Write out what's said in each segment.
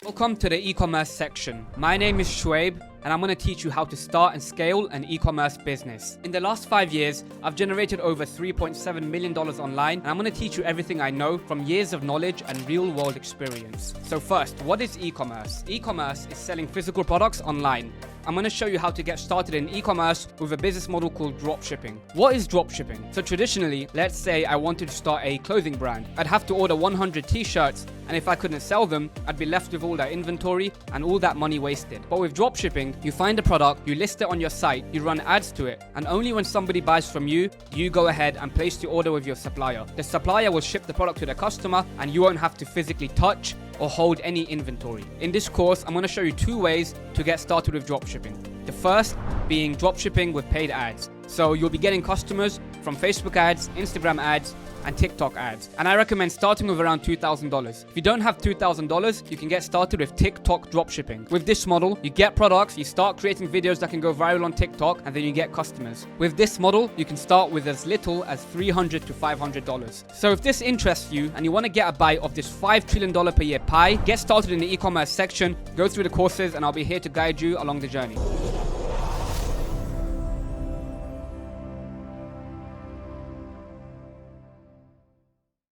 Welcome to the e-commerce section. My name is Shoaib and I'm going to teach you how to start and scale an e-commerce business. In the last 5 years, I've generated over $3.7 million online and I'm going to teach you everything I know from years of knowledge and real-world experience. So first, what is e-commerce? E-commerce is selling physical products online. I'm going to show you how to get started in e-commerce with a business model called dropshipping. What is dropshipping? So traditionally, let's say I wanted to start a clothing brand. I'd have to order 100 t-shirts, and if I couldn't sell them, I'd be left with all that inventory and all that money wasted. But with dropshipping, you find a product, you list it on your site, you run ads to it, and only when somebody buys from you, you go ahead and place the order with your supplier. The supplier will ship the product to the customer, and you won't have to physically touch or hold any inventory. In this course, I'm going to show you 2 ways to get started with dropshipping. The first being dropshipping with paid ads. So you'll be getting customers from Facebook ads, Instagram ads, and TikTok ads. And I recommend starting with around $2,000. If you don't have $2,000, you can get started with TikTok dropshipping. With this model, you get products, you start creating videos that can go viral on TikTok, and then you get customers. With this model, you can start with as little as $300 to $500. So if this interests you and you want to get a bite of this $5 trillion per year pie, get started in the e-commerce section, go through the courses, and I'll be here to guide you along the journey.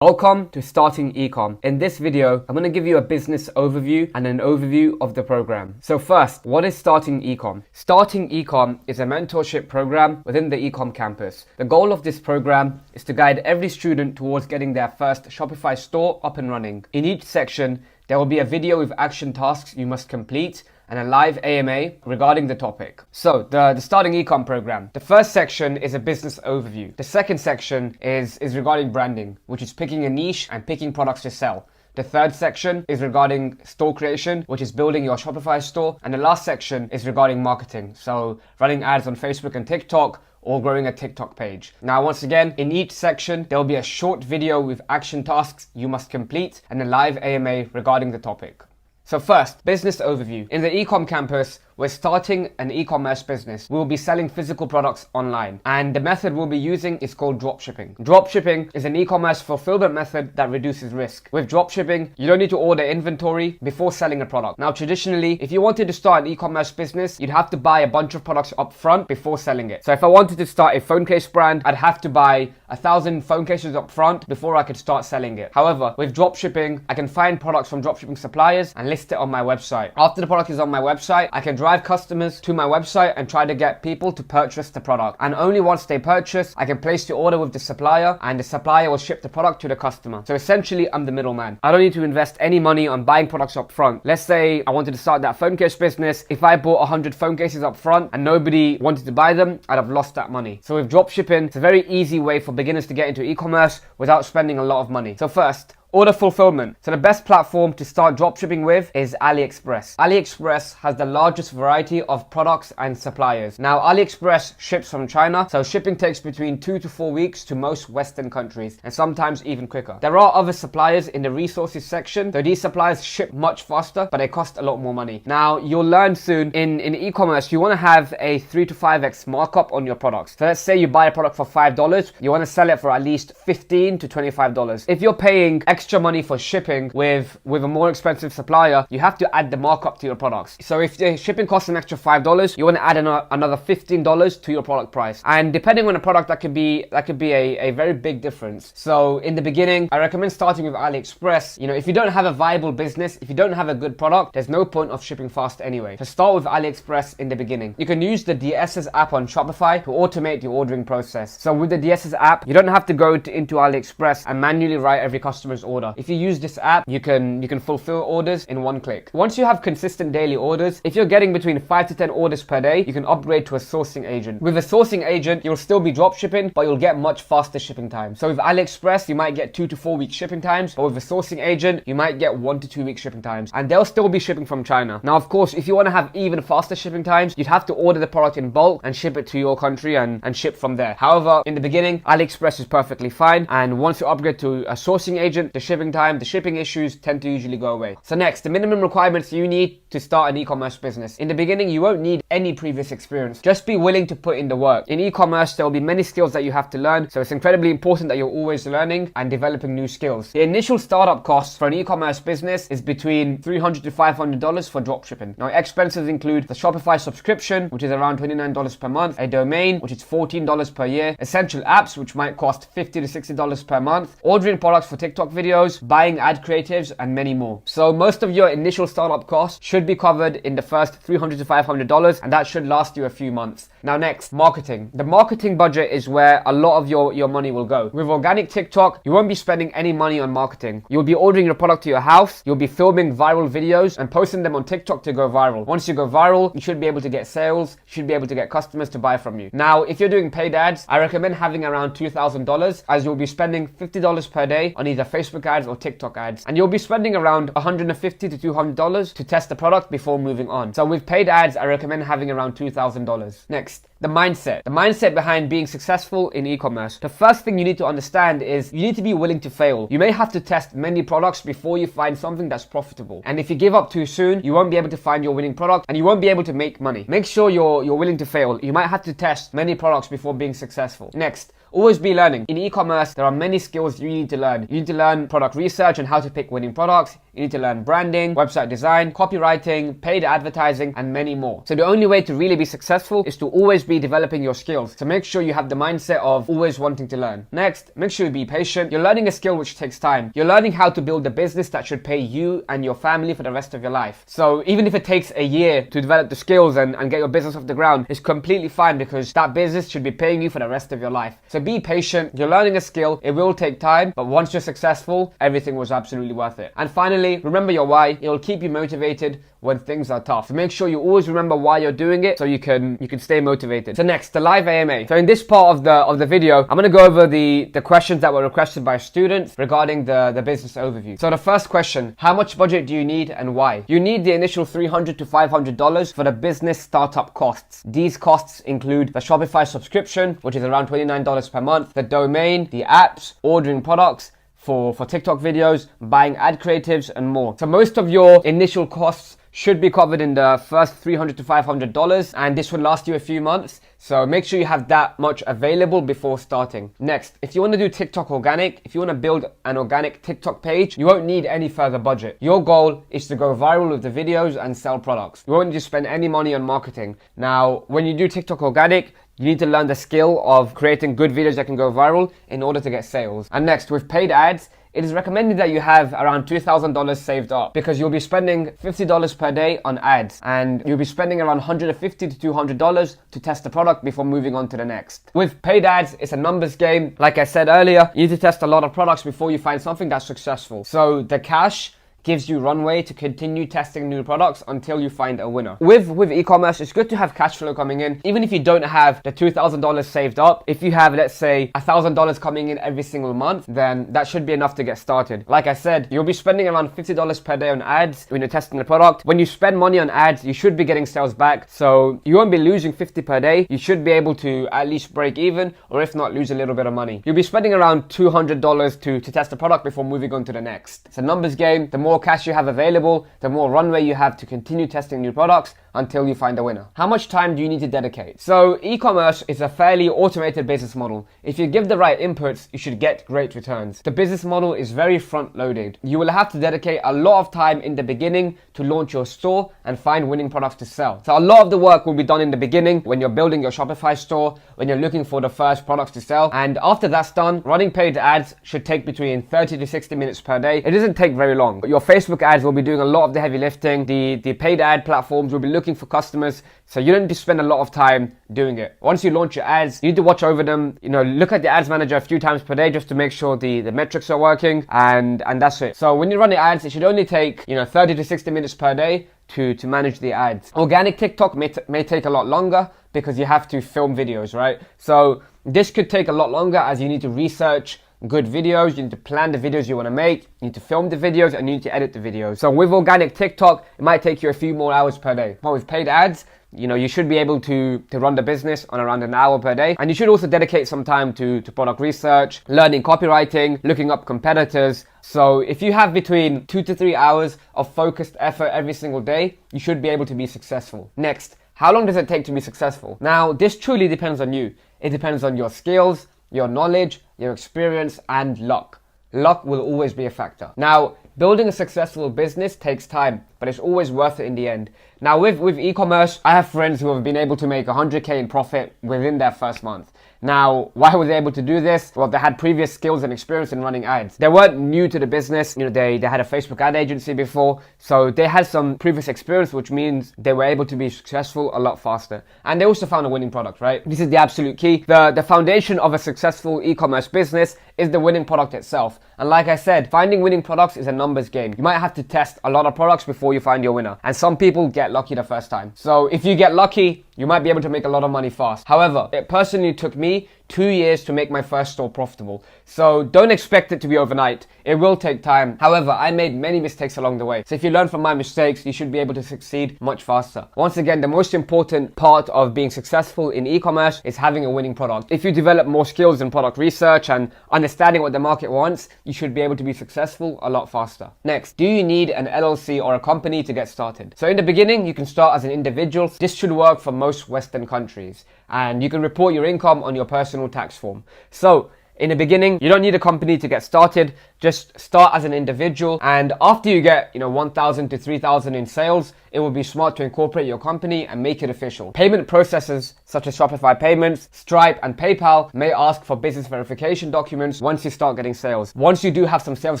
Welcome to Starting Ecom. In this video, I'm going to give you a business overview and an overview of the program. So first, what is Starting Ecom? Starting Ecom is a mentorship program within the Ecom campus. The goal of this program is to guide every student towards getting their first Shopify store up and running. In each section, there will be a video with action tasks you must complete and a live AMA regarding the topic. So the Starting Ecom program. The first section is a business overview. The second section is regarding branding, which is picking a niche and picking products to sell. The third section is regarding store creation, which is building your Shopify store. And the last section is regarding marketing. So running ads on Facebook and TikTok, or growing a TikTok page. Now, once again, in each section, there will be a short video with action tasks you must complete and a live AMA regarding the topic. So first, business overview. In the Ecom campus, we're starting an e-commerce business. We'll be selling physical products online. And the method we'll be using is called dropshipping. Dropshipping is an e-commerce fulfillment method that reduces risk. With dropshipping, you don't need to order inventory before selling a product. Now, traditionally, if you wanted to start an e-commerce business, you'd have to buy a bunch of products up front before selling it. So if I wanted to start a phone case brand, I'd have to buy 1,000 phone cases up front before I could start selling it. However, with dropshipping, I can find products from dropshipping suppliers and list it on my website. After the product is on my website, I can drive customers to my website and try to get people to purchase the product. And only once they purchase, I can place the order with the supplier and the supplier will ship the product to the customer. So essentially, I'm the middleman. I don't need to invest any money on buying products up front. Let's say I wanted to start that phone case business. If I bought 100 phone cases up front and nobody wanted to buy them, I'd have lost that money. So with dropshipping, it's a very easy way for beginners to get into e-commerce without spending a lot of money. So first, order fulfillment. So the best platform to start dropshipping with is AliExpress. AliExpress has the largest variety of products and suppliers. Now, AliExpress ships from China, so shipping takes between 2 to 4 weeks to most Western countries, and sometimes even quicker. There are other suppliers in the resources section, though these suppliers ship much faster, but they cost a lot more money. Now, you'll learn soon, in e-commerce, you want to have a 3 to 5x markup on your products. So let's say you buy a product for $5, you want to sell it for at least $15 to $25. If you're paying extra money for shipping with a more expensive supplier, you have to add the markup to your products. So if the shipping costs an extra $5, you want to add another $15 to your product price. And depending on the product, that could be a very big difference. So in the beginning, I recommend starting with AliExpress. You know, if you don't have a viable business, if you don't have a good product, there's no point of shipping fast anyway. So start with AliExpress in the beginning. You can use the DS's app on Shopify to automate the ordering process. So with the DS's app, you don't have to go into AliExpress and manually write every customer's order. If you use this app, you can fulfill orders in one click. Once you have consistent daily orders, if you're getting between 5 to 10 orders per day, you can upgrade to a sourcing agent. With a sourcing agent, you'll still be drop shipping, but you'll get much faster shipping times. So with AliExpress, you might get 2 to 4 week shipping times, but with a sourcing agent, you might get 1 to 2 week shipping times, and they'll still be shipping from China. Now, of course, if you want to have even faster shipping times, you'd have to order the product in bulk and ship it to your country and ship from there. However, in the beginning, AliExpress is perfectly fine, and once you upgrade to a sourcing agent, the shipping time, the shipping issues tend to usually go away. So next, the minimum requirements you need to start an e-commerce business. In the beginning, you won't need any previous experience. Just be willing to put in the work. In e-commerce, there will be many skills that you have to learn, so it's incredibly important that you're always learning and developing new skills. The initial startup cost for an e-commerce business is between $300 to $500 for dropshipping. Now, expenses include the Shopify subscription, which is around $29 per month, a domain, which is $14 per year, essential apps, which might cost $50 to $60 per month, ordering products for TikTok videos, buying ad creatives, and many more. So most of your initial startup costs should be covered in the first $300 to $500, and that should last you a few months. Now next, marketing. The marketing budget is where a lot of your money will go. With organic TikTok, you won't be spending any money on marketing. You'll be ordering your product to your house, you'll be filming viral videos and posting them on TikTok to go viral. Once you go viral, you should be able to get sales, you should be able to get customers to buy from you. Now, if you're doing paid ads, I recommend having around $2,000, as you'll be spending $50 per day on either Facebook ads or TikTok ads. And you'll be spending around $150 to $200 to test the product before moving on. So with paid ads, I recommend having around $2,000. Next, the mindset. The mindset behind being successful in e-commerce. The first thing you need to understand is you need to be willing to fail. You may have to test many products before you find something that's profitable. And if you give up too soon, you won't be able to find your winning product and you won't be able to make money. Make sure you're willing to fail. You might have to test many products before being successful. Next, always be learning. In e-commerce, there are many skills you need to learn. You need to learn product research and how to pick winning products. You need to learn branding, website design, copywriting, paid advertising, and many more. So the only way to really be successful is to always be developing your skills. So make sure you have the mindset of always wanting to learn. Next, make sure you be patient. You're learning a skill which takes time. You're learning how to build a business that should pay you and your family for the rest of your life. So even if it takes a year to develop the skills and get your business off the ground, it's completely fine because that business should be paying you for the rest of your life. So be patient. You're learning a skill. It will take time, but once you're successful, everything was absolutely worth it. And finally, remember your why. It will keep you motivated when things are tough. So make sure you always remember why you're doing it so you can stay motivated. So next, the live AMA. So in this part of the video, I'm going to go over the questions that were requested by students regarding the business overview. So the first question, how much budget do you need and why? You need the initial $300 to $500 for the business startup costs. These costs include the Shopify subscription, which is around $29 per month, the domain, the apps, ordering products, for TikTok videos, buying ad creatives, and more. So most of your initial costs should be covered in the first $300 to $500, and this will last you a few months. So make sure you have that much available before starting. Next, if you want to do TikTok organic, if you want to build an organic TikTok page, you won't need any further budget. Your goal is to go viral with the videos and sell products. You won't need to spend any money on marketing. Now, when you do TikTok organic, you need to learn the skill of creating good videos that can go viral in order to get sales. And next, with paid ads, it is recommended that you have around $2,000 saved up because you'll be spending $50 per day on ads and you'll be spending around $150 to $200 to test the product before moving on to the next. With paid ads, it's a numbers game. Like I said earlier, you need to test a lot of products before you find something that's successful. So the cash gives you runway to continue testing new products until you find a winner. With e-commerce, it's good to have cash flow coming in. Even if you don't have the $2,000 saved up, if you have, let's say, $1,000 coming in every single month, then that should be enough to get started. Like I said, you'll be spending around $50 per day on ads when you're testing the product. When you spend money on ads, you should be getting sales back. So you won't be losing $50 per day. You should be able to at least break even, or if not, lose a little bit of money. You'll be spending around $200 to test the product before moving on to the next. It's a numbers game. The more cash you have available, the more runway you have to continue testing new products until you find a winner. How much time do you need to dedicate? So e-commerce is a fairly automated business model. If you give the right inputs, you should get great returns. The business model is very front loaded. You will have to dedicate a lot of time in the beginning to launch your store and find winning products to sell. So a lot of the work will be done in the beginning when you're building your Shopify store, when you're looking for the first products to sell. And after that's done, running paid ads should take between 30 to 60 minutes per day. It doesn't take very long. But your Facebook ads will be doing a lot of the heavy lifting. The paid ad platforms will be looking for customers, so you don't need to spend a lot of time doing it. Once you launch your ads, you need to watch over them. Look at the ads manager a few times per day just to make sure the metrics are working, and that's it. So when you run the ads, it should only take 30 to 60 minutes per day to manage the ads. Organic TikTok may take a lot longer because you have to film videos, right? So this could take a lot longer as you need to research good videos, you need to plan the videos you want to make, you need to film the videos, and you need to edit the videos. So with organic TikTok, it might take you a few more hours per day. But with paid ads, you should be able to run the business on around an hour per day. And you should also dedicate some time to product research, learning copywriting, looking up competitors. So if you have between 2 to 3 hours of focused effort every single day, you should be able to be successful. Next, how long does it take to be successful? Now, this truly depends on you. It depends on your skills, your knowledge, your experience, and luck. Luck will always be a factor. Now, building a successful business takes time, but it's always worth it in the end. Now, with e-commerce, I have friends who have been able to make 100K in profit within their first month. Now, why were they able to do this? Well, they had previous skills and experience in running ads. They weren't new to the business. They had a Facebook ad agency before. So they had some previous experience, which means they were able to be successful a lot faster. And they also found a winning product, right? This is the absolute key. The foundation of a successful e-commerce business is the winning product itself. And like I said, finding winning products is a numbers game. You might have to test a lot of products before you find your winner. And some people get lucky the first time. So if you get lucky, you might be able to make a lot of money fast. However, it personally took me 2 years to make my first store profitable. So don't expect it to be overnight. It will take time. However, I made many mistakes along the way. So if you learn from my mistakes, you should be able to succeed much faster. Once again, the most important part of being successful in e-commerce is having a winning product. If you develop more skills in product research and understanding what the market wants, you should be able to be successful a lot faster. Next, do you need an LLC or a company to get started? So in the beginning, you can start as an individual. This should work for most Western countries. And you can report your income on your personal tax form. So in the beginning, you don't need a company to get started. Just start as an individual. And after you get, 1,000 to 3,000 in sales, it will be smart to incorporate your company and make it official. Payment processors such as Shopify Payments, Stripe, and PayPal may ask for business verification documents once you start getting sales. Once you do have some sales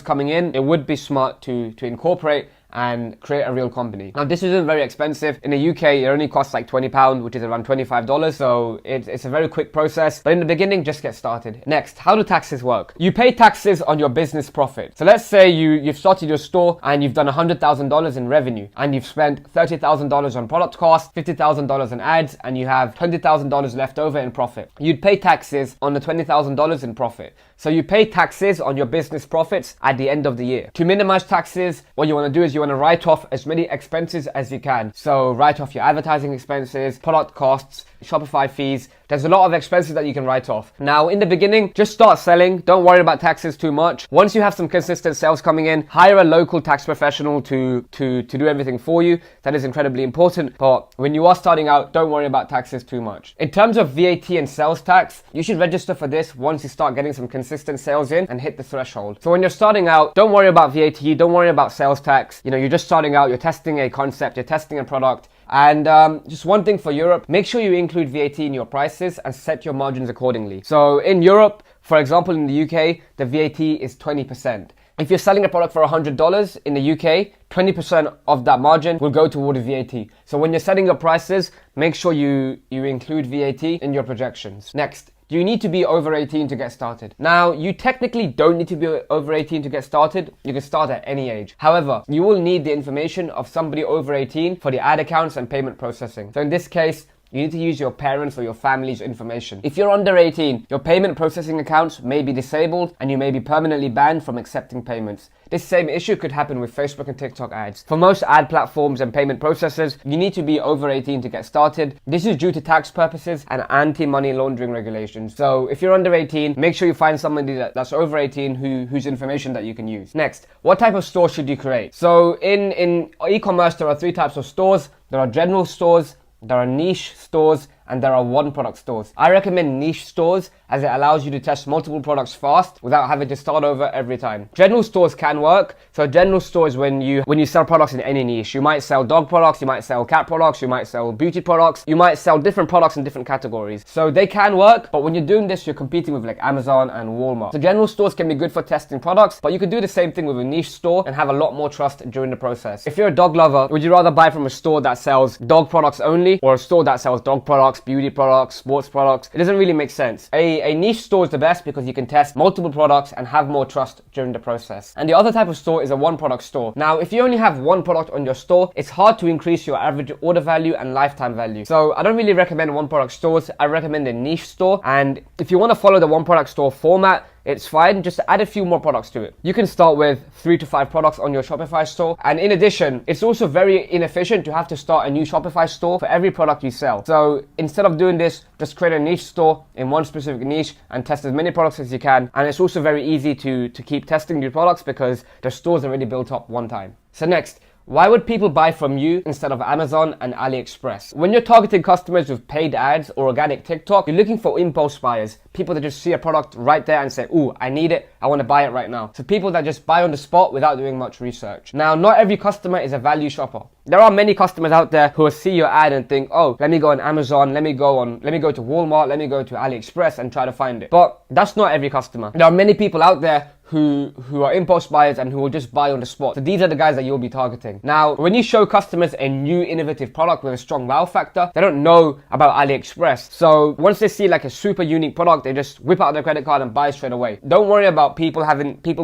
coming in, it would be smart to incorporate and create a real company. Now, this isn't very expensive. In the UK, it only costs like £20, which is around $25. So it's a very quick process. But in the beginning, just get started. Next, how do taxes work? You pay taxes on your business profit. So let's say you've started your store and you've done $100,000 in revenue and you've spent $30,000 on product costs, $50,000 in ads, and you have $20,000 left over in profit. You'd pay taxes on the $20,000 in profit. So you pay taxes on your business profits at the end of the year. To minimize taxes, what you want to do is you want to write off as many expenses as you can. So write off your advertising expenses, product costs, Shopify fees. There's a lot of expenses that you can write off. Now, in the beginning, just start selling. Don't worry about taxes too much. Once you have some consistent sales coming in, hire a local tax professional to do everything for you. That is incredibly important. But when you are starting out, don't worry about taxes too much. In terms of VAT and sales tax, you should register for this once you start getting some consistent sales in and hit the threshold. So when you're starting out, don't worry about VAT, don't worry about sales tax. You're just starting out, you're testing a concept, you're testing a product. And just one thing for Europe, make sure you include VAT in your prices and set your margins accordingly. So in Europe, for example, in the UK, the VAT is 20%. If you're selling a product for $100 in the UK, 20% of that margin will go toward VAT. So when you're setting your prices, make sure you include VAT in your projections. Next, do you need to be over 18 to get started? Now, you technically don't need to be over 18 to get started. You can start at any age. However, you will need the information of somebody over 18 for the ad accounts and payment processing. So in this case, you need to use your parents or your family's information. If you're under 18, your payment processing accounts may be disabled and you may be permanently banned from accepting payments. This same issue could happen with Facebook and TikTok ads. For most ad platforms and payment processors, you need to be over 18 to get started. This is due to tax purposes and anti-money laundering regulations. So if you're under 18, make sure you find somebody that's over 18 whose information that you can use. Next, what type of store should you create? So in e-commerce, there are 3 types of stores. There are general stores, there are niche stores, and there are one-product stores. I recommend niche stores as it allows you to test multiple products fast without having to start over every time. General stores can work. So a general store is when you sell products in any niche. You might sell dog products, you might sell cat products, you might sell beauty products, you might sell different products in different categories. So they can work, but when you're doing this, you're competing with like Amazon and Walmart. So general stores can be good for testing products, but you could do the same thing with a niche store and have a lot more trust during the process. If you're a dog lover, would you rather buy from a store that sells dog products only or a store that sells dog products, beauty products, sports products? It doesn't really make sense. A niche store is the best because you can test multiple products and have more trust during the process. And the other type of store is a one-product store. Now, if you only have one product on your store, it's hard to increase your average order value and lifetime value. So I don't really recommend one-product stores. I recommend a niche store. And if you want to follow the one-product store format, it's fine. Just add a few more products to it. You can start with 3 to 5 products on your Shopify store. And in addition, it's also very inefficient to have to start a new Shopify store for every product you sell. So instead of doing this, just create a niche store in one specific niche and test as many products as you can. And it's also very easy to keep testing new products because the store's already built up one time. So next, why would people buy from you instead of Amazon and AliExpress? When you're targeting customers with paid ads or organic TikTok, you're looking for impulse buyers. People that just see a product right there and say, ooh, I need it, I want to buy it right now. So people that just buy on the spot without doing much research. Now, not every customer is a value shopper. There are many customers out there who will see your ad and think, oh, let me go on Amazon, let me go to Walmart, let me go to AliExpress and try to find it. But that's not every customer. There are many people out there who are impulse buyers and who will just buy on the spot. So these are the guys that you'll be targeting. Now, when you show customers a new innovative product with a strong wow factor, they don't know about AliExpress. So once they see like a super unique product, they just whip out their credit card and buy straight away. Don't worry about people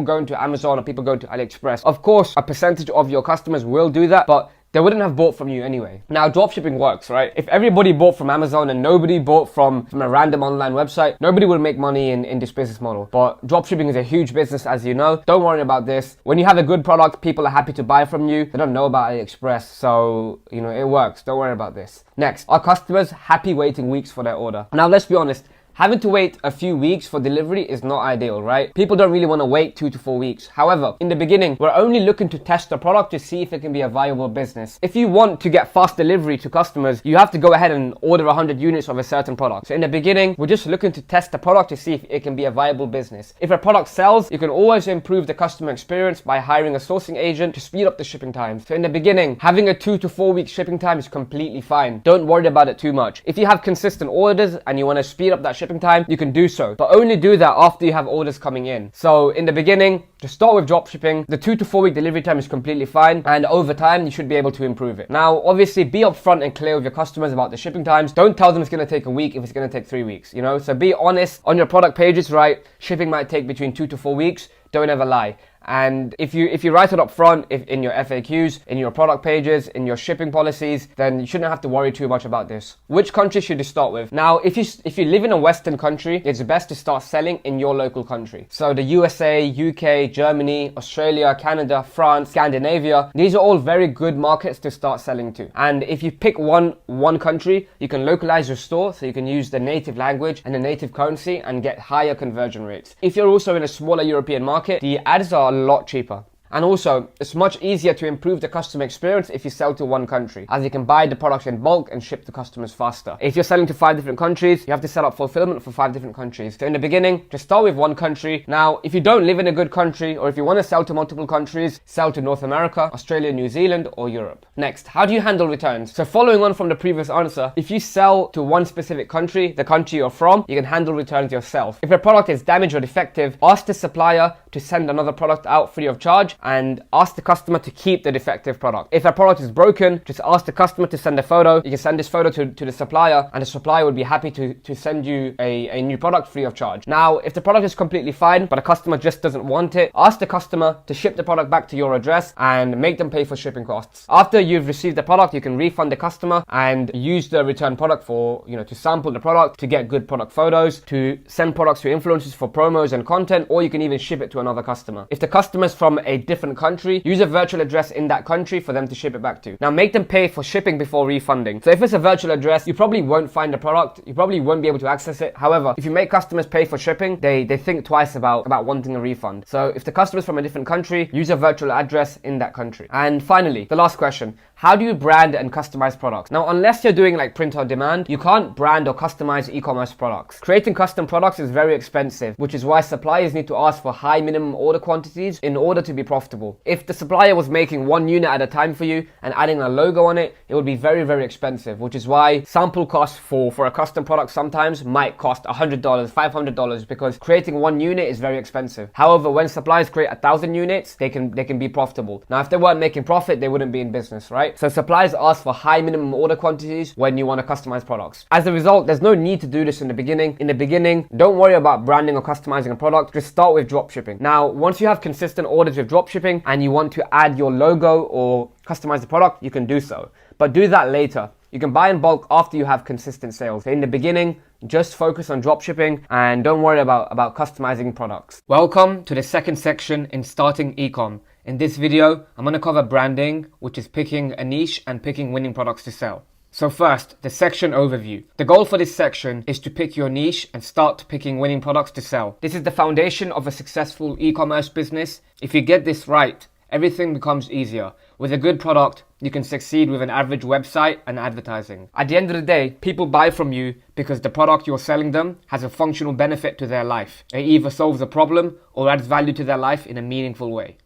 going to Amazon or people going to AliExpress. Of course, a percentage of your customers will do that, but they wouldn't have bought from you anyway. Now, dropshipping works, right? If everybody bought from Amazon and nobody bought from a random online website, nobody would make money in this business model. But dropshipping is a huge business, as you know. Don't worry about this. When you have a good product, people are happy to buy from you. They don't know about AliExpress, so, it works. Don't worry about this. Next, are customers happy waiting weeks for their order? Now, let's be honest. Having to wait a few weeks for delivery is not ideal, right? People don't really want to wait 2 to 4 weeks. However, in the beginning, we're only looking to test the product to see if it can be a viable business. If you want to get fast delivery to customers, you have to go ahead and order 100 units of a certain product. So in the beginning, we're just looking to test the product to see if it can be a viable business. If a product sells, you can always improve the customer experience by hiring a sourcing agent to speed up the shipping time. So in the beginning, having a 2 to 4 week shipping time is completely fine. Don't worry about it too much. If you have consistent orders and you want to speed up that shipping time, you can do so, but only do that after you have orders coming in. So in the beginning, just start with dropshipping. The 2 to 4 week delivery time is completely fine, and over time you should be able to improve it. Now, obviously, be upfront and clear with your customers about the shipping times. Don't tell them it's going to take a week if it's going to take 3 weeks, So be honest on your product pages, right? Shipping might take between 2 to 4 weeks. Don't ever lie. And if you write it up front, if in your FAQs, in your product pages, in your shipping policies, then you shouldn't have to worry too much about this. Which country should you start with? Now, if you live in a Western country, it's best to start selling in your local country. So the USA, UK, Germany, Australia, Canada, France, Scandinavia, these are all very good markets to start selling to. And if you pick one country, you can localize your store so you can use the native language and the native currency and get higher conversion rates. If you're also in a smaller European market, the ads are a lot cheaper. And also, it's much easier to improve the customer experience if you sell to one country, as you can buy the products in bulk and ship to customers faster. If you're selling to 5 different countries, you have to set up fulfillment for 5 different countries. So in the beginning, just start with one country. Now, if you don't live in a good country, or if you want to sell to multiple countries, sell to North America, Australia, New Zealand, or Europe. Next, how do you handle returns? So following on from the previous answer, if you sell to one specific country, the country you're from, you can handle returns yourself. If a product is damaged or defective, ask the supplier to send another product out free of charge, and ask the customer to keep the defective product. If a product is broken, just ask the customer to send a photo. You can send this photo to the supplier, and the supplier would be happy to send you a new product free of charge. Now, if the product is completely fine, but the customer just doesn't want it, ask the customer to ship the product back to your address and make them pay for shipping costs. After you've received the product, you can refund the customer and use the returned product for, to sample the product, to get good product photos, to send products to influencers for promos and content, or you can even ship it to another customer. If the customer's from a different country, use a virtual address in that country for them to ship it back to. Now, make them pay for shipping before refunding. So if it's a virtual address, you probably won't find the product, you probably won't be able to access it. However, if you make customers pay for shipping, they think twice about wanting a refund. So if the customer's from a different country, use a virtual address in that country. And finally, the last question. How do you brand and customize products? Now, unless you're doing like print on demand, you can't brand or customize e-commerce products. Creating custom products is very expensive, which is why suppliers need to ask for high minimum order quantities in order to be profitable. If the supplier was making 1 unit at a time for you and adding a logo on it, it would be very, very expensive, which is why sample costs for a custom product sometimes might cost $100, $500, because creating 1 unit is very expensive. However, when suppliers create 1,000 units, they can be profitable. Now, if they weren't making profit, they wouldn't be in business, right? So suppliers ask for high minimum order quantities when you want to customize products. As a result, there's no need to do this in the beginning. In the beginning, don't worry about branding or customizing a product. Just start with dropshipping. Now, once you have consistent orders with dropshipping and you want to add your logo or customize the product, you can do so. But do that later. You can buy in bulk after you have consistent sales. So in the beginning, just focus on dropshipping and don't worry about customizing products. Welcome to the second section in starting ecom. In this video, I'm going to cover branding, which is picking a niche and picking winning products to sell. So first, the section overview. The goal for this section is to pick your niche and start picking winning products to sell. This is the foundation of a successful e-commerce business. If you get this right, everything becomes easier. With a good product, you can succeed with an average website and advertising. At the end of the day, people buy from you because the product you're selling them has a functional benefit to their life. It either solves a problem or adds value to their life in a meaningful way.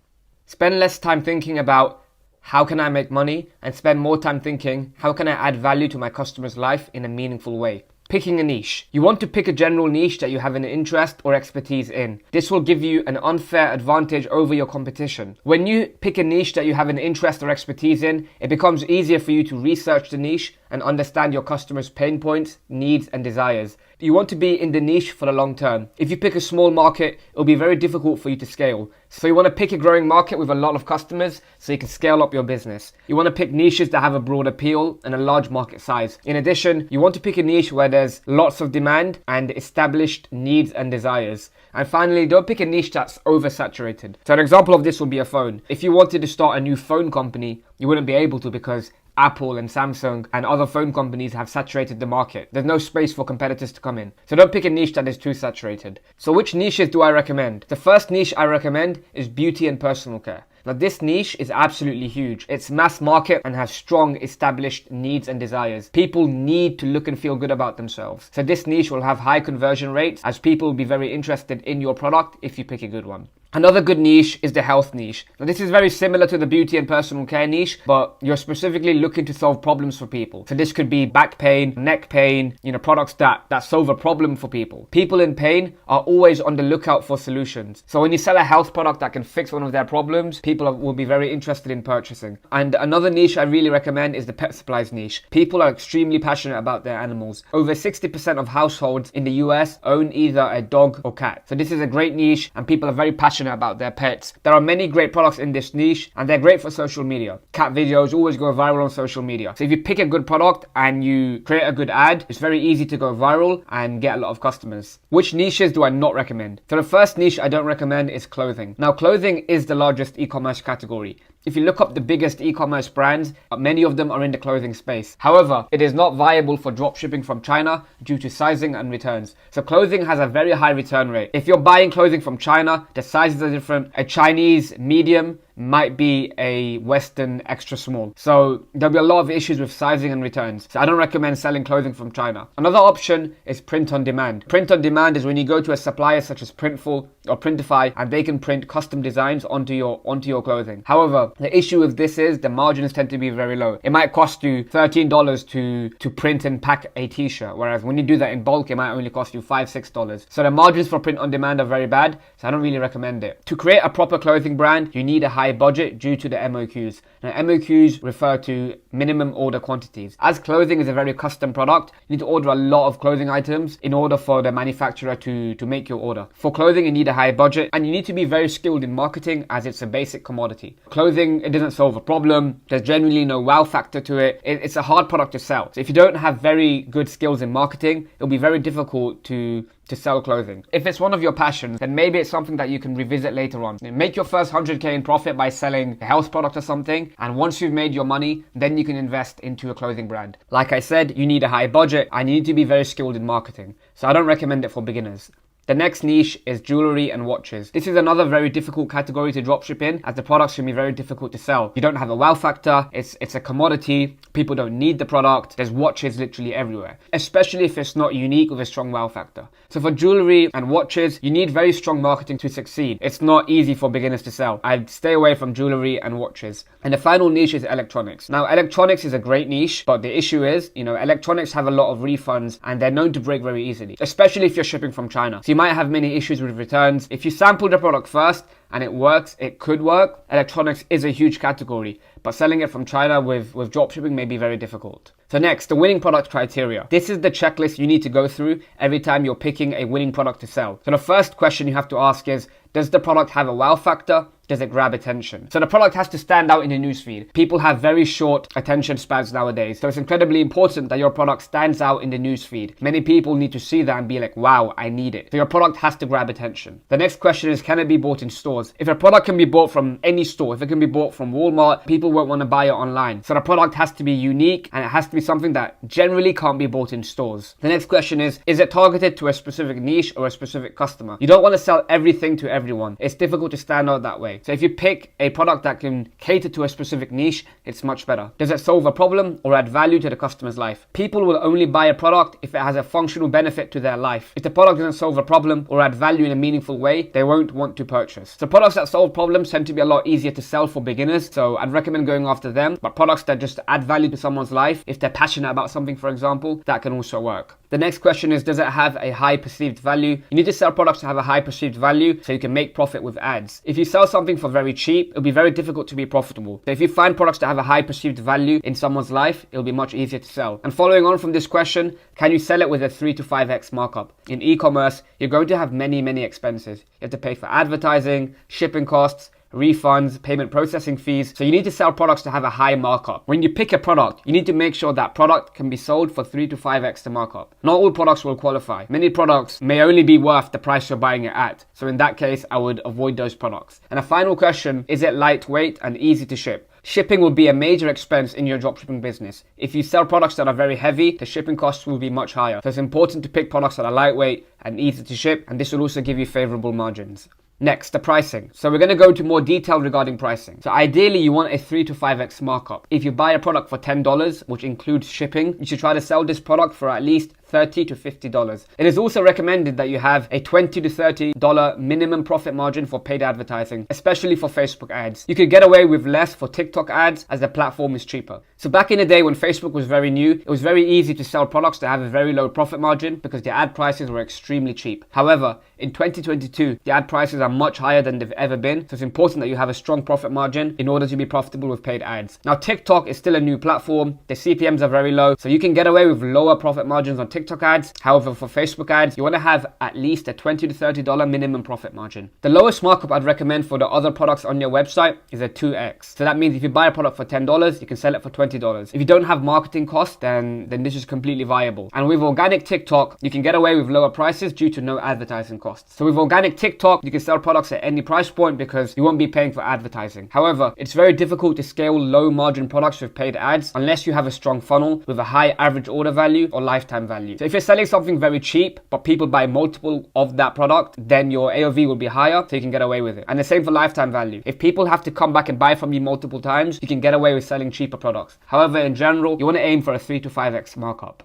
Spend less time thinking about how can I make money and spend more time thinking how can I add value to my customer's life in a meaningful way. Picking a niche. You want to pick a general niche that you have an interest or expertise in. This will give you an unfair advantage over your competition. When you pick a niche that you have an interest or expertise in, it becomes easier for you to research the niche and understand your customers' pain points, needs, and desires. You want to be in the niche for the long term. If you pick a small market, it'll be very difficult for you to scale. So you want to pick a growing market with a lot of customers so you can scale up your business. You want to pick niches that have a broad appeal and a large market size. In addition, you want to pick a niche where there's lots of demand and established needs and desires. And finally, don't pick a niche that's oversaturated. So an example of this would be a phone. If you wanted to start a new phone company, you wouldn't be able to because Apple and Samsung and other phone companies have saturated the market. There's no space for competitors to come in. So don't pick a niche that is too saturated. So which niches do I recommend? The first niche I recommend is beauty and personal care. Now this niche is absolutely huge. It's mass market and has strong established needs and desires. People need to look and feel good about themselves. So this niche will have high conversion rates as people will be very interested in your product if you pick a good one. Another good niche is the health niche. Now this is very similar to the beauty and personal care niche, but you're specifically looking to solve problems for people. So this could be back pain, neck pain, products that solve a problem for people. People in pain are always on the lookout for solutions. So when you sell a health product that can fix one of their problems, people will be very interested in purchasing. And another niche I really recommend is the pet supplies niche. People are extremely passionate about their animals. Over 60% of households in the US own either a dog or cat. So this is a great niche and people are very passionate about their pets. There are many great products in this niche and they're great for social media. Cat videos always go viral on social media. So if you pick a good product and you create a good ad, it's very easy to go viral and get a lot of customers. Which niches do I not recommend? So the first niche I don't recommend is clothing. Now clothing is the largest e-commerce category. If you look up the biggest e-commerce brands, many of them are in the clothing space. However, it is not viable for dropshipping from China due to sizing and returns. So clothing has a very high return rate. If you're buying clothing from China, the sizes are different. A Chinese medium might be a Western extra small. So there'll be a lot of issues with sizing and returns. So I don't recommend selling clothing from China. Another option is print on demand. Print on demand is when you go to a supplier such as Printful or Printify and they can print custom designs onto your clothing. However, the issue with this is the margins tend to be very low. It might cost you $13 to print and pack a t-shirt, whereas when you do that in bulk, it might only cost you $5-6. So the margins for print on demand are very bad, so I don't really recommend it. To create a proper clothing brand, you need a high budget due to the MOQs. Now MOQs refer to minimum order quantities. As clothing is a very custom product, you need to order a lot of clothing items in order for the manufacturer to make your order. For clothing, you need a high budget and you need to be very skilled in marketing as it's a basic commodity. Clothing, it doesn't solve a problem. There's generally no wow factor to it. It's a hard product to sell. So if you don't have very good skills in marketing, it'll be very difficult to sell clothing. If it's one of your passions, then maybe it's something that you can revisit later on. Make your first 100k in profit by selling a health product or something, and once you've made your money, then you can invest into a clothing brand. Like I said, you need a high budget and you need to be very skilled in marketing. So I don't recommend it for beginners. The next niche is jewelry and watches. This is another very difficult category to dropship in as the products can be very difficult to sell. You don't have a wow factor, it's a commodity, people don't need the product, there's watches literally everywhere, especially if it's not unique with a strong wow factor. So for jewelry and watches, you need very strong marketing to succeed. It's not easy for beginners to sell. I'd stay away from jewelry and watches. And the final niche is electronics. Now electronics is a great niche, but the issue is, electronics have a lot of refunds and they're known to break very easily, especially if you're shipping from China. So you might have many issues with returns. If you sample the product first and it works, it could work, electronics is a huge category, but selling it from China with dropshipping may be very difficult. So next, the winning product criteria. This is the checklist you need to go through every time you're picking a winning product to sell. So the first question you have to ask is, does the product have a wow factor? Does it grab attention? So the product has to stand out in the newsfeed. People have very short attention spans nowadays, so it's incredibly important that your product stands out in the newsfeed. Many people need to see that and be like, wow, I need it. So your product has to grab attention. The next question is, can it be bought in stores? If a product can be bought from any store, if it can be bought from Walmart, people won't want to buy it online. So the product has to be unique, and it has to be something that generally can't be bought in stores. The next question is it targeted to a specific niche or a specific customer? You don't want to sell everything to everyone. It's difficult to stand out that way. So if you pick a product that can cater to a specific niche, it's much better. Does it solve a problem or add value to the customer's life? People will only buy a product if it has a functional benefit to their life. If the product doesn't solve a problem or add value in a meaningful way, they won't want to purchase. So products that solve problems tend to be a lot easier to sell for beginners, so I'd recommend going after them. But products that just add value to someone's life, if they're passionate about something, for example, that can also work. The next question is, does it have a high perceived value? You need to sell products that have a high perceived value so you can make profit with ads. If you sell something for very cheap, it'll be very difficult to be profitable. So if you find products that have a high perceived value in someone's life, it'll be much easier to sell. And following on from this question, can you sell it with a 3 to 5x markup? In e-commerce, you're going to have many expenses. You have to pay for advertising, shipping costs, refunds, payment processing fees. So you need to sell products to have a high markup. When you pick a product, you need to make sure that product can be sold for 3 to 5x the markup. Not all products will qualify. Many products may only be worth the price you're buying it at. So in that case, I would avoid those products. And a final question, is it lightweight and easy to ship? Shipping will be a major expense in your dropshipping business. If you sell products that are very heavy, the shipping costs will be much higher. So it's important to pick products that are lightweight and easy to ship, and this will also give you favorable margins. Next, the pricing. So we're going to go into more detail regarding pricing. So ideally, you want a 3 to 5x markup. If you buy a product for $10, which includes shipping, you should try to sell this product for at least $30 to $50. It is also recommended that you have a $20 to $30 minimum profit margin for paid advertising, especially for Facebook ads. You could get away with less for TikTok ads as the platform is cheaper. So back in the day when Facebook was very new, it was very easy to sell products that have a very low profit margin because the ad prices were extremely cheap. However, in 2022, the ad prices are much higher than they've ever been. So it's important that you have a strong profit margin in order to be profitable with paid ads. Now, TikTok is still a new platform. The CPMs are very low, so you can get away with lower profit margins on TikTok ads. However, for Facebook ads, you want to have at least a $20 to $30 minimum profit margin. The lowest markup I'd recommend for the other products on your website is a 2x. So that means if you buy a product for $10, you can sell it for $20. If you don't have marketing costs, then this is completely viable. And with organic TikTok, you can get away with lower prices due to no advertising costs. So with organic TikTok, you can sell products at any price point because you won't be paying for advertising. However, it's very difficult to scale low margin products with paid ads unless you have a strong funnel with a high average order value or lifetime value. So if you're selling something very cheap, but people buy multiple of that product, then your AOV will be higher, so you can get away with it. And the same for lifetime value. If people have to come back and buy from you multiple times, you can get away with selling cheaper products. However, in general, you want to aim for a 3 to 5x markup.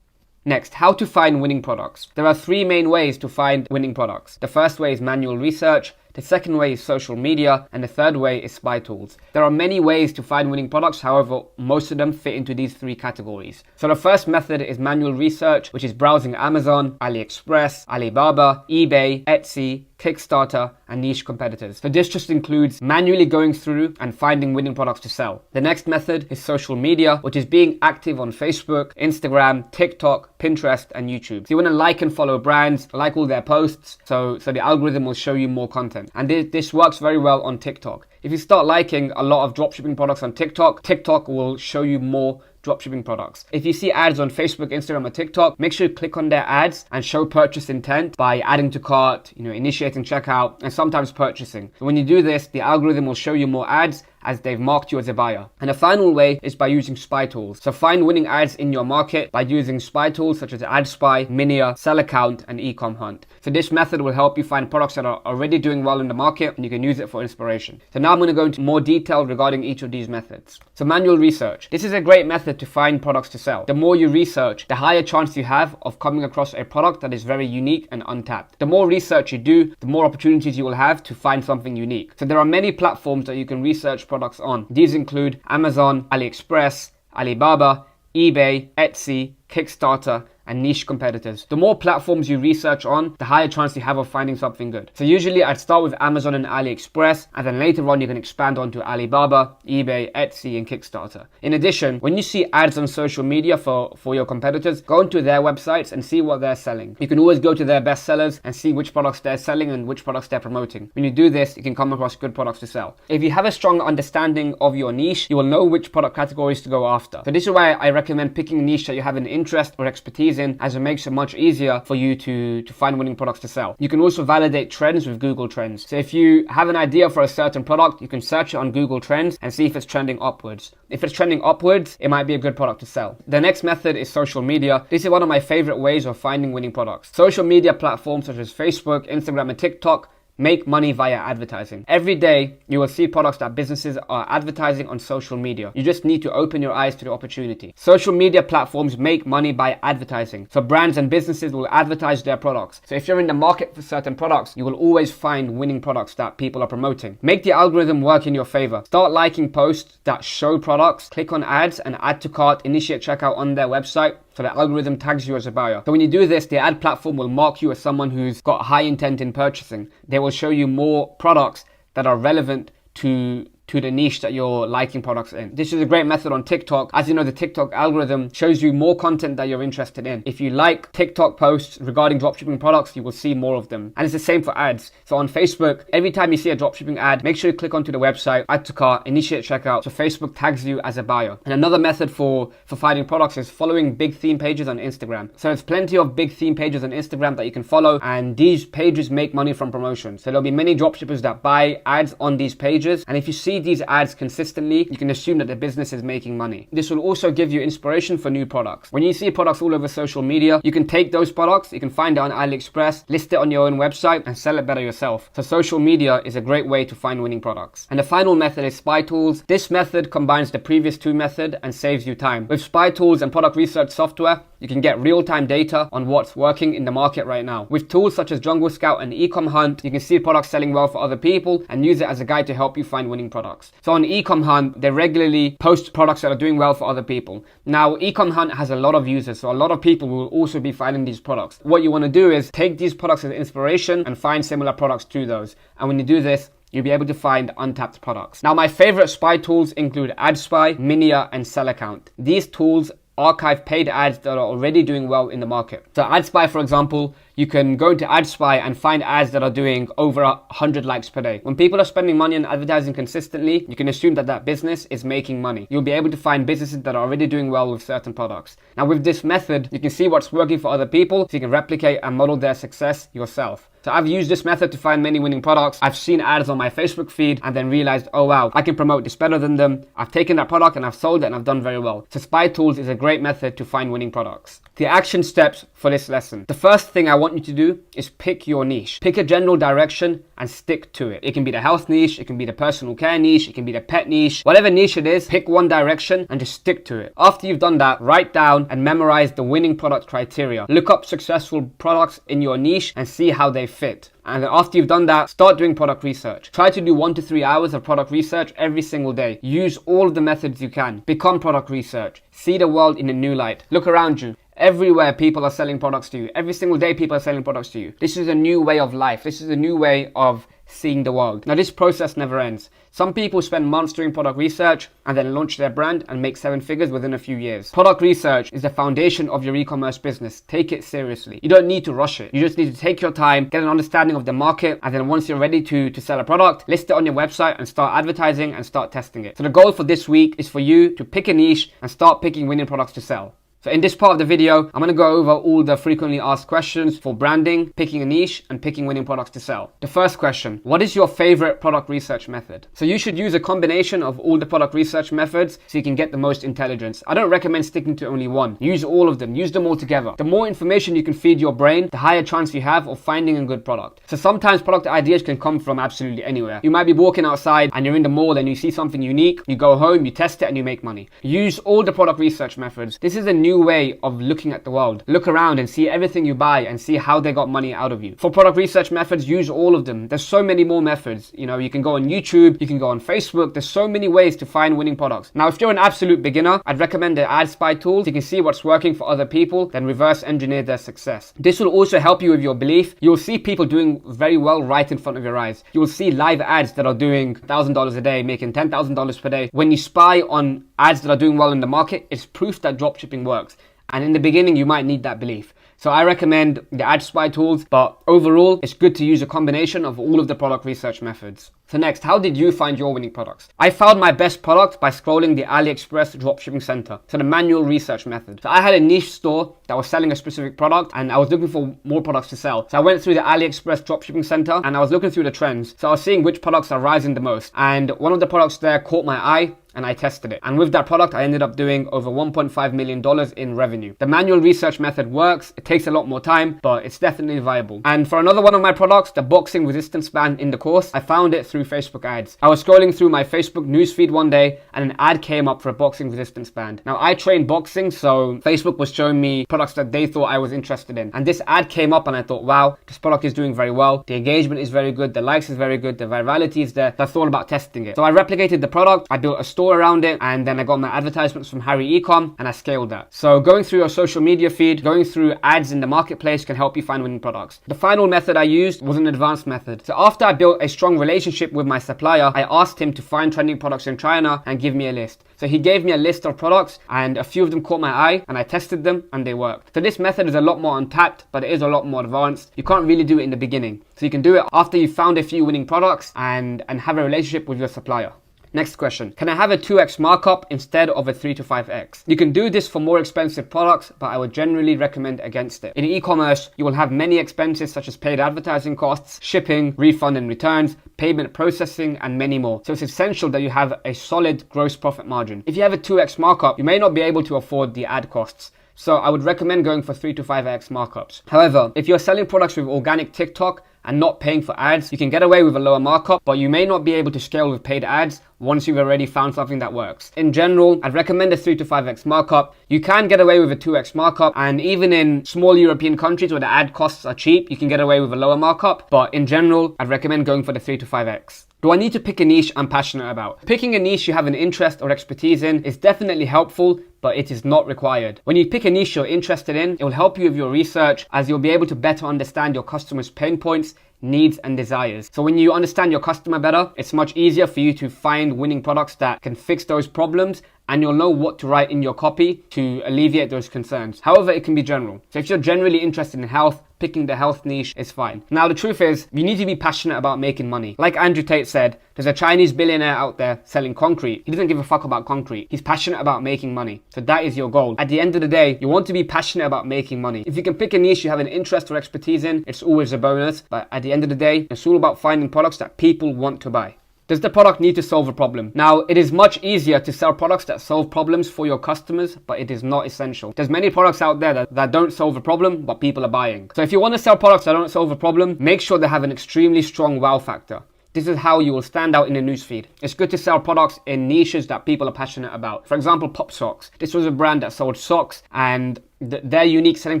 Next, how to find winning products. There are 3 main ways to find winning products. The first way is manual research. The second way is social media, and the third way is spy tools. There are many ways to find winning products, however, most of them fit into these 3 categories. So the first method is manual research, which is browsing Amazon, AliExpress, Alibaba, eBay, Etsy, Kickstarter, and niche competitors. So this just includes manually going through and finding winning products to sell. The next method is social media, which is being active on Facebook, Instagram, TikTok, Pinterest, and YouTube. So you want to like and follow brands, like all their posts, so the algorithm will show you more content. And this works very well on TikTok. If you start liking a lot of dropshipping products on TikTok, TikTok will show you more dropshipping products. If you see ads on Facebook, Instagram, or TikTok, make sure you click on their ads and show purchase intent by adding to cart, initiating checkout, and sometimes purchasing. So when you do this, the algorithm will show you more ads as they've marked you as a buyer. And the final way is by using spy tools. So find winning ads in your market by using spy tools such as AdSpy, Minia, Sell Account, and Ecom Hunt. So this method will help you find products that are already doing well in the market, and you can use it for inspiration. So now I'm going to go into more detail regarding each of these methods. So manual research. This is a great method to find products to sell. The more you research, the higher chance you have of coming across a product that is very unique and untapped. The more research you do, the more opportunities you will have to find something unique. So there are many platforms that you can research products on. These include Amazon, AliExpress, Alibaba, eBay, Etsy, Kickstarter, and niche competitors. The more platforms you research on, the higher chance you have of finding something good. So usually I'd start with Amazon and AliExpress, and then later on you can expand onto Alibaba, eBay, Etsy, and Kickstarter. In addition, when you see ads on social media for your competitors, go onto their websites and see what they're selling. You can always go to their best sellers and see which products they're selling and which products they're promoting. When you do this, you can come across good products to sell. If you have a strong understanding of your niche, you will know which product categories to go after. So this is why I recommend picking a niche that you have an interest or expertise in, as it makes it much easier for you to find winning products to sell. You can also validate trends with Google Trends. So if you have an idea for a certain product, you can search it on Google Trends and see if it's trending upwards. If it's trending upwards, it might be a good product to sell. The next method is social media. This is one of my favorite ways of finding winning products. Social media platforms such as Facebook, Instagram, and TikTok make money via advertising. Every day, you will see products that businesses are advertising on social media. You just need to open your eyes to the opportunity. Social media platforms make money by advertising. So brands and businesses will advertise their products. So if you're in the market for certain products, you will always find winning products that people are promoting. Make the algorithm work in your favor. Start liking posts that show products, click on ads and add to cart, initiate checkout on their website, so the algorithm tags you as a buyer. So when you do this, the ad platform will mark you as someone who's got high intent in purchasing. They will show you more products that are relevant to the niche that you're liking products in. This is a great method on TikTok. As you know, the TikTok algorithm shows you more content that you're interested in. If you like TikTok posts regarding dropshipping products, you will see more of them. And it's the same for ads. So on Facebook, every time you see a dropshipping ad, make sure you click onto the website, add to cart, initiate checkout, so Facebook tags you as a buyer. And another method for finding products is following big theme pages on Instagram. So there's plenty of big theme pages on Instagram that you can follow, and these pages make money from promotions. So there'll be many dropshippers that buy ads on these pages, and if you see these ads consistently, you can assume that the business is making money. This will also give you inspiration for new products. When you see products all over social media, you can take those products, you can find it on AliExpress, list it on your own website and sell it better yourself. So social media is a great way to find winning products. And the final method is spy tools. This method combines the previous two methods and saves you time. With spy tools and product research software, you can get real-time data on what's working in the market right now. With tools such as Jungle Scout and Ecom Hunt, you can see products selling well for other people and use it as a guide to help you find winning products. So on Ecom Hunt, they regularly post products that are doing well for other people. Now, Ecom Hunt has a lot of users, so a lot of people will also be finding these products. What you want to do is take these products as inspiration and find similar products to those. And when you do this, you'll be able to find untapped products. Now, my favorite spy tools include AdSpy, Minia, and SellAccount. These tools archive paid ads that are already doing well in the market. So AdSpy, for example, you can go into AdSpy and find ads that are doing over 100 likes per day. When people are spending money on advertising consistently, you can assume that that business is making money. You'll be able to find businesses that are already doing well with certain products. Now, with this method, you can see what's working for other people, so you can replicate and model their success yourself. So I've used this method to find many winning products. I've seen ads on my Facebook feed and then realized, oh wow, I can promote this better than them. I've taken that product and I've sold it and I've done very well. So spy tools is a great method to find winning products. The action steps for this lesson. The first thing I want you to do is pick your niche. Pick a general direction and stick to it. It can be the health niche, it can be the personal care niche, it can be the pet niche. Whatever niche it is, pick one direction and just stick to it. After you've done that, write down and memorize the winning product criteria. Look up successful products in your niche and see how they fit. And after you've done that, start doing product research. Try to do 1 to 3 hours of product research every single day. Use all of the methods you can. Become product research. See the world in a new light. Look around you. Everywhere people are selling products to you. Every single day people are selling products to you. This is a new way of life. This is a new way of seeing the world. Now, this process never ends. Some people spend months doing product research and then launch their brand and make 7 figures within a few years. Product research is the foundation of your e-commerce business. Take it seriously. You don't need to rush it. You just need to take your time, get an understanding of the market, and then once you're ready to sell a product, list it on your website and start advertising and start testing it. So the goal for this week is for you to pick a niche and start picking winning products to sell. So in this part of the video, I'm going to go over all the frequently asked questions for branding, picking a niche, and picking winning products to sell. The first question, what is your favorite product research method? So you should use a combination of all the product research methods so you can get the most intelligence. I don't recommend sticking to only one. Use all of them. Use them all together. The more information you can feed your brain, the higher chance you have of finding a good product. So sometimes product ideas can come from absolutely anywhere. You might be walking outside and you're in the mall and you see something unique. You go home, you test it, and you make money. Use all the product research methods. This is a new new way of looking at the world. Look around and see everything you buy and see how they got money out of you. For product research methods, use all of them. There's so many more methods. You know, you can go on YouTube, you can go on Facebook. There's so many ways to find winning products. Now, if you're an absolute beginner, I'd recommend the ad spy tool. You can see what's working for other people, then reverse engineer their success. This will also help you with your belief. You'll see people doing very well right in front of your eyes. You will see live ads that are doing $1,000 a day, making $10,000 per day. When you spy on ads that are doing well in the market, it's proof that dropshipping works. And in the beginning, you might need that belief. So I recommend the ad spy tools, but overall, it's good to use a combination of all of the product research methods. So next, how did you find your winning products? I found my best product by scrolling the AliExpress dropshipping center, so the manual research method. So I had a niche store that was selling a specific product and I was looking for more products to sell. So I went through the AliExpress dropshipping center and I was looking through the trends. So I was seeing which products are rising the most. And one of the products there caught my eye and I tested it. And with that product, I ended up doing over $1.5 million in revenue. The manual research method works. It takes a lot more time, but it's definitely viable. And for another one of my products, the boxing resistance band in the course, I found it through Facebook ads. I was scrolling through my Facebook newsfeed one day and an ad came up for a boxing resistance band. Now I train boxing, so Facebook was showing me products that they thought I was interested in. And this ad came up and I thought, wow, this product is doing very well. The engagement is very good. The likes is very good. The virality is there. So I thought about testing it. So I replicated the product. I built a store around it, and then I got my advertisements from Harry Ecom and I scaled that. So going through your social media feed, going through ads in the marketplace can help you find winning products. The final method I used was an advanced method. So after I built a strong relationship with my supplier, I asked him to find trending products in China and give me a list. So he gave me a list of products and a few of them caught my eye and I tested them and they worked. So this method is a lot more untapped, but it is a lot more advanced. You can't really do it in the beginning. So you can do it after you've found a few winning products and have a relationship with your supplier. Next question. Can I have a 2x markup instead of a 3 to 5x? You can do this for more expensive products, but I would generally recommend against it. In e-commerce, you will have many expenses such as paid advertising costs, shipping, refund and returns, payment processing, and many more. So it's essential that you have a solid gross profit margin. If you have a 2x markup, you may not be able to afford the ad costs. So I would recommend going for 3 to 5x markups. However, if you're selling products with organic TikTok and not paying for ads, you can get away with a lower markup, but you may not be able to scale with paid ads once you've already found something that works. In general, I'd recommend a 3 to 5x markup. You can get away with a 2x markup, and even in small European countries where the ad costs are cheap, you can get away with a lower markup, but in general, I'd recommend going for the 3 to 5x. Do I need to pick a niche I'm passionate about? Picking a niche you have an interest or expertise in is definitely helpful, but it is not required. When you pick a niche you're interested in, it will help you with your research as you'll be able to better understand your customers' pain points, needs and desires. So when you understand your customer better, it's much easier for you to find winning products that can fix those problems, and you'll know what to write in your copy to alleviate those concerns. However, it can be general. So if you're generally interested in health, picking the health niche is fine. Now, the truth is, you need to be passionate about making money. Like Andrew Tate said, there's a Chinese billionaire out there selling concrete. He doesn't give a fuck about concrete. He's passionate about making money. So that is your goal. At the end of the day, you want to be passionate about making money. If you can pick a niche you have an interest or expertise in, it's always a bonus. But at the end of the day, it's all about finding products that people want to buy. Does the product need to solve a problem? Now, it is much easier to sell products that solve problems for your customers, but it is not essential. There's many products out there that don't solve a problem, but people are buying. So if you want to sell products that don't solve a problem, make sure they have an extremely strong wow factor. This is how you will stand out in the newsfeed. It's good to sell products in niches that people are passionate about. For example, Pop Socks. This was a brand that sold socks, and their unique selling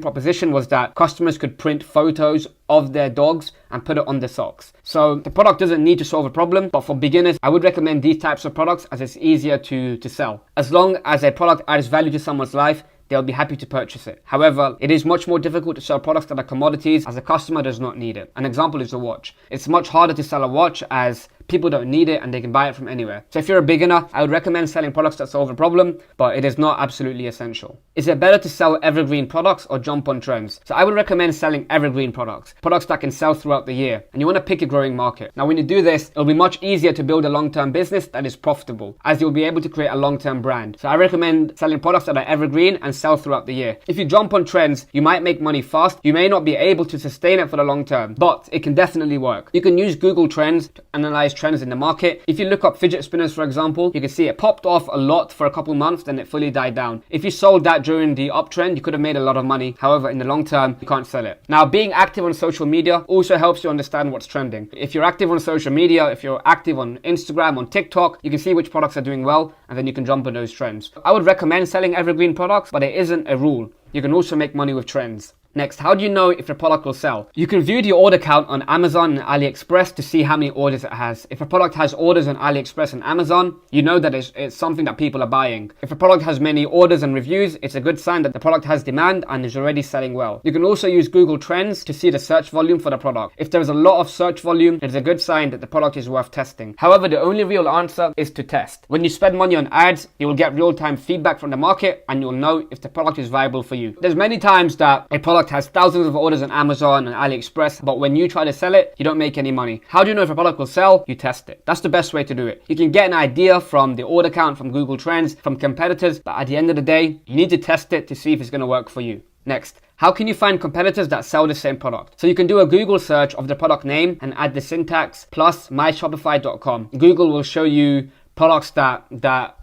proposition was that customers could print photos of their dogs and put it on the socks. So the product doesn't need to solve a problem, but for beginners, I would recommend these types of products as it's easier to sell. As long as a product adds value to someone's life, they'll be happy to purchase it. However, it is much more difficult to sell products that are commodities as a customer does not need it. An example is a watch. It's much harder to sell a watch as people don't need it and they can buy it from anywhere. So if you're a beginner, I would recommend selling products that solve a problem, but it is not absolutely essential. Is it better to sell evergreen products or jump on trends? So I would recommend selling evergreen products that can sell throughout the year. And you want to pick a growing market. Now, when you do this, it'll be much easier to build a long-term business that is profitable, as you'll be able to create a long-term brand. So I recommend selling products that are evergreen and sell throughout the year. If you jump on trends, you might make money fast. You may not be able to sustain it for the long term, but it can definitely work. You can use Google Trends to analyze trends in the market. If you look up fidget spinners, for example, you can see it popped off a lot for a couple months, then it fully died down. If you sold that during the uptrend, you could have made a lot of money. However, in the long term, you can't sell it. Now, being active on social media also helps you understand what's trending. If you're active on social media, if you're active on Instagram, on TikTok, you can see which products are doing well, and then you can jump on those trends. I would recommend selling evergreen products, but it isn't a rule. You can also make money with trends. Next, how do you know if a product will sell? You can view the order count on Amazon and AliExpress to see how many orders it has. If a product has orders on AliExpress and Amazon, you know that it's something that people are buying. If a product has many orders and reviews, it's a good sign that the product has demand and is already selling well. You can also use Google Trends to see the search volume for the product. If there is a lot of search volume, it's a good sign that the product is worth testing. However, the only real answer is to test. When you spend money on ads, you will get real-time feedback from the market and you'll know if the product is viable for you. There's many times that a product has thousands of orders on Amazon and AliExpress, but when you try to sell it, you don't make any money. How do you know if a product will sell? You test it. That's the best way to do it. You can get an idea from the order count, from Google Trends, from competitors, but at the end of the day, you need to test it to see if it's going to work for you. Next, how can you find competitors that sell the same product? So you can do a Google search of the product name and add the syntax plus myshopify.com. Google will show you products that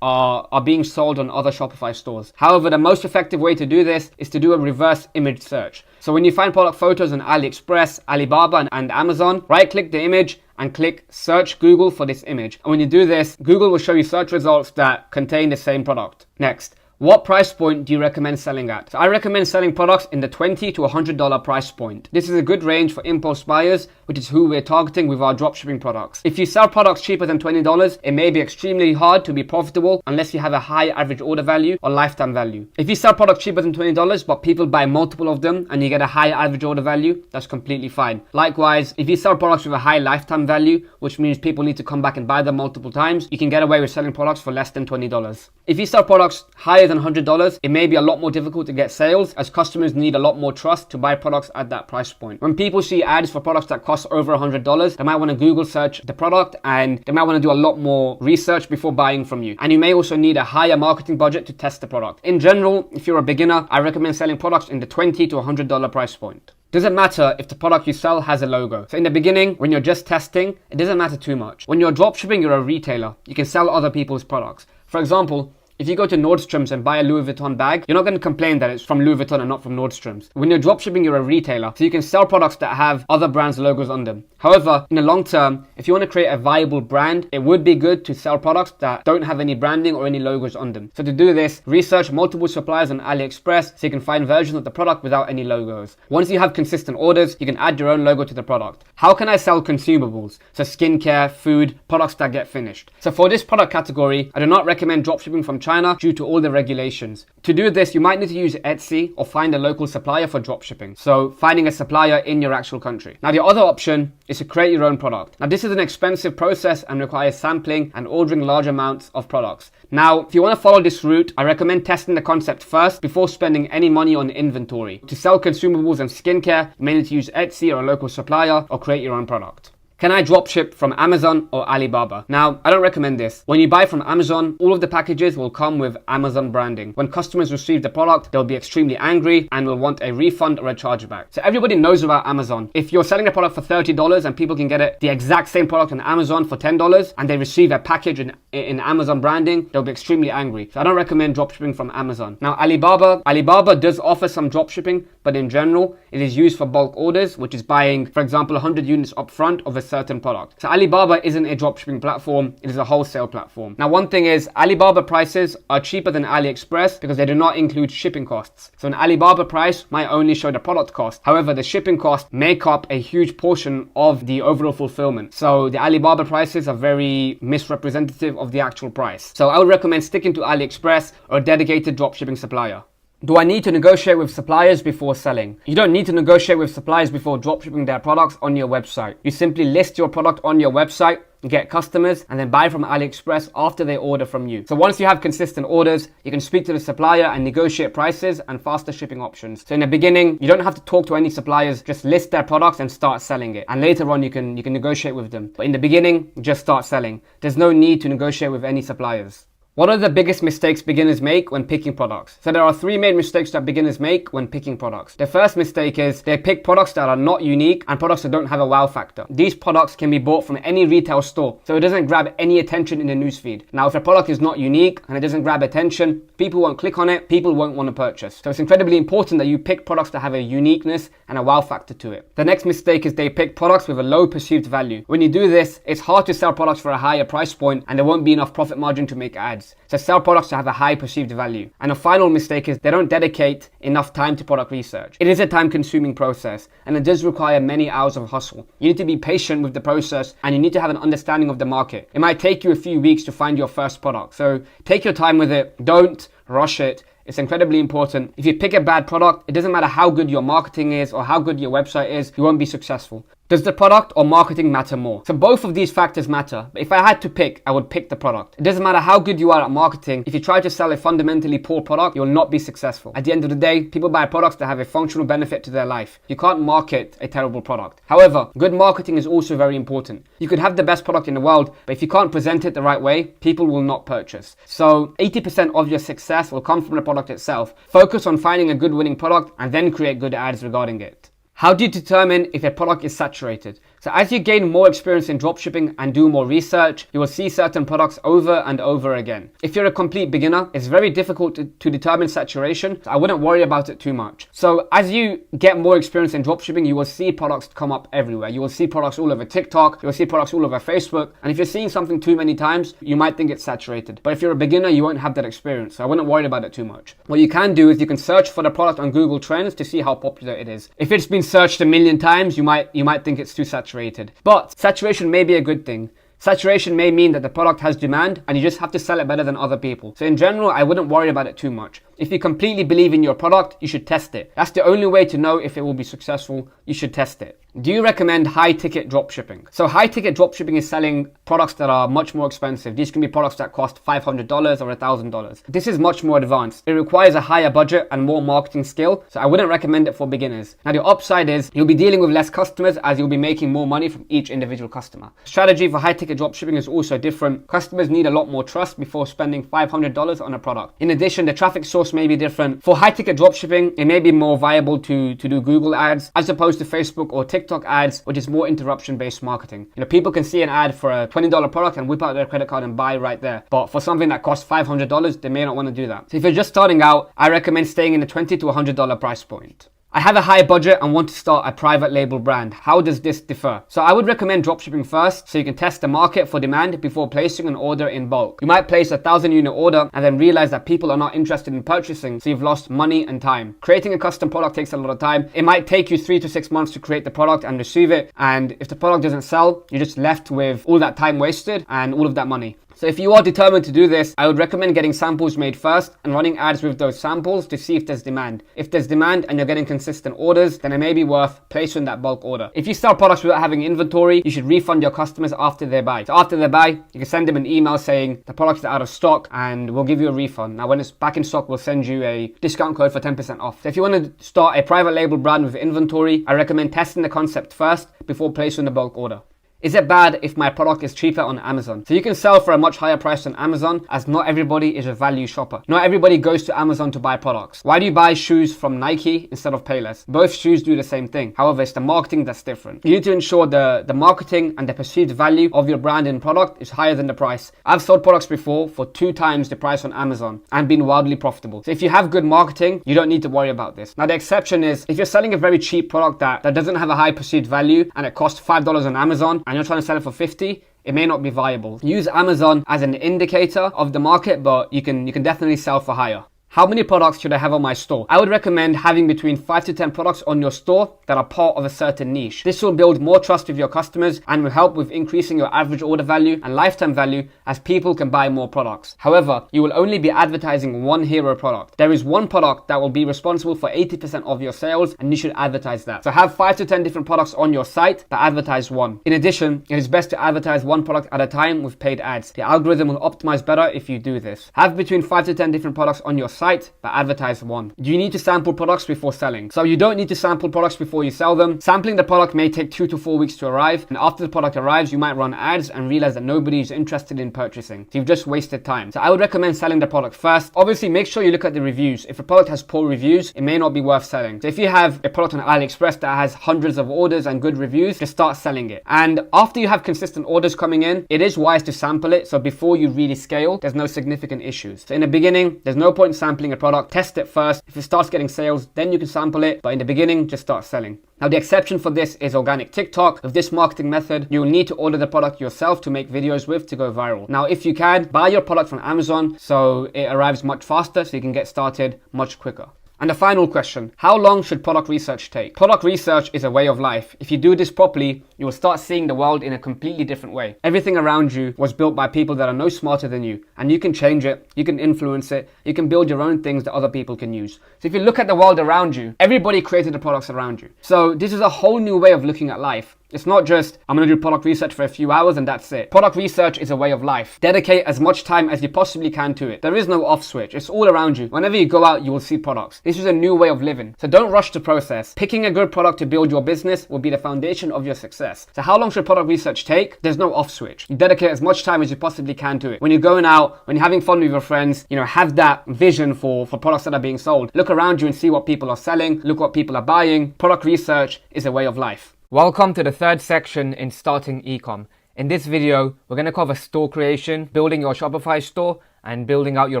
are being sold on other Shopify stores. However, the most effective way to do this is to do a reverse image search. So when you find product photos on AliExpress, Alibaba and Amazon, right click the image and click search Google for this image. And when you do this, Google will show you search results that contain the same product. Next, what price point do you recommend selling at? So I recommend selling products in the $20 to $100 price point. This is a good range for impulse buyers, which is who we're targeting with our dropshipping products. If you sell products cheaper than $20, it may be extremely hard to be profitable unless you have a high average order value or lifetime value. If you sell products cheaper than $20, but people buy multiple of them and you get a high average order value, that's completely fine. Likewise, if you sell products with a high lifetime value, which means people need to come back and buy them multiple times, you can get away with selling products for less than $20. If you sell products higher than $100, it may be a lot more difficult to get sales as customers need a lot more trust to buy products at that price point. When people see ads for products that cost over $100, they might want to Google search the product and they might want to do a lot more research before buying from you. And you may also need a higher marketing budget to test the product. In general, if you're a beginner, I recommend selling products in the $20 to $100 price point. Doesn't matter if the product you sell has a logo. So in the beginning, when you're just testing, it doesn't matter too much. When you're dropshipping, you're a retailer. You can sell other people's products. For example, if you go to Nordstrom's and buy a Louis Vuitton bag, you're not going to complain that it's from Louis Vuitton and not from Nordstrom's. When you're dropshipping, you're a retailer, so you can sell products that have other brands' logos on them. However, in the long term, if you want to create a viable brand, it would be good to sell products that don't have any branding or any logos on them. So to do this, research multiple suppliers on AliExpress so you can find versions of the product without any logos. Once you have consistent orders, you can add your own logo to the product. How can I sell consumables? So skincare, food, products that get finished. So for this product category, I do not recommend dropshipping from China due to all the regulations. To do this, you might need to use Etsy or find a local supplier for dropshipping. So finding a supplier in your actual country. Now the other option is to create your own product. Now this is an expensive process and requires sampling and ordering large amounts of products. Now, if you want to follow this route, I recommend testing the concept first before spending any money on inventory. To sell consumables and skincare, you may need to use Etsy or a local supplier or create your own product. Can I dropship from Amazon or Alibaba? Now, I don't recommend this. When you buy from Amazon, all of the packages will come with Amazon branding. When customers receive the product, they'll be extremely angry and will want a refund or a chargeback. So everybody knows about Amazon. If you're selling a product for $30 and people can get it the exact same product on Amazon for $10 and they receive a package in Amazon branding, they'll be extremely angry. So I don't recommend dropshipping from Amazon. Now, Alibaba does offer some dropshipping, but in general, it is used for bulk orders, which is buying, for example, 100 units upfront of a certain product. So Alibaba isn't a dropshipping platform, it is a wholesale platform. Now one thing is, Alibaba prices are cheaper than AliExpress because they do not include shipping costs. So an Alibaba price might only show the product cost. However, the shipping costs make up a huge portion of the overall fulfillment. So the Alibaba prices are very misrepresentative of the actual price. So I would recommend sticking to AliExpress or a dedicated dropshipping supplier. Do I need to negotiate with suppliers before selling? You don't need to negotiate with suppliers before dropshipping their products on your website. You simply list your product on your website, get customers, and then buy from AliExpress after they order from you. So once you have consistent orders, you can speak to the supplier and negotiate prices and faster shipping options. So in the beginning, you don't have to talk to any suppliers, just list their products and start selling it. And later on, you can negotiate with them. But in the beginning, just start selling. There's no need to negotiate with any suppliers. What are the biggest mistakes beginners make when picking products? So there are three main mistakes that beginners make when picking products. The first mistake is they pick products that are not unique and products that don't have a wow factor. These products can be bought from any retail store, so it doesn't grab any attention in the newsfeed. Now, if a product is not unique and it doesn't grab attention, people won't click on it, people won't want to purchase. So it's incredibly important that you pick products that have a uniqueness and a wow factor to it. The next mistake is they pick products with a low perceived value. When you do this, it's hard to sell products for a higher price point and there won't be enough profit margin to make ads. So sell products that have a high perceived value. And a final mistake is they don't dedicate enough time to product research. It is a time consuming process and it does require many hours of hustle. You need to be patient with the process and you need to have an understanding of the market. It might take you a few weeks to find your first product. So take your time with it. Don't rush it. It's incredibly important. If you pick a bad product, it doesn't matter how good your marketing is or how good your website is, you won't be successful. Does the product or marketing matter more? So both of these factors matter, but if I had to pick, I would pick the product. It doesn't matter how good you are at marketing. If you try to sell a fundamentally poor product, you'll not be successful. At the end of the day, people buy products that have a functional benefit to their life. You can't market a terrible product. However, good marketing is also very important. You could have the best product in the world, but if you can't present it the right way, people will not purchase. So 80% of your success will come from the product itself. Focus on finding a good winning product and then create good ads regarding it. How do you determine if a product is saturated? So as you gain more experience in dropshipping and do more research, you will see certain products over and over again. If you're a complete beginner, it's very difficult to determine saturation, so I wouldn't worry about it too much. So as you get more experience in dropshipping, you will see products come up everywhere. You will see products all over TikTok, you will see products all over Facebook, and if you're seeing something too many times, you might think it's saturated. But if you're a beginner, you won't have that experience, so I wouldn't worry about it too much. What you can do is you can search for the product on Google Trends to see how popular it is. If it's been searched a million times, you might think it's too saturated. But saturation may be a good thing. Saturation may mean that the product has demand and you just have to sell it better than other people. So in general, I wouldn't worry about it too much. If you completely believe in your product, you should test it. That's the only way to know if it will be successful. You should test it. Do you recommend high ticket dropshipping? So high ticket dropshipping is selling products that are much more expensive. These can be products that cost $500 or $1,000. This is much more advanced. It requires a higher budget and more marketing skill. So I wouldn't recommend it for beginners. Now the upside is you'll be dealing with less customers as you'll be making more money from each individual customer. Strategy for high ticket dropshipping is also different. Customers need a lot more trust before spending $500 on a product. In addition, the traffic source may be different. For high ticket dropshipping, it may be more viable to do Google ads as opposed to Facebook or TikTok ads, which is more interruption based marketing. People can see an ad for a $20 product and whip out their credit card and buy right there. But for something that costs $500, they may not want to do that. So if you're just starting out, I recommend staying in the $20 to $100 price point. I have a high budget and want to start a private label brand. How does this differ? So I would recommend dropshipping first so you can test the market for demand before placing an order in bulk. You might place a 1,000 unit order and then realize that people are not interested in purchasing, so you've lost money and time. Creating a custom product takes a lot of time. It might take you 3 to 6 months to create the product and receive it, and if the product doesn't sell, you're just left with all that time wasted and all of that money. So if you are determined to do this, I would recommend getting samples made first and running ads with those samples to see if there's demand. If there's demand and you're getting consistent orders, then it may be worth placing that bulk order. If you sell products without having inventory, you should refund your customers after they buy. So after they buy, you can send them an email saying the product is out of stock and we'll give you a refund. Now when it's back in stock, we'll send you a discount code for 10% off. So if you want to start a private label brand with inventory, I recommend testing the concept first before placing the bulk order. Is it bad if my product is cheaper on Amazon? So you can sell for a much higher price on Amazon as not everybody is a value shopper. Not everybody goes to Amazon to buy products. Why do you buy shoes from Nike instead of Payless? Both shoes do the same thing. However, it's the marketing that's different. You need to ensure the marketing and the perceived value of your brand and product is higher than the price. I've sold products before for 2 times the price on Amazon and been wildly profitable. So if you have good marketing, you don't need to worry about this. Now the exception is if you're selling a very cheap product that doesn't have a high perceived value and it costs $5 on Amazon, and you're trying to sell it for 50, it may not be viable. Use Amazon as an indicator of the market, but you can definitely sell for higher. How many products should I have on my store? I would recommend having between 5 to 10 products on your store that are part of a certain niche. This will build more trust with your customers and will help with increasing your average order value and lifetime value as people can buy more products. However, you will only be advertising one hero product. There is one product that will be responsible for 80% of your sales and you should advertise that. So have 5 to 10 different products on your site, but advertise one. In addition, it is best to advertise one product at a time with paid ads. The algorithm will optimize better if you do this. Have between 5 to 10 different products on your site, but advertise one. You need to sample products before selling. So you don't need to sample products before you sell them. Sampling the product may take 2 to 4 weeks to arrive, and after the product arrives, you might run ads and realize that nobody is interested in purchasing. So you've just wasted time. So I would recommend selling the product first. Obviously, make sure you look at the reviews. If a product has poor reviews, it may not be worth selling. So if you have a product on AliExpress that has hundreds of orders and good reviews, just start selling it. And after you have consistent orders coming in, it is wise to sample it. So before you really scale, there's no significant issues. So in the beginning, there's no point in sampling a product. Test it first. If it starts getting sales, then you can sample it. But in the beginning, just start selling. Now, the exception for this is organic TikTok. With this marketing method, you will need to order the product yourself to make videos with to go viral. Now, if you can, buy your product from Amazon so it arrives much faster, so you can get started much quicker. And the final question, how long should product research take? Product research is a way of life. If you do this properly, you will start seeing the world in a completely different way. Everything around you was built by people that are no smarter than you, and you can change it, you can influence it, you can build your own things that other people can use. So if you look at the world around you, everybody created the products around you. So this is a whole new way of looking at life. It's not just, I'm going to do product research for a few hours and that's it. Product research is a way of life. Dedicate as much time as you possibly can to it. There is no off switch. It's all around you. Whenever you go out, you will see products. This is a new way of living. So don't rush the process. Picking a good product to build your business will be the foundation of your success. So how long should product research take? There's no off switch. You dedicate as much time as you possibly can to it. When you're going out, when you're having fun with your friends, have that vision for products that are being sold. Look around you and see what people are selling. Look what people are buying. Product research is a way of life. Welcome to the third section in starting ecom. In this video, we're going to cover store creation, building your Shopify store, and building out your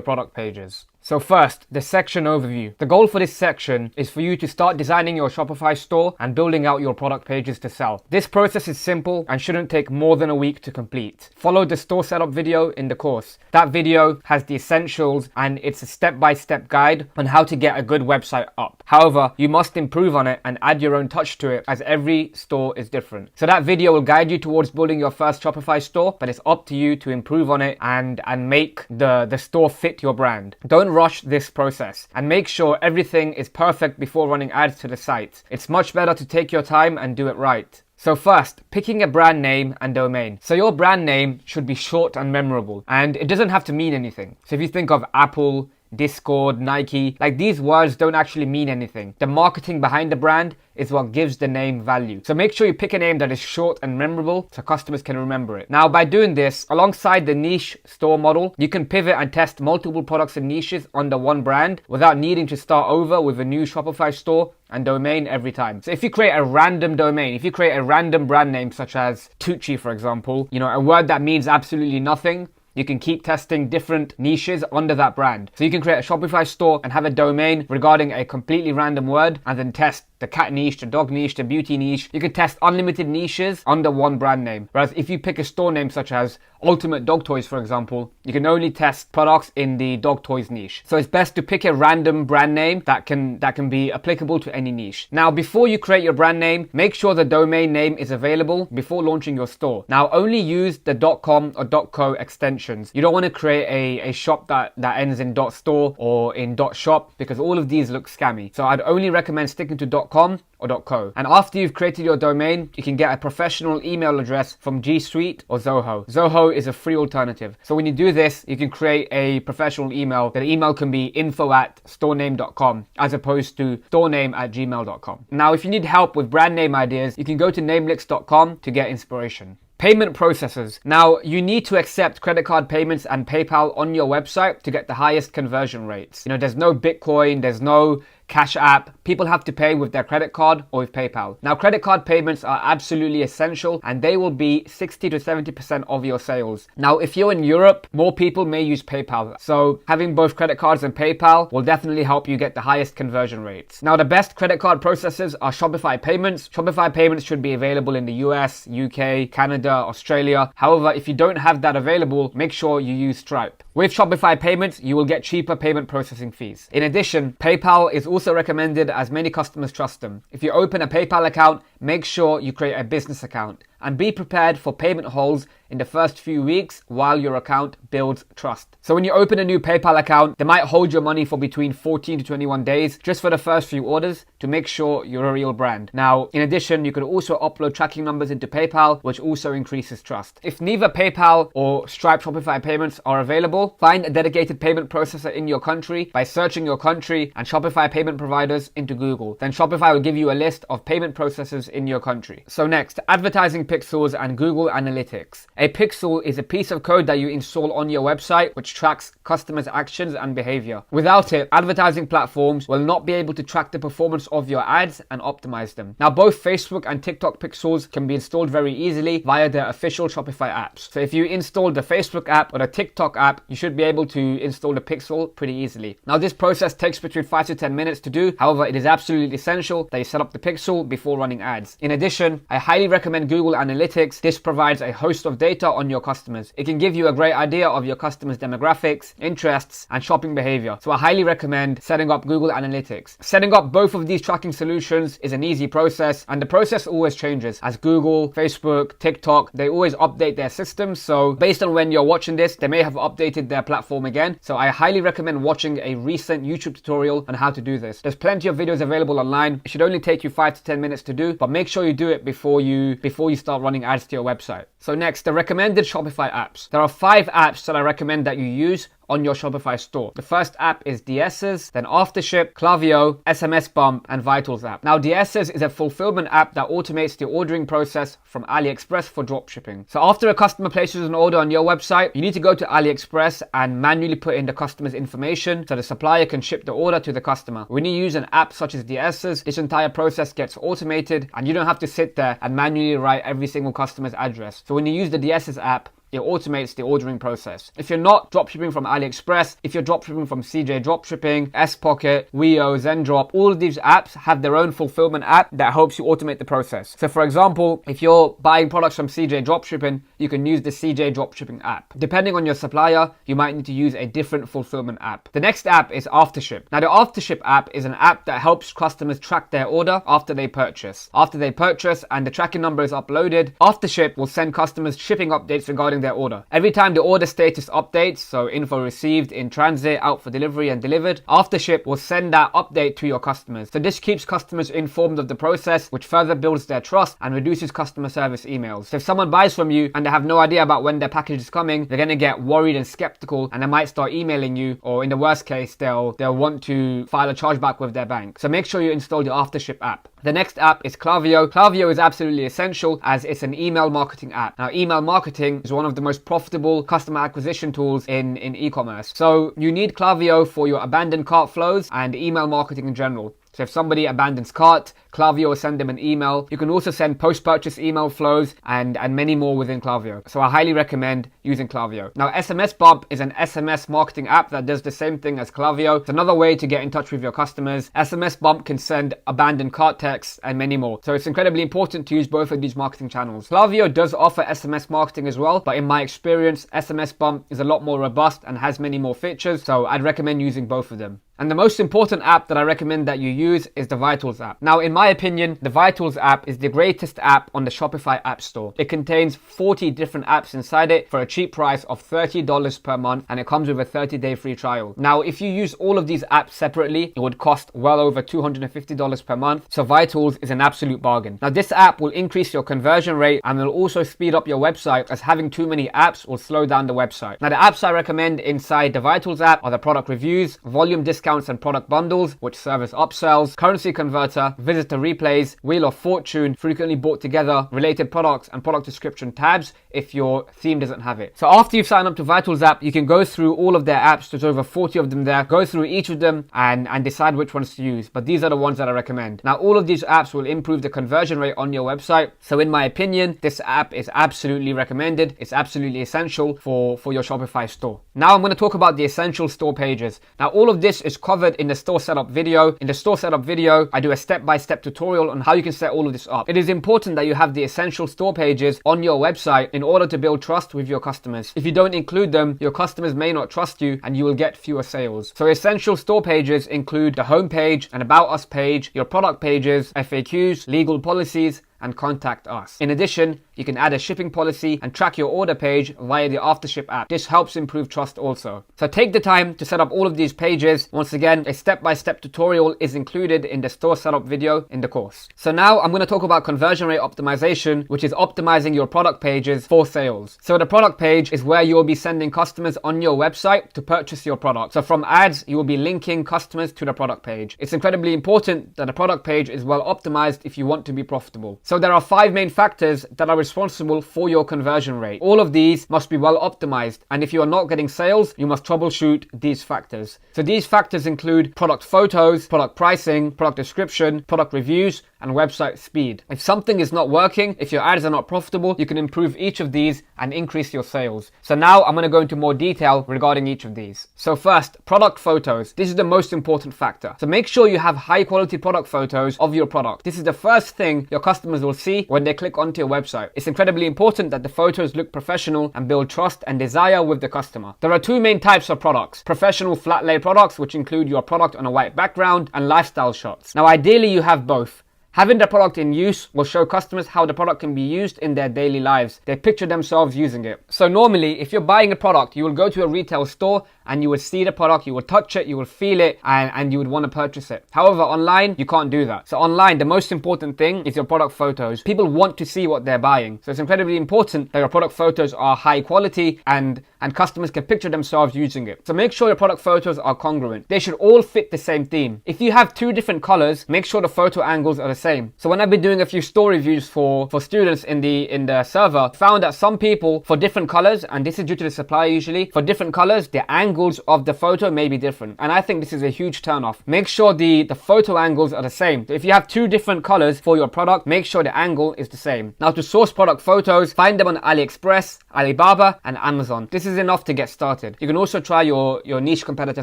product pages. So first, the section overview. The goal for this section is for you to start designing your Shopify store and building out your product pages to sell. This process is simple and shouldn't take more than a week to complete. Follow the store setup video in the course. That video has the essentials and it's a step-by-step guide on how to get a good website up. However, you must improve on it and add your own touch to it as every store is different. So that video will guide you towards building your first Shopify store, but it's up to you to improve on it and make the store fit your brand. Don't rush this process and make sure everything is perfect before running ads to the site. It's much better to take your time and do it right. So first, picking a brand name and domain. So your brand name should be short and memorable, and it doesn't have to mean anything. So if you think of Apple, Discord, Nike, these words don't actually mean anything. The marketing behind the brand is what gives the name value. So make sure you pick a name that is short and memorable so customers can remember it. Now, by doing this, alongside the niche store model, you can pivot and test multiple products and niches under one brand without needing to start over with a new Shopify store and domain every time. So if you create a random domain, if you create a random brand name such as Tucci, for example, a word that means absolutely nothing, you can keep testing different niches under that brand. So you can create a Shopify store and have a domain regarding a completely random word and then test the cat niche, the dog niche, the beauty niche. You can test unlimited niches under one brand name. Whereas if you pick a store name such as Ultimate Dog Toys, for example, you can only test products in the dog toys niche. So it's best to pick a random brand name that can be applicable to any niche. Now, before you create your brand name, make sure the domain name is available before launching your store. Now, only use the .com or .co extensions. You don't want to create a shop that ends in .store or in .shop because all of these look scammy. So I'd only recommend sticking to .com or .co. And after you've created your domain, you can get a professional email address from G Suite or Zoho. Zoho is a free alternative. So when you do this, you can create a professional email. The email can be info@storename.com as opposed to storename@gmail.com. Now, if you need help with brand name ideas, you can go to namelix.com to get inspiration. Payment processors. Now, you need to accept credit card payments and PayPal on your website to get the highest conversion rates. There's no Bitcoin, there's no Cash App. People have to pay with their credit card or with PayPal. Now, credit card payments are absolutely essential and they will be 60 to 70% of your sales. Now, if you're in Europe, more people may use PayPal. So having both credit cards and PayPal will definitely help you get the highest conversion rates. Now, the best credit card processors are Shopify Payments. Shopify Payments should be available in the US, UK, Canada, Australia. However, if you don't have that available, make sure you use Stripe. With Shopify Payments, you will get cheaper payment processing fees. In addition, PayPal is also recommended as many customers trust them. If you open a PayPal account, make sure you create a business account. and be prepared for payment holes in the first few weeks while your account builds trust. So when you open a new PayPal account, they might hold your money for between 14 to 21 days just for the first few orders to make sure you're a real brand. Now, in addition, you could also upload tracking numbers into PayPal, which also increases trust. If neither PayPal or Stripe Shopify payments are available, find a dedicated payment processor in your country by searching your country and Shopify payment providers into Google. Then Shopify will give you a list of payment processors in your country. So next, advertising pixels and Google Analytics. A pixel is a piece of code that you install on your website which tracks customers' actions and behavior. Without it, advertising platforms will not be able to track the performance of your ads and optimize them. Now, both Facebook and TikTok pixels can be installed very easily via their official Shopify apps. So if you install the Facebook app or the TikTok app, you should be able to install the pixel pretty easily. Now, this process takes between 5 to 10 minutes to do. However, it is absolutely essential that you set up the pixel before running ads. In addition, I highly recommend Google Analytics. This provides a host of data on your customers. It can give you a great idea of your customers' demographics, interests, and shopping behavior. So I highly recommend setting up Google Analytics. Setting up both of these tracking solutions is an easy process, and the process always changes as Google, Facebook, TikTok, they always update their systems. So based on when you're watching this, they may have updated their platform again. So I highly recommend watching a recent YouTube tutorial on how to do this. There's plenty of videos available online. It should only take you 5 to 10 minutes to do, but make sure you do it before you start running ads to your website. So next, the recommended Shopify apps. There are 5 apps that I recommend that you use on your Shopify store. The first app is DS's, then Aftership, Klaviyo, SMS Bump, and Vitals app. Now, DS's is a fulfillment app that automates the ordering process from AliExpress for dropshipping. So after a customer places an order on your website, you need to go to AliExpress and manually put in the customer's information so the supplier can ship the order to the customer. When you use an app such as DS's, this entire process gets automated and you don't have to sit there and manually write every single customer's address. So when you use the DS's app, it automates the ordering process. If you're not dropshipping from AliExpress, if you're dropshipping from CJ Dropshipping, Pocket, Weo, Zendrop, all of these apps have their own fulfillment app that helps you automate the process. So for example, if you're buying products from CJ Dropshipping, you can use the CJ Dropshipping app. Depending on your supplier, you might need to use a different fulfillment app. The next app is Aftership. Now, the Aftership app is an app that helps customers track their order after they purchase. After they purchase and the tracking number is uploaded, Aftership will send customers shipping updates regarding their order. Every time the order status updates, so info received, in transit, out for delivery, and delivered, Aftership will send that update to your customers. So this keeps customers informed of the process, which further builds their trust and reduces customer service emails. So if someone buys from you and they have no idea about when their package is coming, they're going to get worried and skeptical, and they might start emailing you, or in the worst case, they'll want to file a chargeback with their bank. So make sure you install the Aftership app. The next app is Klaviyo. Klaviyo is absolutely essential as it's an email marketing app. Now, email marketing is one of the most profitable customer acquisition tools in e-commerce. So you need Klaviyo for your abandoned cart flows and email marketing in general. So if somebody abandons cart, Klaviyo will send them an email. You can also send post-purchase email flows and many more within Klaviyo. So I highly recommend using Klaviyo. Now, SMS Bump is an SMS marketing app that does the same thing as Klaviyo. It's another way to get in touch with your customers. SMS Bump can send abandoned cart texts and many more. So it's incredibly important to use both of these marketing channels. Klaviyo does offer SMS marketing as well, but in my experience, SMS Bump is a lot more robust and has many more features. So I'd recommend using both of them. And the most important app that I recommend that you use is the Vitals app. Now, in my opinion, the Vitals app is the greatest app on the Shopify App Store. It contains 40 different apps inside it for a cheap price of $30 per month, and it comes with a 30-day free trial. Now, if you use all of these apps separately, it would cost well over $250 per month. So Vitals is an absolute bargain. Now, this app will increase your conversion rate and will also speed up your website, as having too many apps will slow down the website. Now, the apps I recommend inside the Vitals app are the product reviews, volume discounts and product bundles, which serve as upsells, currency converter, visitor replays, wheel of fortune, frequently bought together, related products, and product description tabs if your theme doesn't have it. So after you've signed up to Vitals app, you can go through all of their apps. There's over 40 of them there. Go through each of them and decide which ones to use. But these are the ones that I recommend. Now, all of these apps will improve the conversion rate on your website. So in my opinion, this app is absolutely recommended. It's absolutely essential for your Shopify store. Now I'm going to talk about the essential store pages. Now, all of this is covered in the store setup video. In the store setup video, I do a step-by-step tutorial on how you can set all of this up. It is important that you have the essential store pages on your website in order to build trust with your customers. If you don't include them, your customers may not trust you and you will get fewer sales. So essential store pages include the home page, an about us page, your product pages, FAQs, legal policies, and contact us. In addition, You can add a shipping policy and track your order page via the AfterShip app. This helps improve trust also. So take the time to set up all of these pages. Once again, a step-by-step tutorial is included in the store setup video in the course. So now I'm going to talk about conversion rate optimization, which is optimizing your product pages for sales. So the product page is where you'll be sending customers on your website to purchase your product. So from ads, you will be linking customers to the product page. It's incredibly important that the product page is well optimized if you want to be profitable. So there are 5 main factors that are responsible for your conversion rate. All of these must be well optimized, and if you are not getting sales, you must troubleshoot these factors. So these factors include product photos, product pricing, product description, product reviews, and website speed. If something is not working, if your ads are not profitable, you can improve each of these and increase your sales. So now I'm going to go into more detail regarding each of these. So first, product photos. This is the most important factor. So make sure you have high quality product photos of your product. This is the first thing your customers will see when they click onto your website. It's incredibly important that the photos look professional and build trust and desire with the customer. There are 2 main types of products: professional flat lay products, which include your product on a white background, and lifestyle shots. Now ideally you have both. Having the product in use will show customers how the product can be used in their daily lives. They picture themselves using it. So normally, if you're buying a product, you will go to a retail store and you will see the product, you will touch it, you will feel it, and you would want to purchase it. However, online, you can't do that. So online, the most important thing is your product photos. People want to see what they're buying. So it's incredibly important that your product photos are high quality and customers can picture themselves using it. So make sure your product photos are congruent. They should all fit the same theme. If you have 2 different colors, make sure the photo angles are the same. So when I've been doing a few store reviews for students in the server, found that some people, for different colors, and this is due to the supplier usually, for different colors, the angles of the photo may be different. And I think this is a huge turn off. Make sure the photo angles are the same. So if you have 2 different colors for your product, make sure the angle is the same. Now to source product photos, find them on AliExpress, Alibaba, and Amazon. This is enough to get started. You can also try your niche competitor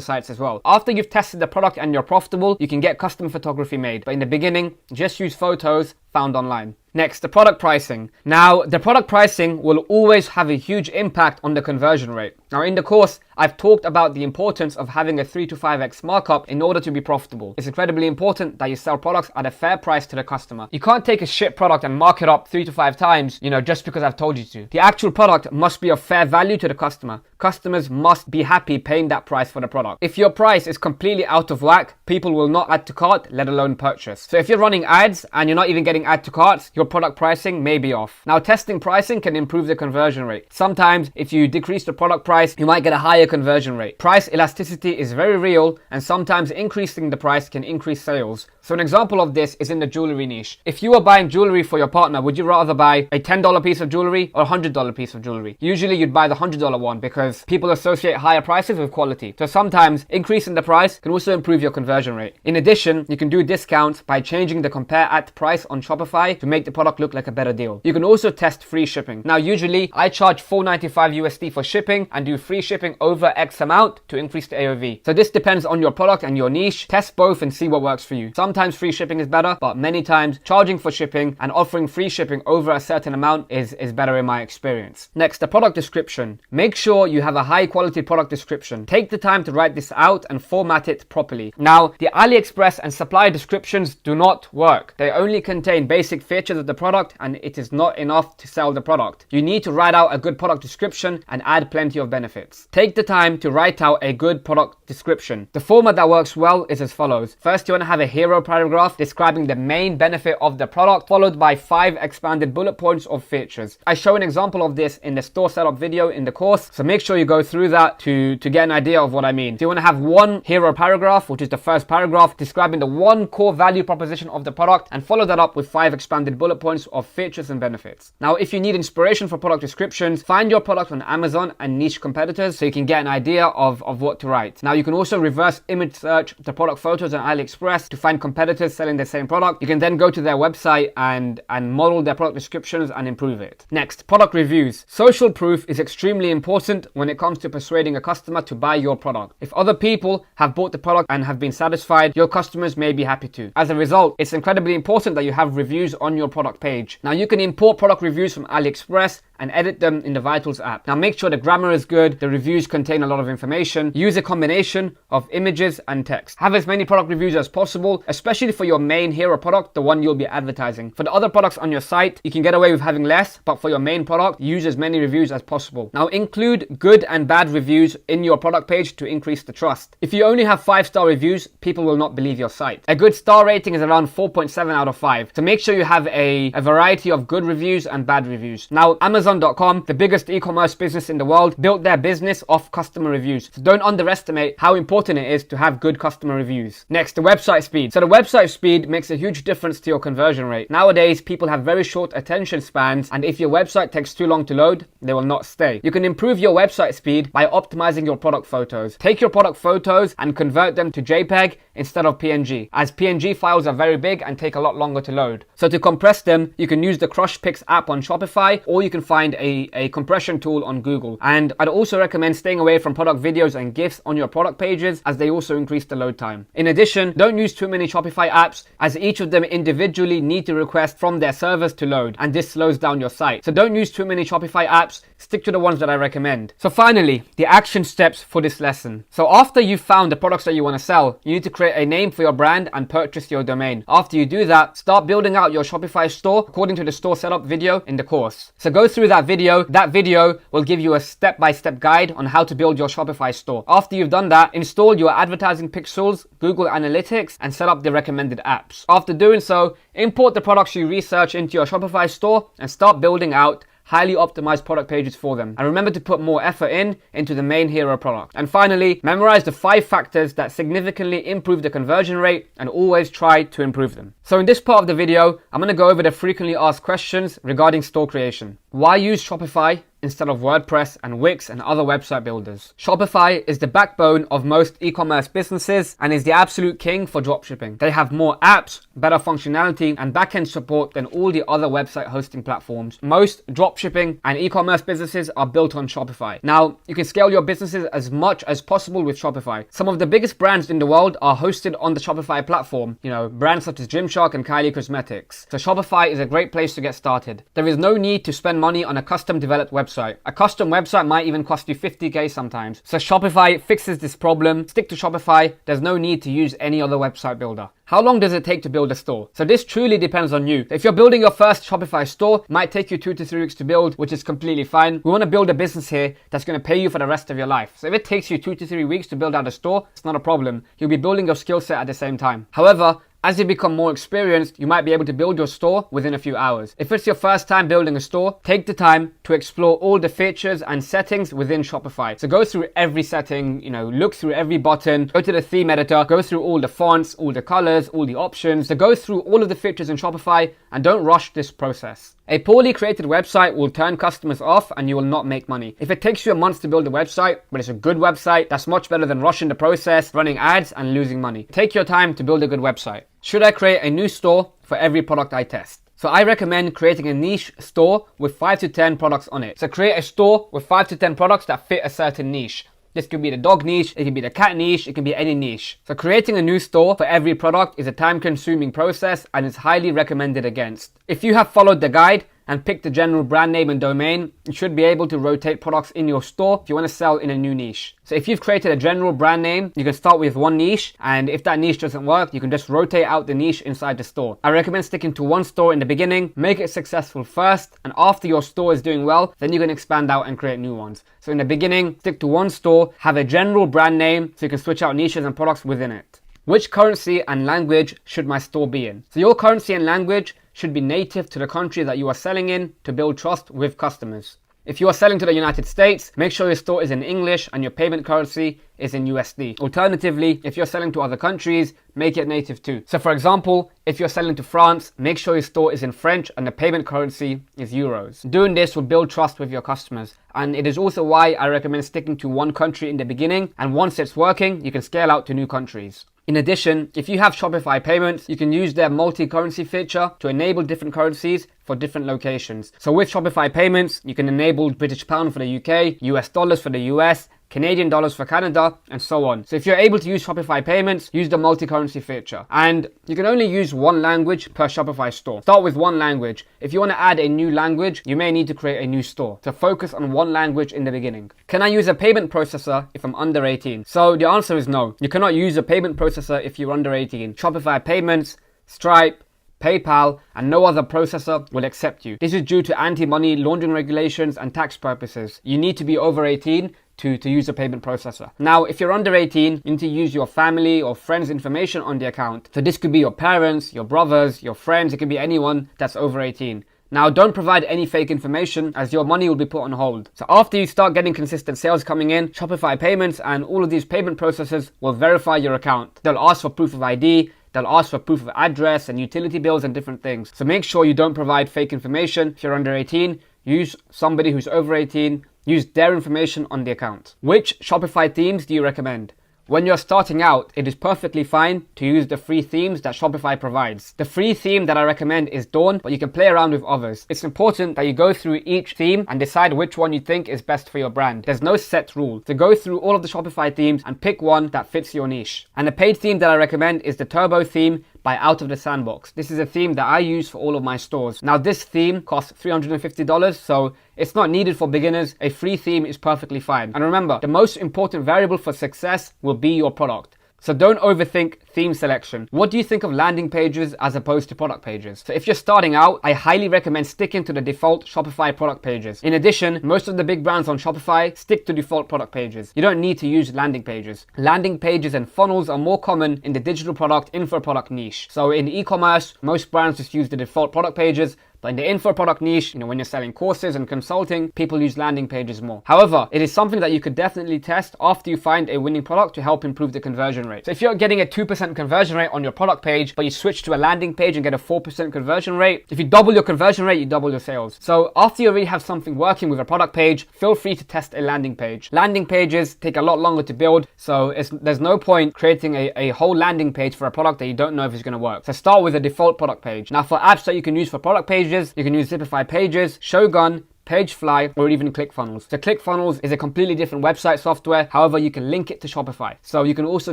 sites as well. After you've tested the product and you're profitable, you can get custom photography made. But in the beginning, just use photos found online. Next, the product pricing. Now, the product pricing will always have a huge impact on the conversion rate. Now, in the course, I've talked about the importance of having a 3 to 5x markup in order to be profitable. It's incredibly important that you sell products at a fair price to the customer. You can't take a shit product and mark it up 3 to 5 times, just because I've told you to. The actual product must be of fair value to the customer. Customers must be happy paying that price for the product. If your price is completely out of whack, people will not add to cart, let alone purchase. So if you're running ads and you're not even getting add to carts, your product pricing may be off. Now, testing pricing can improve the conversion rate. Sometimes if you decrease the product price, you might get a higher conversion rate. Price elasticity is very real, and sometimes increasing the price can increase sales. So an example of this is in the jewelry niche. If you are buying jewelry for your partner, would you rather buy a $10 piece of jewelry or a $100 piece of jewelry? Usually you'd buy the $100 one because people associate higher prices with quality. So sometimes increasing the price can also improve your conversion rate. In addition, you can do discounts by changing the compare at price on Shopify to make the product look like a better deal. You can also test free shipping. Now, usually I charge $4.95 USD for shipping and do free shipping over X amount to increase the AOV. So this depends on your product and your niche. Test both and see what works for you. Sometimes free shipping is better, but many times charging for shipping and offering free shipping over a certain amount is better in my experience. Next, the product description. Make sure you have a high quality product description. Take the time to write this out and format it properly. Now, the AliExpress and supplier descriptions do not work. They only contain basic features of the product and it is not enough to sell the product. You need to write out a good product description and add plenty of benefits. Take the time to write out a good product description. The format that works well is as follows. First, you want to have a hero paragraph describing the main benefit of the product, followed by 5 expanded bullet points of features. I show an example of this in the store setup video in the course, so make sure you go through that to get an idea of what I mean. So you want to have one hero paragraph, which is the first paragraph, describing the one core value proposition of the product, and follow that up with 5 expanded bullet points of features and benefits. Now, if you need inspiration for product descriptions, find your product on Amazon and niche competitors so you can get an idea of what to write. Now, you can also reverse image search the product photos on AliExpress to find competitors selling the same product. You can then go to their website and model their product descriptions and improve it. Next, product reviews. Social proof is extremely important when it comes to persuading a customer to buy your product. If other people have bought the product and have been satisfied, your customers may be happy too. As a result, it's incredibly important that you have reviews on your product page. Now, you can import product reviews from AliExpress and edit them in the Vitals app. Now, make sure the grammar is good good, the reviews contain a lot of information. Use a combination of images and text. Have as many product reviews as possible, especially for your main hero product, the one you'll be advertising. For the other products on your site, you can get away with having less, but for your main product, use as many reviews as possible. Now, include good and bad reviews in your product page to increase the trust. If you only have 5-star reviews, people will not believe your site. A good star rating is around 4.7 out of 5. So make sure you have a variety of good reviews and bad reviews. Now, Amazon.com, the biggest e-commerce business in the world, built their business off customer reviews. So don't underestimate how important it is to have good customer reviews. Next, the website speed. So the website speed makes a huge difference to your conversion rate. Nowadays, people have very short attention spans, and if your website takes too long to load, they will not stay. You can improve your website speed by optimizing your product photos. Take your product photos and convert them to JPEG instead of PNG, as PNG files are very big and take a lot longer to load. So to compress them, you can use the CrushPix app on Shopify, or you can find a compression tool on Google. And I'd also recommend staying away from product videos and GIFs on your product pages, as they also increase the load time. In addition, don't use too many Shopify apps, as each of them individually need to request from their servers to load, and this slows down your site. So don't use too many Shopify apps, stick to the ones that I recommend. So finally, the action steps for this lesson. So after you've found the products that you want to sell, you need to create a name for your brand and purchase your domain. After you do that, start building out your Shopify store according to the store setup video in the course. So go through that video. That video will give you a step-by-step guide on how to build your Shopify store. After you've done that, install your advertising pixels, Google Analytics, and set up the recommended apps. After doing so, import the products you research into your Shopify store and start building out highly optimized product pages for them. And remember to put more effort into the main hero product. And finally, memorize the 5 factors that significantly improve the conversion rate and always try to improve them. So in this part of the video, I'm going to go over the frequently asked questions regarding store creation. Why use Shopify instead of WordPress and Wix and other website builders? Shopify is the backbone of most e-commerce businesses and is the absolute king for dropshipping. They have more apps, better functionality, and backend support than all the other website hosting platforms. Most dropshipping and e-commerce businesses are built on Shopify. Now, you can scale your businesses as much as possible with Shopify. Some of the biggest brands in the world are hosted on the Shopify platform. You know, brands such as Gymshark and Kylie Cosmetics. So Shopify is a great place to get started. There is no need to spend money on a custom developed website. A custom website might even cost you 50k sometimes. So Shopify fixes this problem. Stick to Shopify. There's no need to use any other website builder. How long does it take to build a store? So this truly depends on you. If you're building your first Shopify store, it might take you 2 to 3 weeks to build, which is completely fine. We want to build a business here that's going to pay you for the rest of your life. So if it takes you 2 to 3 weeks to build out a store, it's not a problem. You'll be building your skill set at the same time. However, as you become more experienced, you might be able to build your store within a few hours. If it's your first time building a store, take the time to explore all the features and settings within Shopify. So go through every setting, look through every button, go to the theme editor, go through all the fonts, all the colors, all the options. So go through all of the features in Shopify and don't rush this process. A poorly created website will turn customers off and you will not make money. If it takes you a month to build a website, but it's a good website, that's much better than rushing the process, running ads and losing money. Take your time to build a good website. Should I create a new store for every product I test? So I recommend creating a niche store with 5 to 10 products on it. So create a store with 5 to 10 products that fit a certain niche. This could be the dog niche, it could be the cat niche, it can be any niche. So creating a new store for every product is a time-consuming process and is highly recommended against. If you have followed the guide and picked the general brand name and domain, you should be able to rotate products in your store if you want to sell in a new niche. So if you've created a general brand name, you can start with one niche, and if that niche doesn't work, you can just rotate out the niche inside the store. I recommend sticking to one store in the beginning, make it successful first, and after your store is doing well, then you can expand out and create new ones. So in the beginning, stick to one store, have a general brand name so you can switch out niches and products within it. Which currency and language should my store be in? So your currency and language should be native to the country that you are selling in to build trust with customers. If you are selling to the United States, make sure your store is in English and your payment currency is in USD. Alternatively, if you're selling to other countries, make it native too. So for example, if you're selling to France, make sure your store is in French and the payment currency is euros. Doing this will build trust with your customers. And it is also why I recommend sticking to one country in the beginning, and once it's working, you can scale out to new countries. In addition, if you have Shopify payments, you can use their multi-currency feature to enable different currencies for different locations. So with Shopify payments, you can enable British pound for the UK, US dollars for the US, Canadian dollars for Canada, and so on. So if you're able to use Shopify payments, use the multi-currency feature. And you can only use one language per Shopify store. Start with one language. If you want to add a new language, you may need to create a new store. So focus on one language in the beginning. Can I use a payment processor if I'm under 18? So the answer is no. You cannot use a payment processor if you're under 18. Shopify payments, Stripe, PayPal, and no other processor will accept you. This is due to anti-money laundering regulations and tax purposes. You need to be over 18 to use a payment processor. Now, if you're under 18, you need to use your family or friends' information on the account. So this could be your parents, your brothers, your friends, it can be anyone that's over 18. Now, don't provide any fake information as your money will be put on hold. So after you start getting consistent sales coming in, Shopify payments and all of these payment processors will verify your account. They'll ask for proof of ID, they'll ask for proof of address and utility bills and different things. So make sure you don't provide fake information. If you're under 18, use somebody who's over 18, use their information on the account. Which Shopify themes do you recommend? When you're starting out, it is perfectly fine to use the free themes that Shopify provides. The free theme that I recommend is Dawn, but you can play around with others. It's important that you go through each theme and decide which one you think is best for your brand. There's no set rule. So go through all of the Shopify themes and pick one that fits your niche. And the paid theme that I recommend is the Turbo theme by Out of the Sandbox. This is a theme that I use for all of my stores. Now this theme costs $350, so it's not needed for beginners. A free theme is perfectly fine. And remember, the most important variable for success will be your product. So don't overthink theme selection. What do you think of landing pages as opposed to product pages? So if you're starting out, I highly recommend sticking to the default Shopify product pages. In addition, most of the big brands on Shopify stick to default product pages. You don't need to use landing pages. Landing pages and funnels are more common in the digital product, info product niche. So in e-commerce, most brands just use the default product pages. But in the info product niche, when you're selling courses and consulting, people use landing pages more. However, it is something that you could definitely test after you find a winning product to help improve the conversion rate. So if you're getting a 2% conversion rate on your product page, but you switch to a landing page and get a 4% conversion rate, if you double your conversion rate, you double your sales. So after you already have something working with a product page, feel free to test a landing page. Landing pages take a lot longer to build, so there's no point creating a whole landing page for a product that you don't know if it's going to work. So start with a default product page. Now for apps that you can use for product pages, you can use Zipify Pages, Shogun, Pagefly, or even ClickFunnels. So ClickFunnels is a completely different website software. However, you can link it to Shopify. So you can also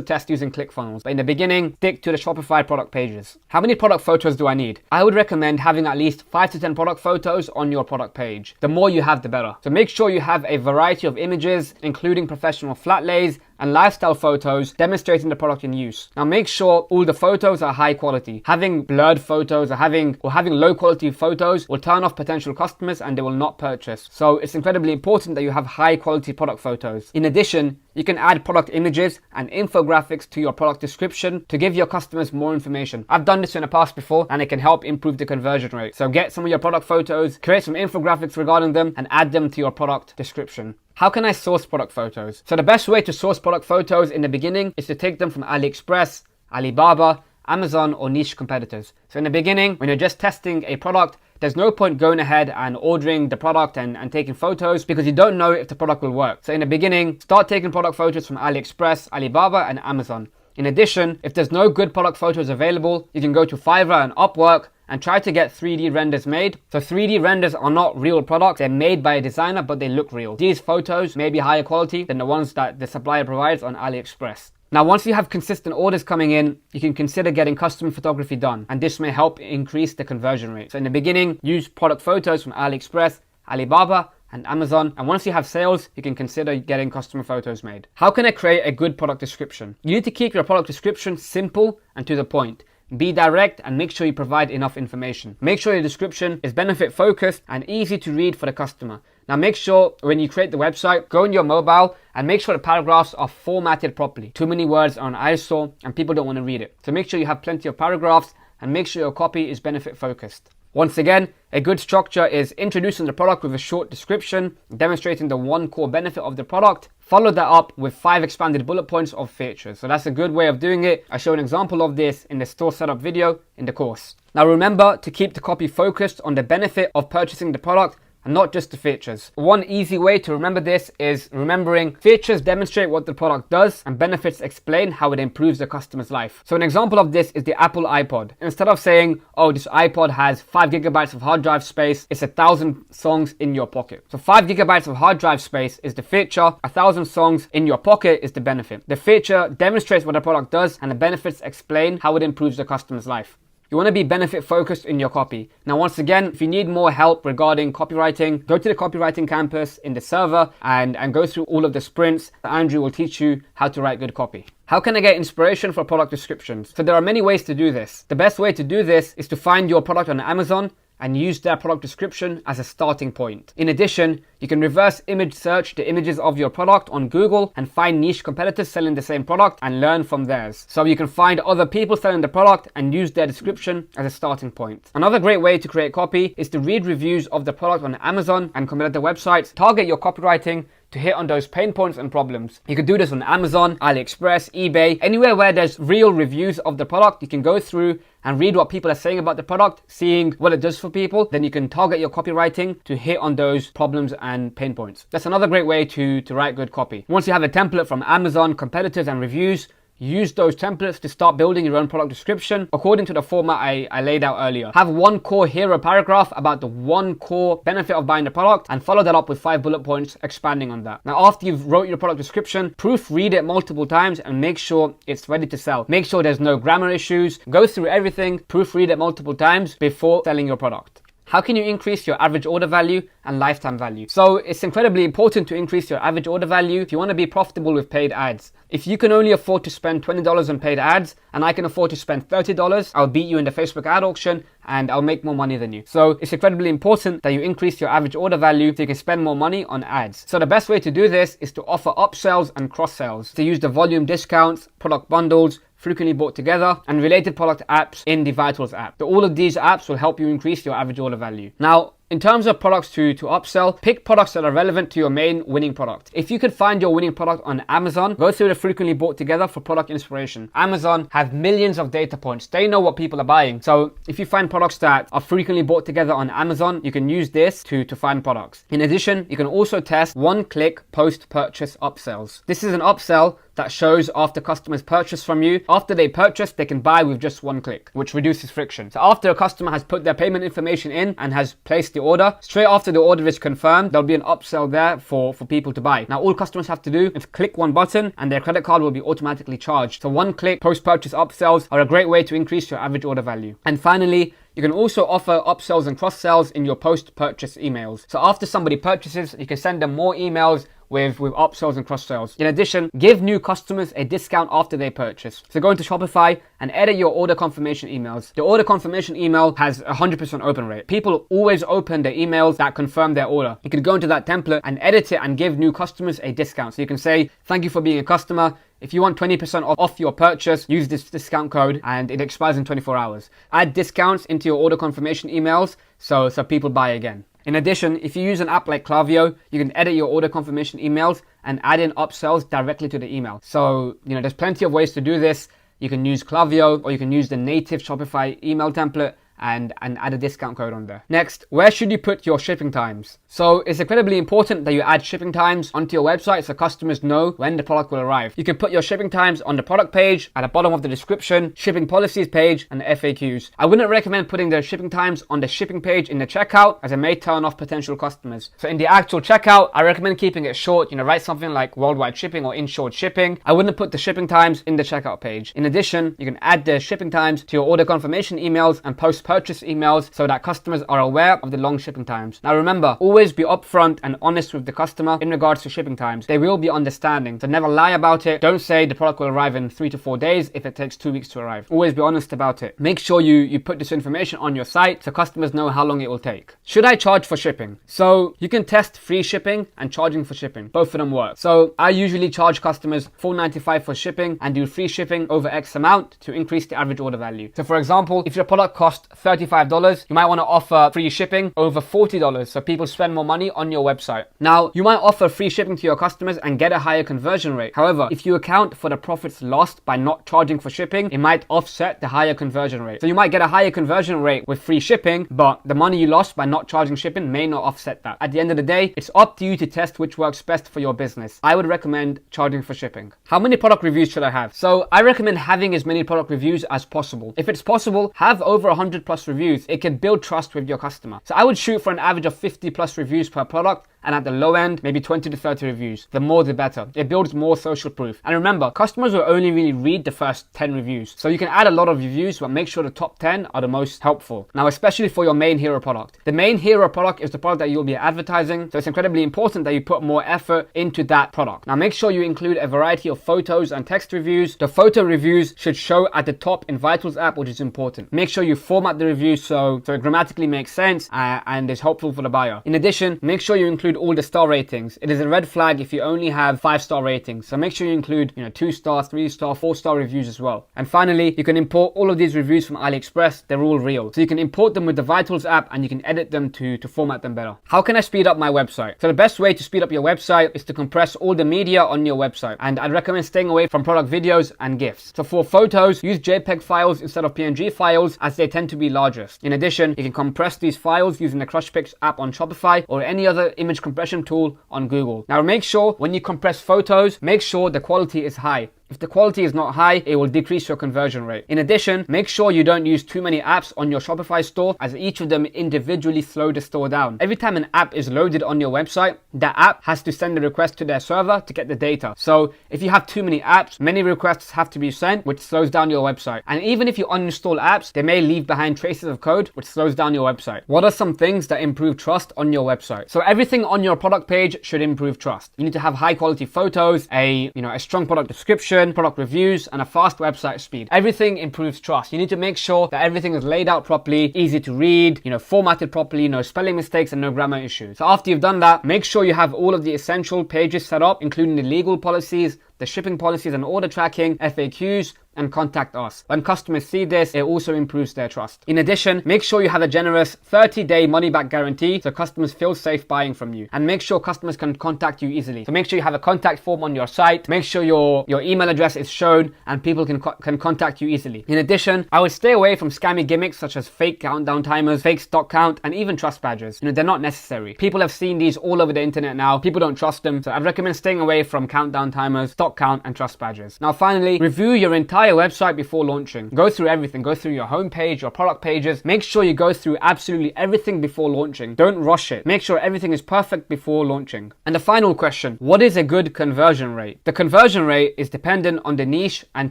test using ClickFunnels. But in the beginning, stick to the Shopify product pages. How many product photos do I need? I would recommend having at least 5 to 10 product photos on your product page. The more you have, the better. So make sure you have a variety of images, including professional flat lays and lifestyle photos demonstrating the product in use. Now make sure all the photos are high quality. Having blurred photos or having low quality photos will turn off potential customers and they will not purchase. So it's incredibly important that you have high quality product photos. In addition, you can add product images and infographics to your product description to give your customers more information. I've done this in the past before and it can help improve the conversion rate. So get some of your product photos, create some infographics regarding them and add them to your product description. How can I source product photos? So the best way to source product photos in the beginning is to take them from AliExpress, Alibaba, Amazon, or niche competitors. So in the beginning, when you're just testing a product, there's no point going ahead and ordering the product and taking photos because you don't know if the product will work. So in the beginning, start taking product photos from AliExpress, Alibaba, and Amazon. In addition, if there's no good product photos available, you can go to Fiverr and Upwork and try to get 3D renders made. So 3D renders are not real products. They're made by a designer, but they look real. These photos may be higher quality than the ones that the supplier provides on AliExpress. Now, once you have consistent orders coming in, you can consider getting custom photography done, and this may help increase the conversion rate. So in the beginning, use product photos from AliExpress, Alibaba, and Amazon, and once you have sales, you can consider getting customer photos made. How can I create a good product description? You need to keep your product description simple and to the point. Be direct and make sure you provide enough information. Make sure your description is benefit focused and easy to read for the customer. Now make sure when you create the website, go on your mobile and make sure the paragraphs are formatted properly. Too many words are an eyesore and people don't want to read it. So make sure you have plenty of paragraphs and make sure your copy is benefit focused. Once again, a good structure is introducing the product with a short description, demonstrating the one core benefit of the product. Follow that up with 5 expanded bullet points of features. So that's a good way of doing it. I show an example of this in the store setup video in the course. Now remember to keep the copy focused on the benefit of purchasing the product and not just the features. One easy way to remember this is remembering features demonstrate what the product does and benefits explain how it improves the customer's life. So an example of this is the Apple iPod. Instead of saying, oh, this iPod has 5 gigabytes of hard drive space, it's 1,000 songs in your pocket. So 5 gigabytes of hard drive space is the feature, 1,000 songs in your pocket is the benefit. The feature demonstrates what the product does and the benefits explain how it improves the customer's life. You want to be benefit focused in your copy. Now, once again, if you need more help regarding copywriting, go to the copywriting campus in the server and go through all of the sprints. Andrew will teach you how to write good copy. How can I get inspiration for product descriptions? So there are many ways to do this. The best way to do this is to find your product on Amazon and use their product description as a starting point. In addition, you can reverse image search the images of your product on Google and find niche competitors selling the same product and learn from theirs. So you can find other people selling the product and use their description as a starting point. Another great way to create copy is to read reviews of the product on Amazon and competitor websites. Target your copywriting to hit on those pain points and problems. You can do this on Amazon, AliExpress, eBay, anywhere where there's real reviews of the product. You can go through and read what people are saying about the product, seeing what it does for people. Then you can target your copywriting to hit on those problems and pain points. That's another great way to write good copy. Once you have a template from Amazon, competitors and reviews, use those templates to start building your own product description according to the format I laid out earlier. Have one core hero paragraph about the one core benefit of buying the product and follow that up with 5 bullet points expanding on that. Now, after you've wrote your product description, proofread it multiple times and make sure it's ready to sell. Make sure there's no grammar issues. Go through everything, proofread it multiple times before selling your product. How can you increase your average order value and lifetime value? So it's incredibly important to increase your average order value if you want to be profitable with paid ads. If you can only afford to spend $20 on paid ads and I can afford to spend $30, I'll beat you in the Facebook ad auction and I'll make more money than you. So it's incredibly important that you increase your average order value so you can spend more money on ads. So the best way to do this is to offer upsells and cross sells, to use the volume discounts, product bundles, frequently bought together, and related product apps in the Vitals app. So all of these apps will help you increase your average order value. Now, in terms of products to upsell, pick products that are relevant to your main winning product. If you could find your winning product on Amazon, go through the frequently bought together for product inspiration. Amazon have millions of data points. They know what people are buying. So if you find products that are frequently bought together on Amazon, you can use this to find products. In addition, you can also test one-click post-purchase upsells. This is an upsell that shows after customers purchase from you. After they purchase, they can buy with just one click, which reduces friction. So after a customer has put their payment information in and has placed the order, straight after the order is confirmed, there'll be an upsell there for people to buy. Now, all customers have to do is click one button and their credit card will be automatically charged. So one-click post-purchase upsells are a great way to increase your average order value. And finally, you can also offer upsells and cross-sells in your post-purchase emails. So after somebody purchases, you can send them more emails with upsells and cross-sells. In addition, give new customers a discount after they purchase. So go into Shopify and edit your order confirmation emails. The order confirmation email has a 100% open rate. People always open the emails that confirm their order. You can go into that template and edit it and give new customers a discount. So you can say, thank you for being a customer. If you want 20% off your purchase, use this discount code and it expires in 24 hours. Add discounts into your order confirmation emails so people buy again. In addition, if you use an app like Klaviyo, you can edit your order confirmation emails and add in upsells directly to the email. So, there's plenty of ways to do this. You can use Klaviyo or you can use the native Shopify email template and add a discount code on there. Next, where should you put your shipping times? So it's incredibly important that you add shipping times onto your website so customers know when the product will arrive. You can put your shipping times on the product page, at the bottom of the description, shipping policies page, and the FAQs. I wouldn't recommend putting the shipping times on the shipping page in the checkout as it may turn off potential customers. So in the actual checkout, I recommend keeping it short. Write something like worldwide shipping or insured shipping. I wouldn't put the shipping times in the checkout page. In addition, you can add the shipping times to your order confirmation emails and post-purchase emails so that customers are aware of the long shipping times. Now remember, always be upfront and honest with the customer in regards to shipping times. They will be understanding, so never lie about it. Don't say the product will arrive in 3 to 4 days if it takes 2 weeks to arrive. Always be honest about it. Make sure you put this information on your site so customers know how long it will take. Should I charge for shipping? So you can test free shipping and charging for shipping. Both of them work. So I usually charge customers $4.95 for shipping and do free shipping over X amount to increase the average order value. So for example, if your product costs $35, you might want to offer free shipping over $40 so people spend more money on your website. Now, you might offer free shipping to your customers and get a higher conversion rate. However, if you account for the profits lost by not charging for shipping, it might offset the higher conversion rate. So you might get a higher conversion rate with free shipping, but the money you lost by not charging shipping may not offset that. At the end of the day, it's up to you to test which works best for your business. I would recommend charging for shipping. How many product reviews should I have? So I recommend having as many product reviews as possible. If it's possible, have over 100 plus reviews. It can build trust with your customer. So I would shoot for an average of 50 plus reviews per product, and at the low end, maybe 20 to 30 reviews. The more the better. It builds more social proof. And remember, customers will only really read the first 10 reviews. So you can add a lot of reviews, but make sure the top 10 are the most helpful. Now, especially for your main hero product. The main hero product is the product that you'll be advertising. So it's incredibly important that you put more effort into that product. Now, make sure you include a variety of photos and text reviews. The photo reviews should show at the top in Vitals app, which is important. Make sure you format the review so it grammatically makes sense and is helpful for the buyer. In addition, make sure you include all the star ratings. It is a red flag if you only have 5-star ratings. So make sure you include, 2-star, 3-star, 4-star reviews as well. And finally, you can import all of these reviews from AliExpress. They're all real. So you can import them with the Vitals app and you can edit them to format them better. How can I speed up my website? So the best way to speed up your website is to compress all the media on your website. And I'd recommend staying away from product videos and GIFs. So for photos, use JPEG files instead of PNG files as they tend to be largest. In addition, you can compress these files using the CrushPix app on Shopify or any other image compression tool on Google. Now make sure when you compress photos, make sure the quality is high. If the quality is not high, it will decrease your conversion rate. In addition, make sure you don't use too many apps on your Shopify store as each of them individually slow the store down. Every time an app is loaded on your website, that app has to send a request to their server to get the data. So if you have too many apps, many requests have to be sent, which slows down your website. And even if you uninstall apps, they may leave behind traces of code, which slows down your website. What are some things that improve trust on your website? So everything on your product page should improve trust. You need to have high quality photos, a strong product description, product reviews, and a fast website speed. Everything improves trust. You need to make sure that everything is laid out properly, easy to read, formatted properly, no spelling mistakes and no grammar issues. So after you've done that, make sure you have all of the essential pages set up, including the legal policies, the shipping policies and order tracking, FAQs, and contact us. When customers see this, it also improves their trust. In addition, make sure you have a generous 30-day money-back guarantee so customers feel safe buying from you. And make sure customers can contact you easily. So make sure you have a contact form on your site. Make sure your email address is shown and people can contact you easily. In addition, I would stay away from scammy gimmicks such as fake countdown timers, fake stock count, and even trust badges. They're not necessary. People have seen these all over the internet now. People don't trust them. So I'd recommend staying away from countdown timers, stock count, and trust badges. Now finally, review your entire website before launching. Go through everything. Go through your homepage, your product pages. Make sure you go through absolutely everything before launching. Don't rush it. Make sure everything is perfect before launching. And the final question, what is a good conversion rate? The conversion rate is dependent on the niche and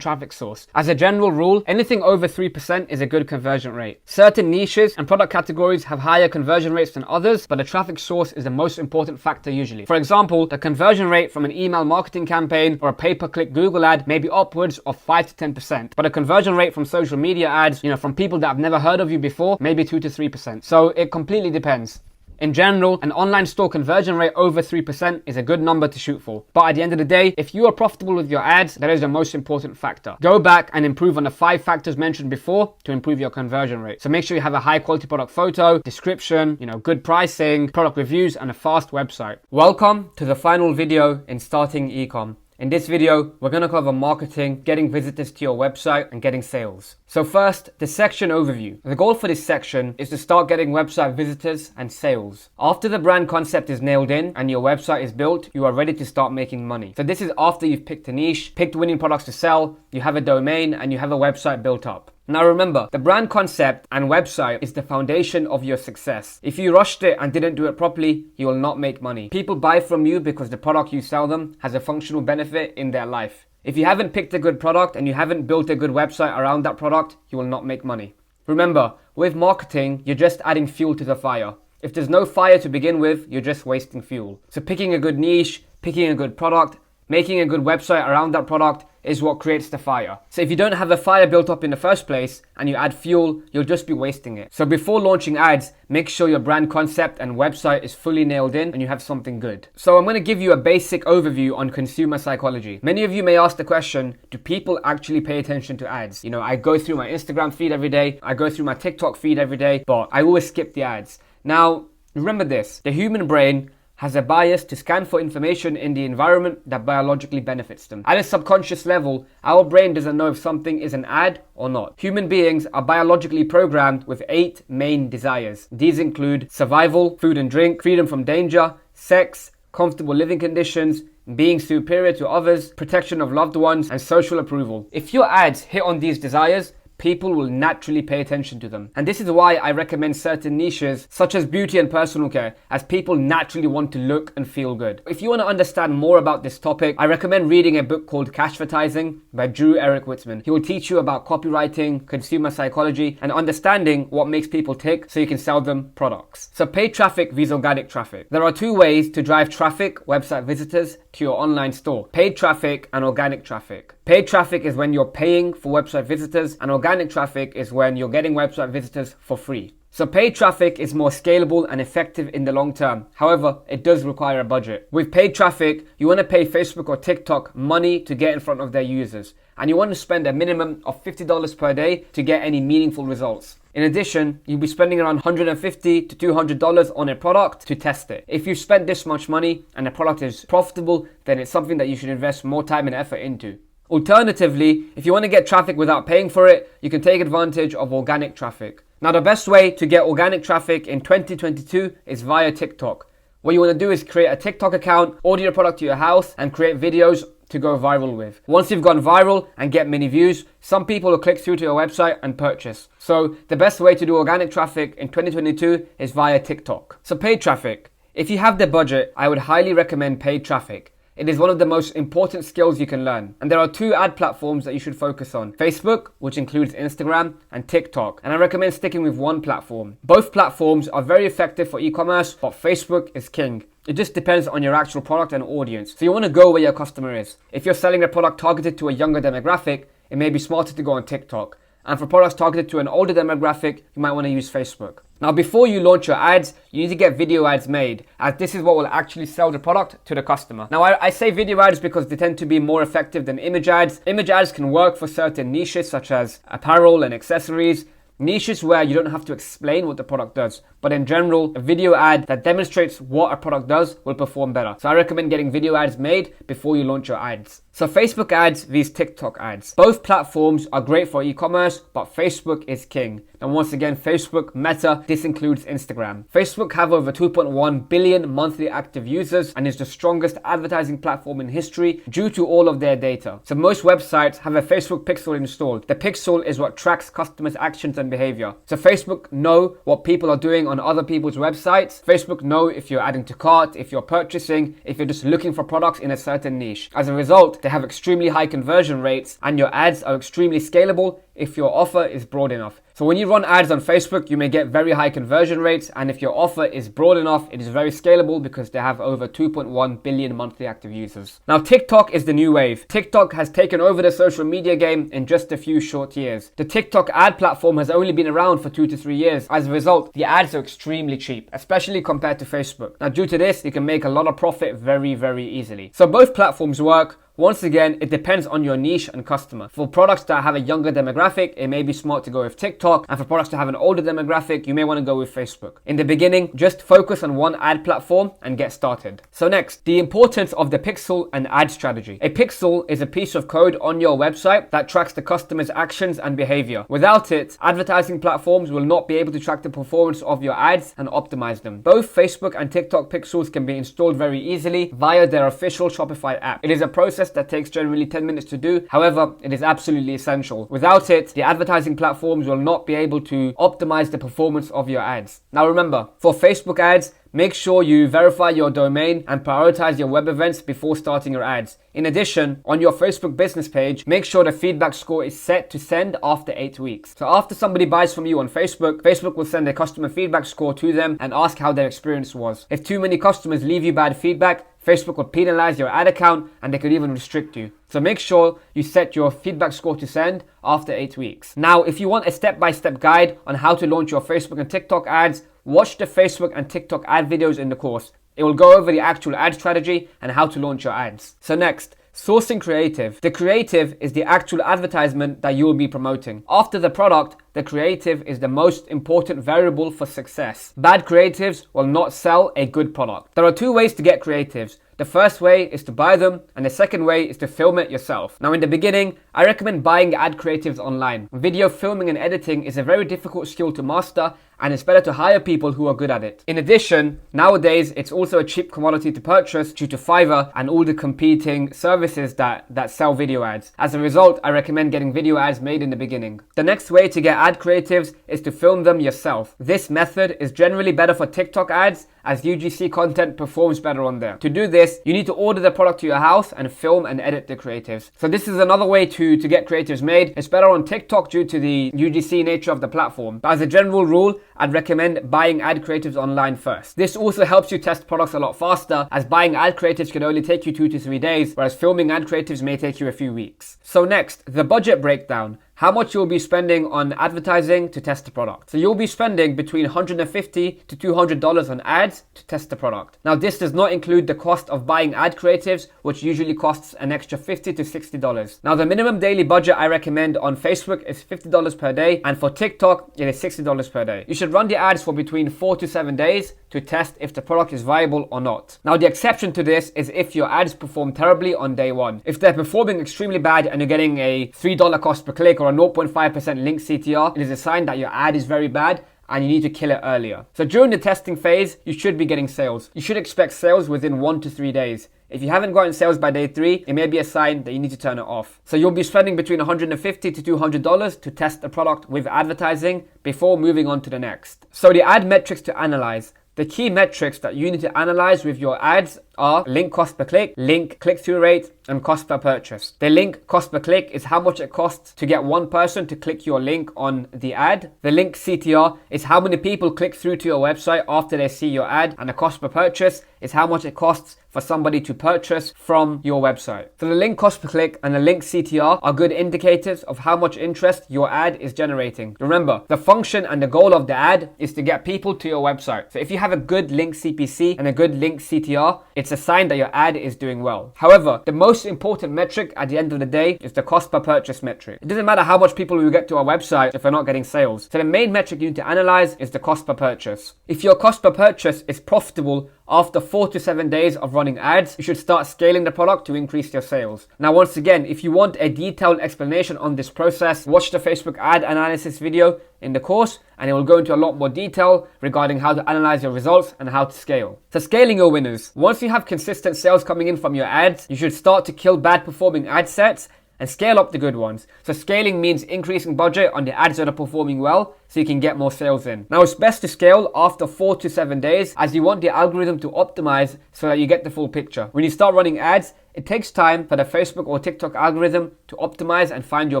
traffic source. As a general rule, anything over 3% is a good conversion rate. Certain niches and product categories have higher conversion rates than others, but the traffic source is the most important factor usually. For example, the conversion rate from an email marketing campaign or a pay-per-click Google ad may be upwards of 5 to 10%. But a conversion rate from social media ads, from people that have never heard of you before, maybe 2 to 3%. So it completely depends. In general, an online store conversion rate over 3% is a good number to shoot for. But at the end of the day, if you are profitable with your ads, that is the most important factor. Go back and improve on the 5 factors mentioned before to improve your conversion rate. So make sure you have a high quality product photo, description, good pricing, product reviews, and a fast website. Welcome to the final video in starting ecom. In this video, we're going to cover marketing, getting visitors to your website, and getting sales. So first, the section overview. The goal for this section is to start getting website visitors and sales. After the brand concept is nailed in and your website is built, you are ready to start making money. So this is after you've picked a niche, picked winning products to sell, you have a domain, and you have a website built up. Now remember, the brand concept and website is the foundation of your success. If you rushed it and didn't do it properly, you will not make money. People buy from you because the product you sell them has a functional benefit in their life. If you haven't picked a good product and you haven't built a good website around that product, you will not make money. Remember, with marketing, you're just adding fuel to the fire. If there's no fire to begin with, you're just wasting fuel. So picking a good niche, picking a good product, making a good website around that product is what creates the fire. So if you don't have a fire built up in the first place and you add fuel, you'll just be wasting it. So before launching ads, make sure your brand concept and website is fully nailed in and you have something good. So I'm going to give you a basic overview on consumer psychology. Many of you may ask the question, do people actually pay attention to ads? You know, I go through my Instagram feed every day, I go through my TikTok feed every day, but I always skip the ads. Now, remember this, the human brain has a bias to scan for information in the environment that biologically benefits them. At a subconscious level, our brain doesn't know if something is an ad or not. Human beings are biologically programmed with 8 main desires. These include survival, food and drink, freedom from danger, sex, comfortable living conditions, being superior to others, protection of loved ones, and social approval. If your ads hit on these desires, people will naturally pay attention to them. And this is why I recommend certain niches such as beauty and personal care, as people naturally want to look and feel good. If you want to understand more about this topic, I recommend reading a book called Cashvertising by Drew Eric Witzman. He will teach you about copywriting, consumer psychology, and understanding what makes people tick so you can sell them products. So paid traffic vs organic traffic. There are 2 ways to drive traffic, website visitors, to your online store: paid traffic and organic traffic. Paid traffic is when you're paying for website visitors, and organic traffic is when you're getting website visitors for free. So paid traffic is more scalable and effective in the long term. However, it does require a budget. With paid traffic, you want to pay Facebook or TikTok money to get in front of their users. And you want to spend a minimum of $50 per day to get any meaningful results. In addition, you'll be spending around $150 to $200 on a product to test it. If you spend this much money and the product is profitable, then it's something that you should invest more time and effort into. Alternatively, if you want to get traffic without paying for it, you can take advantage of organic traffic. Now, the best way to get organic traffic in 2022 is via TikTok. What you want to do is create a TikTok account, order your product to your house, and create videos to go viral with. Once you've gone viral and get many views, some people will click through to your website and purchase. So the best way to do organic traffic in 2022 is via TikTok. So paid traffic. If you have the budget, I would highly recommend paid traffic. It is one of the most important skills you can learn. And there are 2 ad platforms that you should focus on: Facebook, which includes Instagram, and TikTok. And I recommend sticking with one platform. Both platforms are very effective for e-commerce, but Facebook is king. It just depends on your actual product and audience. So you want to go where your customer is. If you're selling a product targeted to a younger demographic, it may be smarter to go on TikTok. And for products targeted to an older demographic, you might want to use Facebook. Now, before you launch your ads, you need to get video ads made, as this is what will actually sell the product to the customer. Now, I say video ads because they tend to be more effective than image ads. Image ads can work for certain niches such as apparel and accessories, niches where you don't have to explain what the product does. But in general, a video ad that demonstrates what a product does will perform better. So I recommend getting video ads made before you launch your ads. So Facebook ads vs TikTok ads. Both platforms are great for e-commerce, but Facebook is king. And once again, Facebook, Meta, this includes Instagram. Facebook have over 2.1 billion monthly active users and is the strongest advertising platform in history due to all of their data. So most websites have a Facebook pixel installed. The pixel is what tracks customers' actions and behavior. So Facebook know what people are doing on other people's websites. Facebook know if you're adding to cart, if you're purchasing, if you're just looking for products in a certain niche. As a result, they have extremely high conversion rates and your ads are extremely scalable if your offer is broad enough. So when you run ads on Facebook, you may get very high conversion rates, and if your offer is broad enough, it is very scalable because they have over 2.1 billion monthly active users. Now, TikTok is the new wave. TikTok has taken over the social media game in just a few short years. The TikTok ad platform has only been around for 2 to 3 years. As a result, the ads are extremely cheap, especially compared to Facebook. Now, due to this, you can make a lot of profit very, very easily. So both platforms work. Once again, it depends on your niche and customer. For products that have a younger demographic, it may be smart to go with TikTok, and for products that have an older demographic, you may want to go with Facebook. In the beginning, just focus on one ad platform and get started. So next, the importance of the pixel and ad strategy. A pixel is a piece of code on your website that tracks the customer's actions and behavior. Without it, advertising platforms will not be able to track the performance of your ads and optimize them. Both Facebook and TikTok pixels can be installed very easily via their official Shopify app. It is a process that takes generally 10 minutes to do. However, it is absolutely essential. Without it, the advertising platforms will not be able to optimize the performance of your ads. Now remember, for Facebook ads, make sure you verify your domain and prioritize your web events before starting your ads. In addition, on your Facebook business page, make sure the feedback score is set to send after 8 weeks. So after somebody buys from you on Facebook, Facebook will send a customer feedback score to them and ask how their experience was. If too many customers leave you bad feedback, Facebook will penalize your ad account and they could even restrict you. So make sure you set your feedback score to send after 8 weeks. Now, if you want a step-by-step guide on how to launch your Facebook and TikTok ads, watch the Facebook and TikTok ad videos in the course. It will go over the actual ad strategy and how to launch your ads. So next, sourcing creative. The creative is the actual advertisement that you will be promoting. After the product, the creative is the most important variable for success. Bad creatives will not sell a good product. There are two ways to get creatives. The first way is to buy them, and the second way is to film it yourself. Now, in the beginning, I recommend buying ad creatives online. Video filming and editing is a very difficult skill to master, and it's better to hire people who are good at it. In addition, nowadays, it's also a cheap commodity to purchase due to Fiverr and all the competing services that sell video ads. As a result, I recommend getting video ads made in the beginning. The next way to get ad creatives is to film them yourself. This method is generally better for TikTok ads, as UGC content performs better on there. To do this, you need to order the product to your house and film and edit the creatives. So this is another way to get creatives made. It's better on TikTok due to the UGC nature of the platform. But as a general rule, I'd recommend buying ad creatives online first. This also helps you test products a lot faster, as buying ad creatives can only take you 2 to 3 days, whereas filming ad creatives may take you a few weeks. So next, the budget breakdown. How much you'll be spending on advertising to test the product. So you'll be spending between $150 to $200 on ads to test the product. Now, this does not include the cost of buying ad creatives, which usually costs an extra $50 to $60. Now, the minimum daily budget I recommend on Facebook is $50 per day, and for TikTok, it is $60 per day. You should run the ads for between 4 to 7 days to test if the product is viable or not. Now, the exception to this is if your ads perform terribly on day one. If they're performing extremely bad and you're getting a $3 cost per click or a 0.5% link CTR, it is a sign that your ad is very bad and you need to kill it earlier. So during the testing phase, you should be getting sales. You should expect sales within 1 to 3 days. If you haven't gotten sales by day 3, it may be a sign that you need to turn it off. So you'll be spending between $150 to $200 to test the product with advertising before moving on to the next. So the ad metrics to analyze. The key metrics that you need to analyze with your ads are link cost per click, link click-through rate, and cost per purchase. The link cost per click is how much it costs to get one person to click your link on the ad. The link CTR is how many people click through to your website after they see your ad, and the cost per purchase is how much it costs for somebody to purchase from your website. So the link cost per click and the link CTR are good indicators of how much interest your ad is generating. Remember, the function and the goal of the ad is to get people to your website. So if you have a good link CPC and a good link CTR, it's a sign that your ad is doing well. However, the most important metric at the end of the day is the cost per purchase metric. It doesn't matter how much people will get to our website if we're not getting sales. So the main metric you need to analyze is the cost per purchase. If your cost per purchase is profitable after 4 to 7 days of running ads, you should start scaling the product to increase your sales. Now, once again, if you want a detailed explanation on this process, watch the Facebook ad analysis video in the course, and it will go into a lot more detail regarding how to analyze your results and how to scale. So scaling your winners. Once you have consistent sales coming in from your ads, you should start to kill bad performing ad sets and scale up the good ones. So scaling means increasing budget on the ads that are performing well so you can get more sales in. Now, it's best to scale after 4 to 7 days, as you want the algorithm to optimize so that you get the full picture. When you start running ads, it takes time for the Facebook or TikTok algorithm to optimize and find your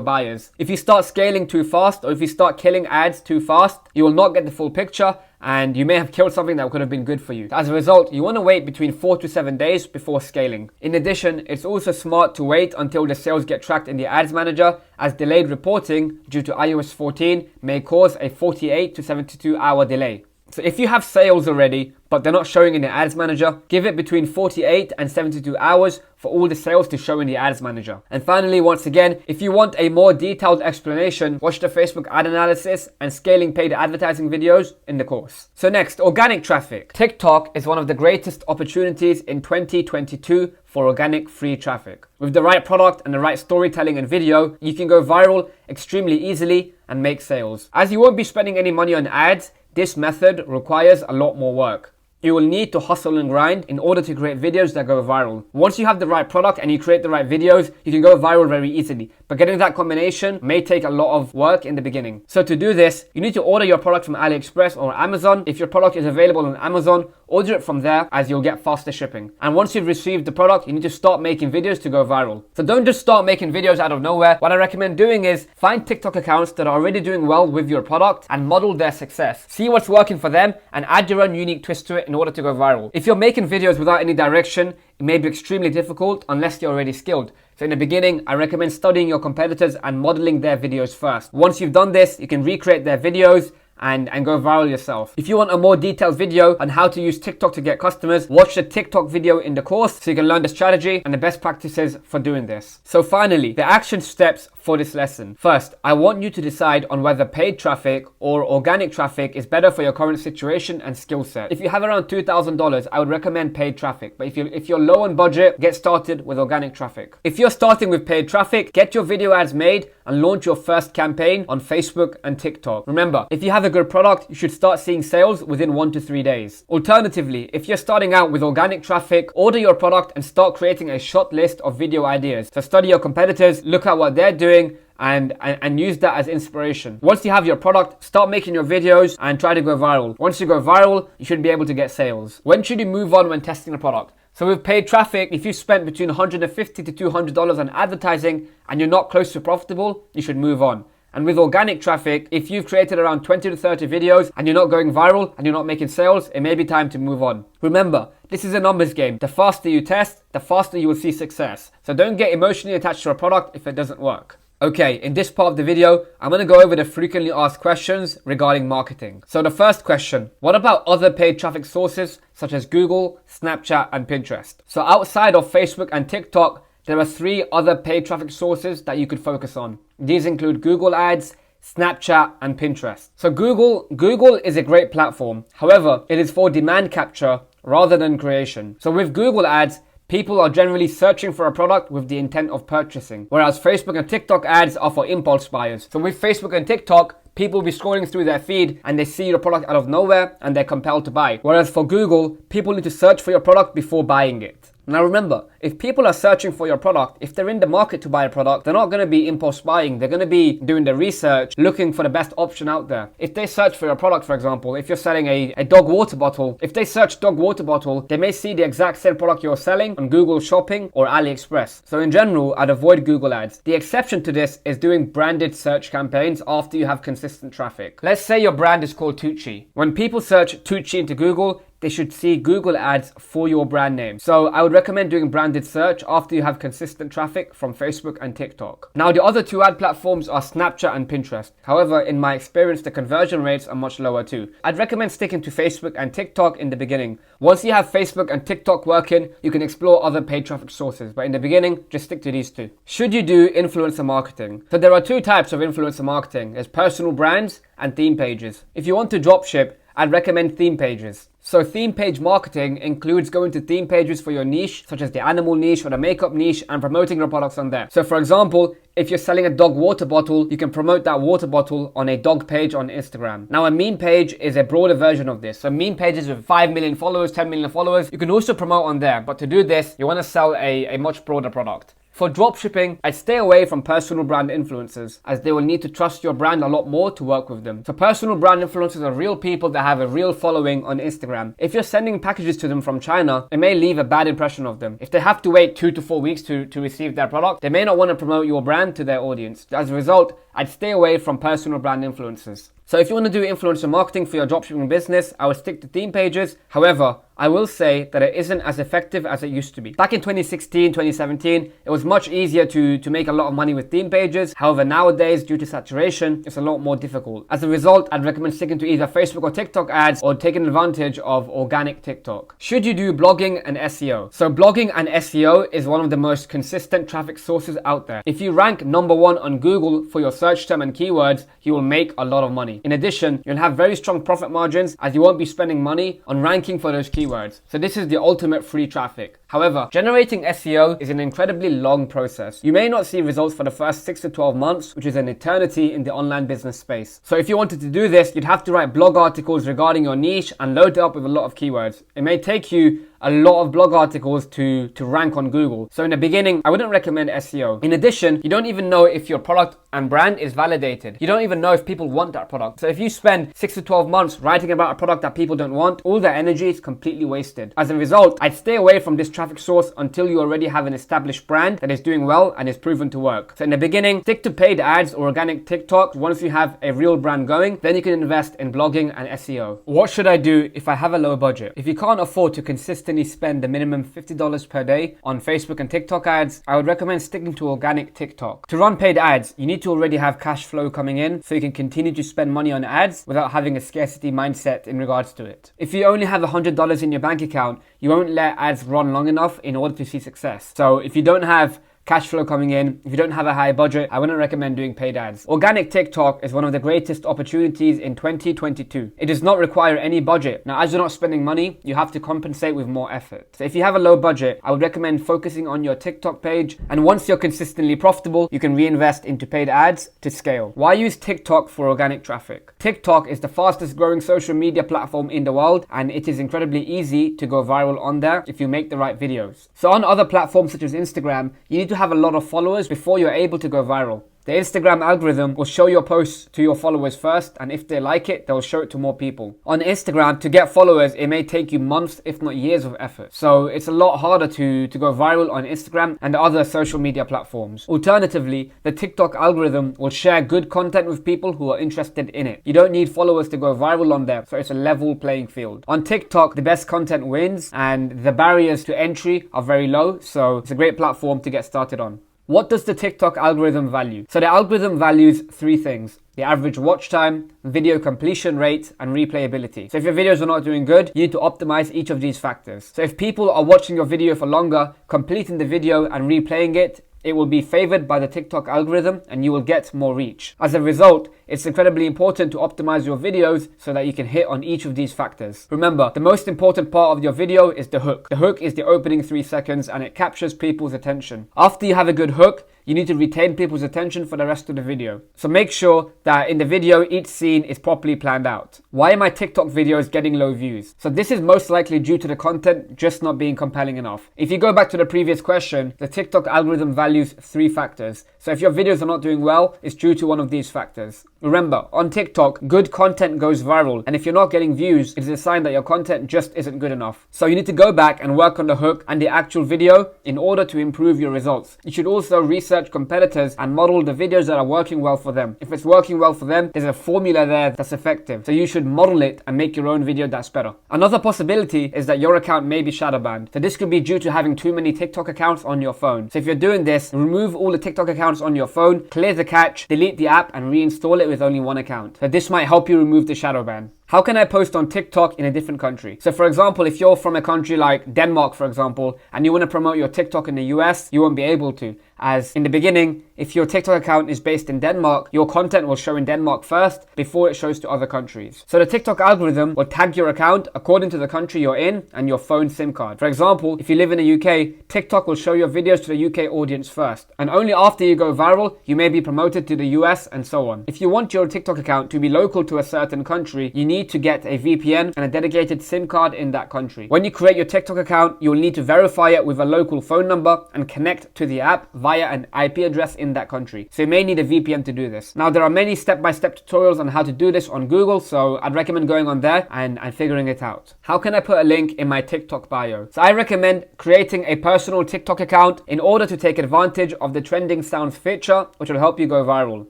buyers. If you start scaling too fast, or if you start killing ads too fast, you will not get the full picture, and you may have killed something that could have been good for you. As a result, you want to wait between 4 to 7 days before scaling. In addition, it's also smart to wait until the sales get tracked in the ads manager, as delayed reporting due to iOS 14 may cause a 48 to 72 hour delay. So if you have sales already, but they're not showing in the ads manager, give it between 48 and 72 hours for all the sales to show in the ads manager. And finally, once again, if you want a more detailed explanation, watch the Facebook ad analysis and scaling paid advertising videos in the course. So next, organic traffic. TikTok is one of the greatest opportunities in 2022 for organic free traffic. With the right product and the right storytelling and video, you can go viral extremely easily and make sales. As you won't be spending any money on ads, this method requires a lot more work. You will need to hustle and grind in order to create videos that go viral. Once you have the right product and you create the right videos, you can go viral very easily. But getting that combination may take a lot of work in the beginning. So to do this, you need to order your product from AliExpress or Amazon. If your product is available on Amazon, order it from there as you'll get faster shipping. And once you've received the product, you need to start making videos to go viral. So don't just start making videos out of nowhere. What I recommend doing is find TikTok accounts that are already doing well with your product and model their success. See what's working for them and add your own unique twist to it in order to go viral. If you're making videos without any direction, it may be extremely difficult unless you're already skilled. So in the beginning, I recommend studying your competitors and modeling their videos first. Once you've done this, you can recreate their videos and go viral yourself. If you want a more detailed video on how to use TikTok to get customers, watch the TikTok video in the course so you can learn the strategy and the best practices for doing this. So finally, the action steps for this lesson. First, I want you to decide on whether paid traffic or organic traffic is better for your current situation and skill set. If you have around $2,000, I would recommend paid traffic. But if you're low on budget, get started with organic traffic. If you're starting with paid traffic, get your video ads made and launch your first campaign on Facebook and TikTok. Remember, if you have a good product, you should start seeing sales within 1 to 3 days. Alternatively, if you're starting out with organic traffic, order your product and start creating a short list of video ideas. So study your competitors, look at what they're doing, and use that as inspiration. Once you have your product, start making your videos and try to go viral. Once you go viral, you should be able to get sales. When should you move on when testing the product? So with paid traffic, if you spent between $150 to $200 on advertising and you're not close to profitable, you should move on. And with organic traffic, if you've created around 20 to 30 videos and you're not going viral and you're not making sales, it may be time to move on. Remember, this is a numbers game. The faster you test, the faster you will see success. So don't get emotionally attached to a product if it doesn't work. Okay, in this part of the video, I'm going to go over the frequently asked questions regarding marketing. So the first question, what about other paid traffic sources such as Google, Snapchat, and Pinterest? So outside of Facebook and TikTok, there are 3 other paid traffic sources that you could focus on. These include Google Ads, Snapchat, and Pinterest. So Google is a great platform. However, it is for demand capture rather than creation. So with Google Ads, people are generally searching for a product with the intent of purchasing, whereas Facebook and TikTok ads are for impulse buyers. So with Facebook and TikTok, people will be scrolling through their feed and they see your product out of nowhere and they're compelled to buy. Whereas for Google, people need to search for your product before buying it. Now remember, if people are searching for your product, if they're in the market to buy a product, they're not going to be impulse buying. They're going to be doing the research, looking for the best option out there. If they search for your product, for example, if you're selling a dog water bottle, if they search dog water bottle, they may see the exact same product you're selling on Google Shopping or AliExpress. So in general, I'd avoid Google Ads. The exception to this is doing branded search campaigns after you have consistent traffic. Let's say your brand is called Tucci. When people search Tucci into Google, they should see Google ads for your brand name. So I would recommend doing branded search after you have consistent traffic from Facebook and TikTok. Now the other 2 ad platforms are Snapchat and Pinterest. However, in my experience, the conversion rates are much lower too. I'd recommend sticking to Facebook and TikTok in the beginning. Once you have Facebook and TikTok working, you can explore other paid traffic sources. But in the beginning, just stick to these 2. Should you do influencer marketing? So there are 2 types of influencer marketing. There's personal brands and theme pages. If you want to dropship, I'd recommend theme pages. So theme page marketing includes going to theme pages for your niche, such as the animal niche or the makeup niche, and promoting your products on there. So for example, if you're selling a dog water bottle, you can promote that water bottle on a dog page on Instagram. Now a meme page is a broader version of this. So meme pages with 5 million followers, 10 million followers, you can also promote on there. But to do this, you want to sell a much broader product. For dropshipping, I'd stay away from personal brand influencers, as they will need to trust your brand a lot more to work with them. So personal brand influencers are real people that have a real following on Instagram. If you're sending packages to them from China, it may leave a bad impression of them. If they have to wait 2 to 4 weeks to receive their product, they may not want to promote your brand to their audience. As a result, I'd stay away from personal brand influencers. So if you want to do influencer marketing for your dropshipping business, I would stick to theme pages. However, I will say that it isn't as effective as it used to be. Back in 2016, 2017, it was much easier to make a lot of money with theme pages. However, nowadays, due to saturation, it's a lot more difficult. As a result, I'd recommend sticking to either Facebook or TikTok ads or taking advantage of organic TikTok. Should you do blogging and SEO? So blogging and SEO is one of the most consistent traffic sources out there. If you rank #1 on Google for your search term and keywords, you will make a lot of money. In addition, you'll have very strong profit margins as you won't be spending money on ranking for those keywords. So this is the ultimate free traffic. However, generating SEO is an incredibly long process. You may not see results for the first 6 to 12 months, which is an eternity in the online business space. So if you wanted to do this, you'd have to write blog articles regarding your niche and load it up with a lot of keywords. It may take you a lot of blog articles to rank on Google. So in the beginning, I wouldn't recommend SEO. In addition, you don't even know if your product and brand is validated. You don't even know if people want that product. So if you spend 6 to 12 months writing about a product that people don't want, all that energy is completely wasted. As a result, I'd stay away from this traffic source until you already have an established brand that is doing well and is proven to work. So in the beginning, stick to paid ads or organic TikTok. Once you have a real brand going, then you can invest in blogging and SEO. What should I do if I have a low budget? If you can't afford to consistently spend the minimum $50 per day on Facebook and TikTok ads, I would recommend sticking to organic TikTok. To run paid ads, you need to already have cash flow coming in so you can continue to spend money on ads without having a scarcity mindset in regards to it. If you only have $100 in your bank account, you won't let ads run long enough in order to see success. So if you don't have cash flow coming in, if you don't have a high budget, I wouldn't recommend doing paid ads. Organic TikTok is one of the greatest opportunities in 2022. It does not require any budget. Now, as you're not spending money, you have to compensate with more effort. So if you have a low budget, I would recommend focusing on your TikTok page. And once you're consistently profitable, you can reinvest into paid ads to scale. Why use TikTok for organic traffic? TikTok is the fastest growing social media platform in the world, and it is incredibly easy to go viral on there if you make the right videos. So on other platforms such as Instagram, you need to have a lot of followers before you're able to go viral. The Instagram algorithm will show your posts to your followers first, and if they like it, they'll show it to more people. On Instagram, to get followers, it may take you months, if not years of effort. So it's a lot harder to go viral on Instagram and other social media platforms. Alternatively, the TikTok algorithm will share good content with people who are interested in it. You don't need followers to go viral on there, so it's a level playing field. On TikTok, the best content wins, and the barriers to entry are very low, so it's a great platform to get started on. What does the TikTok algorithm value? So the algorithm values 3 things: the average watch time, video completion rate, and replayability. So if your videos are not doing good, you need to optimize each of these factors. So if people are watching your video for longer, completing the video and replaying it, it will be favored by the TikTok algorithm and you will get more reach. As a result, it's incredibly important to optimize your videos so that you can hit on each of these factors. Remember, the most important part of your video is the hook. The hook is the opening 3 seconds and it captures people's attention. After you have a good hook, you need to retain people's attention for the rest of the video. So make sure that in the video, each scene is properly planned out. Why are my TikTok videos getting low views? So this is most likely due to the content just not being compelling enough. If you go back to the previous question, the TikTok algorithm values 3 factors. So if your videos are not doing well, it's due to one of these factors. Remember, on TikTok, good content goes viral, and if you're not getting views, it is a sign that your content just isn't good enough. So you need to go back and work on the hook and the actual video in order to improve your results. You should also research competitors and model the videos that are working well for them. If it's working well for them, there's a formula there that's effective. So you should model it and make your own video that's better. Another possibility is that your account may be shadow banned. So this could be due to having too many TikTok accounts on your phone. So if you're doing this, remove all the TikTok accounts on your phone, clear the cache, delete the app, and reinstall it with only one account. So this might help you remove the shadow ban. How can I post on TikTok in a different country? So for example, if you're from a country like Denmark, for example, and you want to promote your TikTok in the US, you won't be able to. As in the beginning, if your TikTok account is based in Denmark, your content will show in Denmark first before it shows to other countries. So the TikTok algorithm will tag your account according to the country you're in and your phone SIM card. For example, if you live in the UK, TikTok will show your videos to the UK audience first. And only after you go viral, you may be promoted to the US and so on. If you want your TikTok account to be local to a certain country, you need to get a VPN and a dedicated SIM card in that country. When you create your TikTok account, you'll need to verify it with a local phone number and connect to the app via an IP address in that country. So you may need a VPN to do this. Now, there are many step-by-step tutorials on how to do this on Google, so I'd recommend going on there and figuring it out. How can I put a link in my TikTok bio? So I recommend creating a personal TikTok account in order to take advantage of the trending sounds feature, which will help you go viral.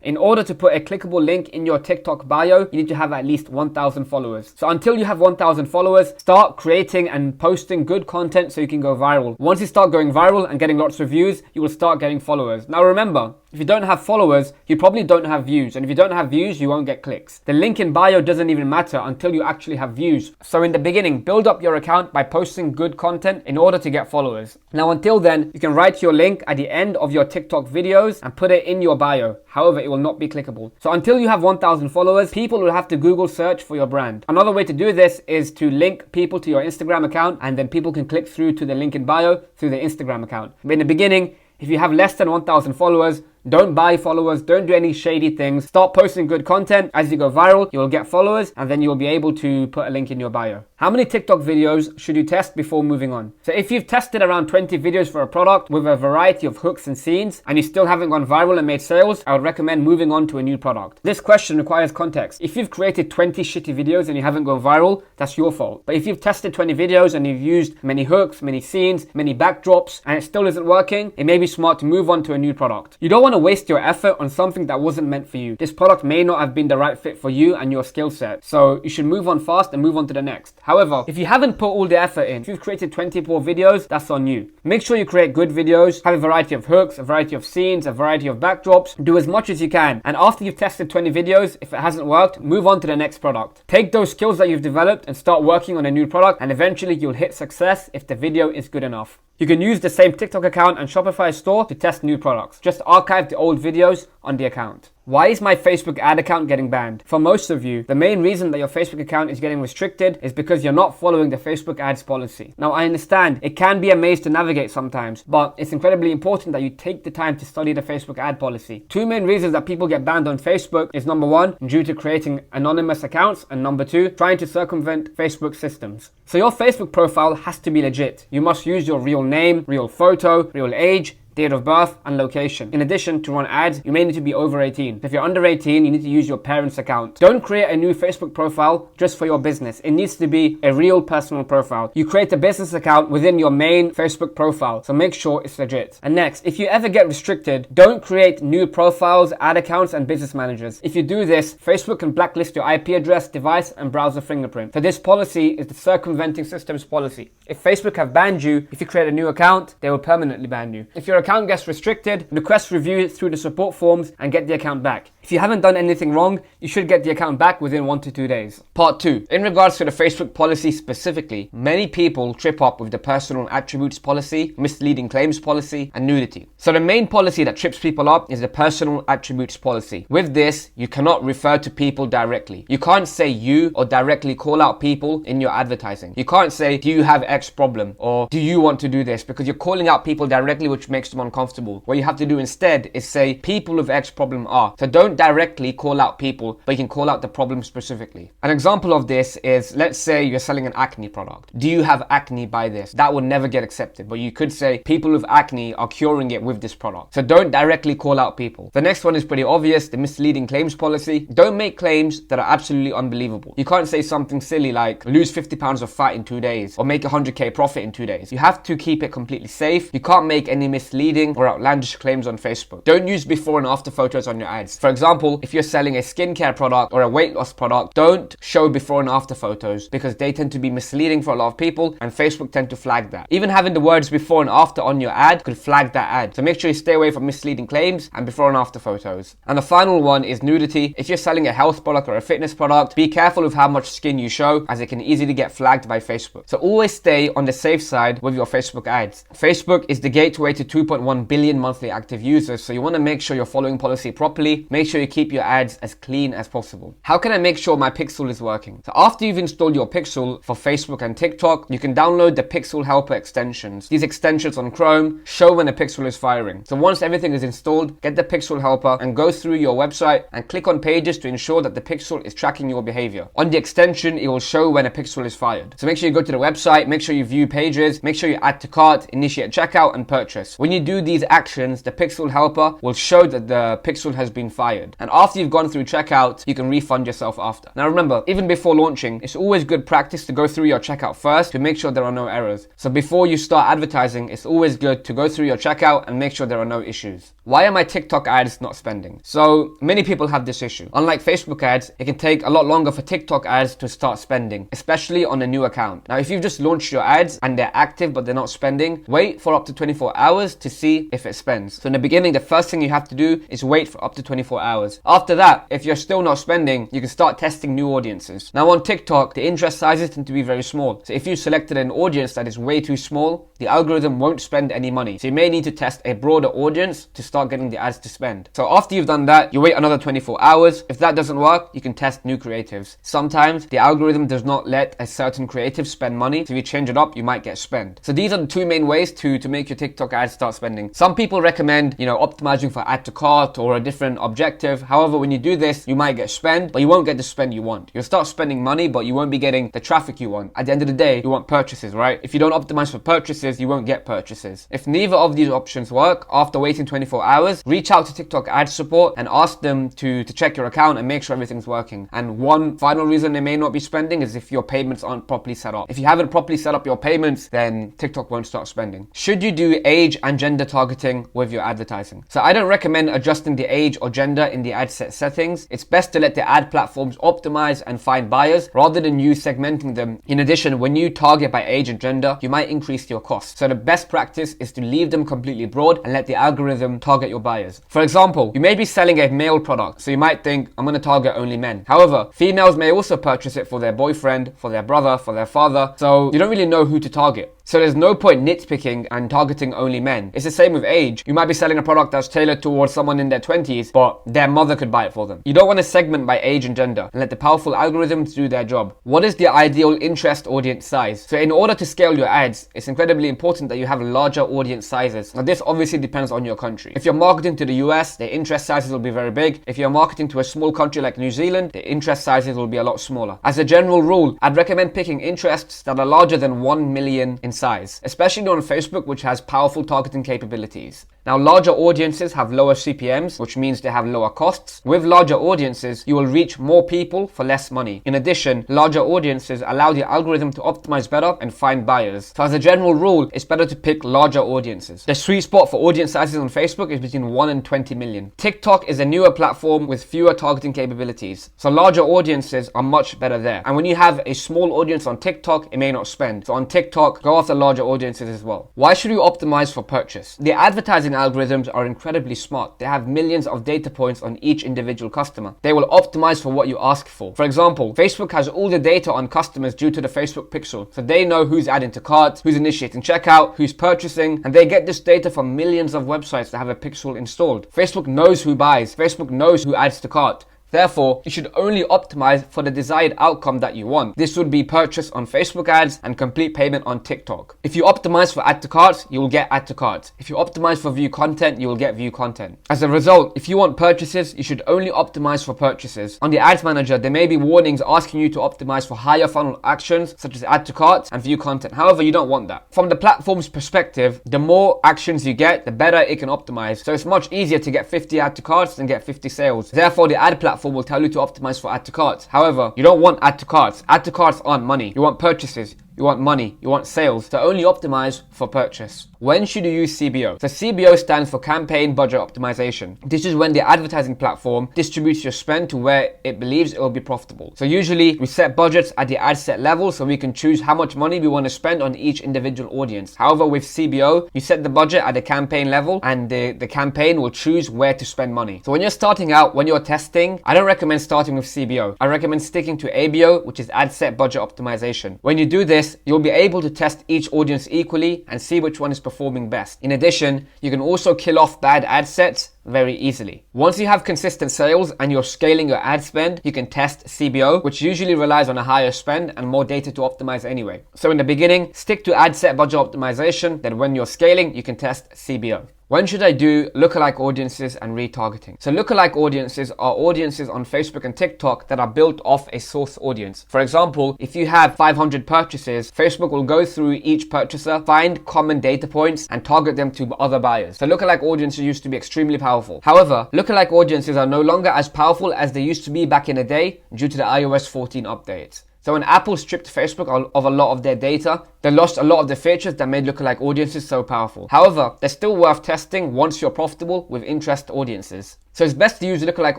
In order to put a clickable link in your TikTok bio, you need to have at least 1,000 followers. So until you have 1,000 followers, start creating and posting good content so you can go viral. Once you start going viral and getting lots of views, you will start getting followers. Now remember, If you don't have followers, you probably don't have views. And if you don't have views, you won't get clicks. The link in bio doesn't even matter until you actually have views. So in the beginning, build up your account by posting good content in order to get followers. Now, until then, you can write your link at the end of your TikTok videos and put it in your bio. However, it will not be clickable. So until you have 1,000 followers, people will have to Google search for your brand. Another way to do this is to link people to your Instagram account, and then people can click through to the link in bio through the Instagram account. But in the beginning, if you have less than 1,000 followers, don't buy followers, don't do any shady things. Start posting good content. As you go viral, you will get followers, and then you will be able to put a link in your bio. How many TikTok videos should you test before moving on? So if you've tested around 20 videos for a product with a variety of hooks and scenes, and you still haven't gone viral and made sales, I would recommend moving on to a new product. This question requires context. If you've created 20 shitty videos and you haven't gone viral, that's your fault. But if you've tested 20 videos and you've used many hooks, many scenes, many backdrops, and it still isn't working, it may be smart to move on to a new product. You don't want to waste your effort on something that wasn't meant for you. This product may not have been the right fit for you and your skill set. So you should move on fast and move on to the next. However, if you haven't put all the effort in, if you've created 24 videos, that's on you. Make sure you create good videos, have a variety of hooks, a variety of scenes, a variety of backdrops. Do as much as you can. And after you've tested 20 videos, if it hasn't worked, move on to the next product. Take those skills that you've developed and start working on a new product, and eventually you'll hit success if the video is good enough. You can use the same TikTok account and Shopify store to test new products. Just archive the old videos on the account. Why is my Facebook ad account getting banned? For most of you, the main reason that your Facebook account is getting restricted is because you're not following the Facebook ads policy. Now, I understand it can be a maze to navigate sometimes, but it's incredibly important that you take the time to study the Facebook ad policy. Two main reasons that people get banned on Facebook is number one, due to creating anonymous accounts, and number two, trying to circumvent Facebook systems. So your Facebook profile has to be legit. You must use your real name, real photo, real age, date of birth, and location. In addition, to run ads, you may need to be over 18. If you're under 18, you need to use your parents' account. Don't create a new Facebook profile just for your business. It needs to be a real personal profile. You create a business account within your main Facebook profile, so make sure it's legit. And next, if you ever get restricted, don't create new profiles, ad accounts, and business managers. If you do this, Facebook can blacklist your IP address, device, and browser fingerprint. So this policy is the circumventing systems policy. If Facebook have banned you, if you create a new account, they will permanently ban you. If your account gets restricted, request review through the support forms and get the account back. If you haven't done anything wrong, you should get the account back within 1 to 2 days. Part 2. In regards to the Facebook policy specifically, many people trip up with the personal attributes policy, misleading claims policy, and nudity. So the main policy that trips people up is the personal attributes policy. With this, you cannot refer to people directly. You can't say you or directly call out people in your advertising. You can't say, do you have X problem? Or do you want to do this? Because you're calling out people directly, which makes them uncomfortable. What you have to do instead is say, people with X problem are. So don't directly call out people, but you can call out the problem specifically. An example of this is, let's say you're selling an acne product. Do you have acne by this? That would never get accepted, but you could say people with acne are curing it with this product. So don't directly call out people. The next one is pretty obvious, the misleading claims policy. Don't make claims that are absolutely unbelievable. You can't say something silly like lose 50 pounds of fat in 2 days or make 100k profit in 2 days. You have to keep it completely safe. You can't make any misleading or outlandish claims on Facebook. Don't use before and after photos on your ads. For example, if you're selling a skincare product or a weight loss product, don't show before and after photos because they tend to be misleading for a lot of people and Facebook tend to flag that. Even having the words before and after on your ad could flag that ad. So make sure you stay away from misleading claims and before and after photos. And the final one is nudity. If you're selling a health product or a fitness product, be careful with how much skin you show as it can easily get flagged by Facebook. So always stay on the safe side with your Facebook ads. Facebook is the gateway to 2.1 billion monthly active users, so you want to make sure you're following policy properly. Make sure you keep your ads as clean as possible. How can I make sure my pixel is working? So after you've installed your pixel for Facebook and TikTok, you can download the Pixel Helper extensions. These extensions on Chrome show when a pixel is firing. So once everything is installed, get the Pixel Helper and go through your website and click on pages to ensure that the pixel is tracking your behavior. On the extension, it will show when a pixel is fired. So make sure you go to the website, make sure you view pages, make sure you add to cart, initiate checkout, and purchase. When you do these actions, the Pixel Helper will show that the pixel has been fired. started. And after you've gone through checkout, you can refund yourself after. Now remember, even before launching, it's always good practice to go through your checkout first to make sure there are no errors. So before you start advertising, it's always good to go through your checkout and make sure there are no issues. Why are my TikTok ads not spending? So many people have this issue. Unlike Facebook ads, it can take a lot longer for TikTok ads to start spending, especially on a new account. Now, if you've just launched your ads and they're active but they're not spending, wait for up to 24 hours to see if it spends. So in the beginning, the first thing you have to do is wait for up to 24 hours. After that, if you're still not spending, you can start testing new audiences. Now on TikTok, the interest sizes tend to be very small. So if you selected an audience that is way too small, the algorithm won't spend any money. So you may need to test a broader audience to start getting the ads to spend. So after you've done that, you wait another 24 hours. If that doesn't work, you can test new creatives. Sometimes the algorithm does not let a certain creative spend money. So if you change it up, you might get spend. So these are the two main ways to make your TikTok ads start spending. Some people recommend, optimizing for add to cart or a different objective. However, when you do this, you might get spend, but you won't get the spend you want. You'll start spending money, but you won't be getting the traffic you want. At the end of the day, you want purchases, right? If you don't optimize for purchases, you won't get purchases. If neither of these options work, after waiting 24 hours, reach out to TikTok ad support and ask them to check your account and make sure everything's working. And one final reason they may not be spending is if your payments aren't properly set up. If you haven't properly set up your payments, then TikTok won't start spending. Should you do age and gender targeting with your advertising? So I don't recommend adjusting the age or gender in the ad set settings. It's best to let the ad platforms optimize and find buyers rather than you segmenting them. In addition, when you target by age and gender, you might increase your costs. So the best practice is to leave them completely broad and let the algorithm target your buyers. For example, you may be selling a male product, so you might think, I'm going to target only men. However, females may also purchase it for their boyfriend, for their brother, for their father, so you don't really know who to target. So there's no point nitpicking and targeting only men. It's the same with age. You might be selling a product that's tailored towards someone in their 20s, but their mother could buy it for them. You don't want to segment by age and gender and let the powerful algorithms do their job. What is the ideal interest audience size? So in order to scale your ads, it's incredibly important that you have larger audience sizes. Now this obviously depends on your country. If you're marketing to the US, the interest sizes will be very big. If you're marketing to a small country like New Zealand, the interest sizes will be a lot smaller. As a general rule, I'd recommend picking interests that are larger than 1 million in size, especially on Facebook, which has powerful targeting capabilities. Now, larger audiences have lower CPMs, which means they have lower costs. With larger audiences, you will reach more people for less money. In addition, larger audiences allow the algorithm to optimize better and find buyers. So as a general rule, it's better to pick larger audiences. The sweet spot for audience sizes on Facebook is between 1 and 20 million. TikTok is a newer platform with fewer targeting capabilities. So larger audiences are much better there. And when you have a small audience on TikTok, it may not spend. So on TikTok, go after larger audiences as well. Why should you optimize for purchase? The advertising algorithms are incredibly smart. They have millions of data points on each individual customer. They will optimize for what you ask for. For example, Facebook has all the data on customers due to the Facebook pixel. So they know who's adding to cart, who's initiating checkout, who's purchasing, and they get this data from millions of websites that have a pixel installed. Facebook knows who buys. Facebook knows who adds to cart. Therefore, you should only optimize for the desired outcome that you want. This would be purchase on Facebook ads and complete payment on TikTok. If you optimize for add to carts, you will get add to carts. If you optimize for view content, you will get view content. As a result, if you want purchases, you should only optimize for purchases. On the ads manager, there may be warnings asking you to optimize for higher funnel actions such as add to carts and view content. However, you don't want that. From the platform's perspective, the more actions you get, the better it can optimize. So it's much easier to get 50 add to carts than get 50 sales. Therefore, the ad platform will tell you to optimize for add to carts. However, you don't want add to carts. Add to carts aren't money. You want purchases. You want money, you want sales, so only optimize for purchase. When should you use CBO? So CBO stands for Campaign Budget Optimization. This is when the advertising platform distributes your spend to where it believes it will be profitable. So usually we set budgets at the ad set level so we can choose how much money we want to spend on each individual audience. However, with CBO, you set the budget at the campaign level and the campaign will choose where to spend money. So when you're starting out, when you're testing, I don't recommend starting with CBO. I recommend sticking to ABO, which is Ad Set Budget Optimization. When you do this, you'll be able to test each audience equally and see which one is performing best. In addition, you can also kill off bad ad sets very easily. Once you have consistent sales and you're scaling your ad spend, you can test CBO, which usually relies on a higher spend and more data to optimize anyway. So in the beginning, stick to ad set budget optimization. Then when you're scaling, you can test CBO. When should I do lookalike audiences and retargeting? So lookalike audiences are audiences on Facebook and TikTok that are built off a source audience. For example, if you have 500 purchases, Facebook will go through each purchaser, find common data points, and target them to other buyers. So lookalike audiences used to be extremely powerful. However, lookalike audiences are no longer as powerful as they used to be back in the day due to the iOS 14 updates. So when Apple stripped Facebook of a lot of their data, they lost a lot of the features that made lookalike audiences so powerful. However, they're still worth testing once you're profitable with interest audiences. So it's best to use lookalike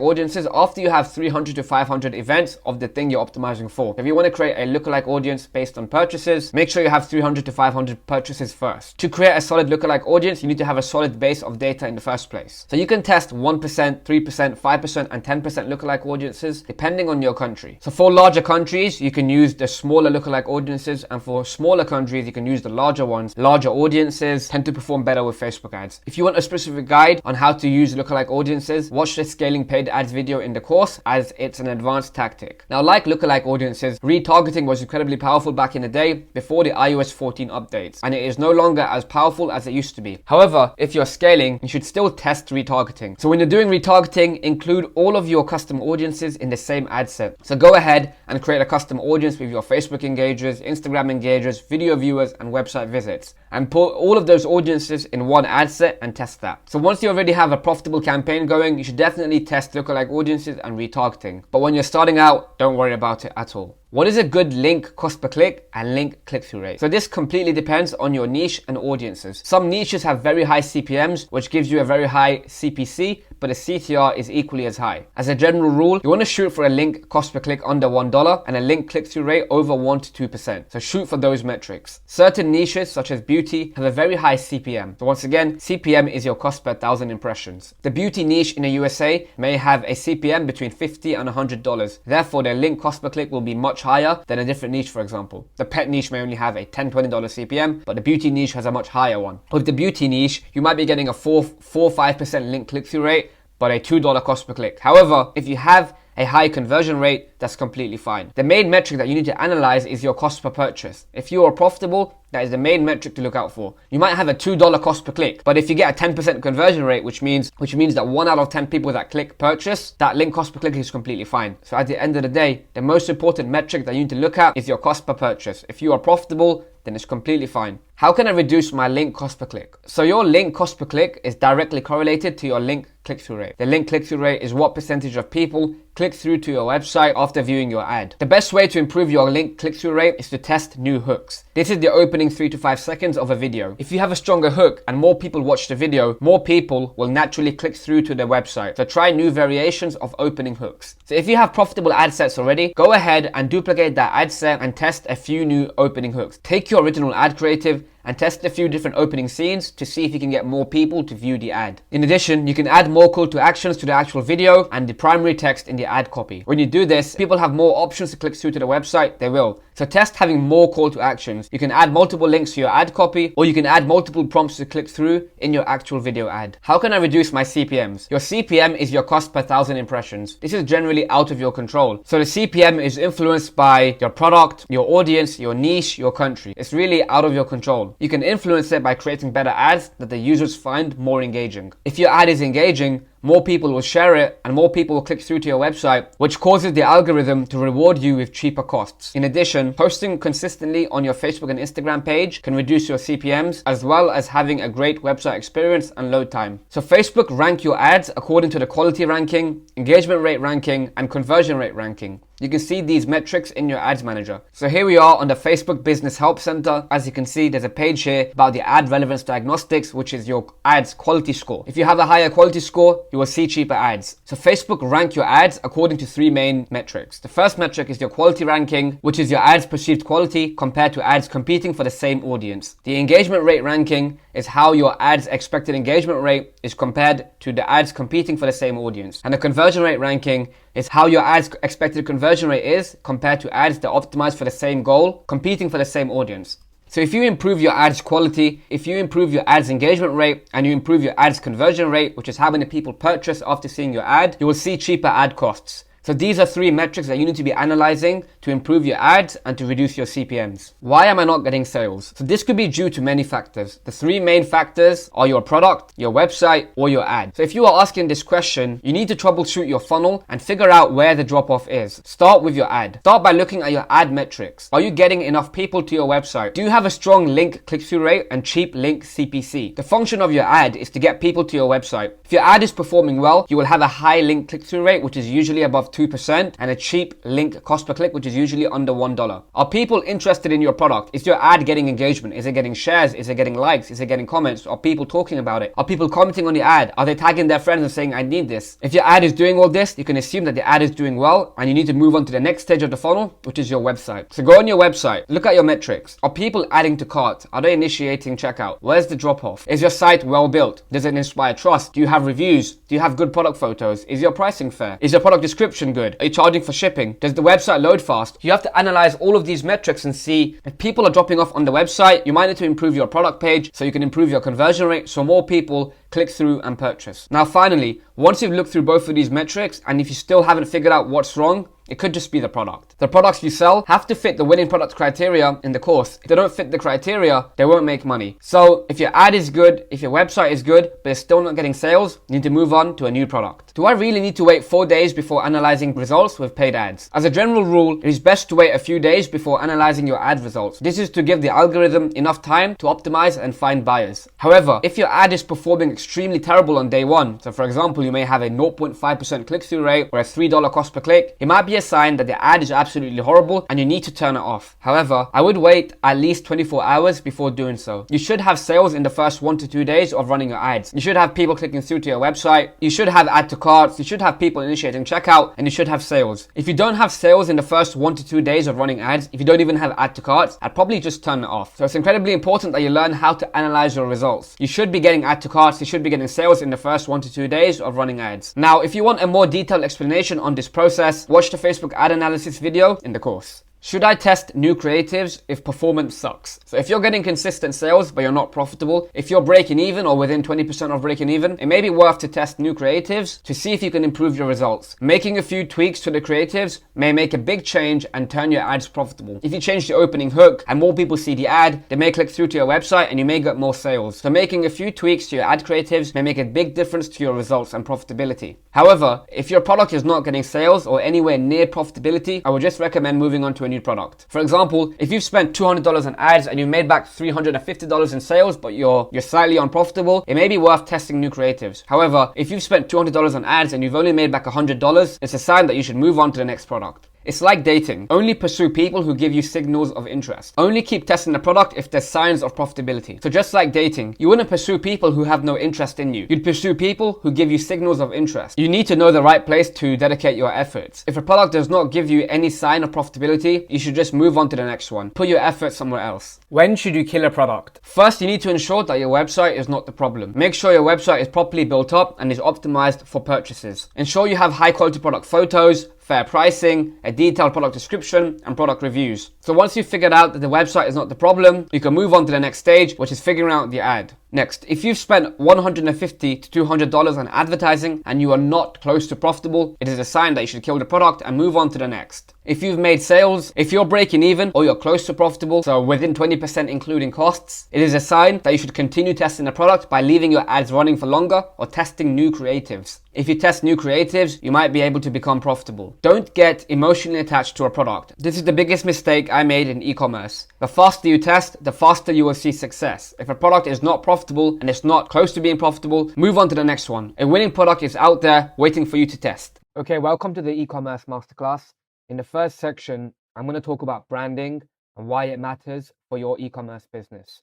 audiences after you have 300 to 500 events of the thing you're optimizing for. If you want to create a lookalike audience based on purchases, make sure you have 300 to 500 purchases first. To create a solid lookalike audience, you need to have a solid base of data in the first place. So you can test 1%, 3%, 5%, and 10% lookalike audiences depending on your country. So for larger countries, you can use the smaller lookalike audiences, and for smaller countries, you can use the larger ones. Larger audiences tend to perform better with Facebook ads. If you want a specific guide on how to use lookalike audiences, watch the scaling paid ads video in the course, as it's an advanced tactic. Now, like lookalike audiences, retargeting was incredibly powerful back in the day before the iOS 14 updates, and it is no longer as powerful as it used to be. However, if you're scaling, you should still test retargeting. So when you're doing retargeting, include all of your custom audiences in the same ad set. So go ahead and create a custom audience with your Facebook engagers, Instagram engagers, video viewers, and website visits, and put all of those audiences in one ad set and test that. So once you already have a profitable campaign going, you should definitely test lookalike audiences and retargeting. But when you're starting out, don't worry about it at all. What is a good link cost per click and link click-through rate? So this completely depends on your niche and audiences. Some niches have very high CPMs, which gives you a very high CPC, but the CTR is equally as high. As a general rule, you want to shoot for a link cost per click under $1 and a link click-through rate over 1 to 2%. So shoot for those metrics. Certain niches, such as beauty, have a very high CPM. So once again, CPM is your cost per 1,000 impressions. The beauty niche in the USA may have a CPM between $50 and $100. Therefore, their link cost per click will be much higher than a different niche. For example, the pet niche may only have a $10, $20 CPM, but the beauty niche has a much higher one. With the beauty niche, you might be getting a 4-5% link click-through rate, but a $2 cost per click. However, if you have a high conversion rate, that's completely fine. The main metric that you need to analyze is your cost per purchase. If you are profitable, that is the main metric to look out for. You might have a $2 cost per click, but if you get a 10% conversion rate, which means that 1 out of 10 people that click purchase, that link cost per click is completely fine. So at the end of the day, the most important metric that you need to look at is your cost per purchase. If you are profitable, then it's completely fine. How can I reduce my link cost per click? So your link cost per click is directly correlated to your link click-through rate. The link click-through rate is what percentage of people click through to your website after viewing your ad. The best way to improve your link click-through rate is to test new hooks. This is the opening 3 to 5 seconds of a video. If you have a stronger hook and more people watch the video, more people will naturally click through to the website. So try new variations of opening hooks. So if you have profitable ad sets already, go ahead and duplicate that ad set and test a few new opening hooks. Take your original ad creative and test a few different opening scenes to see if you can get more people to view the ad. In addition, you can add more call to actions to the actual video and the primary text in the ad copy. When you do this, people have more options to click through to the website, they will. So test having more call to actions. You can add multiple links to your ad copy, or you can add multiple prompts to click through in your actual video ad. How can I reduce my CPMs? Your CPM is your cost per 1,000 impressions. This is generally out of your control. So the CPM is influenced by your product, your audience, your niche, your country. It's really out of your control. You can influence it by creating better ads that the users find more engaging. If your ad is engaging, more people will share it and more people will click through to your website, which causes the algorithm to reward you with cheaper costs. In addition, posting consistently on your Facebook and Instagram page can reduce your CPMs, as well as having a great website experience and load time. So Facebook rank your ads according to the quality ranking, engagement rate ranking, and conversion rate ranking. You can see these metrics in your ads manager. So here we are on the Facebook Business Help Center. As you can see, there's a page here about the ad relevance diagnostics, which is your ads quality score. If you have a higher quality score, you will see cheaper ads. So Facebook rank your ads according to 3 main metrics. The first metric is your quality ranking, which is your ads perceived quality compared to ads competing for the same audience. The engagement rate ranking is how your ads expected engagement rate is compared to the ads competing for the same audience. And the conversion rate ranking is how your ads expected conversion rate is compared to ads that optimize for the same goal, competing for the same audience. So if you improve your ads quality, if you improve your ads engagement rate, and you improve your ads conversion rate, which is how many people purchase after seeing your ad, you will see cheaper ad costs. So these are 3 metrics that you need to be analyzing to improve your ads and to reduce your CPMs. Why am I not getting sales? So this could be due to many factors. The 3 main factors are your product, your website, or your ad. So if you are asking this question, you need to troubleshoot your funnel and figure out where the drop off is. Start with your ad. Start by looking at your ad metrics. Are you getting enough people to your website? Do you have a strong link click-through rate and cheap link CPC? The function of your ad is to get people to your website. If your ad is performing well, you will have a high link click-through rate, which is usually above 2%, and a cheap link cost per click, which is usually under $1. Are people interested in your product? Is your ad getting engagement? Is it getting shares? Is it getting likes? Is it getting comments? Are people talking about it? Are people commenting on your ad? Are they tagging their friends and saying, I need this? If your ad is doing all this, you can assume that the ad is doing well, and you need to move on to the next stage of the funnel, which is your website. So go on your website, look at your metrics. Are people adding to cart? Are they initiating checkout? Where's the drop off? Is your site well built? Does it inspire trust? Do you have reviews? Do you have good product photos? Is your pricing fair? Is your product description good? Are you charging for shipping? Does the website load fast? You have to analyze all of these metrics and see if people are dropping off on the website. You might need to improve your product page so you can improve your conversion rate so more people click through and purchase. Now finally, once you've looked through both of these metrics and if you still haven't figured out what's wrong, it could just be the product. The products you sell have to fit the winning product criteria in the course. If they don't fit the criteria, they won't make money. So if your ad is good, if your website is good, but it's still not getting sales, you need to move on to a new product. Do I really need to wait 4 days before analyzing results with paid ads? As a general rule, it is best to wait a few days before analyzing your ad results. This is to give the algorithm enough time to optimize and find buyers. However, if your ad is performing extremely terrible on day 1, so for example, you may have a 0.5% click-through rate or a $3 cost per click, it might be a sign that the ad is absolutely horrible and you need to turn it off. However, I would wait at least 24 hours before doing so. You should have sales in the first 1 to 2 days of running your ads. You should have people clicking through to your website. You should have add to carts. You should have people initiating checkout, and you should have sales. If you don't have sales in the first 1 to 2 days of running ads, if you don't even have add to carts, I'd probably just turn it off. So it's incredibly important that you learn how to analyze your results. You should be getting add to carts. You should be getting sales in the first 1 to 2 days of running ads. Now, if you want a more detailed explanation on this process, watch the Facebook ad analysis video in the course. Should I test new creatives if performance sucks? So if you're getting consistent sales but you're not profitable, if you're breaking even or within 20% of breaking even, it may be worth to test new creatives to see if you can improve your results. Making a few tweaks to the creatives may make a big change and turn your ads profitable. If you change the opening hook and more people see the ad, they may click through to your website and you may get more sales. So making a few tweaks to your ad creatives may make a big difference to your results and profitability. However, if your product is not getting sales or anywhere near profitability, I would just recommend moving on to a new product. For example, if you've spent $200 on ads and you've made back $350 in sales, but you're slightly unprofitable, it may be worth testing new creatives. However, if you've spent $200 on ads and you've only made back $100, it's a sign that you should move on to the next product. It's like dating. Only pursue people who give you signals of interest. Only keep testing the product if there's signs of profitability. So just like dating, you wouldn't pursue people who have no interest in you. You'd pursue people who give you signals of interest. You need to know the right place to dedicate your efforts. If a product does not give you any sign of profitability, you should just move on to the next one. Put your efforts somewhere else. When should you kill a product? First, you need to ensure that your website is not the problem. Make sure your website is properly built up and is optimized for purchases. Ensure you have high quality product photos, fair pricing, a detailed product description, and product reviews. So once you've figured out that the website is not the problem, you can move on to the next stage, which is figuring out the ad. Next, if you've spent $150 to $200 on advertising and you are not close to profitable, it is a sign that you should kill the product and move on to the next. If you've made sales, if you're breaking even or you're close to profitable, so within 20% including costs, it is a sign that you should continue testing the product by leaving your ads running for longer or testing new creatives. If you test new creatives, you might be able to become profitable. Don't get emotionally attached to a product. This is the biggest mistake I made in e-commerce. The faster you test, the faster you will see success. If a product is not profitable and it's not close to being profitable, move on to the next one. A winning product is out there waiting for you to test. Okay, welcome to the e-commerce masterclass. In the first section, I'm going to talk about branding and why it matters for your e-commerce business.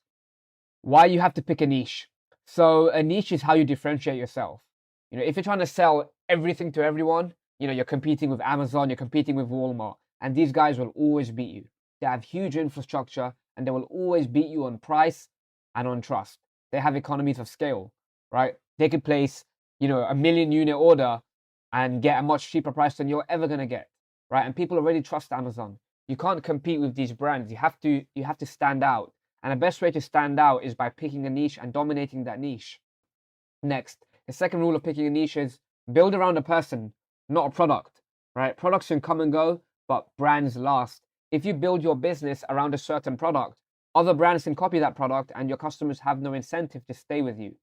Why you have to pick a niche. So a niche is how you differentiate yourself. You know, if you're trying to sell everything to everyone, you know, you're competing with Amazon, you're competing with Walmart, and these guys will always beat you. They have huge infrastructure and they will always beat you on price and on trust. They have economies of scale, right? They could place, you know, a 1,000,000 unit order and get a much cheaper price than you're ever going to get, right? And people already trust Amazon. You can't compete with these brands. You have to stand out. And the best way to stand out is by picking a niche and dominating that niche. Next, the second rule of picking a niche is build around a person, not a product. right? Products can come and go, but brands last. If you build your business around a certain product, other brands can copy that product and your customers have no incentive to stay with you,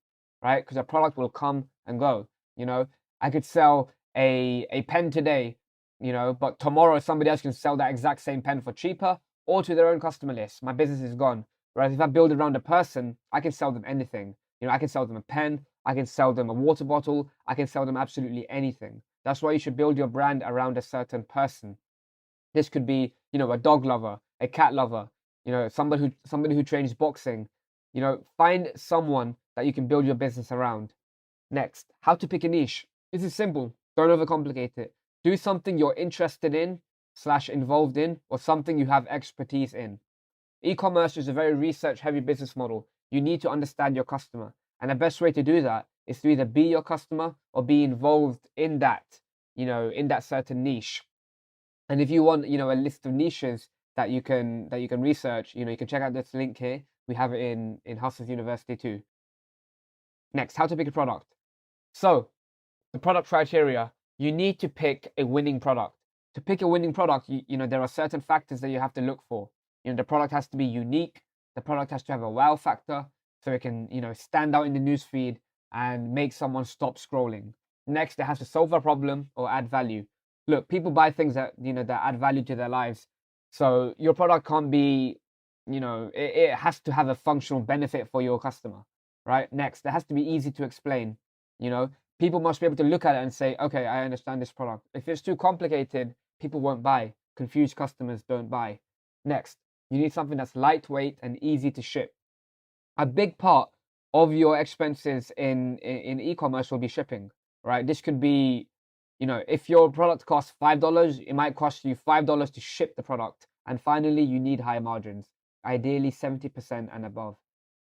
right? Because a product will come and go. You know, I could sell a pen today, you know, but tomorrow somebody else can sell that exact same pen for cheaper or to their own customer list. My business is gone. Whereas if I build around a person, I can sell them anything. You know, I can sell them a pen, I can sell them a water bottle, I can sell them absolutely anything. That's why you should build your brand around a certain person. This could be, you know, a dog lover, a cat lover, you know, somebody who trains boxing. You know, find someone that you can build your business around. Next, how to pick a niche. This is simple. Don't overcomplicate it. Do something you're interested in / involved in, or something you have expertise in. E-commerce is a very research-heavy business model. You need to understand your customer, and the best way to do that is to either be your customer or be involved in that, you know, in that certain niche. And if you want, you know, a list of niches that you can research, you know, you can check out this link here. We have it in Hustlers University too. Next, how to pick a product. So, the product criteria, you need to pick a winning product. To pick a winning product, you know, there are certain factors that you have to look for. You know, the product has to be unique. The product has to have a wow factor, so it can, you know, stand out in the newsfeed and make someone stop scrolling. Next, it has to solve a problem or add value. Look, people buy things that, you know, that add value to their lives. So your product can't be, you know, it has to have a functional benefit for your customer, right? Next, it has to be easy to explain. You know, people must be able to look at it and say, okay, I understand this product. If it's too complicated, people won't buy. Confused customers don't buy. Next, you need something that's lightweight and easy to ship. A big part of your expenses in e-commerce will be shipping, right? This could be, you know, if your product costs $5, it might cost you $5 to ship the product. And finally, you need high margins, ideally 70% and above.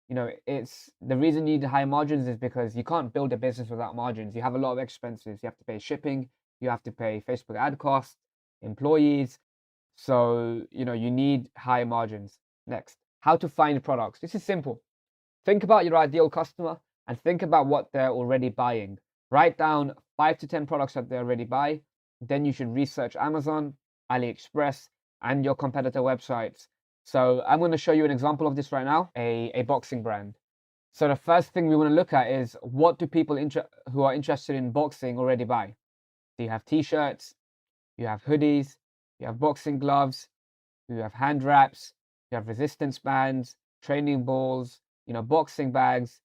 You know, it's the reason you need high margins is because you can't build a business without margins. You have a lot of expenses. You have to pay shipping, you have to pay Facebook ad costs, employees. So, you know, you need high margins. Next, how to find products. This is simple. Think about your ideal customer and think about what they're already buying. Write down 5 to 10 products that they already buy. Then you should research Amazon, AliExpress, and your competitor websites. So I'm going to show you an example of this right now, a boxing brand. So the first thing we want to look at is what do people who are interested in boxing already buy? So you have t-shirts, you have hoodies, you have boxing gloves, you have hand wraps, you have resistance bands, training balls, you know, boxing bags,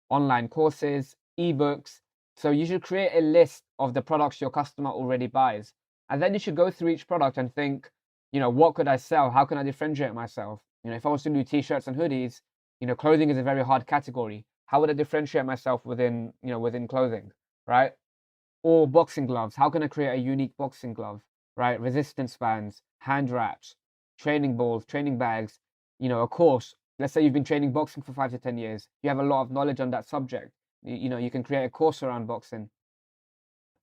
online courses, ebooks. So you should create a list of the products your customer already buys. And then you should go through each product and think, you know, what could I sell? How can I differentiate myself? You know, if I was to do t-shirts and hoodies, you know, clothing is a very hard category. How would I differentiate myself within, you know, within clothing, right? Or boxing gloves. How can I create a unique boxing glove, right? Resistance bands, hand wraps, training balls, training bags, you know, a course. Let's say you've been training boxing for 5 to 10 years. You have a lot of knowledge on that subject. You know, you can create a course around boxing,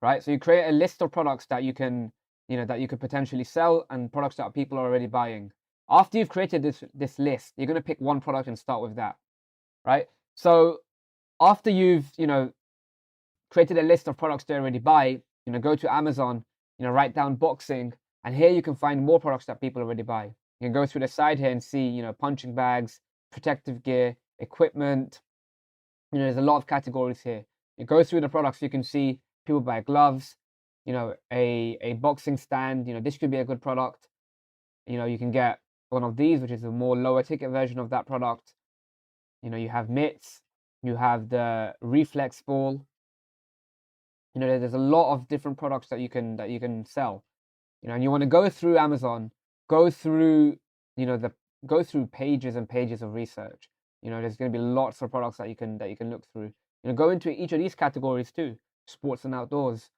right? So you create a list of products that you can, you know, that you could potentially sell and products that people are already buying. After you've created this list, you're going to pick one product and start with that, right? So after you've, you know, created a list of products they already buy, you know, go to Amazon, you know, write down boxing, and here you can find more products that people already buy. You can go through the side here and see, you know, punching bags, protective gear, equipment. You know, there's a lot of categories here. You go through the products, you can see people buy gloves, you know, a boxing stand. You know, this could be a good product. You know, you can get one of these, which is a more lower ticket version of that product. You know, you have mitts, you have the reflex ball. You know, there's a lot of different products that you can sell. You know, and you want to go through Amazon, go through, you know, go through pages and pages of research. You know, there's going to be lots of products that you can look through. You know, go into each of these categories too, sports and outdoors,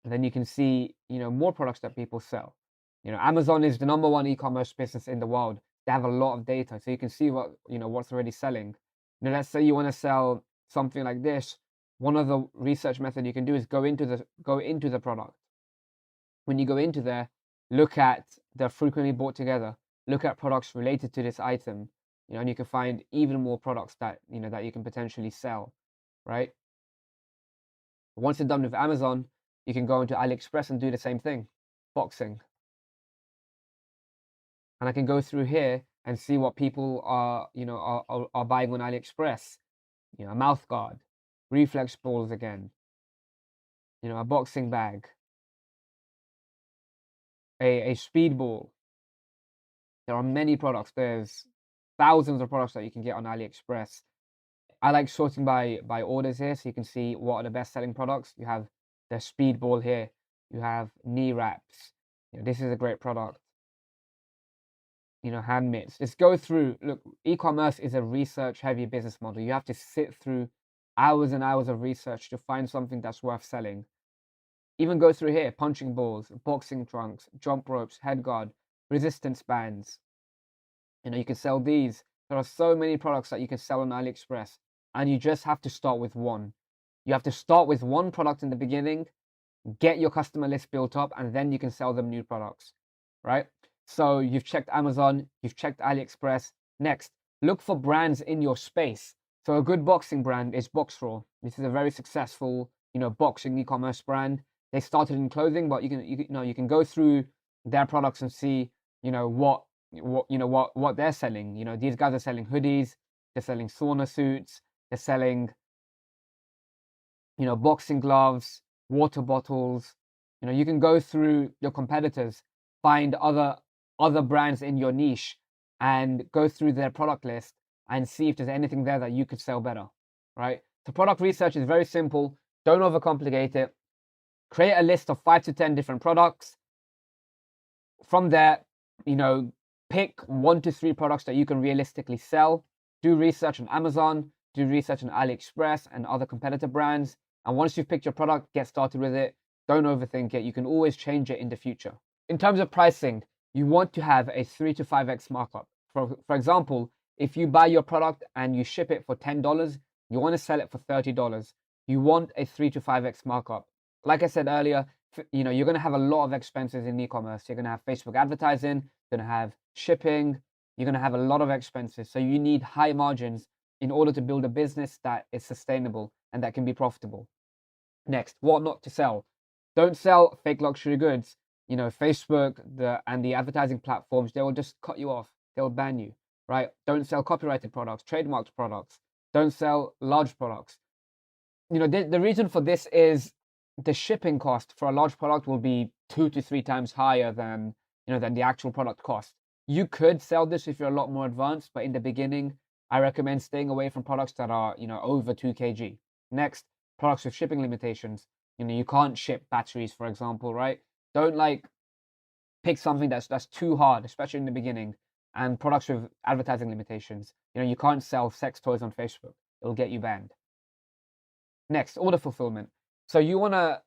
and then you can see, you know, more products that people sell. You know, Amazon is the #1 e-commerce business in the world. They have a lot of data, so you can see what, you know, what's already selling. You know, let's say you want to sell something like this. One of the research method you can do is go into the product. When you go into there, look at the frequently bought together, look at products related to this item, you know, and you can find even more products that, you know, that you can potentially sell, right? Once you're done with Amazon, you can go into AliExpress and do the same thing. boxing. And I can go through here and see what people are, are buying on AliExpress. A mouth guard, reflex balls again, a boxing bag, a speed ball. There are many products. There's thousands of products that you can get on AliExpress. I like sorting by orders here, so you can see what are the best selling products. You have the speed ball here. You have knee wraps. This is a great product. Hand mitts. Just go through. Look, e-commerce is a research-heavy business model. You have to sit through hours and hours of research to find something that's worth selling. Even go through here: punching balls, boxing trunks, jump ropes, head guard, resistance bands. You can sell these. There are so many products that you can sell on AliExpress, and you just have to start with one. You have to start with one product in the beginning, get your customer list built up, and then you can sell them new products, right? So you've checked Amazon, you've checked AliExpress. Next, look for brands in your space. So a good boxing brand is BoxRaw. This is a very successful, boxing e-commerce brand. They started in clothing, but you can go through their products and see, what they're selling. These guys are selling hoodies, they're selling sauna suits, they're selling, boxing gloves, water bottles. You can go through your competitors, find other brands in your niche, and go through their product list and see if there's anything there that you could sell better, right? So product research is very simple. Don't overcomplicate it. Create a list of 5 to 10 different products. From there, pick 1 to 3 products that you can realistically sell. Do research on Amazon, do research on AliExpress and other competitor brands. And once you've picked your product, get started with it. Don't overthink it. You can always change it in the future. In terms of pricing, you want to have a 3 to 5x markup. For example, if you buy your product and you ship it for $10, you want to sell it for $30. You want a 3 to 5x markup. Like I said earlier, you're going to have a lot of expenses in e-commerce. You're going to have Facebook advertising, you're going to have shipping, you're going to have a lot of expenses. So you need high margins in order to build a business that is sustainable and that can be profitable. Next, what not to sell. Don't sell fake luxury goods. Facebook and the advertising platforms, they will just cut you off. They'll ban you, right? Don't sell copyrighted products, trademarked products. Don't sell large products. The reason for this is the shipping cost for a large product will be 2 to 3 times higher than the actual product cost. You could sell this if you're a lot more advanced, but in the beginning, I recommend staying away from products that are over 2 kg. Next, products with shipping limitations. You can't ship batteries, for example, right? Don't pick something that's too hard, especially in the beginning. And products with advertising limitations. You can't sell sex toys on Facebook. It'll get you banned. Next, order fulfillment. So you want to,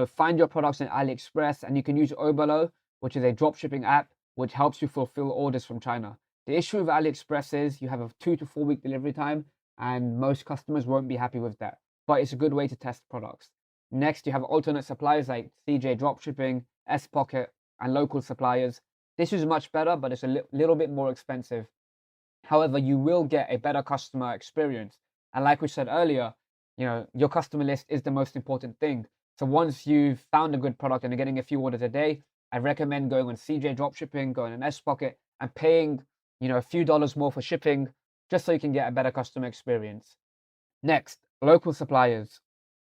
find your products in AliExpress, and you can use Obalo, which is a dropshipping app, which helps you fulfill orders from China. The issue with AliExpress is you have a 2 to 4 week delivery time, and most customers won't be happy with that. But it's a good way to test products. Next, you have alternate suppliers like CJ Dropshipping, S-Pocket, and local suppliers. This is much better, but it's a little bit more expensive. However, you will get a better customer experience. And like we said earlier, your customer list is the most important thing. So once you've found a good product and you're getting a few orders a day, I recommend going on CJ Dropshipping, going on S-Pocket, and paying, a few dollars more for shipping, just so you can get a better customer experience. Next, local suppliers.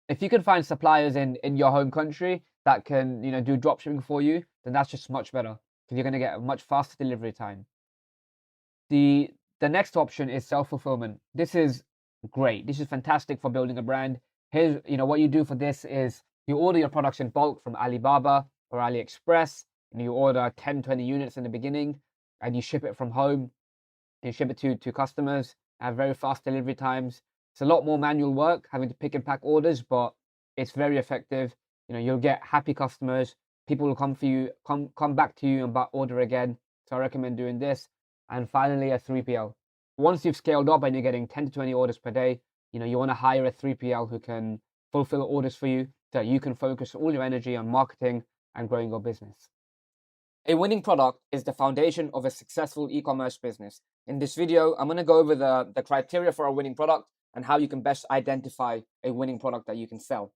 If you can find suppliers in your home country that can, do dropshipping for you, then that's just much better because you're going to get a much faster delivery time. The next option is self-fulfillment. This is great. This is fantastic for building a brand. Here's, what you do for this is you order your products in bulk from Alibaba or AliExpress, and you order 10, 20 units in the beginning, and you ship it from home. You ship it to customers, have very fast delivery times. It's a lot more manual work, having to pick and pack orders, but it's very effective. You'll get happy customers. People will come for you, come back to you and order again. So I recommend doing this. And finally, a 3PL. Once you've scaled up and you're getting 10 to 20 orders per day, you want to hire a 3PL who can fulfill orders for you so that you can focus all your energy on marketing and growing your business. A winning product is the foundation of a successful e-commerce business. In this video, I'm going to go over the criteria for a winning product and how you can best identify a winning product that you can sell.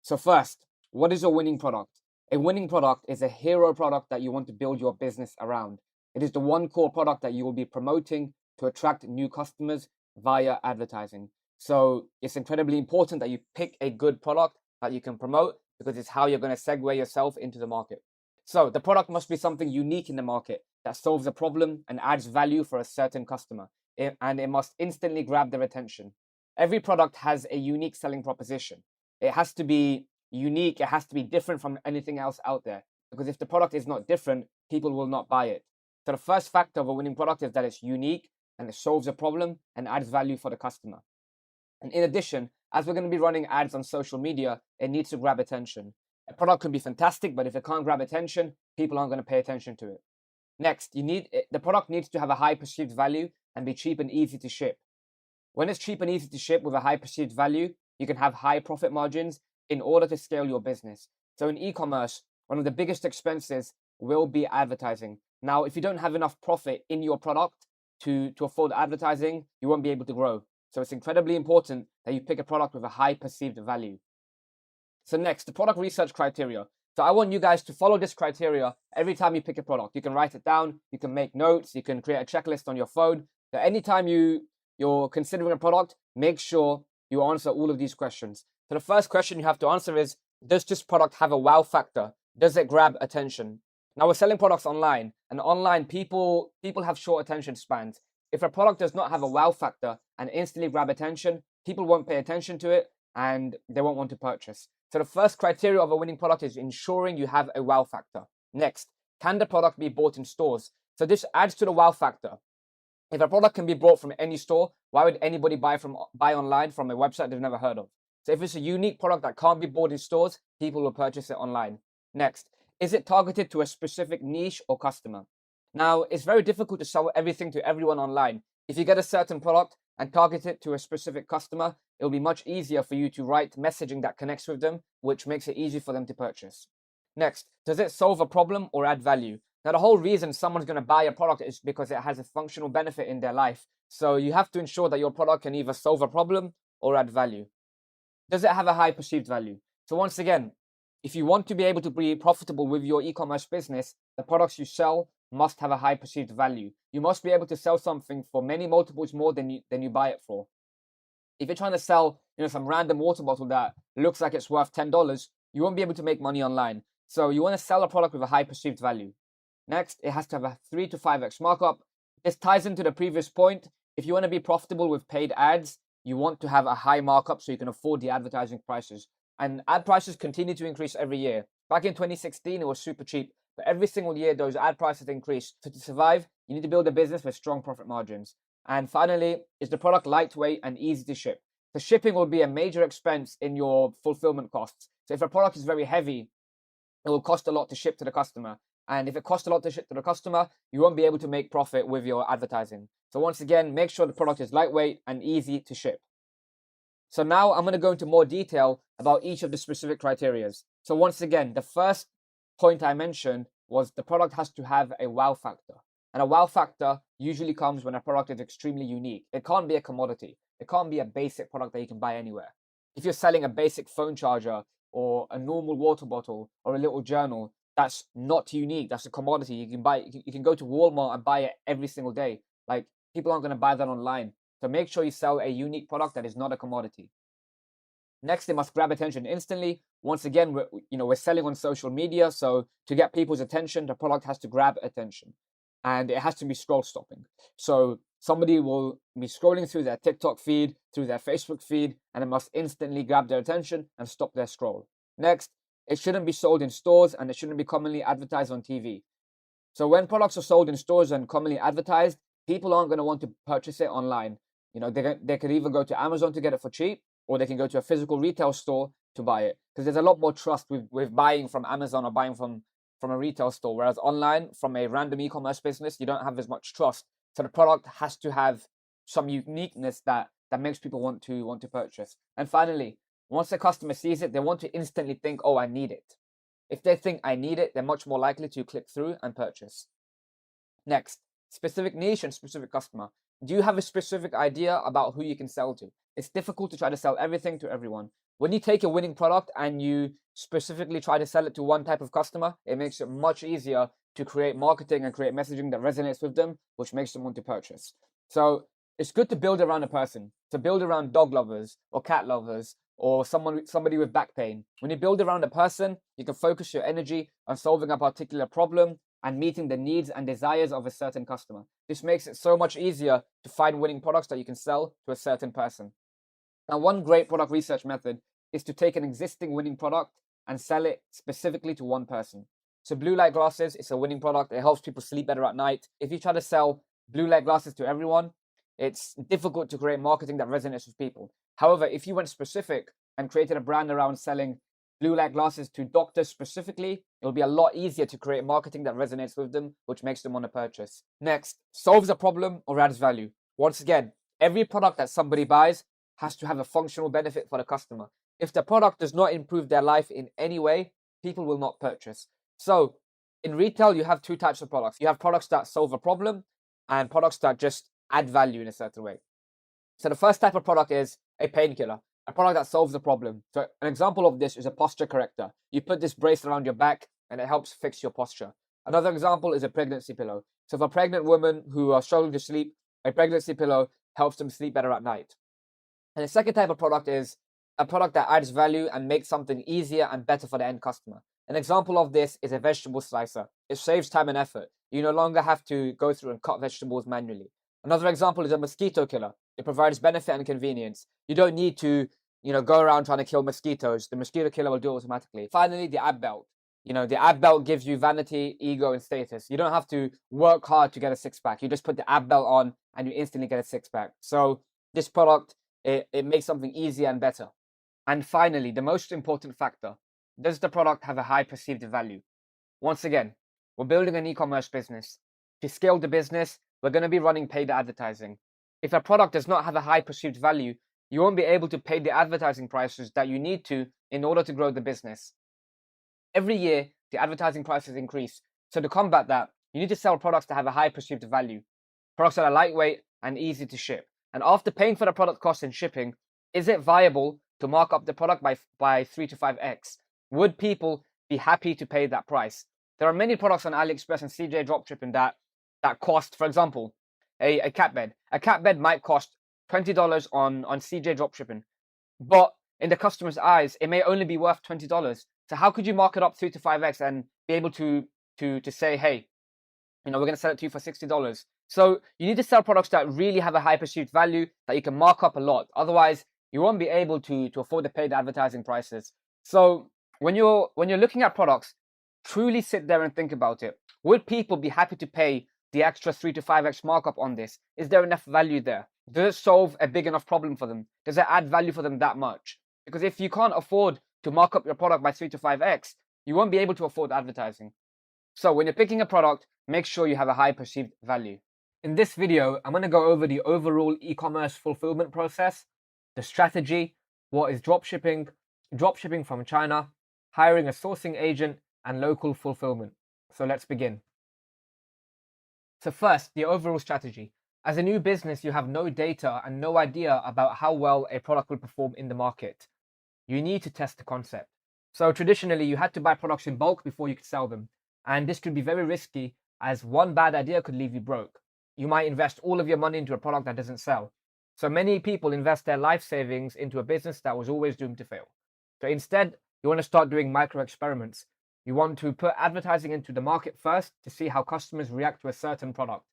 So first, what is a winning product? A winning product is a hero product that you want to build your business around. It is the one core product that you will be promoting to attract new customers via advertising. So it's incredibly important that you pick a good product that you can promote, because it's how you're going to segue yourself into the market. So the product must be something unique in the market that solves a problem and adds value for a certain customer, and it must instantly grab their attention. Every product has a unique selling proposition. It has to be unique. It has to be different from anything else out there, because if the product is not different, people will not buy it. So the first factor of a winning product is that it's unique and it solves a problem and adds value for the customer. And in addition, as we're going to be running ads on social media, it needs to grab attention. A product can be fantastic, but if it can't grab attention, people aren't going to pay attention to it. Next, the product needs to have a high perceived value and be cheap and easy to ship. When it's cheap and easy to ship with a high perceived value, you can have high profit margins in order to scale your business. So in e-commerce, one of the biggest expenses will be advertising. Now, if you don't have enough profit in your product to afford advertising, you won't be able to grow. So it's incredibly important that you pick a product with a high perceived value. So next, the product research criteria. So I want you guys to follow this criteria every time you pick a product. You can write it down, you can make notes, you can create a checklist on your phone. So anytime you're considering a product, make sure you answer all of these questions. So the first question you have to answer is, does this product have a wow factor? Does it grab attention? Now we're selling products online, and online people have short attention spans. If a product does not have a wow factor and instantly grab attention, people won't pay attention to it and they won't want to purchase. So the first criteria of a winning product is ensuring you have a wow factor. Next, can the product be bought in stores? So this adds to the wow factor. If a product can be bought from any store, why would anybody buy online from a website they've never heard of? So if it's a unique product that can't be bought in stores, people will purchase it online. Next, is it targeted to a specific niche or customer? Now, it's very difficult to sell everything to everyone online. If you get a certain product and target it to a specific customer, it'll be much easier for you to write messaging that connects with them, which makes it easy for them to purchase. Next, does it solve a problem or add value? Now, the whole reason someone's going to buy a product is because it has a functional benefit in their life. So you have to ensure that your product can either solve a problem or add value. Does it have a high perceived value? So once again, if you want to be able to be profitable with your e-commerce business, the products you sell must have a high perceived value. You must be able to sell something for many multiples more than you buy it for. If you're trying to sell, some random water bottle that looks like it's worth $10, you won't be able to make money online. So you want to sell a product with a high perceived value. Next, it has to have a 3 to 5x markup. This ties into the previous point. If you want to be profitable with paid ads, you want to have a high markup so you can afford the advertising prices. And ad prices continue to increase every year. Back in 2016, it was super cheap. But every single year, those ad prices increase. So to survive, you need to build a business with strong profit margins. And finally, is the product lightweight and easy to ship? The shipping will be a major expense in your fulfillment costs. So if a product is very heavy, it will cost a lot to ship to the customer. And if it costs a lot to ship to the customer, you won't be able to make profit with your advertising. So once again, make sure the product is lightweight and easy to ship. So now I'm going to go into more detail about each of the specific criteria. So once again, the first point I mentioned was the product has to have a wow factor. And a wow factor usually comes when a product is extremely unique. It can't be a commodity. It can't be a basic product that you can buy anywhere. If you're selling a basic phone charger or a normal water bottle or a little journal, that's not unique. That's a commodity. You can go to Walmart and buy it every single day. Like, people aren't going to buy that online. So make sure you sell a unique product that is not a commodity. Next, it must grab attention instantly. Once again, we're selling on social media, so to get people's attention, the product has to grab attention, and it has to be scroll stopping. So somebody will be scrolling through their TikTok feed, through their Facebook feed, and it must instantly grab their attention and stop their scroll. Next, it shouldn't be sold in stores, and it shouldn't be commonly advertised on TV. So when products are sold in stores and commonly advertised, people aren't going to want to purchase it online. They could either go to Amazon to get it for cheap, or they can go to a physical retail store to buy it. Because there's a lot more trust with buying from Amazon or buying from a retail store. Whereas online, from a random e-commerce business, you don't have as much trust. So the product has to have some uniqueness that makes people want to purchase. And finally, once the customer sees it, they want to instantly think, oh, I need it. If they think I need it, they're much more likely to click through and purchase. Next, specific niche and specific customer. Do you have a specific idea about who you can sell to? It's difficult to try to sell everything to everyone. When you take a winning product and you specifically try to sell it to one type of customer, it makes it much easier to create marketing and create messaging that resonates with them, which makes them want to purchase. So it's good to build around a person, to build around dog lovers or cat lovers or somebody with back pain. When you build around a person, you can focus your energy on solving a particular problem and meeting the needs and desires of a certain customer. This makes it so much easier to find winning products that you can sell to a certain person. Now, one great product research method is to take an existing winning product and sell it specifically to one person. So blue light glasses is a winning product. It helps people sleep better at night. If you try to sell blue light glasses to everyone, it's difficult to create marketing that resonates with people. However, if you went specific and created a brand around selling blue light glasses to doctors specifically, it'll be a lot easier to create marketing that resonates with them, which makes them want to purchase. Next, solves a problem or adds value. Once again, every product that somebody buys has to have a functional benefit for the customer. If the product does not improve their life in any way, people will not purchase. So in retail, you have two types of products. You have products that solve a problem and products that just add value in a certain way. So the first type of product is a painkiller, a product that solves a problem. So an example of this is a posture corrector. You put this brace around your back and it helps fix your posture. Another example is a pregnancy pillow. So for pregnant women who are struggling to sleep, a pregnancy pillow helps them sleep better at night. And the second type of product is a product that adds value and makes something easier and better for the end customer. An example of this is a vegetable slicer. It saves time and effort. You no longer have to go through and cut vegetables manually. Another example is a mosquito killer. It provides benefit and convenience. You don't need to, go around trying to kill mosquitoes. The mosquito killer will do it automatically. Finally, the ab belt. The ab belt gives you vanity, ego, and status. You don't have to work hard to get a six-pack. You just put the ab belt on and you instantly get a six-pack. So this product, it makes something easier and better. And finally, the most important factor, does the product have a high perceived value? Once again, we're building an e-commerce business. To scale the business, we're going to be running paid advertising. If a product does not have a high perceived value, you won't be able to pay the advertising prices that you need to in order to grow the business. Every year, the advertising prices increase. So to combat that, you need to sell products that have a high perceived value. Products that are lightweight and easy to ship. And after paying for the product cost and shipping, is it viable to mark up the product by 3 to 5x? Would people be happy to pay that price? There are many products on AliExpress and CJ dropshipping that cost, for example, a cat bed. A cat bed might cost $20 on CJ dropshipping, but in the customer's eyes, it may only be worth $20. So how could you mark it up 3 to 5x and be able to say, hey, we're going to sell it to you for $60? So you need to sell products that really have a high perceived value that you can mark up a lot. Otherwise, you won't be able to afford to pay the advertising prices. So when you're looking at products, truly sit there and think about it. Would people be happy to pay the extra 3 to 5x markup on this? Is there enough value there? Does it solve a big enough problem for them? Does it add value for them that much? Because if you can't afford to mark up your product by 3 to 5x, you won't be able to afford advertising. So when you're picking a product, make sure you have a high perceived value. In this video, I'm going to go over the overall e-commerce fulfillment process, the strategy, what is dropshipping, dropshipping from China, hiring a sourcing agent, and local fulfillment. So let's begin. So first, the overall strategy. As a new business, you have no data and no idea about how well a product will perform in the market. You need to test the concept. So traditionally, you had to buy products in bulk before you could sell them. And this could be very risky, as one bad idea could leave you broke. You might invest all of your money into a product that doesn't sell. So many people invest their life savings into a business that was always doomed to fail. So instead, you want to start doing micro experiments. You want to put advertising into the market first to see how customers react to a certain product.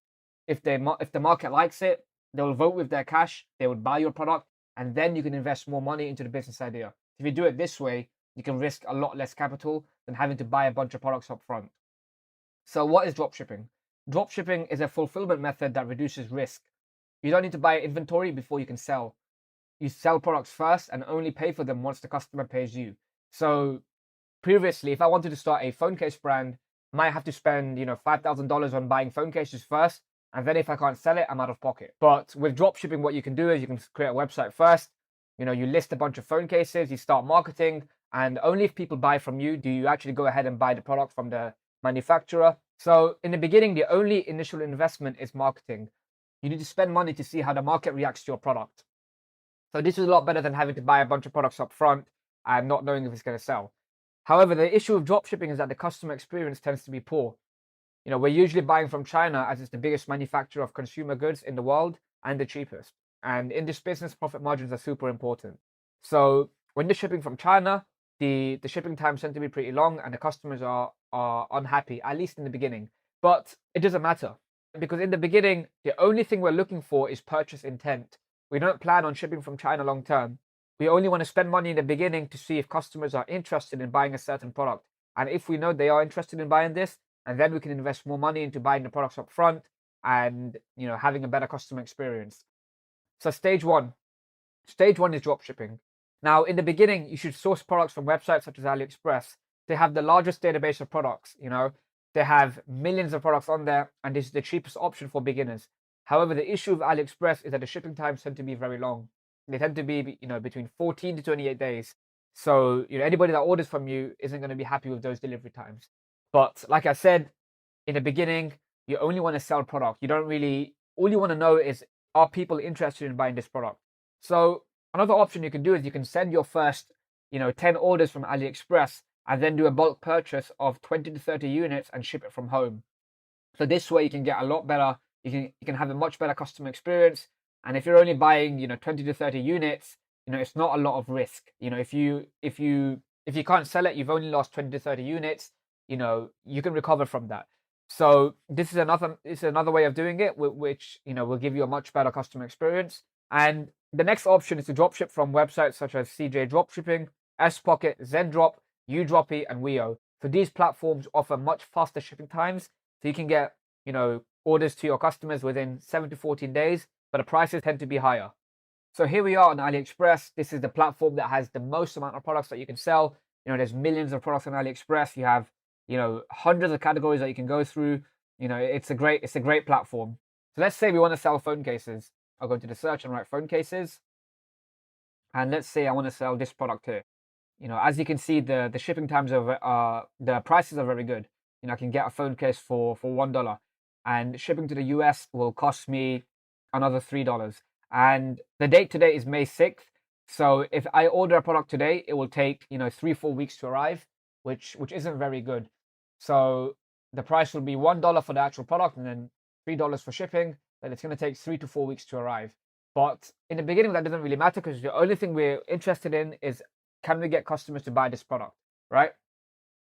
If the market likes it, they will vote with their cash, they would buy your product, and then you can invest more money into the business idea. If you do it this way, you can risk a lot less capital than having to buy a bunch of products up front. So what is dropshipping? Dropshipping is a fulfillment method that reduces risk. You don't need to buy inventory before you can sell. You sell products first and only pay for them once the customer pays you. So previously, if I wanted to start a phone case brand, I might have to spend, $5,000 on buying phone cases first. And then if I can't sell it, I'm out of pocket. But with dropshipping, what you can do is you can create a website first. You list a bunch of phone cases, you start marketing, and only if people buy from you do you actually go ahead and buy the product from the manufacturer. So in the beginning, the only initial investment is marketing. You need to spend money to see how the market reacts to your product. So this is a lot better than having to buy a bunch of products up front. and not knowing if it's going to sell. However, the issue with dropshipping is that the customer experience tends to be poor. We're usually buying from China as it's the biggest manufacturer of consumer goods in the world and the cheapest. And in this business, profit margins are super important. So when you're shipping from China, the shipping times tend to be pretty long and the customers are unhappy, at least in the beginning. But it doesn't matter, because in the beginning, the only thing we're looking for is purchase intent. We don't plan on shipping from China long term. We only want to spend money in the beginning to see if customers are interested in buying a certain product. And if we know they are interested in buying this, and then we can invest more money into buying the products up front and having a better customer experience. So stage one is dropshipping. Now, in the beginning, you should source products from websites such as AliExpress. They have the largest database of products. They have millions of products on there, and this is the cheapest option for beginners. However, the issue with AliExpress is that the shipping times tend to be very long. They tend to be, between 14 to 28 days. So, anybody that orders from you isn't going to be happy with those delivery times. But like I said, in the beginning, you only want to sell product. All you want to know is, are people interested in buying this product? So another option you can do is you can send your first, 10 orders from AliExpress and then do a bulk purchase of 20 to 30 units and ship it from home. So this way you can get a lot better. You can have a much better customer experience. And if you're only buying, 20 to 30 units, it's not a lot of risk. If you can't sell it, you've only lost 20 to 30 units. You can recover from that. So this is another way of doing it, which will give you a much better customer experience. And the next option is to dropship from websites such as CJ Dropshipping, SPocket, Zendrop, Udroppy, and Weo. So these platforms offer much faster shipping times, so you can get orders to your customers within 7 to 14 days, but the prices tend to be higher. So here we are on AliExpress. This is the platform that has the most amount of products that you can sell. There's millions of products on AliExpress. You have hundreds of categories that you can go through. It's a great platform. So let's say we want to sell phone cases. I'll go into the search and write phone cases. And let's say I want to sell this product here. As you can see, the shipping times the prices are very good. I can get a phone case for $1, and shipping to the US will cost me another $3. And the date today is May 6th. So if I order a product today, it will take 3-4 weeks to arrive, which isn't very good. So the price will be $1 for the actual product and then $3 for shipping. Then it's going to take 3 to 4 weeks to arrive. But in the beginning, that doesn't really matter, because the only thing we're interested in is, can we get customers to buy this product, right?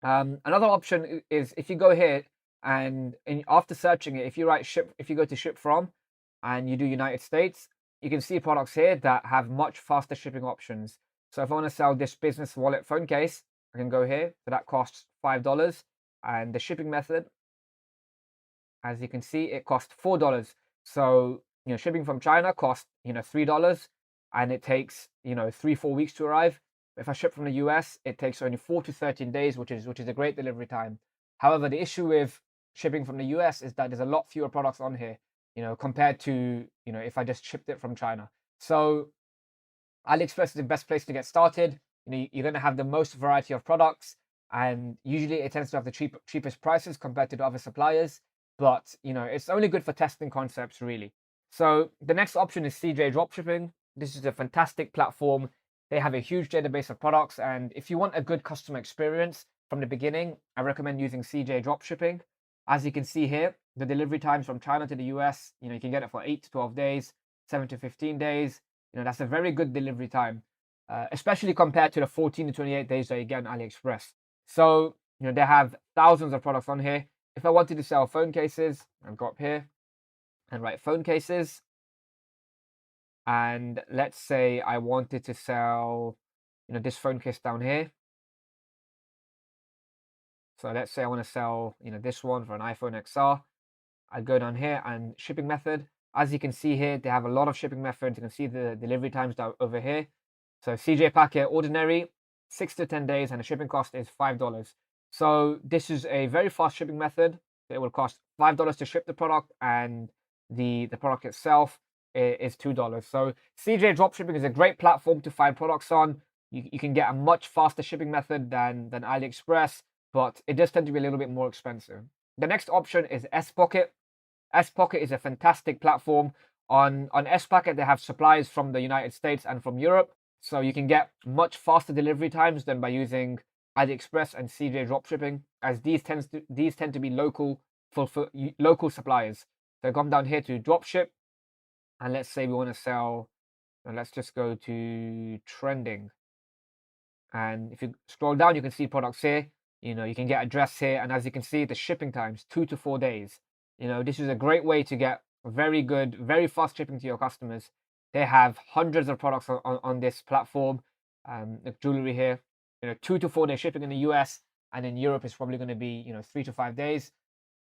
Another option is if you go here and after searching it, if you go to ship from and you do United States, you can see products here that have much faster shipping options. So if I want to sell this business wallet phone case, I can go here. So that costs $5. And the shipping method, as you can see, it costs $4. So, shipping from China costs, $3, and it takes, 3-4 weeks to arrive. If I ship from the US, it takes only 4 to 13 days, which is a great delivery time. However, the issue with shipping from the US is that there's a lot fewer products on here, compared to, if I just shipped it from China. So AliExpress is the best place to get started. You're going to have the most variety of products, and usually it tends to have the cheapest prices compared to the other suppliers. But, it's only good for testing concepts, really. So the next option is CJ Dropshipping. This is a fantastic platform. They have a huge database of products, and if you want a good customer experience from the beginning, I recommend using CJ Dropshipping. As you can see here, the delivery times from China to the US, you can get it for 8 to 12 days, 7 to 15 days. That's a very good delivery time, especially compared to the 14 to 28 days that you get on AliExpress. So, they have thousands of products on here. If I wanted to sell phone cases, I'll go up here and write phone cases. And let's say I wanted to sell, this phone case down here. So let's say I want to sell, this one for an iPhone XR. I'd go down here and shipping method. As you can see here, they have a lot of shipping methods. You can see the delivery times over here. So CJ Packet Ordinary, 6 to 10 days, and the shipping cost is $5. So this is a very fast shipping method. It will cost $5 to ship the product, and the product itself is $2. So CJ Dropshipping is a great platform to find products on. You can get a much faster shipping method than AliExpress, but it does tend to be a little bit more expensive. The next option is SPocket. SPocket is a fantastic platform. On SPocket, they have supplies from the United States and from Europe. So you can get much faster delivery times than by using AliExpress and CJ dropshipping, as these tend to be local suppliers. So come down here to dropship, and let's say we want to sell, and let's just go to trending. And if you scroll down, you can see products here. You can get address here, and as you can see, the shipping times 2 to 4 days. This is a great way to get very good, very fast shipping to your customers. They have hundreds of products on this platform. Like jewelry here, 2 to 4 day shipping in the US, and in Europe it's probably going to be 3 to 5 days.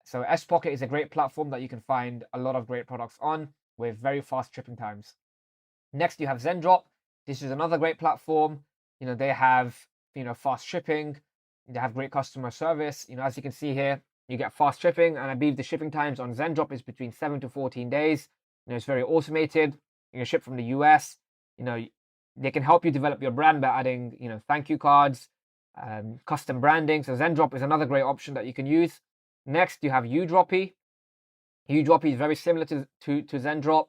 So S-Pocket is a great platform that you can find a lot of great products on with very fast shipping times. Next, you have Zendrop. This is another great platform. They have fast shipping. They have great customer service. As you can see here, you get fast shipping, and I believe the shipping times on Zendrop is between 7 to 14 days. It's very automated. Ship from the US. They can help you develop your brand by adding thank you cards, custom branding. So Zendrop is another great option that you can use. Next, you have Udroppy. Udroppy is very similar to Zendrop.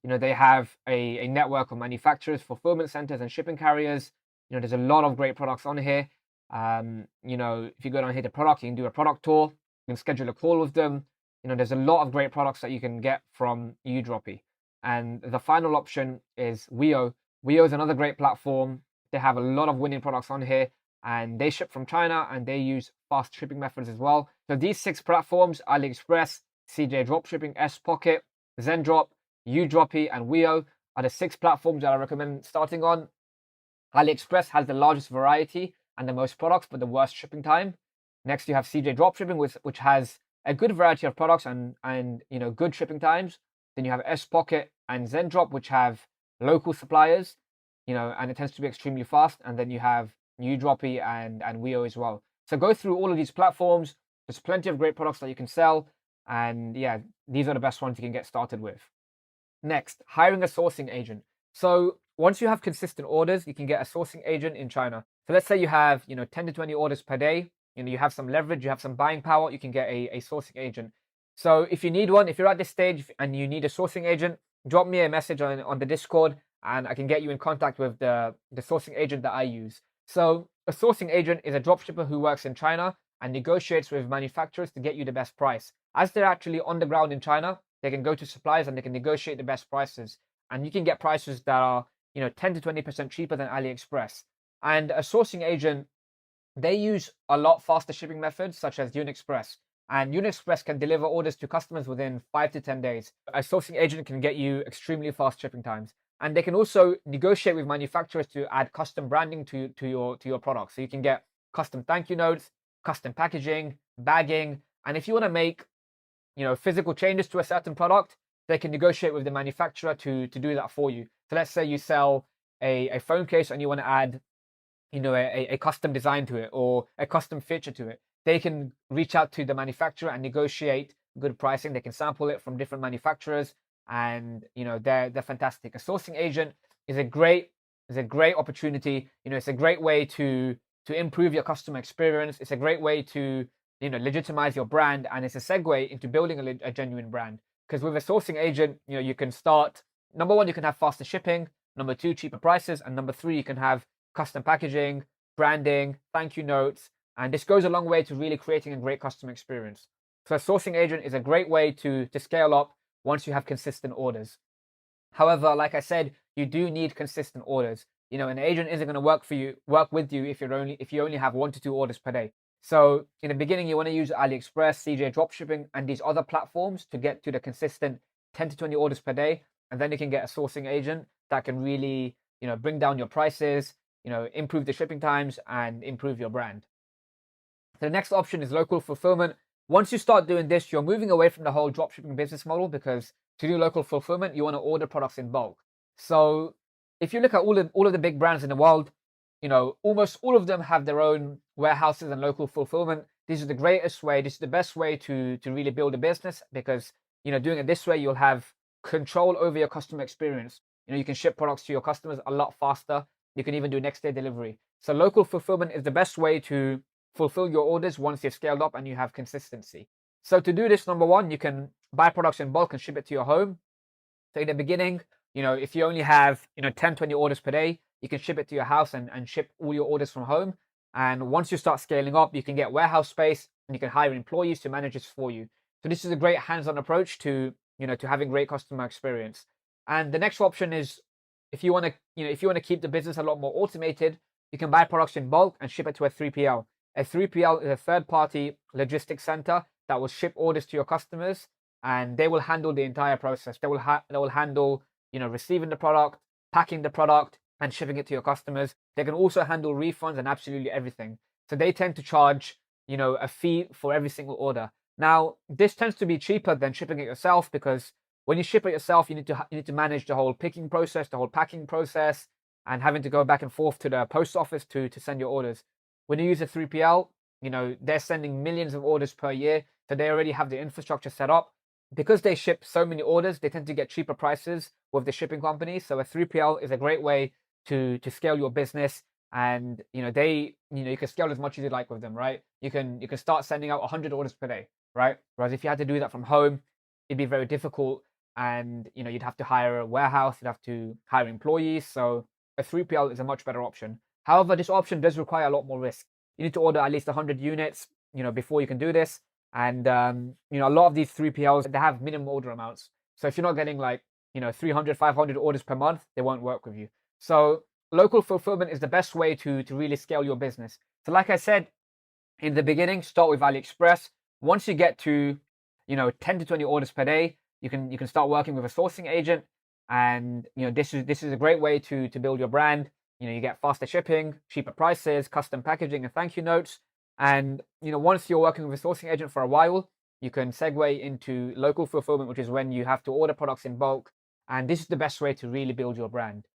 They have a network of manufacturers, fulfillment centers, and shipping carriers. There's a lot of great products on here. If you go down here to product, you can do a product tour. You can schedule a call with them. There's a lot of great products that you can get from Udroppy. And the final option is Weo. Weo is another great platform. They have a lot of winning products on here, and they ship from China, and they use fast shipping methods as well. So these 6 platforms, AliExpress, CJ Dropshipping, S-Pocket, Zendrop, Udroppy, and Weo, are the 6 platforms that I recommend starting on. AliExpress has the largest variety and the most products, but the worst shipping time. Next, you have CJ Dropshipping, which has a good variety of products and good shipping times. Then you have S-Pocket and Zendrop, which have local suppliers, and it tends to be extremely fast. And then you have Udroppy and Weo as well. So go through all of these platforms. There's plenty of great products that you can sell. And yeah, these are the best ones you can get started with. Next, hiring a sourcing agent. So once you have consistent orders, you can get a sourcing agent in China. So let's say you have 10 to 20 orders per day. You have some leverage, you have some buying power, you can get a sourcing agent. So if you need one, if you're at this stage and you need a sourcing agent, drop me a message on the Discord, and I can get you in contact with the sourcing agent that I use. So a sourcing agent is a dropshipper who works in China and negotiates with manufacturers to get you the best price. As they're actually on the ground in China, they can go to suppliers and they can negotiate the best prices. And you can get prices that are 10 to 20% cheaper than AliExpress. And a sourcing agent, they use a lot faster shipping methods such as UnExpress. And UnExpress can deliver orders to customers within 5 to 10 days. A sourcing agent can get you extremely fast shipping times. And they can also negotiate with manufacturers to add custom branding to your product. So you can get custom thank you notes, custom packaging, bagging. And if you want to make physical changes to a certain product, they can negotiate with the manufacturer to do that for you. So let's say you sell a phone case and you want to add a custom design to it or a custom feature to it. They can reach out to the manufacturer and negotiate good pricing. They can sample it from different manufacturers, and they're fantastic. A sourcing agent is a great opportunity. It's a great way to improve your customer experience. It's a great way to legitimize your brand, and it's a segue into building a genuine brand. Because with a sourcing agent, you can start. Number one, you can have faster shipping. Number two, cheaper prices, and number three, you can have custom packaging, branding, thank you notes, and this goes a long way to really creating a great customer experience. So a sourcing agent is a great way to scale up once you have consistent orders. However, like I said, you do need consistent orders. An agent isn't going to work with you if you only have 1 to 2 orders per day. So in the beginning, you want to use AliExpress, CJ Dropshipping, and these other platforms to get to the consistent 10 to 20 orders per day, and then you can get a sourcing agent that can really bring down your prices, improve the shipping times, and improve your brand. The next option is local fulfillment. Once you start doing this, you're moving away from the whole dropshipping business model, because to do local fulfillment, you want to order products in bulk. So if you look at all of the big brands in the world, almost all of them have their own warehouses and local fulfillment. This is the greatest way. This is the best way to really build a business, because doing it this way, you'll have control over your customer experience. You can ship products to your customers a lot faster. You can even do next day delivery. So local fulfillment is the best way to fulfill your orders once you've scaled up and you have consistency. So to do this, number one, you can buy products in bulk and ship it to your home. So in the beginning, if you only have 10, 20 orders per day, you can ship it to your house and ship all your orders from home. And once you start scaling up, you can get warehouse space and you can hire employees to manage this for you. So this is a great hands-on approach to, to having great customer experience. And the next option is, if you want to, if you want to keep the business a lot more automated, you can buy products in bulk and ship it to a 3PL. A 3PL is a third-party logistics center that will ship orders to your customers, and they will handle the entire process. They will handle, receiving the product, packing the product, and shipping it to your customers. They can also handle refunds and absolutely everything. So they tend to charge, a fee for every single order. Now, this tends to be cheaper than shipping it yourself, because when you ship it yourself, you need to manage the whole picking process, the whole packing process, and having to go back and forth to the post office to send your orders. When you use a 3PL, they're sending millions of orders per year, so they already have the infrastructure set up. Because they ship so many orders, they tend to get cheaper prices with the shipping companies. So a 3PL is a great way to scale your business, and you can scale as much as you like with them, right? You can start sending out 100 orders per day, right? Whereas if you had to do that from home, it'd be very difficult, and you'd have to hire a warehouse, you'd have to hire employees. So a 3PL is a much better option. However, this option does require a lot more risk. You need to order at least 100 units, before you can do this. And a lot of these 3PLs, they have minimum order amounts. So if you're not getting 300, 500 orders per month, they won't work with you. So local fulfillment is the best way to really scale your business. So like I said in the beginning, start with AliExpress. Once you get to 10 to 20 orders per day, you can start working with a sourcing agent. And this is a great way to build your brand. You get faster shipping, cheaper prices, custom packaging, and thank you notes. And once you're working with a sourcing agent for a while, you can segue into local fulfillment, which is when you have to order products in bulk. And this is the best way to really build your brand.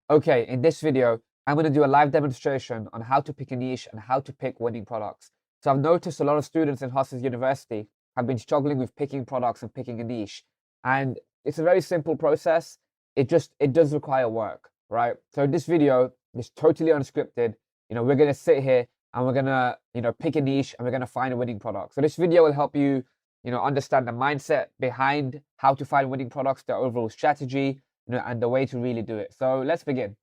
Okay, in this video, I'm going to do a live demonstration on how to pick a niche and how to pick winning products. So I've noticed a lot of students in Hustlers University have been struggling with picking products and picking a niche. And it's a very simple process. It does require work, right? So in this video, it's totally unscripted. We're going to sit here and we're going to, pick a niche, and we're going to find a winning product. So this video will help you, understand the mindset behind how to find winning products, the overall strategy, and the way to really do it. So let's begin.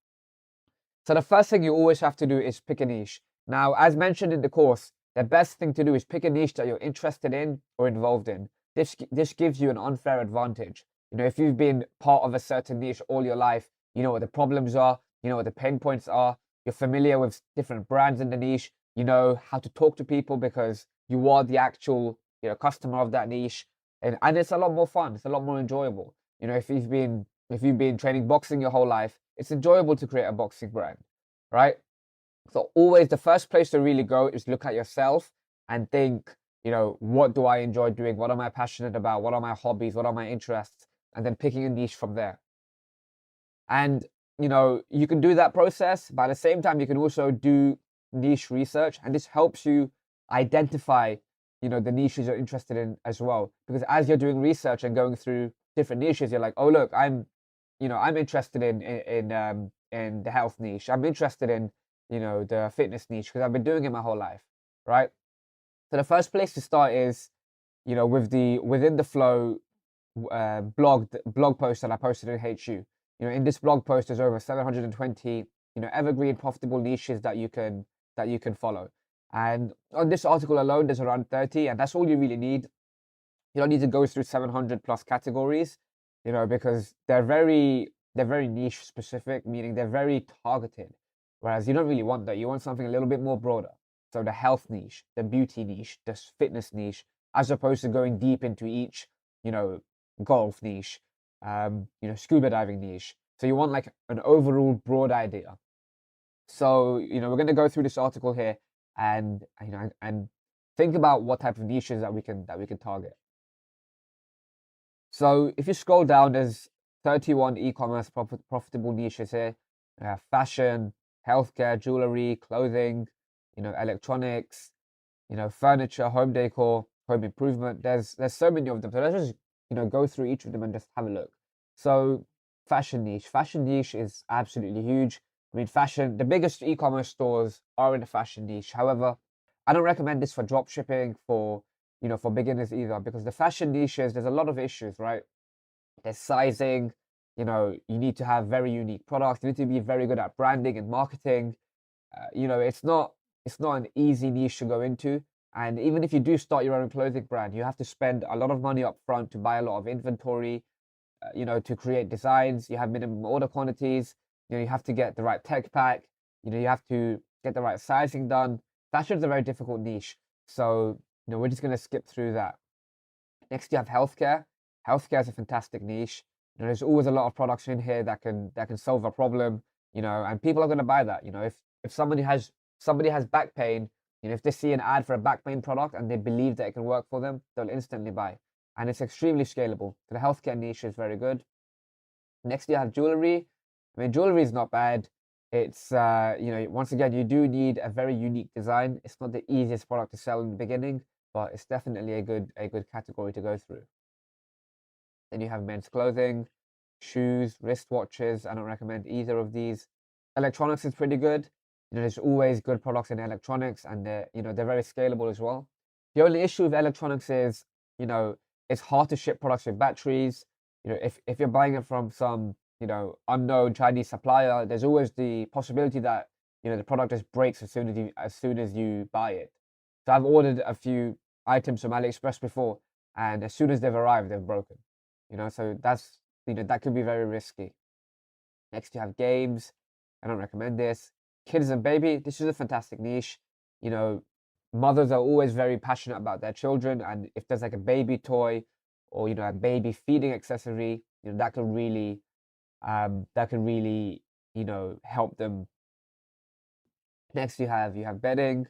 So the first thing you always have to do is pick a niche. Now, as mentioned in the course, the best thing to do is pick a niche that you're interested in or involved in. This gives you an unfair advantage. If you've been part of a certain niche all your life, you know what the problems are, you know what the pain points are, you're familiar with different brands in the niche, you know how to talk to people because you are the actual customer of that niche, and it's a lot more fun, it's a lot more enjoyable. If you've been training boxing your whole life, it's enjoyable to create a boxing brand, right? So always the first place to really go is look at yourself and think, what do I enjoy doing? What am I passionate about? What are my hobbies? What are my interests? And then picking a niche from there. And, you can do that process, but at the same time, you can also do niche research. And this helps you identify, the niches you're interested in as well. Because as you're doing research and going through different niches, you're like, oh, look, I'm interested in the health niche. I'm interested in, the fitness niche because I've been doing it my whole life, right? So the first place to start is, with the Within the Flow blog post that I posted in HU. In this blog post, there's over 720, evergreen profitable niches that you can follow. And on this article alone, there's around 30, and that's all you really need. You don't need to go through 700 plus categories, because they're very niche specific, meaning they're very targeted. Whereas you don't really want that. You want something a little bit more broader. So the health niche, the beauty niche, the fitness niche, as opposed to going deep into each, golf niche, scuba diving niche. So you want an overall broad idea. So, we're going to go through this article here and think about what type of niches that we can target. So if you scroll down, there's 31 e-commerce profitable niches here. Fashion, healthcare, jewelry, clothing, electronics, furniture, home decor, home improvement. There's so many of them. So let's just, go through each of them and just have a look. So fashion niche is absolutely huge. I mean, the biggest e-commerce stores are in the fashion niche. However, I don't recommend this for drop shipping, for beginners either, because the fashion niches, there's a lot of issues, right? There's sizing, you need to have very unique products. You need to be very good at branding and marketing. It's not an easy niche to go into. And even if you do start your own clothing brand, you have to spend a lot of money up front to buy a lot of inventory, to create designs. You have minimum order quantities. You have to get the right tech pack. You have to get the right sizing done. Fashion is a very difficult niche. So, we're just going to skip through that. Next, you have healthcare. Healthcare is a fantastic niche. There's always a lot of products in here that can solve a problem, and people are going to buy that. If somebody has back pain, if they see an ad for a back pain product and they believe that it can work for them, they'll instantly buy. And it's extremely scalable. So the healthcare niche is very good. Next, you have jewelry. I mean, jewelry is not bad. It's once again, you do need a very unique design. It's not the easiest product to sell in the beginning, but it's definitely a good category to go through. Then you have men's clothing, shoes, wristwatches. I don't recommend either of these. Electronics is pretty good. There's always good products in electronics, and they're very scalable as well. The only issue with electronics is, it's hard to ship products with batteries. If you're buying it from some, unknown Chinese supplier, there's always the possibility that, the product just breaks as soon as you buy it. So I've ordered a few items from AliExpress before, and as soon as they've arrived, they've broken. So that's, that could be very risky. Next, you have games. I don't recommend this. Kids and baby, this is a fantastic niche. Mothers are always very passionate about their children, and if there's like a baby toy or a baby feeding accessory, that can really help them. Next, you have bedding,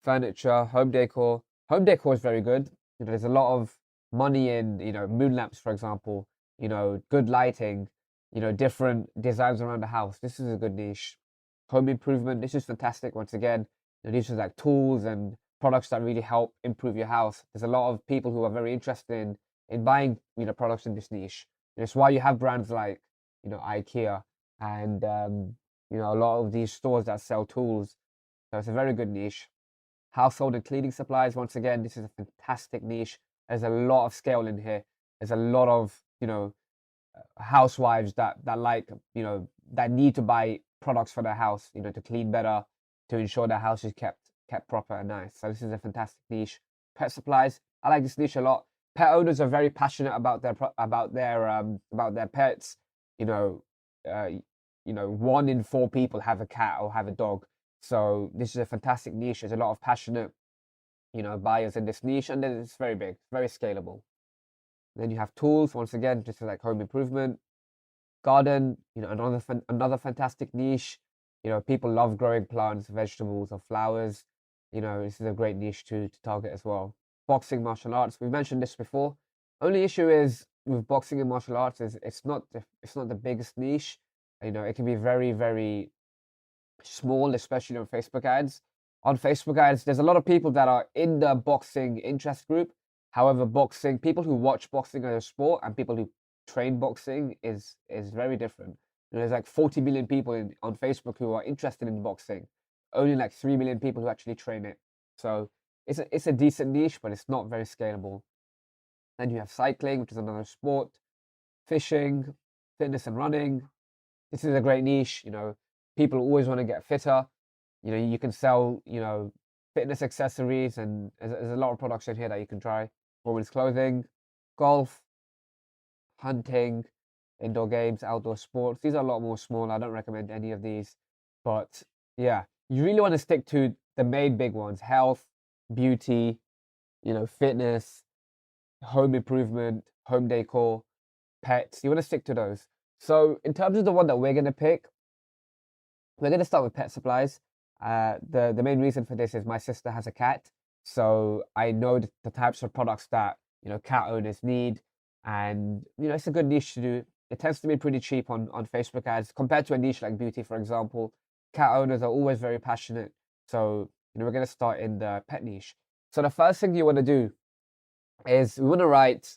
furniture, home decor. Home decor is very good. There's a lot of money in moon lamps, for example. Good lighting. Different designs around the house. This is a good niche. Home improvement. This is fantastic. Once again, these are like tools and products that really help improve your house. There's a lot of people who are very interested in buying products in this niche. It's why you have brands like IKEA and a lot of these stores that sell tools. So it's a very good niche. Household and cleaning supplies. Once again, this is a fantastic niche. There's a lot of scale in here. There's a lot of housewives that like that need to buy products for their house, to clean better, to ensure their house is kept proper and nice. So this is a fantastic niche. Pet supplies. I like this niche a lot. Pet owners are very passionate about their pets. 1 in 4 people have a cat or have a dog. So this is a fantastic niche. There's a lot of passionate, buyers in this niche, and then it's very big, very scalable. Then you have tools. Once again, just like home improvement, garden. Another fantastic niche. People love growing plants, vegetables, or flowers. This is a great niche to target as well. Boxing, martial arts. We've mentioned this before. Only issue is with boxing and martial arts is it's not the biggest niche. It can be very, very small, especially on Facebook ads. On Facebook ads, there's a lot of people that are in the boxing interest group. However, people who watch boxing as a sport and people who train boxing is very different. There's like 40 million people on Facebook who are interested in boxing. Only like 3 million people who actually train it. So it's a decent niche, but it's not very scalable. Then you have cycling, which is another sport. Fishing, fitness and running. This is a great niche. People always want to get fitter. You can sell, fitness accessories, and there's a lot of products in here that you can try. Women's clothing, golf, hunting, indoor games, outdoor sports. These are a lot more small. I don't recommend any of these. But yeah, you really want to stick to the main big ones: health, beauty, fitness, home improvement, home decor, pets. You want to stick to those. So in terms of the one that we're going to pick, we're going to start with pet supplies. The main reason for this is my sister has a cat. So I know the types of products that, cat owners need. And, it's a good niche to do. It tends to be pretty cheap on Facebook ads compared to a niche like beauty, for example. Cat owners are always very passionate. So, we're going to start in the pet niche. So the first thing you want to do is we want to write,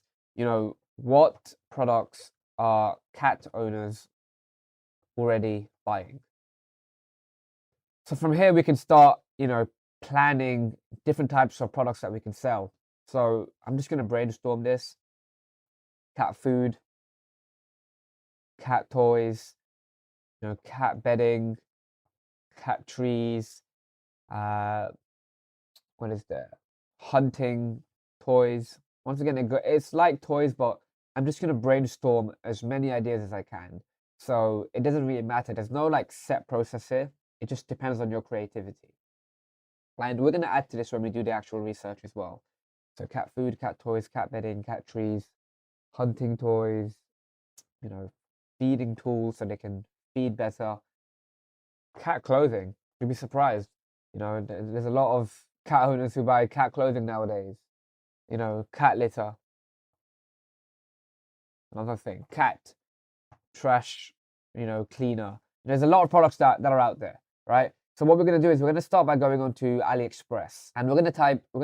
what products are cat owners already buying. So from here, we can start, planning different types of products that we can sell. So I'm just going to brainstorm this. Cat food, cat toys, cat bedding, cat trees, what is there? Hunting toys. Once again, it's like toys, but I'm just gonna brainstorm as many ideas as I can. So it doesn't really matter. There's no like set process here. It just depends on your creativity. And we're gonna add to this when we do the actual research as well. So cat food, cat toys, cat bedding, cat trees, hunting toys, feeding tools so they can feed better. Cat clothing. You'd be surprised. There's a lot of cat owners who buy cat clothing nowadays. Cat litter. Another thing. Cat trash, cleaner. There's a lot of products that are out there, right? So what we're gonna do is we're gonna start by going on to AliExpress and we're gonna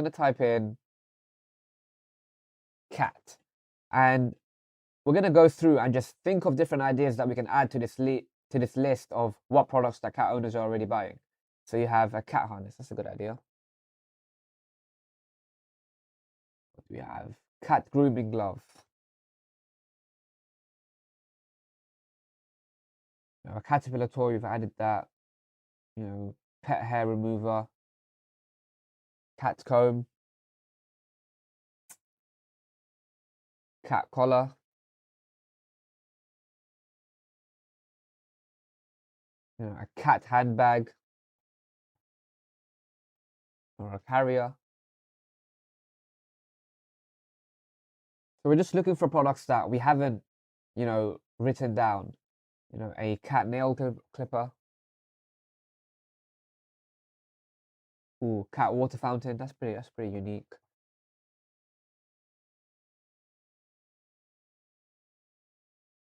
type in cat. And we're gonna go through and just think of different ideas that we can add to this list of what products that cat owners are already buying. So you have a cat harness, that's a good idea. What do we have? Cat grooming glove. A caterpillar toy, we've added that. Pet hair remover. Cat comb. Cat collar. A cat handbag. Or a carrier. So we're just looking for products that we haven't, written down. A cat nail clipper. Ooh, cat water fountain. That's pretty unique.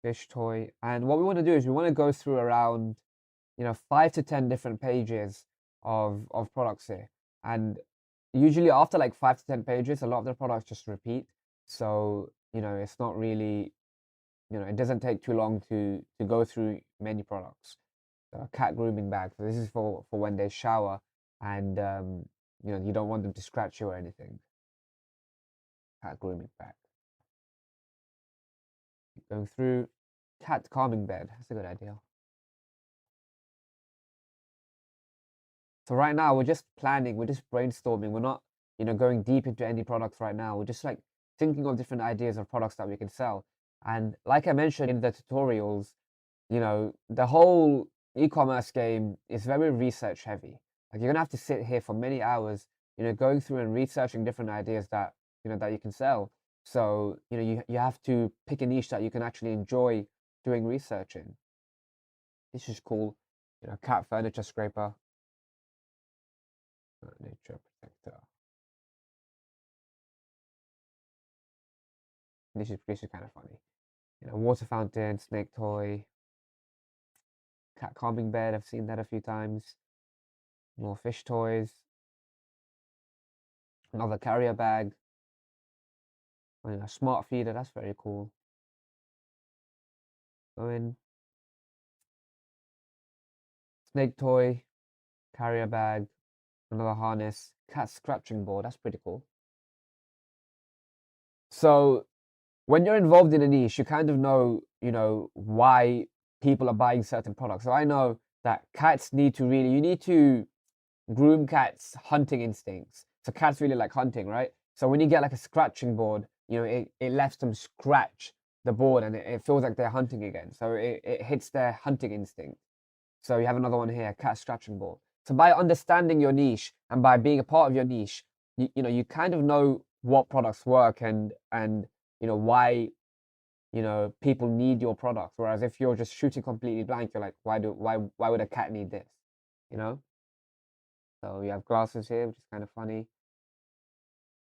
Fish toy. And what we want to do is we want to go through around, 5 to 10 different pages of products here. And usually after like 5 to 10 pages, a lot of the products just repeat. So, it's not really, it doesn't take too long to go through many products. So a cat grooming bag. So this is for when they shower and, you don't want them to scratch you or anything. Cat grooming bag. Keep going through. Cat calming bed. That's a good idea. So right now we're just planning, we're just brainstorming. We're not, going deep into any products right now. We're just like thinking of different ideas of products that we can sell. And like I mentioned in the tutorials, the whole e-commerce game is very research heavy. Like you're gonna have to sit here for many hours, going through and researching different ideas that that you can sell. So you have to pick a niche that you can actually enjoy doing research in. This is cool. Cat furniture scraper. Nature protector. This is kind of funny. Water fountain, snake toy, cat calming bed. I've seen that a few times. More fish toys. Another carrier bag. A smart feeder. That's very cool. Going. Snake toy, carrier bag, another harness, cat scratching board. That's pretty cool. So when you're involved in a niche, you kind of know, why people are buying certain products. So I know that cats need to really, you need to groom cats' hunting instincts. So cats really like hunting, right? So when you get like a scratching board, it lets them scratch the board and it feels like they're hunting again. So it hits their hunting instinct. So you have another one here, cat scratching board. So by understanding your niche and by being a part of your niche, you kind of know what products work and why people need your products. Whereas if you're just shooting completely blank, you're like, why would a cat need this? So you have glasses here, which is kind of funny.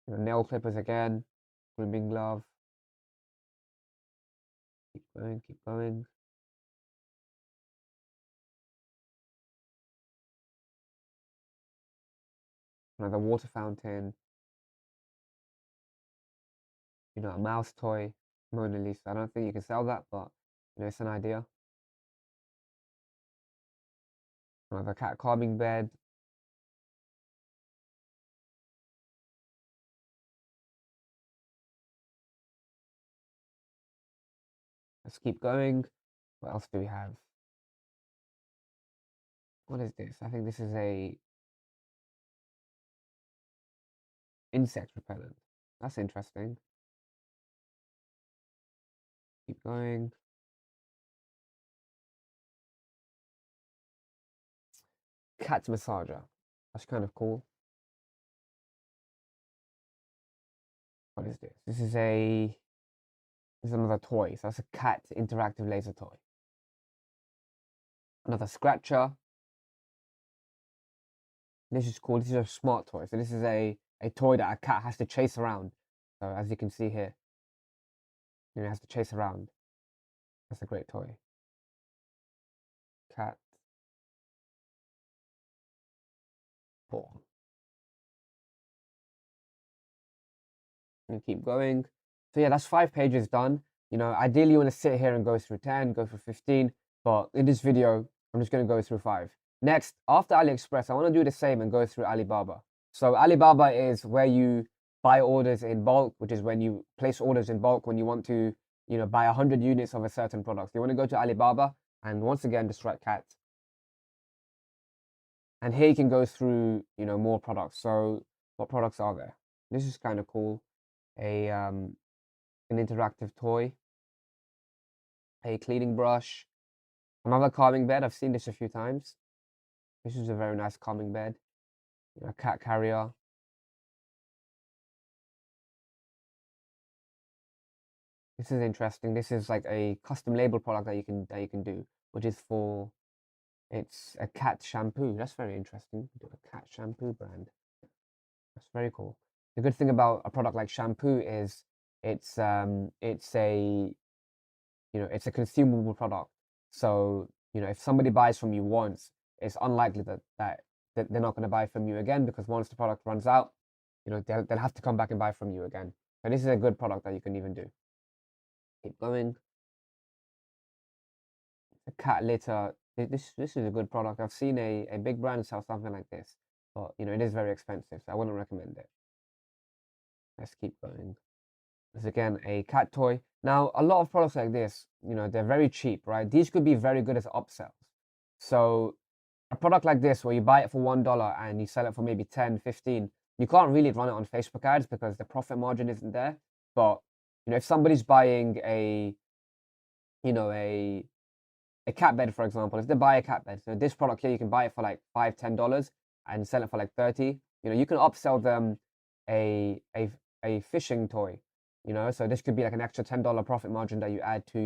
Nail clippers again, grooming glove. Keep going, keep going. Another water fountain. A mouse toy, Mona Lisa. I don't think you can sell that, but it's an idea. Another cat calming bed. Let's keep going. What else do we have? What is this? I think this is a insect repellent. That's interesting. Keep going. Cat massager. That's kind of cool. What is this? This is another toy. So that's a cat interactive laser toy. Another scratcher. This is cool. This is a smart toy. So this is a toy that a cat has to chase around. So as you can see here, it has to chase around. That's a great toy. Cat ball. And keep going. So yeah, that's 5 pages done. You know, ideally you want to sit here and go through 10, go through 15, but in this video, I'm just going to go through 5. Next, after AliExpress, I want to do the same and go through Alibaba. So Alibaba is where you buy orders in bulk, which is when you place orders in bulk when you want to, you know, buy 100 units of a certain product. You want to go to Alibaba and once again, just write cat. And here you can go through, you know, more products. So what products are there? This is kind of cool. An interactive toy, a cleaning brush, another calming bed. I've seen this a few times. This is a very nice calming bed. A cat carrier. This is interesting. This is like a custom label product that you can do, which is for it's a cat shampoo. That's very interesting. Do a cat shampoo brand. That's very cool. The good thing about a product like shampoo is it's a it's a consumable product. So, you know, if somebody buys from you once, it's unlikely that they're not going to buy from you again because once the product runs out, you know, they'll have to come back and buy from you again. So this is a good product that you can even do. Keep going. A cat litter. This is a good product. I've seen a big brand sell something like this, but you know, it is very expensive, so I wouldn't recommend it. Let's keep going. This again a cat toy. Now, a lot of products like this, you know, they're very cheap, right? These could be very good as upsells. So a product like this where you buy it for $1 and you sell it for maybe 10, 15, you can't really run it on Facebook ads because the profit margin isn't there. But you know, if somebody's buying you know, a cat bed, for example, if they buy a cat bed, so this product here, you can buy it for like $5, $10 and sell it for like 30. You know, you can upsell them a fishing toy, you know, so this could be like an extra $10 profit margin that you add to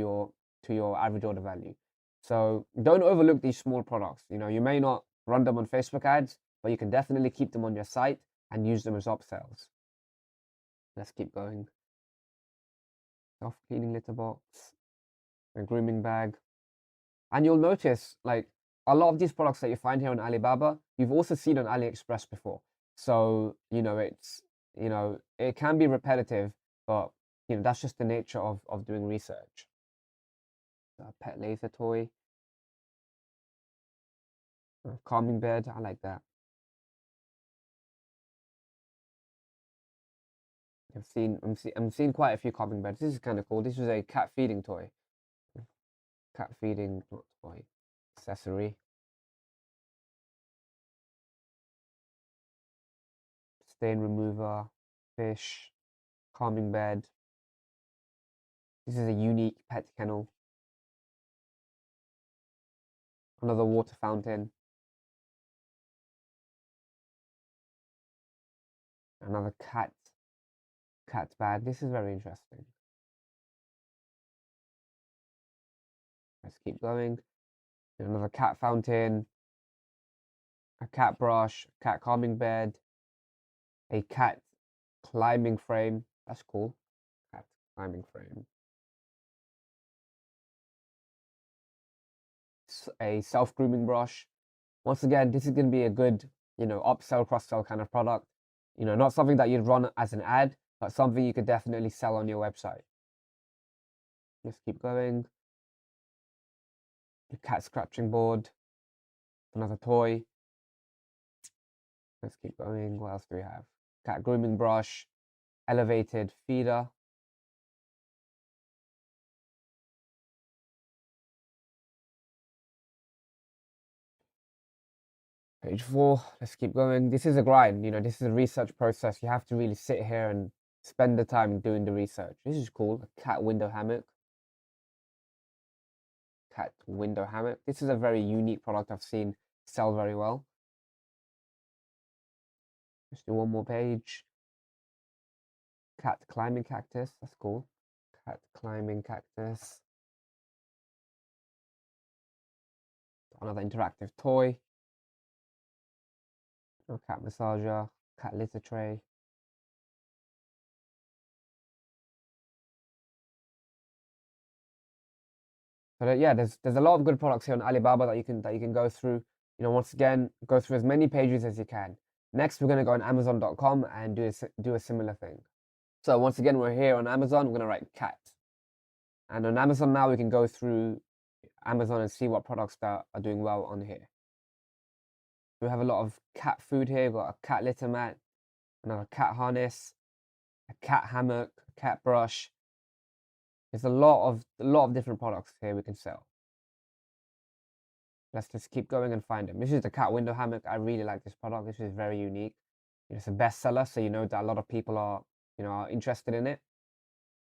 your average order value. So don't overlook these small products. You know, you may not run them on Facebook ads, but you can definitely keep them on your site and use them as upsells. Let's keep going. Soft cleaning litter box, a grooming bag. And you'll notice like a lot of these products that you find here on Alibaba, you've also seen on AliExpress before. So, you know, it can be repetitive, but you know, that's just the nature of doing research. A pet laser toy. A calming bed, I like that. I'm seeing quite a few calming beds. This is kind of cool. This is a cat feeding toy. Cat feeding, not toy, accessory. Stain remover, fish, calming bed. This is a unique pet kennel. Another water fountain. Another cat bag. This is very interesting. Let's keep going. Another cat fountain, a cat brush, cat calming bed, a cat climbing frame. That's cool. Cat climbing frame. A self-grooming brush. Once again, this is going to be a good, you know, upsell, cross-sell kind of product. You know, not something that you'd run as an ad, but something you could definitely sell on your website. Let's keep going. The cat scratching board. Another toy. Let's keep going. What else do we have? Cat grooming brush. Elevated feeder. Page 4, let's keep going. This is a grind, this is a research process. You have to really sit here and spend the time doing the research. This is cool, a cat window hammock. Cat window hammock. This is a very unique product I've seen sell very well. Let's do one more page. Cat climbing cactus, that's cool. Cat climbing cactus. Another interactive toy. A cat massager, cat litter tray. So yeah, there's a lot of good products here on Alibaba that you can go through. Once again, go through as many pages as you can. Next, we're gonna go on Amazon.com and do a similar thing. So once again, we're here on Amazon. We're gonna write cat, and on Amazon now we can go through Amazon and see what products that are doing well on here. We have a lot of cat food here. We've got a cat litter mat, another cat harness, a cat hammock, a cat brush. There's a lot of different products here we can sell. Let's just keep going and find them. This is the cat window hammock. I really like this product. This is very unique. It's a bestseller, so you know that a lot of people are interested in it.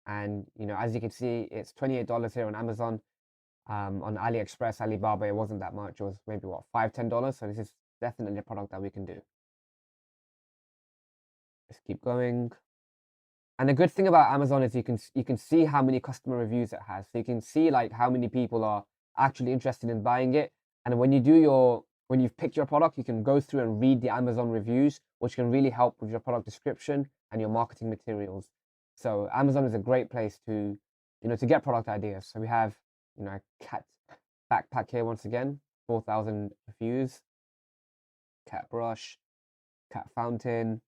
And as you can see, it's $28 here on Amazon. On AliExpress, Alibaba, it wasn't that much. It was maybe what, $5, $10. So this is definitely a product that we can do. Let's keep going. And the good thing about Amazon is you can see how many customer reviews it has. So you can see like how many people are actually interested in buying it. And when you've picked your product, you can go through and read the Amazon reviews, which can really help with your product description and your marketing materials. So Amazon is a great place to get product ideas. So we have a cat backpack here once again, 4,000 reviews. Cat brush, cat fountain,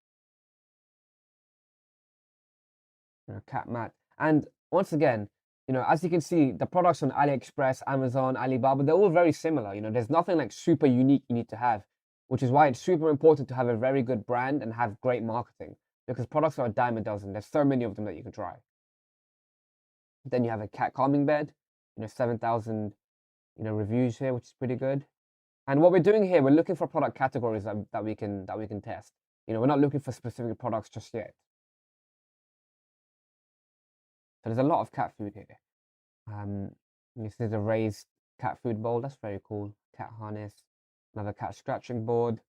cat mat. And once again, as you can see, the products on AliExpress, Amazon, Alibaba, they're all very similar. There's nothing like super unique you need to have, which is why it's super important to have a very good brand and have great marketing, because products are a dime a dozen. There's so many of them that you can try. Then you have a cat calming bed, 7,000 reviews here, which is pretty good. And what we're doing here, we're looking for product categories that we can test. We're not looking for specific products just yet. So there's a lot of cat food here. This is a raised cat food bowl. That's very cool. Cat harness, another cat scratching board.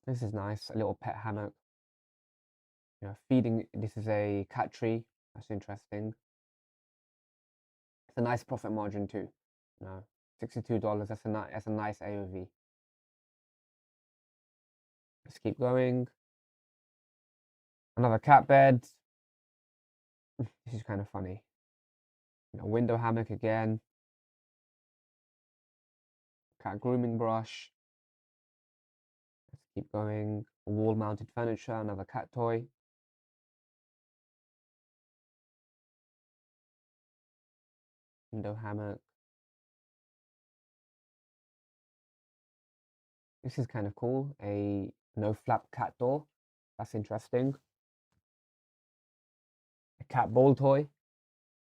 This is nice. A little pet hammock. Feeding. This is a cat tree. That's interesting. It's a nice profit margin too. $62. That's a nice AOV. Let's keep going. Another cat bed. This is kind of funny. Window hammock again. Cat grooming brush. Let's keep going. Wall mounted furniture, another cat toy. Window hammock. This is kind of cool. A no flap cat door. That's interesting. A cat ball toy.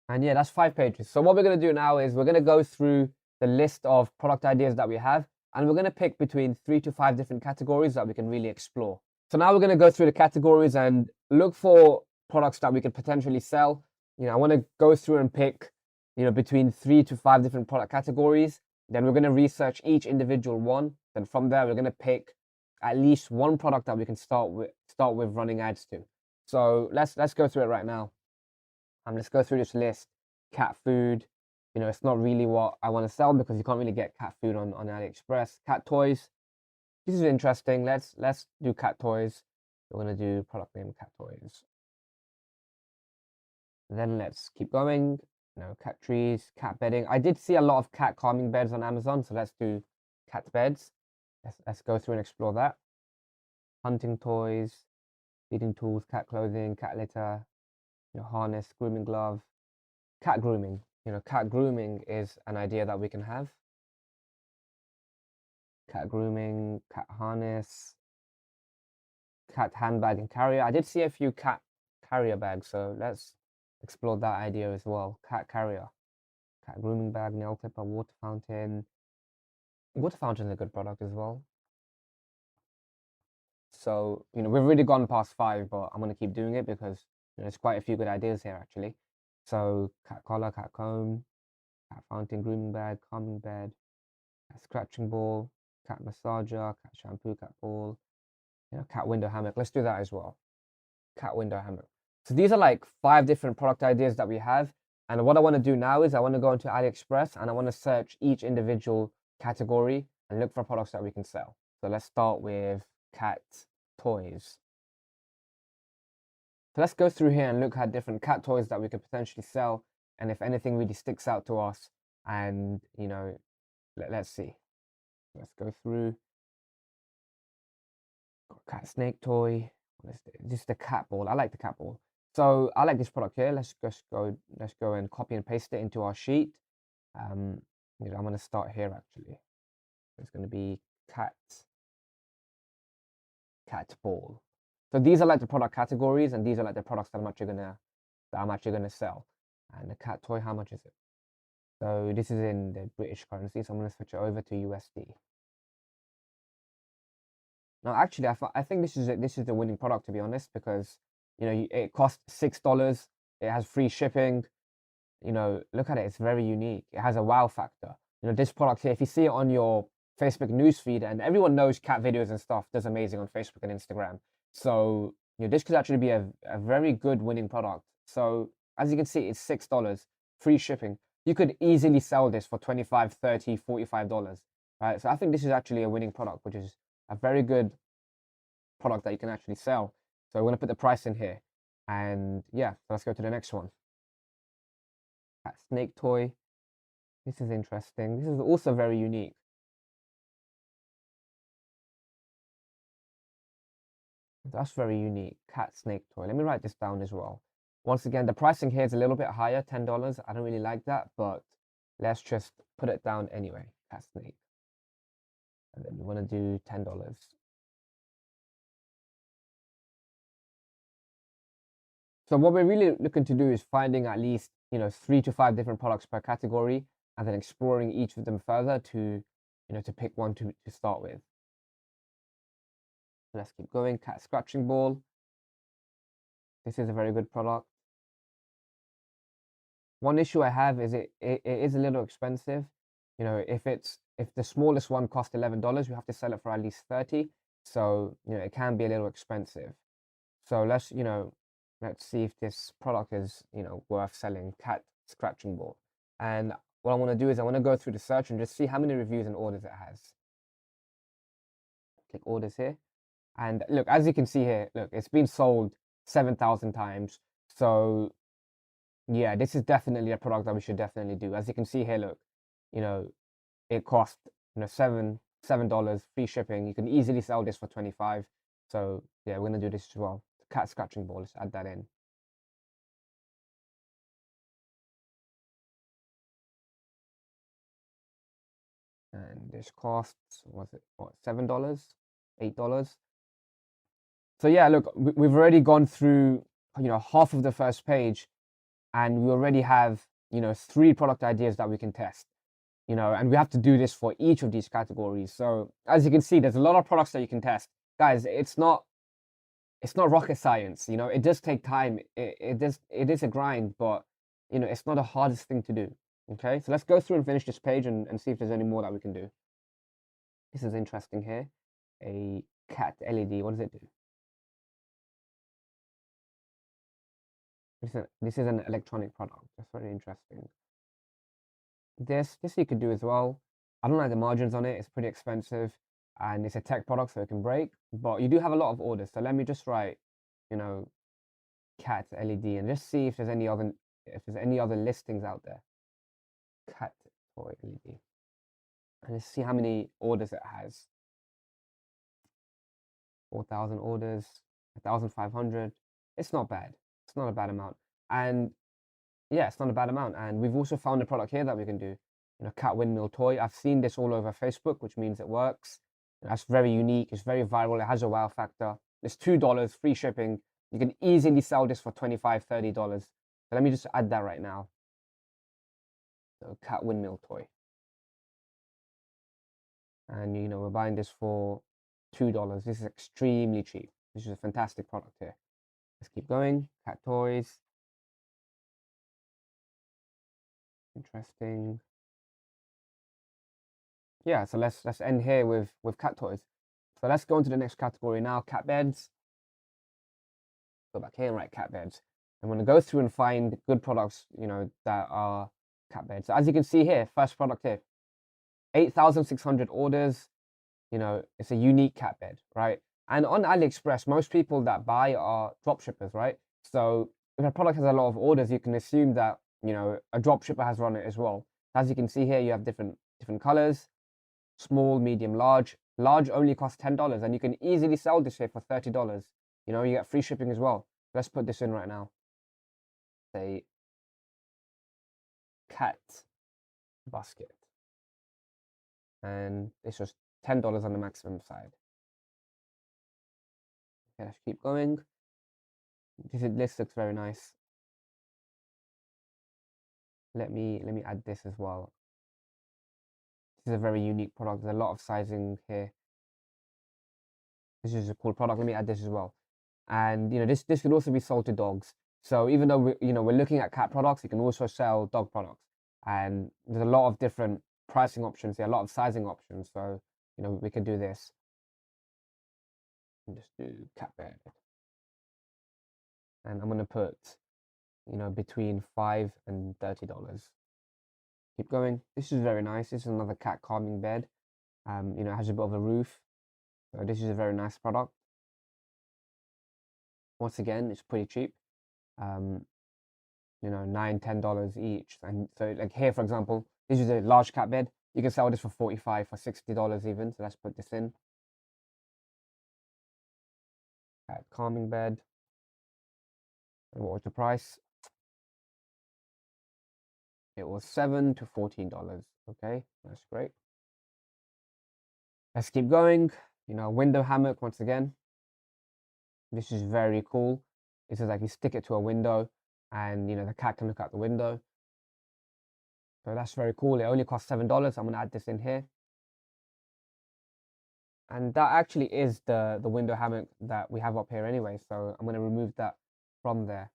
And yeah, that's 5 pages. So what we're going to do now is we're going to go through the list of product ideas that we have, and we're going to pick between 3 to 5 different categories that we can really explore. So now we're going to go through the categories and look for products that we could potentially sell. I want to go through and pick, between 3 to 5 different product categories. Then we're going to research each individual one. Then from there, we're going to pick at least one product that we can start with running ads to. So let's go through it right now. Let's go through this list. Cat food, it's not really what I want to sell because you can't really get cat food on AliExpress. Cat toys, this is interesting. Let's do cat toys. We're going to do product name cat toys. Then let's keep going. Cat trees, cat bedding. I did see a lot of cat calming beds on Amazon, so let's do cat beds. Let's go through and explore that. Hunting toys, feeding tools, cat clothing, cat litter, harness, grooming glove, cat grooming. Cat grooming is an idea that we can have. Cat grooming, cat harness, cat handbag and carrier. I did see a few cat carrier bags, so let's explore that idea as well. Cat carrier, cat grooming bag, nail clipper, water fountain, Water fountain is a good product as well. So, we've already gone past 5, but I'm going to keep doing it because there's quite a few good ideas here actually. So, cat collar, cat comb, cat fountain, grooming bag, calming bed, cat scratching ball, cat massager, cat shampoo, cat ball, cat window hammock. Let's do that as well. Cat window hammock. So these are like 5 different product ideas that we have. And what I want to do now is I want to go into AliExpress and I want to search each individual category and look for products that we can sell. So let's start with cat toys. So let's go through here and look at different cat toys that we could potentially sell. And if anything really sticks out to us, and let's see. Let's go through. Got a cat snake toy. This is the cat ball. I like the cat ball. So I like this product here. Let's go and copy and paste it into our sheet. I'm going to start here actually. It's going to be cat ball. So these are like the product categories, and these are like the products that I'm actually gonna sell. And the cat toy, how much is it? So this is in the British currency, so I'm gonna switch it over to USD. Now, actually, I think this is the winning product, to be honest, because it costs $6. It has free shipping. Look at it; it's very unique. It has a wow factor. This product here, if you see it on your Facebook newsfeed, and everyone knows cat videos and stuff does amazing on Facebook and Instagram. So this could actually be a very good winning product. So as you can see, it's $6, free shipping. You could easily sell this for $25, $30, $45, right? So I think this is actually a winning product, which is a very good product that you can actually sell. So we're gonna put the price in here, and yeah, so let's go to the next one. Cat snake toy. This is interesting. This is also very unique. That's very unique. Cat snake toy. Let me write this down as well. Once again, the pricing here is a little bit higher, $10. I don't really like that, but let's just put it down anyway. Cat snake. And then we want to do $10. So what we're really looking to do is finding at least 3 to 5 different products per category, and then exploring each of them further to to pick one to start with. So let's keep going. Cat scratching ball. This is a very good product. One issue I have is it is a little expensive. If the smallest one costs $11, we have to sell it for at least 30. So it can be a little expensive. So let's see if this product is worth selling. Cat scratching ball. And what I want to do is I want to go through the search and just see how many reviews and orders it has. Click orders here, and look, as you can see here, look, it's been sold 7,000 times. So yeah, this is definitely a product that we should definitely do. As you can see here, look, it cost $7, free shipping. You can easily sell this for 25. So yeah, we're gonna do this as well. Cat scratching ball. Let's add that in. And this costs, was it what, $7, $8? So yeah, look, we've already gone through half of the first page, and we already have 3 product ideas that we can test. And we have to do this for each of these categories. So as you can see, there's a lot of products that you can test, guys. It's not rocket science. It does take time. It is a grind, but it's not the hardest thing to do. Okay, so let's go through and finish this page and see if there's any more that we can do. This is interesting here. A cat LED. What does it do? This is an electronic product. That's very interesting. This you could do as well. I don't like the margins on it. It's pretty expensive, and it's a tech product, so it can break. But you do have a lot of orders. So let me just write, cat LED, and just see if there's any other listings out there. Cat toy LED, and let's see how many orders it has. 4,000 orders, 1,500. It's not bad. It's not a bad amount. And yeah, it's not a bad amount. And we've also found a product here that we can do. Cat windmill toy. I've seen this all over Facebook, which means it works. That's very unique. It's very viral. It has a wow factor. It's $2, free shipping. You can easily sell this for $25, $30. So let me just add that right now. So cat windmill toy. And you know, we're buying this for $2. This is extremely cheap. This is a fantastic product here. Let's keep going. Cat toys. Interesting. Yeah, so let's end here with cat toys. So let's go on to the next category now, cat beds. Go back here and write cat beds. I'm going to go through and find good products, you know, that are cat beds. So as you can see here, first product here, 8,600 orders. You know, it's a unique cat bed, right? And on AliExpress, most people that buy are drop shippers, right? So if a product has a lot of orders, you can assume that, you know, a drop shipper has run it as well. As you can see here, you have different colors, small, medium, large. Large only costs $10, and you can easily sell this here for $30. You know, you get free shipping as well. Let's put this in right now. Say cat basket. And it's just $10 on the maximum side. Okay, let's keep going. This looks very nice. Let me add this as well. This is a very unique product. There's a lot of sizing here. This is a cool product. Let me add this as well. And you know, this could also be sold to dogs. So even though we're looking at cat products, you can also sell dog products. And there's a lot of different pricing options here, a lot of sizing options. So you know, we can do this. And just do cat bed. And I'm gonna put, you know, between $5 and $30. Keep going. This is very nice. This is another cat calming bed. You know, it has a bit of a roof. So this is a very nice product. Once again, it's pretty cheap. You know, $9, $10 each. And so like here, for example, this is a large cat bed. You can sell this for $45, for $60 even. So let's put this in. Cat calming bed. And what was the price? It was $7 to $14. Okay, that's great. Let's keep going. You know, window hammock once again. This is very cool. This is like you stick it to a window and you know the cat can look out the window. So that's very cool. It only costs $7. I'm gonna add this in here. And that actually is the window hammock that we have up here anyway. So I'm gonna remove that from there.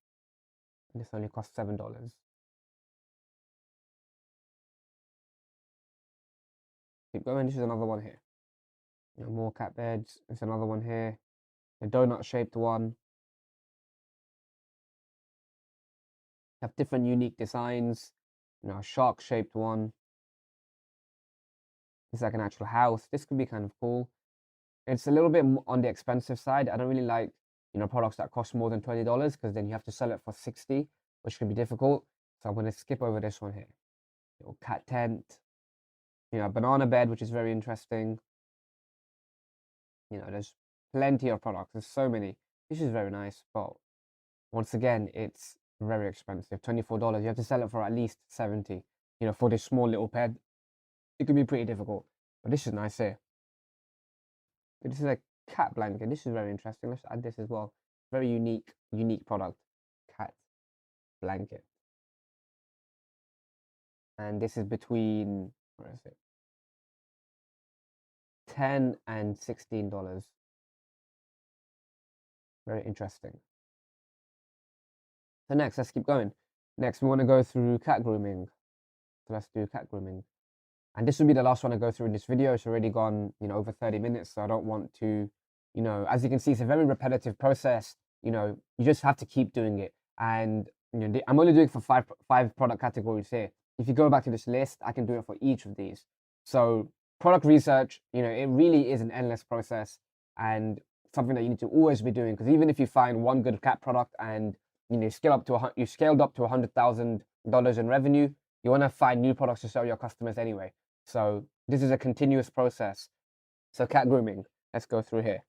And this only costs $7. Keep going. This is another one here. You know, more cat beds. There's another one here. A donut shaped one. Have different unique designs. You know, a shark shaped one. It's like an actual house. This could be kind of cool. It's a little bit on the expensive side. I don't really like, you know, products that cost more than $20 because then you have to sell it for 60, which can be difficult. So I'm going to skip over this one here. Little cat tent. You know, banana bed, which is very interesting. You know, there's plenty of products. There's so many. This is very nice, but once again, it's very expensive. $24. You have to sell it for at least 70. You know, for this small little bed, it could be pretty difficult. But this is nice here. This is a cat blanket. This is very interesting. Let's add this as well. Very unique product. Cat blanket. And this is between, where is it? $10 and $16. Very interesting. So next, let's keep going. Next, we want to go through cat grooming. So let's do cat grooming. And this will be the last one I go through in this video. It's already gone, you know, over 30 minutes. So I don't want to, you know, as you can see, it's a very repetitive process. You know, you just have to keep doing it. And, you know, I'm only doing it for five product categories here. If you go back to this list, I can do it for each of these. So product research, you know, it really is an endless process and something that you need to always be doing. Because even if you find one good cat product and, you know, you scaled up to $100,000 in revenue, you want to find new products to sell your customers anyway. So this is a continuous process. So cat grooming, let's go through here.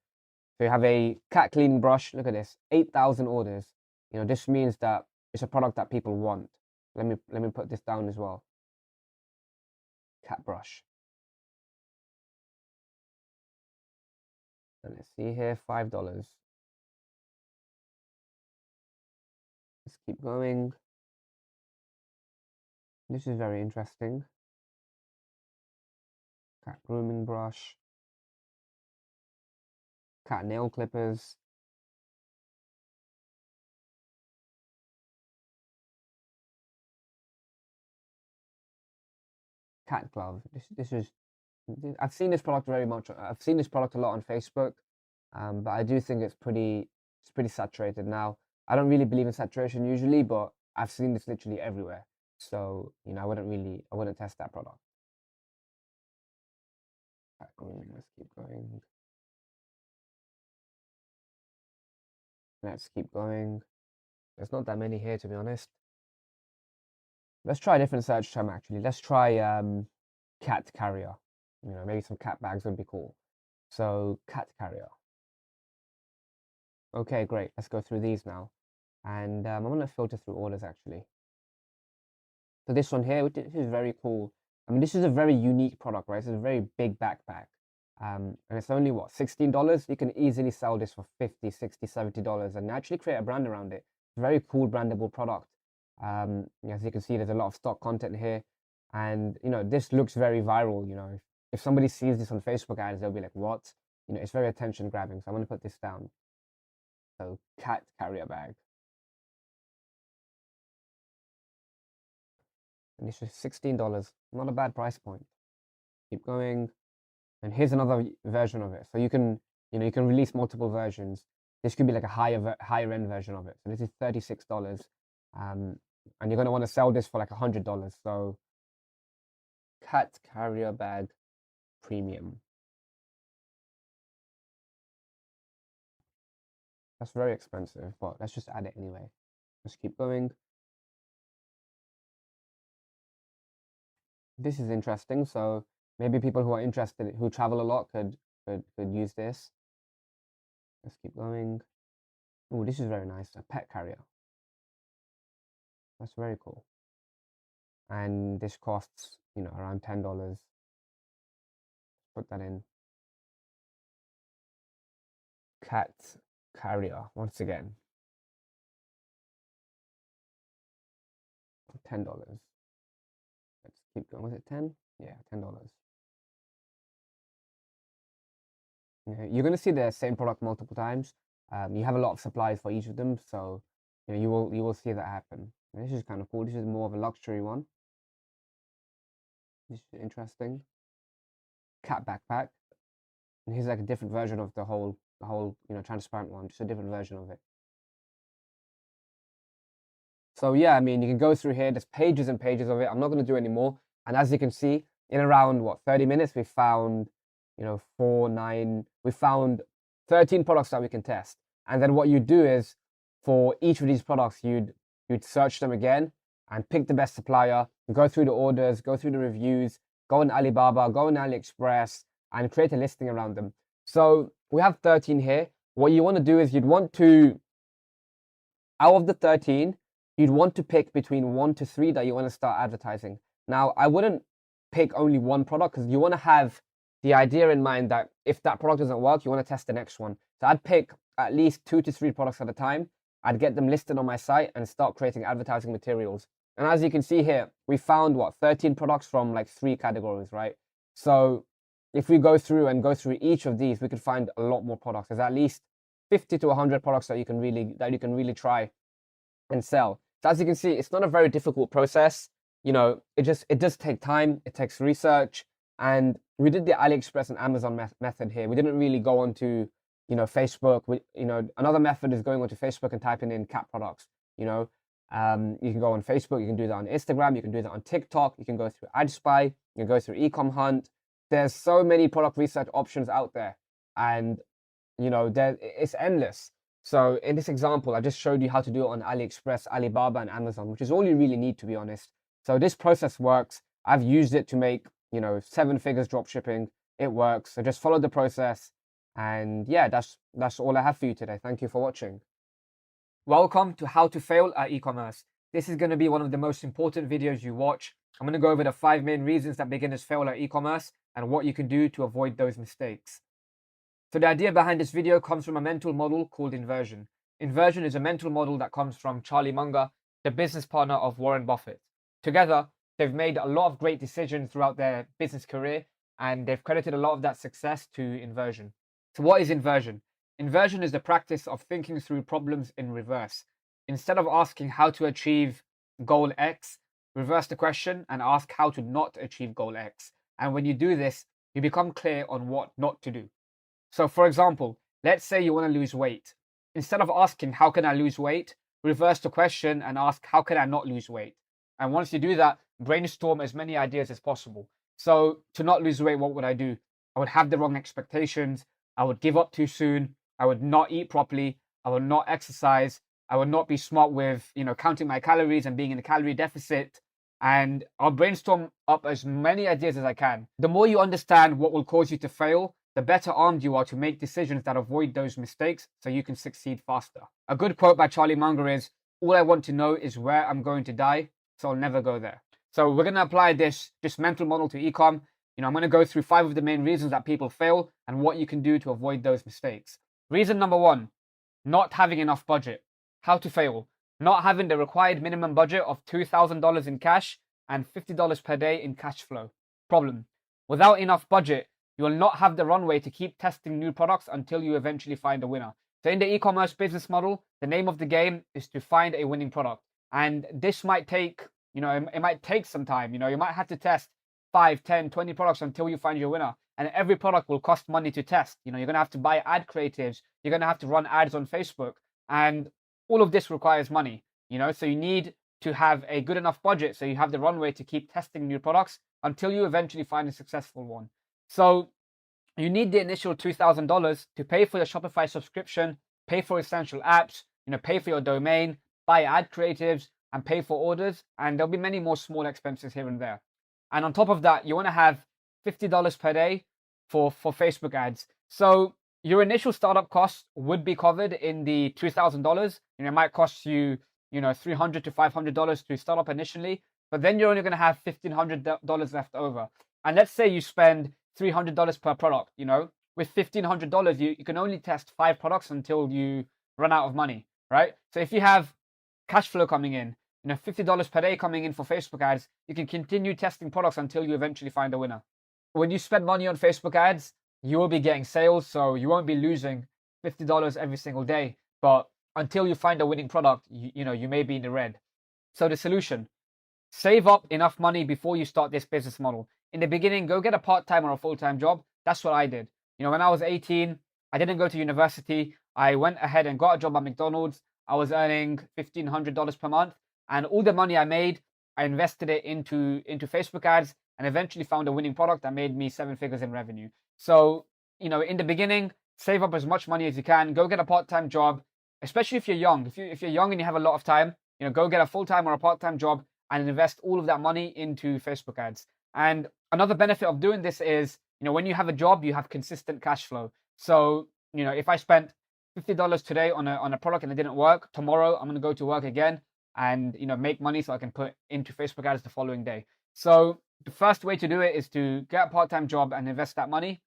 So you have a cat cleaning brush. Look at this, 8,000 orders. You know, this means that it's a product that people want. Let me put this down as well. Cat brush. And let's see here, $5. Let's keep going. This is very interesting. cat grooming brush, cat nail clippers, cat glove. This is, I've seen this product very much. I've seen this product a lot on Facebook, but I do think it's pretty saturated now. I don't really believe in saturation usually, but I've seen this literally everywhere. So, you know, I wouldn't test that product. Let's keep going. Let's keep going. There's not that many here, to be honest. Let's try a different search term, actually. Let's try cat carrier. You know, maybe some cat bags would be cool. So, cat carrier. Okay, great. Let's go through these now. And I'm going to filter through orders, actually. So this one here, this is very cool. I mean, this is a very unique product, right? It's a very big backpack. And it's only, what, $16? You can easily sell this for $50, $60, $70 and actually create a brand around it. Very cool brandable product. As you can see, there's a lot of stock content here. And, you know, this looks very viral. You know, if somebody sees this on Facebook ads, they'll be like, what? You know, it's very attention grabbing. So I'm going to put this down. So cat carrier bag. And this is $16. Not a bad price point. Keep going. And here's another version of it. So you can release multiple versions. This could be like a higher end version of it. So this is $36. And you're going to want to sell this for like $100. So cat carrier bag premium. That's very expensive, but let's just add it anyway. Let's keep going. This is interesting. So maybe people who are interested, who travel a lot, could use this. Let's keep going. Oh, this is very nice. A pet carrier. That's very cool. And this costs, you know, around $10. Put that in. Cat carrier, once again. $10. Let's keep going. Was it 10? Yeah, $10. You're going to see the same product multiple times. You have a lot of supplies for each of them, so you know you will see that happen. And this is kind of cool. This is more of a luxury one. This is interesting. Cat backpack. And here's like a different version of the whole you know, transparent one, just a different version of it. So yeah, I mean, you can go through here. There's pages and pages of it. I'm not going to do any more. And as you can see, in around what 30 minutes, we found, you know, we found 13 products that we can test. And then what you do is, for each of these products, you'd search them again and pick the best supplier, go through the orders, go through the reviews, go on Alibaba, go on AliExpress, and create a listing around them. So we have 13 here. What you want to do is you'd want to, out of the 13, you'd want to pick between 1 to 3 that you want to start advertising. Now, I wouldn't pick only one product, because you want to have the idea in mind that if that product doesn't work, you want to test the next one. So I'd pick at least 2 to 3 products at a time. I'd get them listed on my site and start creating advertising materials. And as you can see here, we found what, 13 products from like 3 categories, right? So if we go through each of these, we could find a lot more products. There's at least 50 to 100 products that you can really try and sell. So as you can see, it's not a very difficult process. You know, it does take time. It takes research. And we did the AliExpress and Amazon method here. We didn't really go onto, you know, Facebook. Another method is going onto Facebook and typing in cat products. You know, you can go on Facebook. You can do that on Instagram. You can do that on TikTok. You can go through AdSpy. You can go through Ecom Hunt. There's so many product research options out there, and you know, it's endless. So in this example, I just showed you how to do it on AliExpress, Alibaba, and Amazon, which is all you really need, to be honest. So this process works. I've used it to make, you know, 7 figures drop shipping. It works. So just follow the process. And yeah, that's all I have for you today. Thank you for watching. Welcome to How to Fail at E-commerce. This is going to be one of the most important videos you watch. I'm going to go over the 5 main reasons that beginners fail at e-commerce and what you can do to avoid those mistakes. So the idea behind this video comes from a mental model called inversion. Inversion is a mental model that comes from Charlie Munger, the business partner of Warren Buffett. Together, they've made a lot of great decisions throughout their business career, and they've credited a lot of that success to inversion. So what is inversion? Inversion is the practice of thinking through problems in reverse. Instead of asking how to achieve goal X, reverse the question and ask how to not achieve goal X. And when you do this, you become clear on what not to do. So for example, let's say you want to lose weight. Instead of asking, how can I lose weight? Reverse the question and ask, how can I not lose weight? And once you do that, brainstorm as many ideas as possible. So to not lose weight, what would I do? I would have the wrong expectations. I would give up too soon. I would not eat properly. I would not exercise. I would not be smart with, counting my calories and being in a calorie deficit. And I'll brainstorm up as many ideas as I can. The more you understand what will cause you to fail, the better armed you are to make decisions that avoid those mistakes so you can succeed faster. A good quote by Charlie Munger is, all I want to know is where I'm going to die, so I'll never go there. So we're going to apply this mental model to ecom. I'm going to go through 5 of the main reasons that people fail and what you can do to avoid those mistakes. Reason number 1, not having enough budget. How to fail. Not having the required minimum budget of $2,000 in cash and $50 per day in cash flow. Problem. Without enough budget, you will not have the runway to keep testing new products until you eventually find a winner. So in the e-commerce business model, the name of the game is to find a winning product. And this might take, it might take some time. You might have to test 5, 10, 20 products until you find your winner. And every product will cost money to test. You're going to have to buy ad creatives. You're going to have to run ads on Facebook. And all of this requires money, so you need to have a good enough budget so you have the runway to keep testing new products until you eventually find a successful one. So you need the initial $2,000 to pay for your Shopify subscription, pay for essential apps, pay for your domain, buy ad creatives, and pay for orders. And there'll be many more small expenses here and there. And on top of that, you want to have $50 per day for Facebook ads. So your initial startup costs would be covered in the $2,000. It might cost you, $300 to $500 to start up initially, but then you're only going to have $1,500 left over. And let's say you spend $300 per product. With $1,500, you can only test 5 products until you run out of money, right? So if you have cash flow coming in, $50 per day coming in for Facebook ads, you can continue testing products until you eventually find a winner. When you spend money on Facebook ads, you will be getting sales, so you won't be losing $50 every single day. But until you find a winning product, you may be in the red. So the solution, save up enough money before you start this business model. In the beginning, go get a part-time or a full-time job. That's what I did. When I was 18, I didn't go to university. I went ahead and got a job at McDonald's. I was earning $1,500 per month. And all the money I made, I invested it into Facebook ads and eventually found a winning product that made me 7 figures in revenue. So, in the beginning, save up as much money as you can. Go get a part-time job, especially if you're young. If you're young and you have a lot of time, go get a full-time or a part-time job and invest all of that money into Facebook ads. And another benefit of doing this is, when you have a job, you have consistent cash flow. So, if I spent $50 today on a product and it didn't work, tomorrow I'm going to go to work again and make money so I can put into Facebook ads the following day. So the first way to do it is to get a part-time job and invest that money.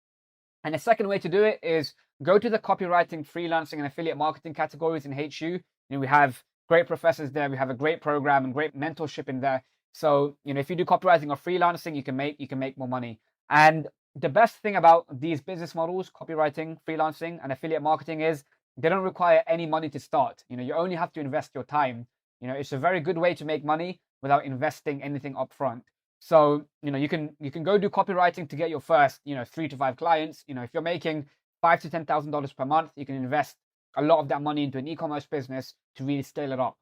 And the second way to do it is go to the copywriting, freelancing, and affiliate marketing categories in HU. We have great professors there. We have a great program and great mentorship in there. So, if you do copywriting or freelancing, you can make more money. And the best thing about these business models, copywriting, freelancing, and affiliate marketing is they don't require any money to start. You only have to invest your time. It's a very good way to make money without investing anything upfront. So, you can go do copywriting to get your first, 3 to 5 clients. If you're making $5,000 to $10,000 per month, you can invest a lot of that money into an e-commerce business to really scale it up.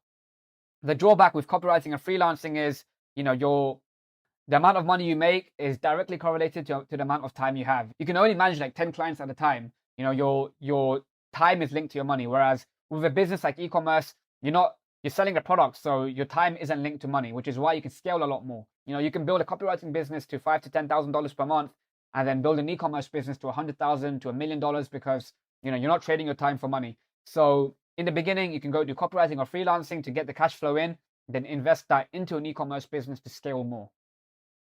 The drawback with copywriting and freelancing is, the amount of money you make is directly correlated to the amount of time you have. You can only manage like 10 clients at a time. Your time is linked to your money. Whereas with a business like e-commerce, you're selling a product, so your time isn't linked to money, which is why you can scale a lot more. You can build a copywriting business to $5,000 to $10,000 per month, and then build an e-commerce business to $100,000 to $1 million because you're not trading your time for money. So in the beginning, you can go do copywriting or freelancing to get the cash flow in, then invest that into an e-commerce business to scale more.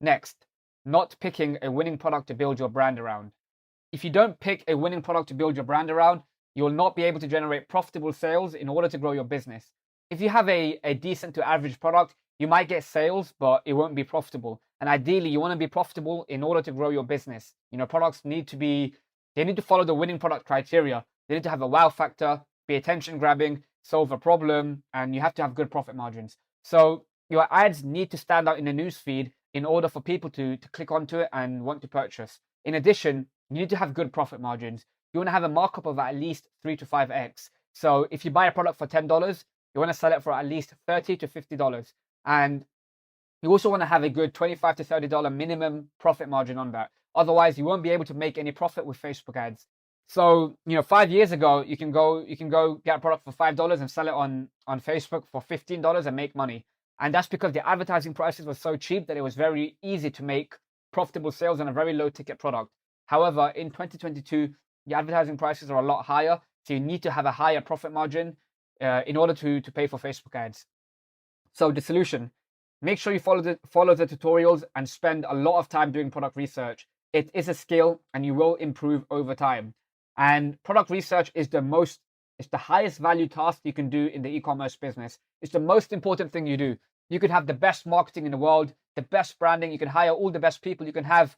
Next, not picking a winning product to build your brand around. If you don't pick a winning product to build your brand around, you will not be able to generate profitable sales in order to grow your business. If you have a decent to average product, you might get sales, but it won't be profitable. And ideally, you want to be profitable in order to grow your business. Products need to follow the winning product criteria. They need to have a wow factor, be attention grabbing, solve a problem, and you have to have good profit margins. So your ads need to stand out in the newsfeed in order for people to click onto it and want to purchase. In addition, you need to have good profit margins. You want to have a markup of at least 3 to 5x. So if you buy a product for $10, you want to sell it for at least $30 to $50. And you also want to have a good $25 to $30 minimum profit margin on that. Otherwise, you won't be able to make any profit with Facebook ads. So, 5 years ago, you can go get a product for $5 and sell it on Facebook for $15 and make money. And that's because the advertising prices were so cheap that it was very easy to make profitable sales on a very low ticket product. However, in 2022, the advertising prices are a lot higher. So you need to have a higher profit margin in order to pay for Facebook ads. So the solution, make sure you follow the tutorials and spend a lot of time doing product research. It is a skill and you will improve over time. And product research is it's the highest value task you can do in the e-commerce business. It's the most important thing you do. You could have the best marketing in the world, the best branding, you can hire all the best people, you can have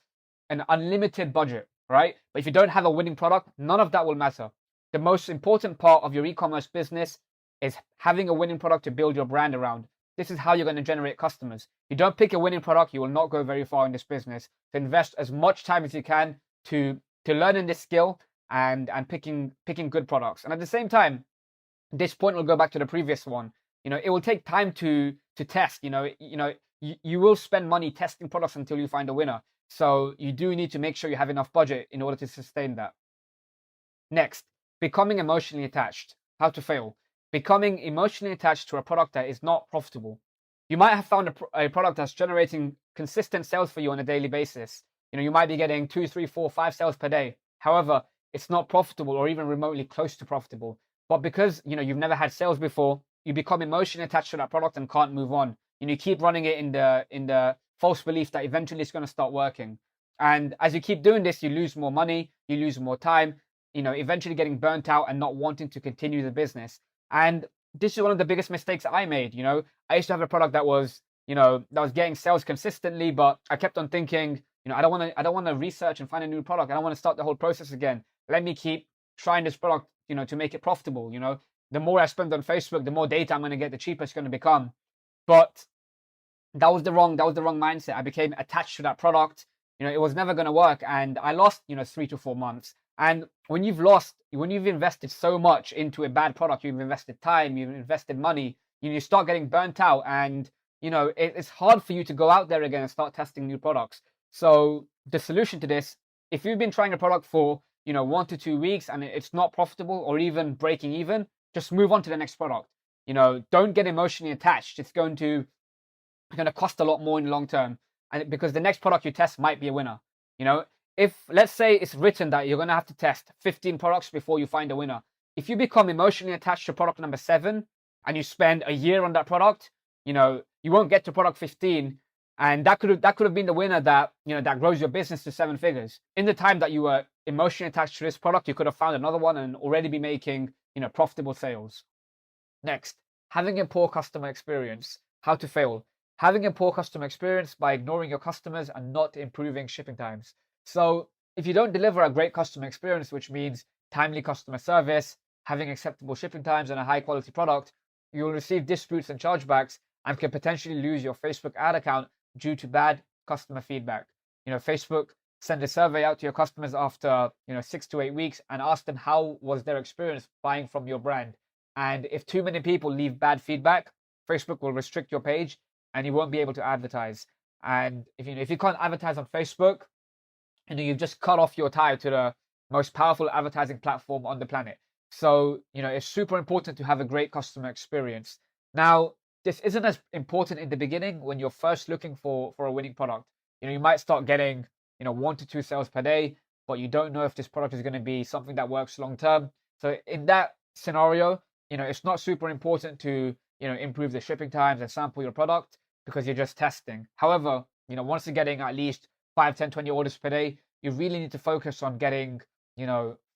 an unlimited budget, right? But if you don't have a winning product, none of that will matter. The most important part of your e-commerce business is having a winning product to build your brand around. This is how you're going to generate customers. If you don't pick a winning product, you will not go very far in this business. So invest as much time as you can to learning this skill and picking good products. And at the same time, this point will go back to the previous one. It will take time to test. You will spend money testing products until you find a winner. So you do need to make sure you have enough budget in order to sustain that. Next, becoming emotionally attached. How to fail. Becoming emotionally attached to a product that is not profitable. You might have found a product that's generating consistent sales for you on a daily basis. You might be getting 2, 3, 4, 5 sales per day. However, it's not profitable or even remotely close to profitable. But because you've never had sales before, you become emotionally attached to that product and can't move on. You keep running it in the false belief that eventually it's going to start working. And as you keep doing this, you lose more money, you lose more time, eventually getting burnt out and not wanting to continue the business. And this is one of the biggest mistakes I made. I used to have a product that was getting sales consistently, but I kept on thinking, I don't want to research and find a new product. I don't want to start the whole process again. Let me keep trying this product, to make it profitable. The more I spend on Facebook, the more data I'm going to get, the cheaper it's going to become. But that was the wrong mindset. I became attached to that product. It was never going to work, and I lost 3 to 4 months. And when you've invested so much into a bad product, you've invested time, you've invested money, you start getting burnt out, and it's hard for you to go out there again and start testing new products. So the solution to this, if you've been trying a product for 1 to 2 weeks and it's not profitable or even breaking even, just move on to the next product. Don't get emotionally attached. It's going to cost a lot more in the long term, and because the next product you test might be a winner. If let's say it's written that you're going to have to test 15 products before you find a winner, if you become emotionally attached to product number 7 and you spend a year on that product, you won't get to product 15, and that could have been the winner that that grows your business to 7 figures. In the time that you were emotionally attached to this product, you could have found another one and already be making profitable sales. Next, having a poor customer experience. How to fail. Having a poor customer experience by ignoring your customers and not improving shipping times. So if you don't deliver a great customer experience, which means timely customer service, having acceptable shipping times and a high quality product, you will receive disputes and chargebacks and can potentially lose your Facebook ad account due to bad customer feedback. Facebook send a survey out to your customers after 6 to 8 weeks and ask them how was their experience buying from your brand. And if too many people leave bad feedback, Facebook will restrict your page and you won't be able to advertise. And if you can't advertise on Facebook, you've just cut off your tie to the most powerful advertising platform on the planet. So it's super important to have a great customer experience. Now, this isn't as important in the beginning when you're first looking for a winning product. You might start getting 1 to 2 sales per day, but you don't know if this product is going to be something that works long term. So in that scenario, it's not super important to improve the shipping times and sample your product because you're just testing. However, once you're getting at least 5, 10, 20 orders per day, you really need to focus on getting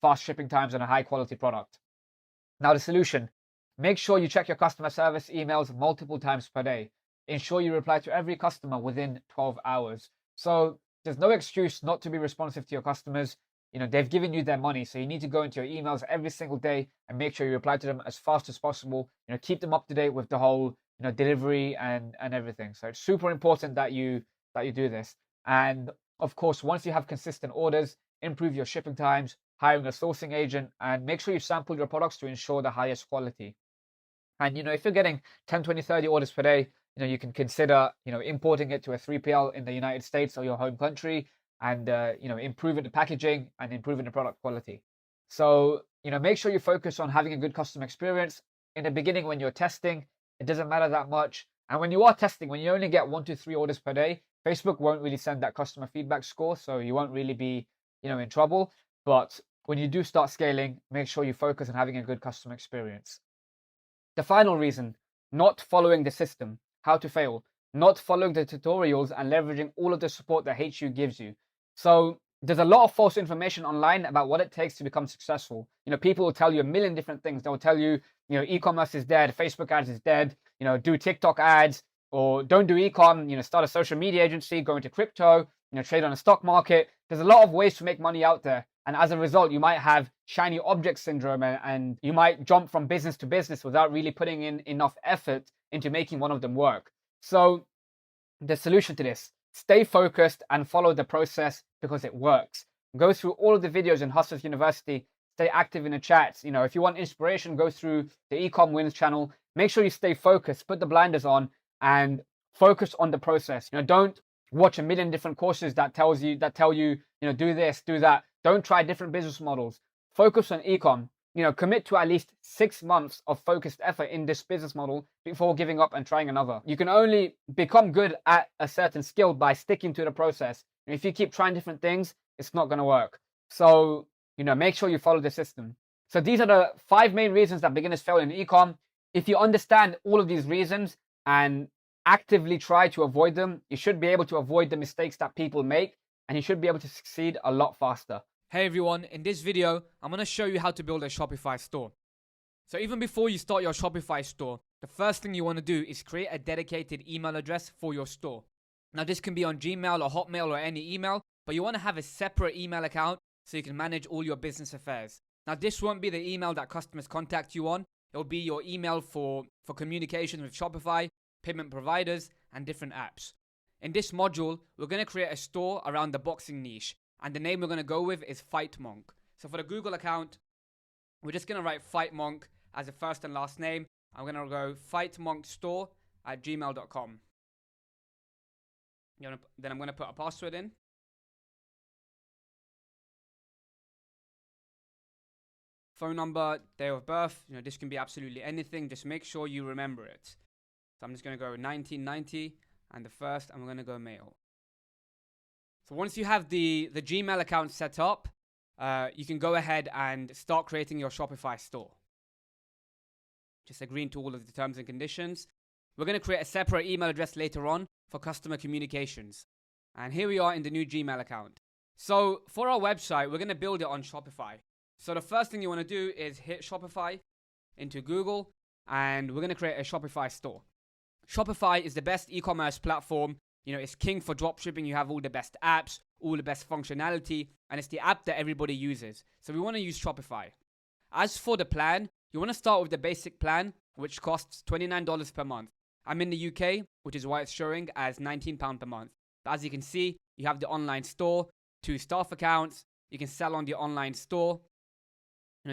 fast shipping times and a high quality product. Now the solution, make sure you check your customer service emails multiple times per day. ensure you reply to every customer within 12 hours. So there's no excuse not to be responsive to your customers. They've given you their money, so you need to go into your emails every single day and make sure you reply to them as fast as possible. Keep them up to date with the whole delivery and everything. So it's super important that you do this. And of course, once you have consistent orders, improve your shipping times, hiring a sourcing agent, and make sure you sample your products to ensure the highest quality. And if you're getting 10, 20, 30 orders per day, you can consider importing it to a 3PL in the United States or your home country, and improving the packaging and improving the product quality. So make sure you focus on having a good customer experience. In the beginning, when you're testing, it doesn't matter that much. And when you are testing, when you only get 1 to 3 orders per day, Facebook won't really send that customer feedback score, so you won't really be in trouble. But when you do start scaling, make sure you focus on having a good customer experience. The final reason, not following the system. How to fail. Not following the tutorials and leveraging all of the support that HU gives you. So there's a lot of false information online about what it takes to become successful. People will tell you a million different things. They'll tell you, e-commerce is dead, Facebook ads is dead, do TikTok ads, or don't do e-com, start a social media agency, go into crypto, trade on a stock market. There's a lot of ways to make money out there. And as a result, you might have shiny object syndrome, and you might jump from business to business without really putting in enough effort into making one of them work. So the solution to this, stay focused and follow the process because it works. Go through all of the videos in Hustlers University. Stay active in the chats. If you want inspiration, go through the Ecom Wins channel. Make sure you stay focused, put the blinders on, and focus on the process. Don't watch a million different courses that tell you, do this, do that. Don't try different business models. Focus on ecom. Commit to at least 6 months of focused effort in this business model before giving up and trying another. You can only become good at a certain skill by sticking to the process. If you keep trying different things, it's not going to work. So, make sure you follow the system. So these are the 5 main reasons that beginners fail in ecom. If you understand all of these reasons and actively try to avoid them, you should be able to avoid the mistakes that people make, and you should be able to succeed a lot faster. Hey everyone, in this video, I'm going to show you how to build a Shopify store. So even before you start your Shopify store, the first thing you want to do is create a dedicated email address for your store. Now this can be on Gmail or Hotmail or any email, but you want to have a separate email account so you can manage all your business affairs. Now this won't be the email that customers contact you on. It'll be your email for communication with Shopify, payment providers, and different apps. In this module, we're going to create a store around the boxing niche, and the name we're going to go with is Fight Monk. So for the Google account, we're just going to write Fight Monk as a first and last name. I'm going to go fightmonkstore@gmail.com. Then I'm going to put a password in. Phone number, day of birth, this can be absolutely anything. Just make sure you remember it. So I'm just going to go 1990, and the first, I'm going to go male. So once you have the Gmail account set up, you can go ahead and start creating your Shopify store. Just agreeing to all of the terms and conditions. We're going to create a separate email address later on for customer communications. And here we are in the new Gmail account. So for our website, we're going to build it on Shopify. So the first thing you want to do is hit Shopify into Google, and we're going to create a Shopify store. Shopify is the best e-commerce platform. It's king for dropshipping. You have all the best apps, all the best functionality, and it's the app that everybody uses. So we want to use Shopify. As for the plan, you want to start with the basic plan, which costs $29 per month. I'm in the UK, which is why it's showing as £19 per month. But as you can see, you have the online store, 2 staff accounts, you can sell on the online store,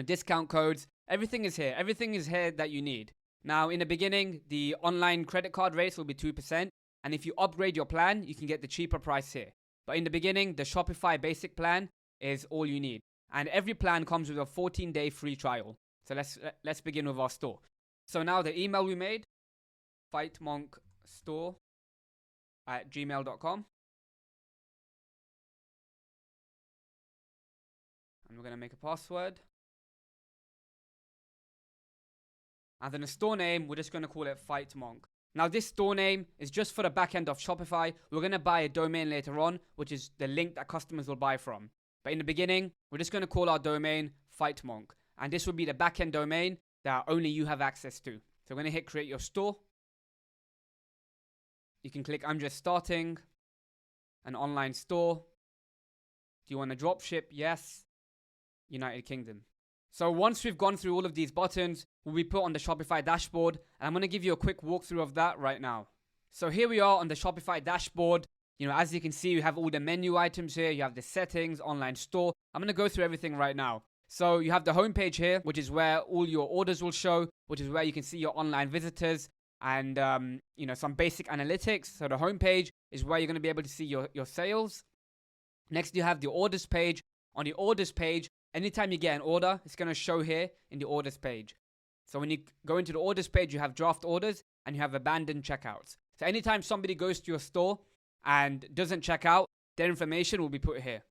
discount codes, everything is here. Everything is here that you need. Now, in the beginning, the online credit card rates will be 2%. And if you upgrade your plan, you can get the cheaper price here. But in the beginning, the Shopify basic plan is all you need. And every plan comes with a 14-day free trial. So let's begin with our store. So now the email we made, fightmonkstore@gmail.com. And we're going to make a password. And then the store name, we're just going to call it Fight Monk. Now this store name is just for the back end of Shopify. We're going to buy a domain later on, which is the link that customers will buy from. But in the beginning, we're just going to call our domain Fight Monk. And this will be the back end domain that only you have access to. So we're going to hit create your store. you can click I'm just starting an online store. Do you want to drop ship? Yes. United Kingdom. So once we've gone through all of these buttons, will be put on the Shopify dashboard, and I'm going to give you a quick walkthrough of that right now. So here we are on the Shopify dashboard. As you can see, you have all the menu items here. You have the settings, online store. I'm going to go through everything right now. So you have the homepage here, which is where all your orders will show, which is where you can see your online visitors and, some basic analytics. So the homepage is where you're going to be able to see your sales. Next, you have the orders page. On the orders page, anytime you get an order, it's going to show here in the orders page. So when you go into the orders page, you have draft orders and you have abandoned checkouts. So anytime somebody goes to your store and doesn't check out, their information will be put here.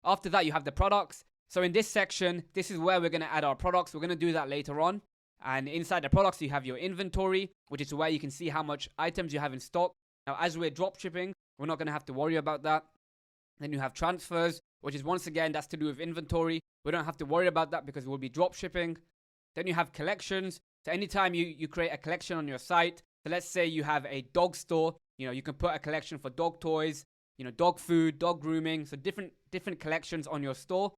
After that, you have the products. So in this section, this is where we're going to add our products. We're going to do that later on. And inside the products, you have your inventory, which is where you can see how much items you have in stock. Now, as we're drop shipping, we're not going to have to worry about that. Then you have transfers, which is once again, that's to do with inventory. We don't have to worry about that because we'll be drop shipping. Then you have collections. So anytime you create a collection on your site, so let's say you have a dog store, you can put a collection for dog toys, dog food, dog grooming, so different collections on your store.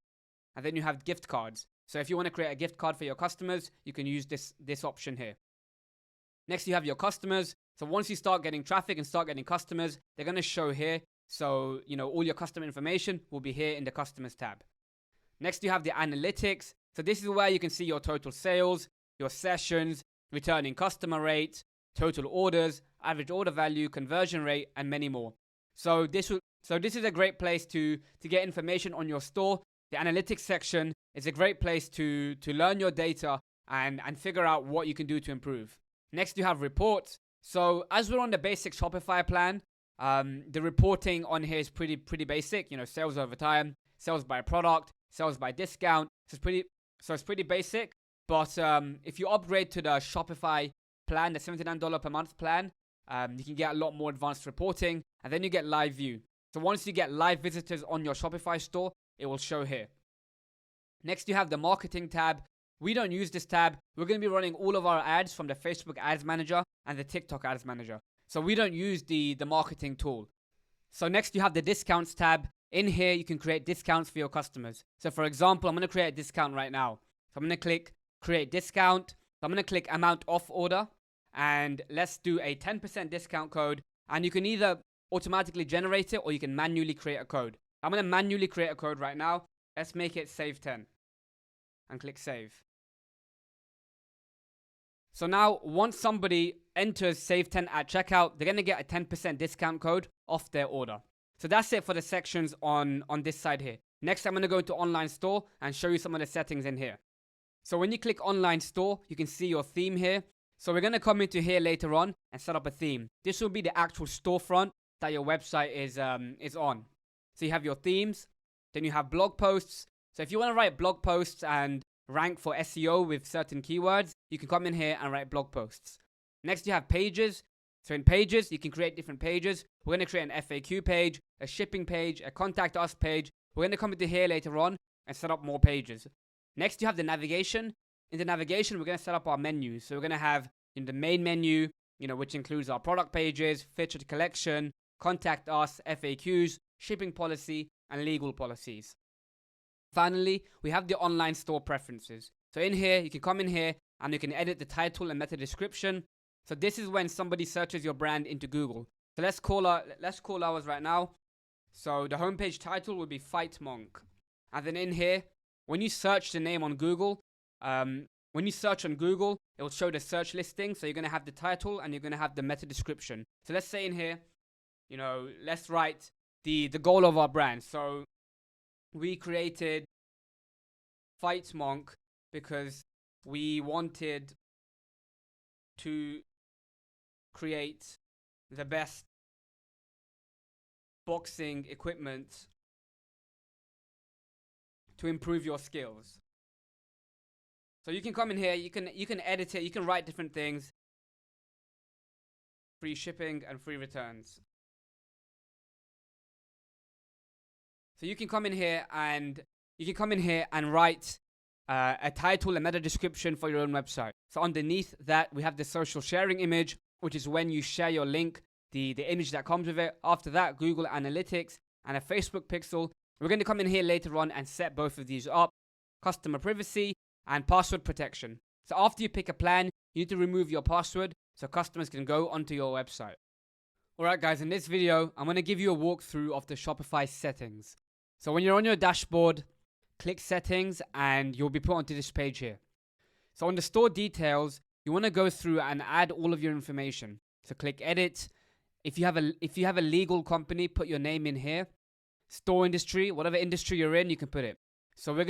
And then you have gift cards. So if you want to create a gift card for your customers, you can use this option here. Next, you have your customers. So once you start getting traffic and start getting customers, they're going to show here. So, all your customer information will be here in the customers tab. Next, you have the analytics. So this is where you can see your total sales, your sessions, returning customer rate, total orders, average order value, conversion rate, and many more. So this is a great place to get information on your store. The analytics section is a great place to learn your data and figure out what you can do to improve. Next, you have reports. So as we're on the basic Shopify plan, the reporting on here is pretty basic. Sales over time, sales by product, sales by discount. So it's pretty basic. But if you upgrade to the Shopify plan, the $79 per month plan, you can get a lot more advanced reporting, and then you get live view. So once you get live visitors on your Shopify store, it will show here. Next, you have the marketing tab. We don't use this tab. We're going to be running all of our ads from the Facebook Ads Manager and the TikTok Ads Manager. So we don't use the marketing tool. So next, you have the discounts tab. In here, you can create discounts for your customers. So for example, I'm going to create a discount right now. So I'm going to click create discount. So I'm going to click amount off order. And let's do a 10% discount code. And you can either automatically generate it or you can manually create a code. I'm going to manually create a code right now. Let's make it save 10. And click save. So now, once somebody enters save 10 at checkout, they're going to get a 10% discount code off their order. So that's it for the sections on this side here. Next, I'm going to go into online store and show you some of the settings in here. So when you click online store, you can see your theme here. So we're going to come into here later on and set up a theme. This will be the actual storefront that your website is on. So you have your themes, then you have blog posts. So if you want to write blog posts and rank for SEO with certain keywords, you can come in here and write blog posts. Next, you have pages. So in pages, you can create different pages. We're going to create an FAQ page, a shipping page, a contact us page. We're going to come into here later on and set up more pages. Next, you have the navigation. In the navigation, we're going to set up our menus. So we're going to have the main menu, which includes our product pages, featured collection, contact us, FAQs, shipping policy, and legal policies. Finally, we have the online store preferences. So in here, you can come in here and you can edit the title and meta description. So this is when somebody searches your brand into Google. So let's call ours right now. So the homepage title will be Fight Monk. And then in here, when you search the name on Google, it will show the search listing. So you're going to have the title and you're going to have the meta description. So let's say in here, let's write the goal of our brand. So we created Fight Monk because we wanted to create the best boxing equipment to improve your skills. So you can come in here, you can edit it, you can write different things. Free shipping and free returns. So you can come in here and write a title, a meta description for your own website. So underneath that, we have the social sharing image, which is when you share your link the image that comes with it. After that, Google Analytics and a Facebook pixel. We're going to come in here later on and set both of these up. Customer privacy and password protection. So after you pick a plan, you need to remove your password so customers can go onto your website. Alright guys, in this video, I'm going to give you a walkthrough of the Shopify settings. So when you're on your dashboard, click settings and you'll be put onto this page here. So on the store details, you want to go through and add all of your information. So click edit. If you have a legal company, put your name in here. Store industry, whatever industry you're in, you can put it. So we're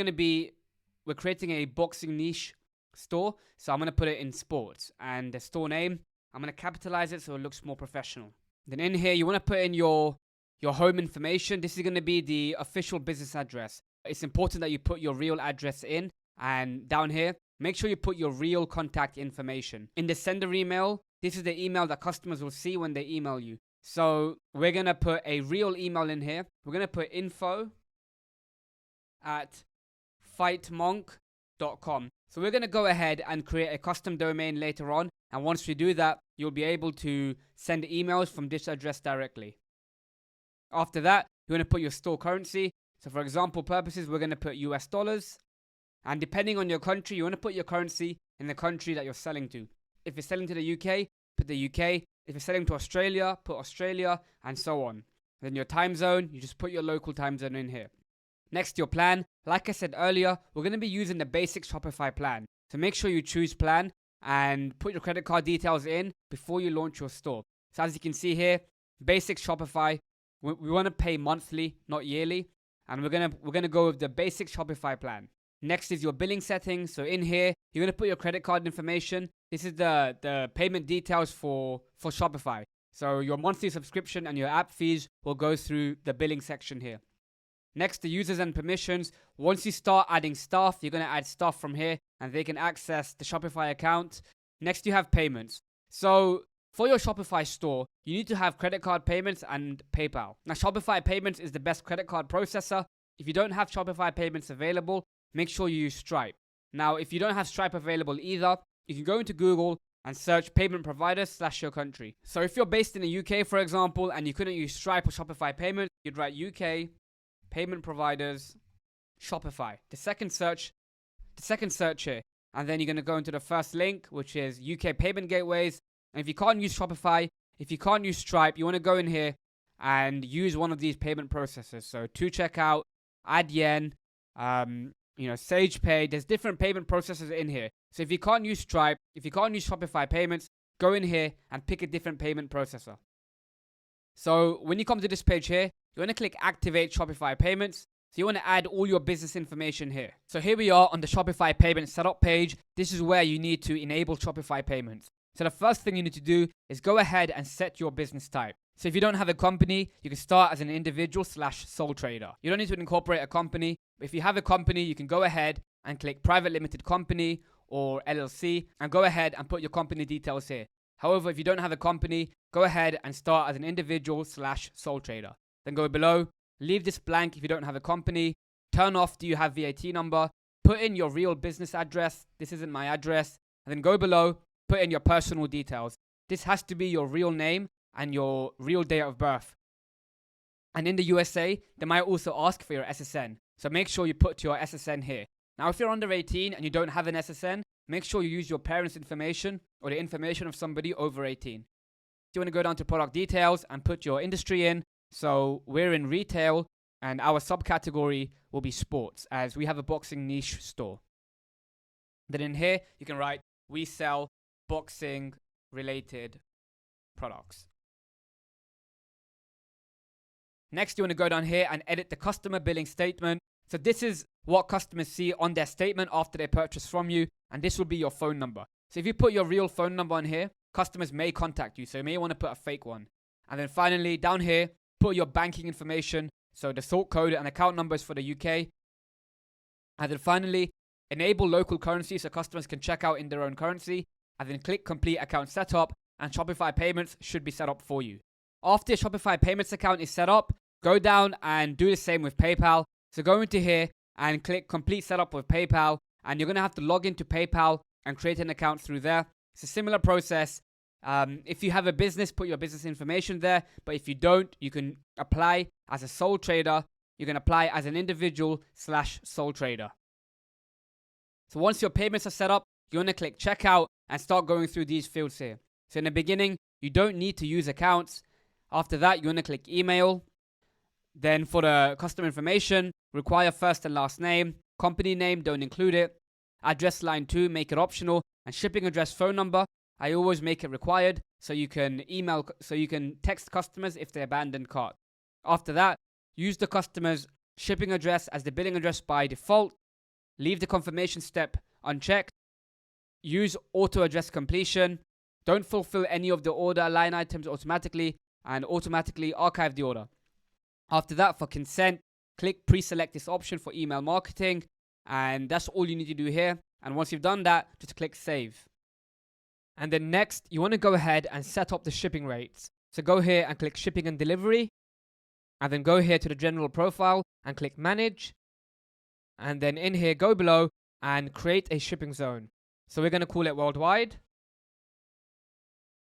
creating a boxing niche store. So I'm going to put it in sports, and the store name, I'm going to capitalize it so it looks more professional. Then in here, you want to put in your home information. This is going to be the official business address. It's important that you put your real address in, and down here, make sure you put your real contact information. In the sender email, this is the email that customers will see when they email you. So we're going to put a real email in here. We're going to put info@fightmonk.com. So we're going to go ahead and create a custom domain later on. And once we do that, you'll be able to send emails from this address directly. After that, you want to put your store currency. So for example purposes, we're going to put US dollars. And depending on your country, you want to put your currency in the country that you're selling to. If you're selling to the UK, put the UK. If you're selling to Australia, put Australia, and so on. Then your time zone, you just put your local time zone in here. Next, your plan. Like I said earlier, we're going to be using the basic Shopify plan. So make sure you choose plan and put your credit card details in before you launch your store. So as you can see here, basic Shopify, we want to pay monthly, not yearly. And we're gonna go with the basic Shopify plan. Next is your billing settings. So in here, you're going to put your credit card information. This is the payment details for Shopify. So your monthly subscription and your app fees will go through the billing section here. Next, the users and permissions. Once you start adding staff, you're going to add staff from here and they can access the Shopify account. Next, you have payments. So for your Shopify store, you need to have credit card payments and PayPal. Now, Shopify payments is the best credit card processor. If you don't have Shopify payments available, make sure you use Stripe. Now, if you don't have Stripe available either, you can go into Google and search payment providers / your country. So if you're based in the UK, for example, and you couldn't use Stripe or Shopify payments, you'd write UK, payment providers, Shopify. The second search here. And then you're going to go into the first link, which is UK payment gateways. And if you can't use Shopify, if you can't use Stripe, you want to go in here and use one of these payment processors. So 2Checkout, Adyen, SagePay. There's different payment processors in here. So if you can't use Stripe, if you can't use Shopify payments, go in here and pick a different payment processor. So when you come to this page here, you want to click Activate Shopify Payments. So you want to add all your business information here. So here we are on the Shopify payment setup page. This is where you need to enable Shopify payments. So the first thing you need to do is go ahead and set your business type. So if you don't have a company, you can start as an individual / sole trader. You don't need to incorporate a company. But if you have a company, you can go ahead and click Private Limited Company or LLC and go ahead and put your company details here. However, if you don't have a company, go ahead and start as an individual / sole trader. Then go below, leave this blank if you don't have a company. Turn off do you have VAT number. Put in your real business address. This isn't my address. And then go below, put in your personal details. This has to be your real name and your real date of birth. And in the USA, they might also ask for your SSN. So make sure you put your SSN here. Now, if you're under 18 and you don't have an SSN, make sure you use your parents' information or the information of somebody over 18. You want to go down to product details and put your industry in. So we're in retail and our subcategory will be sports as we have a boxing niche store. Then in here, you can write, we sell boxing related products. Next, you want to go down here and edit the customer billing statement. So this is what customers see on their statement after they purchase from you. And this will be your phone number. So if you put your real phone number on here, customers may contact you. So you may want to put a fake one. And then finally, down here, put your banking information. So the sort code and account numbers for the UK. And then finally, enable local currency so customers can check out in their own currency. And then click complete account setup and Shopify payments should be set up for you. After your Shopify payments account is set up, go down and do the same with PayPal. So go into here and click complete setup with PayPal. And you're going to have to log into PayPal and create an account through there. It's a similar process If you have a business, put your business information there. But if you don't, you can apply as a sole trader. You can apply as an individual / sole trader. So once your payments are set up, you want to click checkout and start going through these fields here. So in the beginning, you don't need to use accounts. After that, you want to click email. Then for the customer information, require first and last name. Company name, don't include it. Address line 2, make it optional. And shipping address, phone number, I always make it required so you can text customers if they abandon cart. After that, use the customer's shipping address as the billing address by default. Leave the confirmation step unchecked. Use auto address completion. Don't fulfill any of the order line items automatically, and automatically archive the order. After that, for consent, click pre-select this option for email marketing, and that's all you need to do here. And once you've done that, just click save. And then next, you want to go ahead and set up the shipping rates. So go here and click shipping and delivery, and then go here to the general profile and click manage. And then in here, go below and create a shipping zone. So we're going to call it worldwide.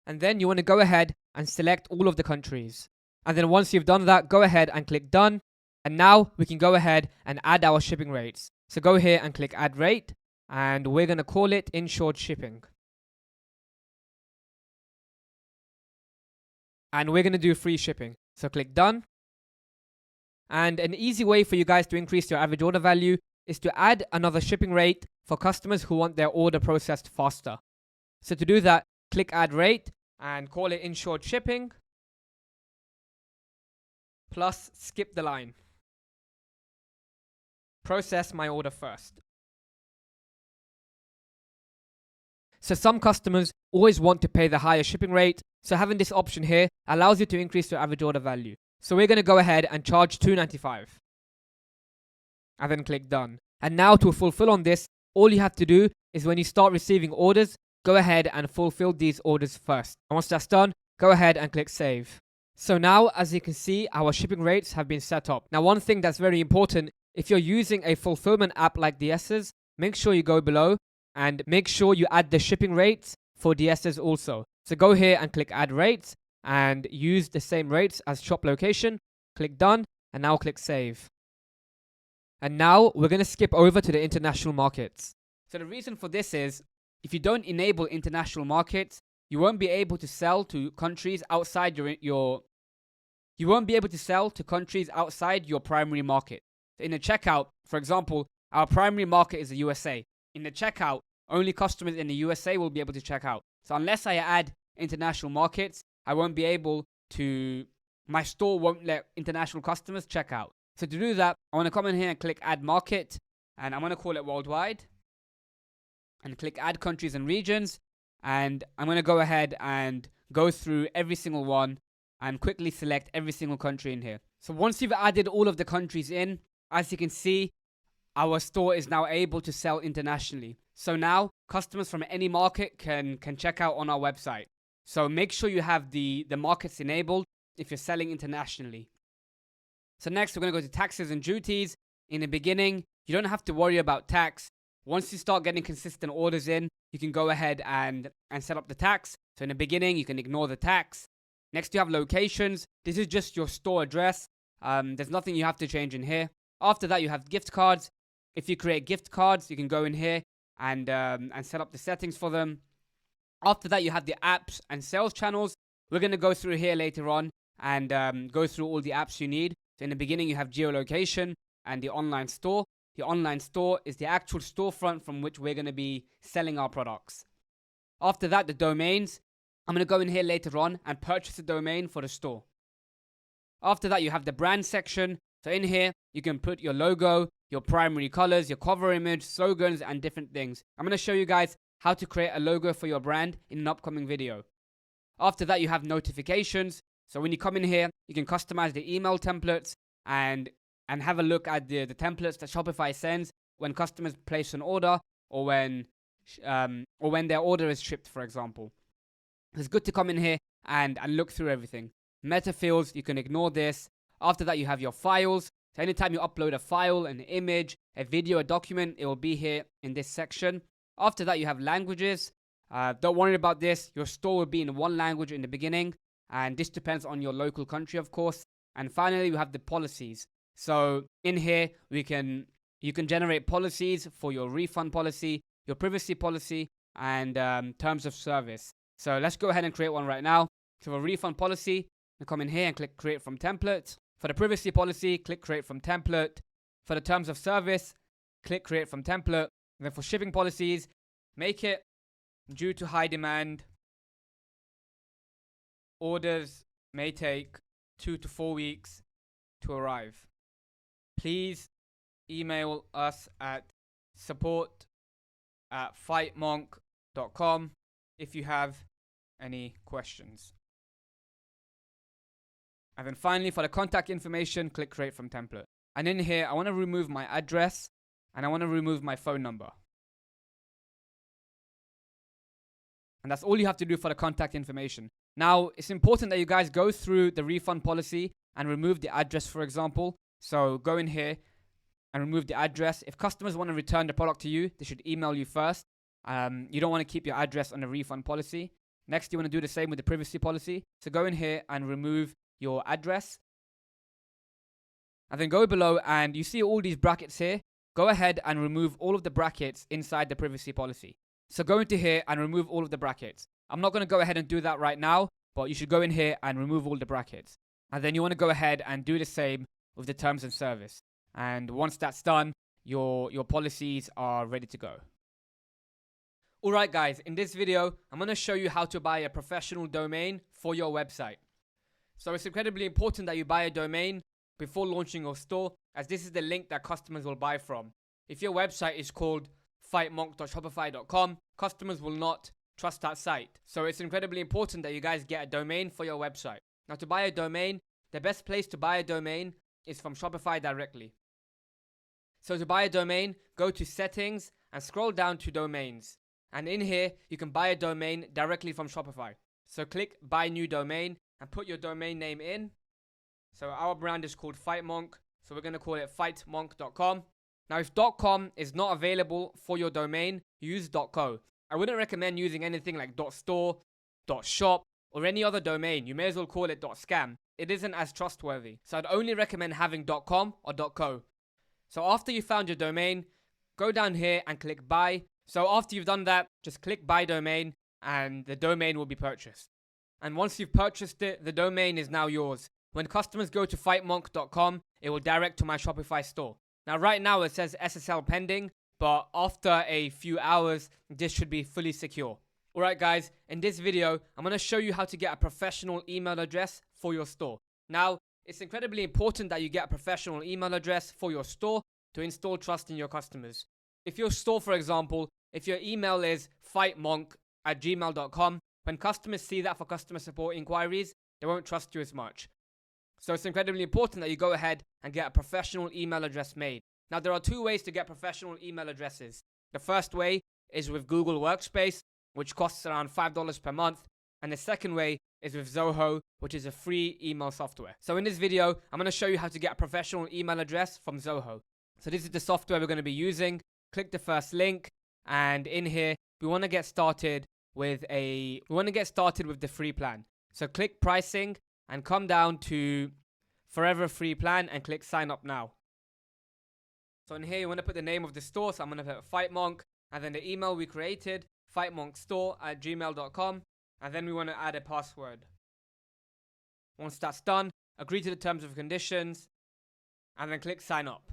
And then you want to go ahead and select all of the countries. And then once you've done that, go ahead and click done. And now we can go ahead and add our shipping rates. So go here and click add rate, and we're going to call it insured shipping. And we're going to do free shipping. So click done. And an easy way for you guys to increase your average order value is to add another shipping rate for customers who want their order processed faster. So to do that, click add rate and call it insured shipping plus skip the line. Process my order first. So some customers always want to pay the higher shipping rate, so having this option here allows you to increase your average order value. So we're going to go ahead and charge $2.95. And then click done. And now to fulfill on this, all you have to do is when you start receiving orders, go ahead and fulfill these orders first. And once that's done, go ahead and click save. So now, as you can see, our shipping rates have been set up. Now, one thing that's very important, if you're using a fulfillment app like DS's, make sure you go below and make sure you add the shipping rates for DS's also. So go here and click add rates and use the same rates as shop location. Click done and now click save. And now we're going to skip over to the international markets. So the reason for this is if you don't enable international markets, you won't be able to sell to countries outside your primary market. In the checkout, for example, our primary market is the USA. In the checkout, only customers in the USA will be able to check out. So unless I add international markets, I won't be able to, my store won't let international customers check out. So to do that, I want to come in here and click add market, and I'm going to call it worldwide, and click add countries and regions, and I'm going to go ahead and go through every single one and quickly select every single country in here. So once you've added all of the countries in, as you can see, our store is now able to sell internationally. So now customers from any market can check out on our website. So make sure you have the markets enabled if you're selling internationally. So next we're going to go to taxes and duties. In the beginning, you don't have to worry about tax. Once you start getting consistent orders in, you can go ahead and set up the tax. So in the beginning, you can ignore the tax. Next, you have locations. This is just your store address. There's nothing you have to change in here. After that, you have gift cards. If you create gift cards, you can go in here and set up the settings for them. After that, you have the apps and sales channels. We're going to go through here later on and go through all the apps you need. So in the beginning, you have geolocation and the online store. The online store is the actual storefront from which we're going to be selling our products. After that, the domains. I'm going to go in here later on and purchase a domain for the store. After that, you have the brand section. So in here, you can put your logo, your primary colors, your cover image, slogans, and different things. I'm going to show you guys how to create a logo for your brand in an upcoming video. After that, you have notifications. So when you come in here, you can customize the email templates and have a look at the templates that Shopify sends when customers place an order or when their order is shipped, for example. It's good to come in here and look through everything. Meta fields, you can ignore this. After that, you have your files. So anytime you upload a file, an image, a video, a document, it will be here in this section. After that, you have languages. Don't worry about this. Your store will be in one language in the beginning, and this depends on your local country, of course. And finally, we have the policies. So in here, you can generate policies for your refund policy, your privacy policy, and terms of service. So let's go ahead and create one right now. So for refund policy, you come in here and click create from template. For the privacy policy, click create from template. For the terms of service, click create from template. And then for shipping policies, make it due to high demand. Orders may take 2 to 4 weeks to arrive. Please email us at support@freemonk.com if you have any questions. And then finally, for the contact information, click create from template. And in here, I want to remove my address and I want to remove my phone number. And that's all you have to do for the contact information. Now, it's important that you guys go through the refund policy and remove the address, for example. So go in here and remove the address. If customers want to return the product to you, they should email you first. You don't want to keep your address on the refund policy. Next, you want to do the same with the privacy policy. So go in here and remove your address. And then go below and you see all these brackets here. Go ahead and remove all of the brackets inside the privacy policy. So go into here and remove all of the brackets. I'm not going to go ahead and do that right now, but you should go in here and remove all the brackets. And then you want to go ahead and do the same with the terms of service. And once that's done, your policies are ready to go. Alright guys, in this video, I'm going to show you how to buy a professional domain for your website. So it's incredibly important that you buy a domain before launching your store, as this is the link that customers will buy from. If your website is called fightmonk.shopify.com, customers will not trust that site. So it's incredibly important that you guys get a domain for your website. Now to buy a domain, the best place to buy a domain is from Shopify directly. So to buy a domain, go to settings and scroll down to domains. And in here, you can buy a domain directly from Shopify. So click buy new domain and put your domain name in. So our brand is called FightMonk. So we're going to call it fightmonk.com. Now if .com is not available for your domain, use .co. I wouldn't recommend using anything like .store, .shop, or any other domain. You may as well call it .scam. It isn't as trustworthy. So I'd only recommend having .com or .co. So after you found your domain, go down here and click buy. So after you've done that, just click buy domain and the domain will be purchased. And once you've purchased it, the domain is now yours. When customers go to fightmonk.com, it will direct to my Shopify store. Now right now it says SSL pending, but after a few hours, this should be fully secure. Alright guys, in this video, I'm going to show you how to get a professional email address for your store. Now, it's incredibly important that you get a professional email address for your store to install trust in your customers. If your store, for example, if your email is fightmonk@gmail.com, when customers see that for customer support inquiries, they won't trust you as much. So it's incredibly important that you go ahead and get a professional email address made. Now, there are two ways to get professional email addresses. The first way is with Google Workspace, which costs around $5 per month. And the second way is with Zoho, which is a free email software. So in this video, I'm going to show you how to get a professional email address from Zoho. So this is the software we're going to be using. Click the first link, and in here, we want to get started with the free plan. So click pricing and come down to forever free plan and click sign up now. So in here, you want to put the name of the store. So I'm going to put FightMonk, and then the email we created, fightmonkstore@gmail.com. And then we want to add a password. Once that's done, agree to the terms and conditions, and then click sign up.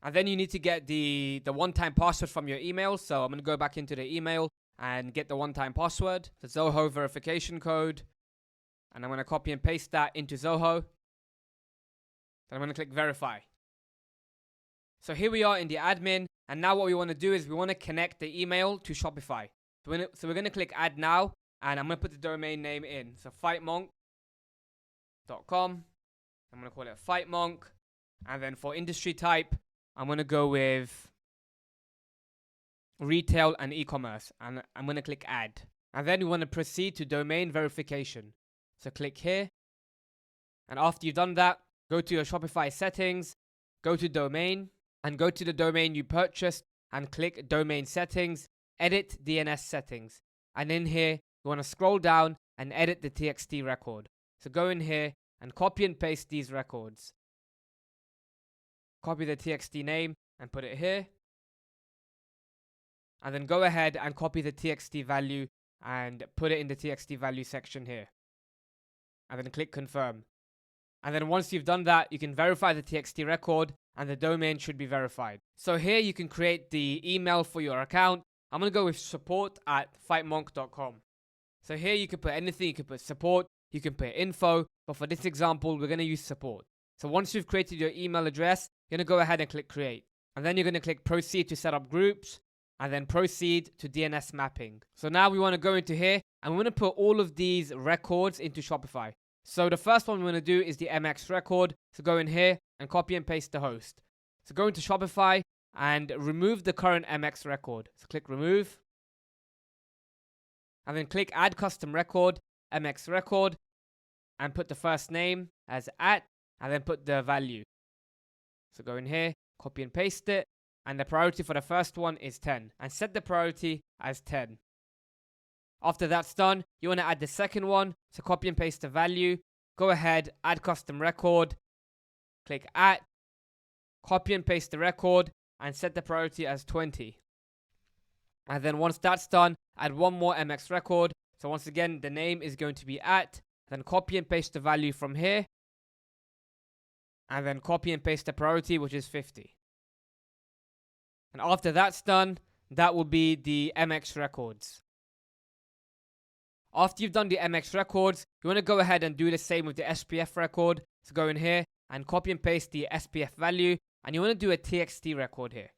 And then you need to get the one-time password from your email. So I'm going to go back into the email and get the one-time password, the Zoho verification code. And I'm going to copy and paste that into Zoho. Then I'm going to click verify. So here we are in the admin. And now what we want to do is we want to connect the email to Shopify. So we're going to click add now. And I'm going to put the domain name in. So fightmonk.com. I'm going to call it FightMonk. And then for industry type, I'm going to go with retail and e-commerce. And I'm going to click add. And then we want to proceed to domain verification. So click here. And after you've done that, go to your Shopify settings, go to domain, and go to the domain you purchased and click domain settings, edit DNS settings. And in here, you want to scroll down and edit the TXT record. So go in here and copy and paste these records. Copy the TXT name and put it here. And then go ahead and copy the TXT value and put it in the TXT value section here. And then click confirm. And then once you've done that, you can verify the TXT record and the domain should be verified. So here you can create the email for your account. I'm going to go with support@fightmonk.com. So here you can put anything. You can put support, you can put info, but for this example, we're going to use support. So once you've created your email address, you're going to go ahead and click create. And then you're going to click proceed to set up groups and then proceed to DNS mapping. So now we want to go into here and we want to put all of these records into Shopify. So the first one we want to do is the MX record. So go in here and copy and paste the host. So go into Shopify and remove the current MX record. So click remove. And then click add custom record, MX record, and put the first name as @ and then put the value. So go in here, copy and paste it. And the priority for the first one is 10. And set the priority as 10. After that's done, you want to add the second one. So copy and paste the value. Go ahead, add custom record. Click @ copy and paste the record and set the priority as 20. And then once that's done, add one more MX record. So once again, the name is going to be @ then copy and paste the value from here. And then copy and paste the priority, which is 50. And after that's done, that will be the MX records. After you've done the MX records, you want to go ahead and do the same with the SPF record. So go in here and copy and paste the SPF value. And you want to do a TXT record here.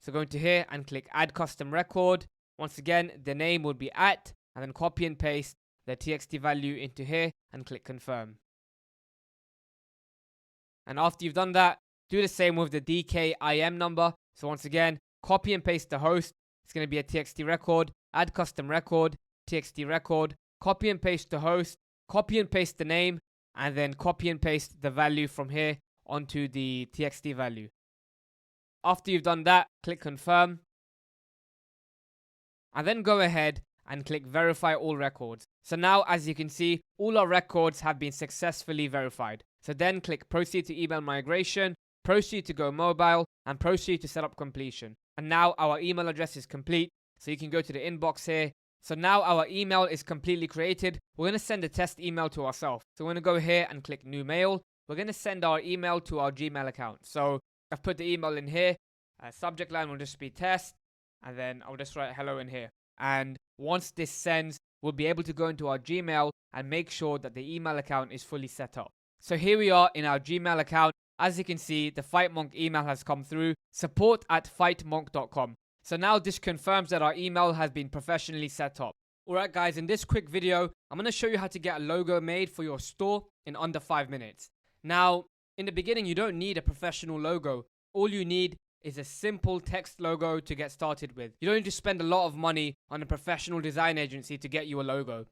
So go into here and click add custom record. Once again, the name will be @ and then copy and paste the TXT value into here and click confirm. And after you've done that, do the same with the DKIM number. So once again, copy and paste the host. It's going to be a TXT record, add custom record, TXT record, copy and paste the host, copy and paste the name, and then copy and paste the value from here onto the TXT value. After you've done that, click confirm. And then go ahead and click verify all records. So now, as you can see, all our records have been successfully verified. So then click proceed to email migration, proceed to go mobile, and proceed to set up completion. And now our email address is complete. So you can go to the inbox here. So now our email is completely created. We're going to send a test email to ourselves. So we're going to go here and click new mail. We're going to send our email to our Gmail account. So I've put the email in here. Subject line will just be test. And then I'll just write hello in here. And once this sends, we'll be able to go into our Gmail and make sure that the email account is fully set up. So here we are in our Gmail account. As you can see, the FightMonk email has come through, support@fightmonk.com. So now this confirms that our email has been professionally set up. Alright guys, in this quick video, I'm going to show you how to get a logo made for your store in under 5 minutes. Now, in the beginning, you don't need a professional logo. All you need is a simple text logo to get started with. You don't need to spend a lot of money on a professional design agency to get you a logo.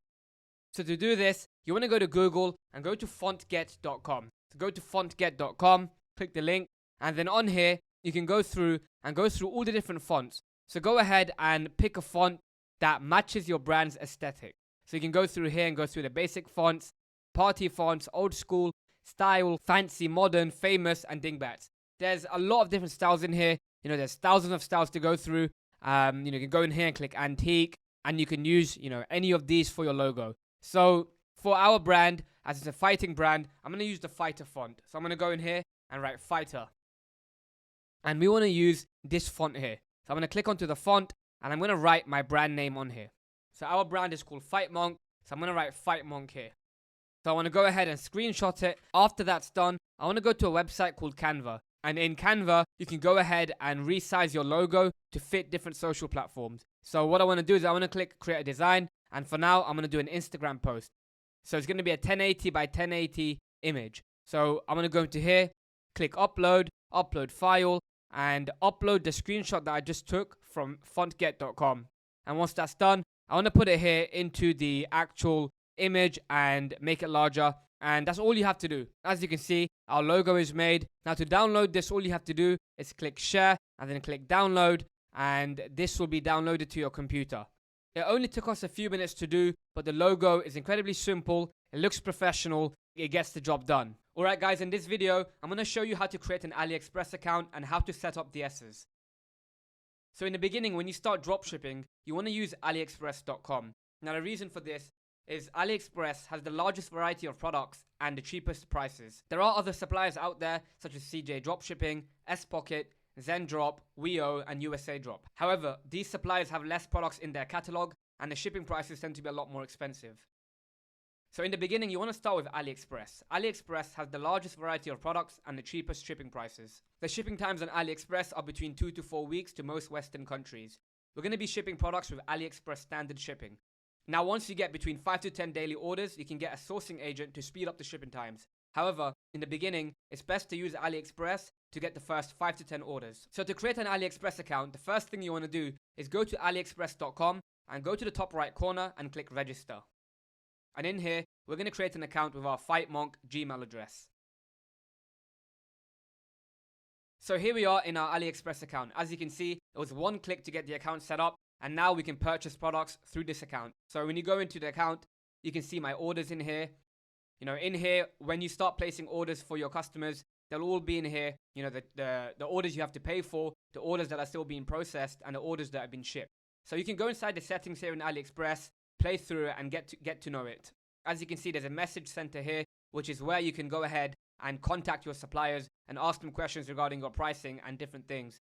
So to do this, you want to go to Google and go to fontget.com. So go to fontget.com, click the link, and then on here, you can go through all the different fonts. So go ahead and pick a font that matches your brand's aesthetic. So you can go through here and go through the basic fonts, party fonts, old school, style, fancy, modern, famous, and dingbats. There's a lot of different styles in here. You know, there's thousands of styles to go through. You can go in here and click antique, and you can use, any of these for your logo. So for our brand, as it's a fighting brand, I'm going to use the fighter font. So I'm going to go in here and write fighter. And we want to use this font here. So I'm going to click onto the font and I'm going to write my brand name on here. So our brand is called FightMonk. So I'm going to write FightMonk here. So I want to go ahead and screenshot it. After that's done, I want to go to a website called Canva. And in Canva, you can go ahead and resize your logo to fit different social platforms. So what I want to do is I want to click create a design. And for now, I'm going to do an Instagram post. So it's going to be a 1080 by 1080 image. So I'm going to go into here, click upload, upload file, and upload the screenshot that I just took from fontget.com. And once that's done, I want to put it here into the actual image and make it larger. And that's all you have to do. As you can see, our logo is made. Now to download this, all you have to do is click share and then click download. and this will be downloaded to your computer. It only took us a few minutes to do, but the logo is incredibly simple, it looks professional, it gets the job done. Alright guys, in this video, I'm going to show you how to create an AliExpress account and how to set up DSs. So in the beginning, when you start dropshipping, you want to use aliexpress.com. Now the reason for this is AliExpress has the largest variety of products and the cheapest prices. There are other suppliers out there such as CJ Dropshipping, S-Pocket, ZenDrop, WeO, and USA Drop. However, these suppliers have less products in their catalog and the shipping prices tend to be a lot more expensive. So in the beginning, you want to start with AliExpress. AliExpress has the largest variety of products and the cheapest shipping prices. The shipping times on AliExpress are between 2 to 4 weeks to most Western countries. We're going to be shipping products with AliExpress standard shipping. Now once you get between 5 to 10 daily orders, you can get a sourcing agent to speed up the shipping times. However, in the beginning, it's best to use AliExpress to get the first 5 to 10 orders. So to create an AliExpress account, the first thing you want to do is go to aliexpress.com and go to the top right corner and click register. And in here, we're going to create an account with our FightMonk Gmail address. So here we are in our AliExpress account. As you can see, it was one click to get the account set up, and now we can purchase products through this account. So when you go into the account, you can see my orders in here. You know, in here, when you start placing orders for your customers, they'll all be in here. You know, the orders you have to pay for, the orders that are still being processed, and the orders that have been shipped. So you can go inside the settings here in AliExpress, play through it, and get to know it. As you can see, there's a message center here, which is where you can go ahead and contact your suppliers and ask them questions regarding your pricing and different things.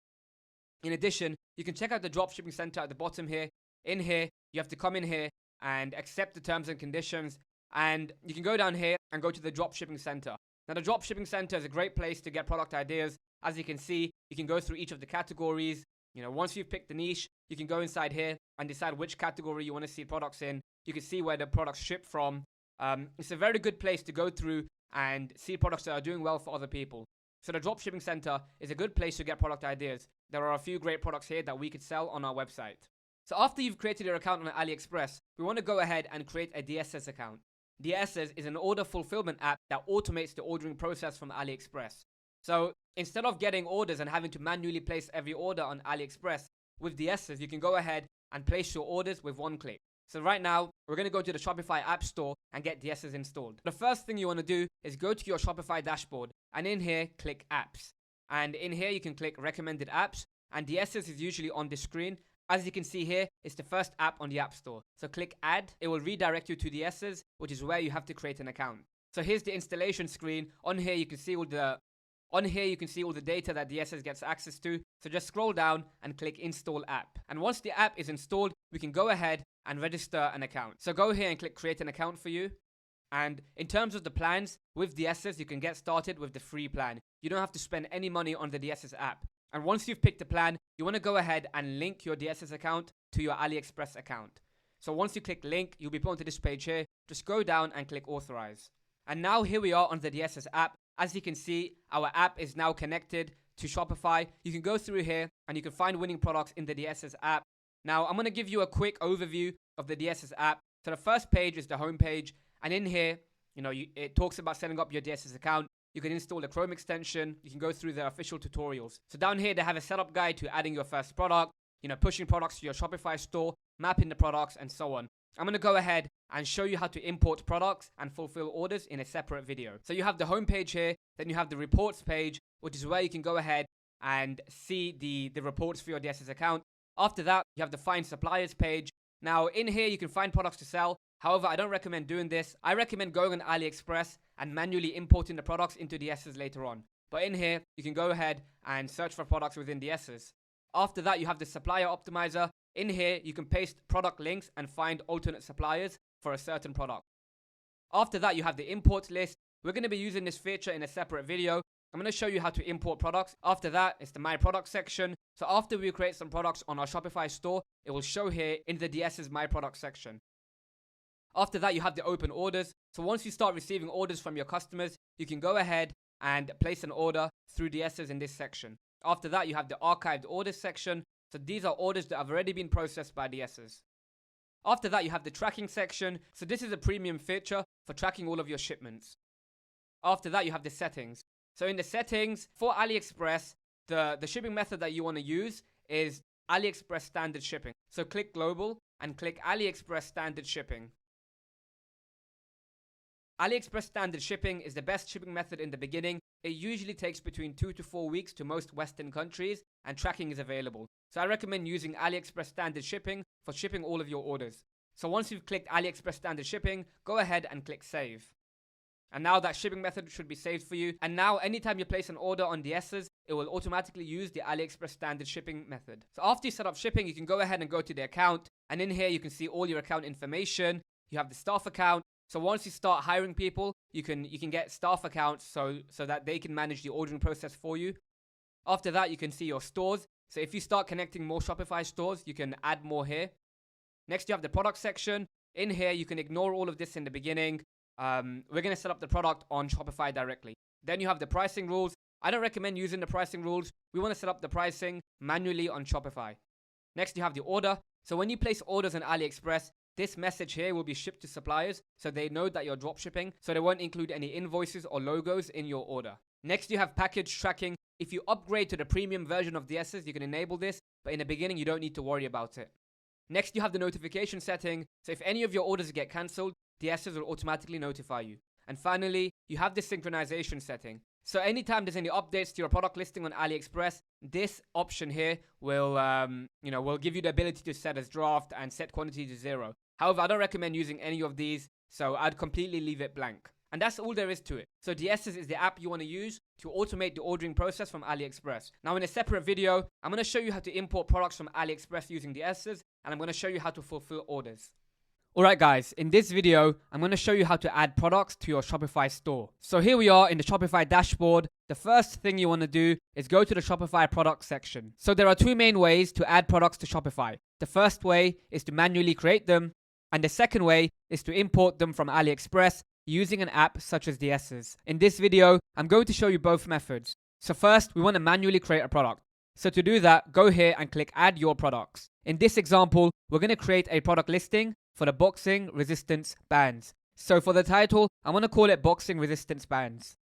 In addition, you can check out the dropshipping center at the bottom here. In here, you have to come in here and accept the terms and conditions, and you can go down here and go to the dropshipping center. Now the dropshipping center is a great place to get product ideas. As you can see, you can go through each of the categories. You know, once you've picked the niche, you can go inside here and decide which category you want to see products in. You can see where the products ship from. It's a very good place to go through and see products that are doing well for other people. So the dropshipping center is a good place to get product ideas. There are a few great products here that we could sell on our website. So after you've created your account on AliExpress, we want to go ahead and create a DSS account. DSS is an order fulfillment app that automates the ordering process from AliExpress. So instead of getting orders and having to manually place every order on AliExpress, with DSS you can go ahead and place your orders with one click. So right now, we're going to go to the Shopify App Store and get DSS installed. The first thing you want to do is go to your Shopify dashboard, and in here, click Apps. And in here, you can click Recommended Apps, and DSS is usually on the screen. As you can see here, it's the first app on the App Store. So click Add. It will redirect you to DSS, which is where you have to create an account. So here's the installation screen. On here, you can see all the data that DSS gets access to. So just scroll down and click Install App. And once the app is installed, we can go ahead and register an account. So go here and click Create an Account for you. And in terms of the plans, with DSS, you can get started with the free plan. You don't have to spend any money on the DSS app. And once you've picked a plan, you want to go ahead and link your DSS account to your AliExpress account. So once you click link, you'll be put onto this page here. Just go down and click authorize. And now here we are on the DSS app. As you can see, our app is now connected to Shopify. You can go through here and you can find winning products in the DSS app. Now, I'm going to give you a quick overview of the DSS app. So the first page is the home page. And in here, it talks about setting up your DSS account. You can install the Chrome extension. You can go through the official tutorials. So down here, they have a setup guide to adding your first product, pushing products to your Shopify store, mapping the products, and so on. I'm going to go ahead and show you how to import products and fulfill orders in a separate video. So you have the home page here, then you have the reports page, which is where you can go ahead and see the reports for your DSS account. After that, you have the Find Suppliers page. Now in here, you can find products to sell. However, I don't recommend doing this. I recommend going on AliExpress and manually importing the products into DSS later on. But in here, you can go ahead and search for products within DSS. After that, you have the supplier optimizer. In here, you can paste product links and find alternate suppliers for a certain product. After that, you have the import list. We're going to be using this feature in a separate video. I'm going to show you how to import products. After that, it's the My Product section. So after we create some products on our Shopify store, it will show here in the DSS My Product section. After that, you have the open orders. So once you start receiving orders from your customers, you can go ahead and place an order through DSS in this section. After that, you have the archived orders section. So these are orders that have already been processed by DSS. After that, you have the tracking section. So this is a premium feature for tracking all of your shipments. After that, you have the settings. So in the settings for AliExpress, the shipping method that you want to use is AliExpress standard shipping. So click global and click AliExpress standard shipping. AliExpress standard shipping is the best shipping method in the beginning. It usually takes between 2 to 4 weeks to most Western countries, and tracking is available. So I recommend using AliExpress standard shipping for shipping all of your orders. So once you've clicked AliExpress standard shipping, go ahead and click save. And now that shipping method should be saved for you. And now anytime you place an order on DS's, it will automatically use the AliExpress standard shipping method. So after you set up shipping, you can go ahead and go to the account. And in here, you can see all your account information. You have the staff account. So once you start hiring people, you can get staff accounts so that they can manage the ordering process for you. After that, you can see your stores. So if you start connecting more Shopify stores, you can add more here. Next, you have the product section. In here, you can ignore all of this in the beginning. We're going to set up the product on Shopify directly. Then you have the pricing rules. I don't recommend using the pricing rules. We want to set up the pricing manually on Shopify. Next, you have the order. So when you place orders on AliExpress, this message here will be shipped to suppliers so they know that you're dropshipping, so they won't include any invoices or logos in your order. Next, you have package tracking. If you upgrade to the premium version of DS's, you can enable this, but in the beginning, you don't need to worry about it. Next, you have the notification setting. So if any of your orders get cancelled, DS's will automatically notify you. And finally, you have the synchronization setting. So anytime there's any updates to your product listing on AliExpress, this option here will give you the ability to set as draft and set quantity to 0. However, I don't recommend using any of these, so I'd completely leave it blank. And that's all there is to it. So DS's is the app you want to use to automate the ordering process from AliExpress. Now in a separate video, I'm going to show you how to import products from AliExpress using DS's, and I'm going to show you how to fulfill orders. Alright guys, in this video, I'm going to show you how to add products to your Shopify store. So here we are in the Shopify dashboard. The first thing you want to do is go to the Shopify product section. So there are two main ways to add products to Shopify. The first way is to manually create them, and the second way is to import them from AliExpress using an app such as DS's. In this video, I'm going to show you both methods. So first, we want to manually create a product. So to do that, go here and click Add Your Products. In this example, we're going to create a product listing for the boxing resistance bands. So for the title, I'm going to call it boxing resistance bands.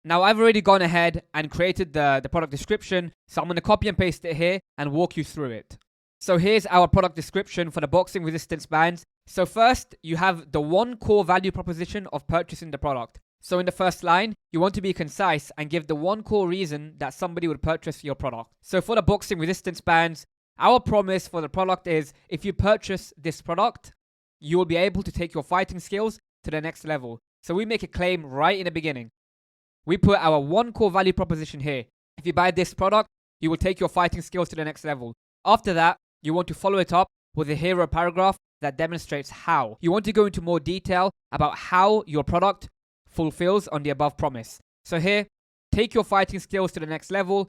Now I've already gone ahead and created the product description, so I'm going to copy and paste it here and walk you through it. So here's our product description for the boxing resistance bands. So first, you have the one core value proposition of purchasing the product. So in the first line, you want to be concise and give the one core reason that somebody would purchase your product. So for the boxing resistance bands, our promise for the product is if you purchase this product, you will be able to take your fighting skills to the next level. So we make a claim right in the beginning. We put our one core value proposition here. If you buy this product, you will take your fighting skills to the next level. After that, you want to follow it up with a hero paragraph that demonstrates how. You want to go into more detail about how your product fulfills on the above promise. So here, take your fighting skills to the next level.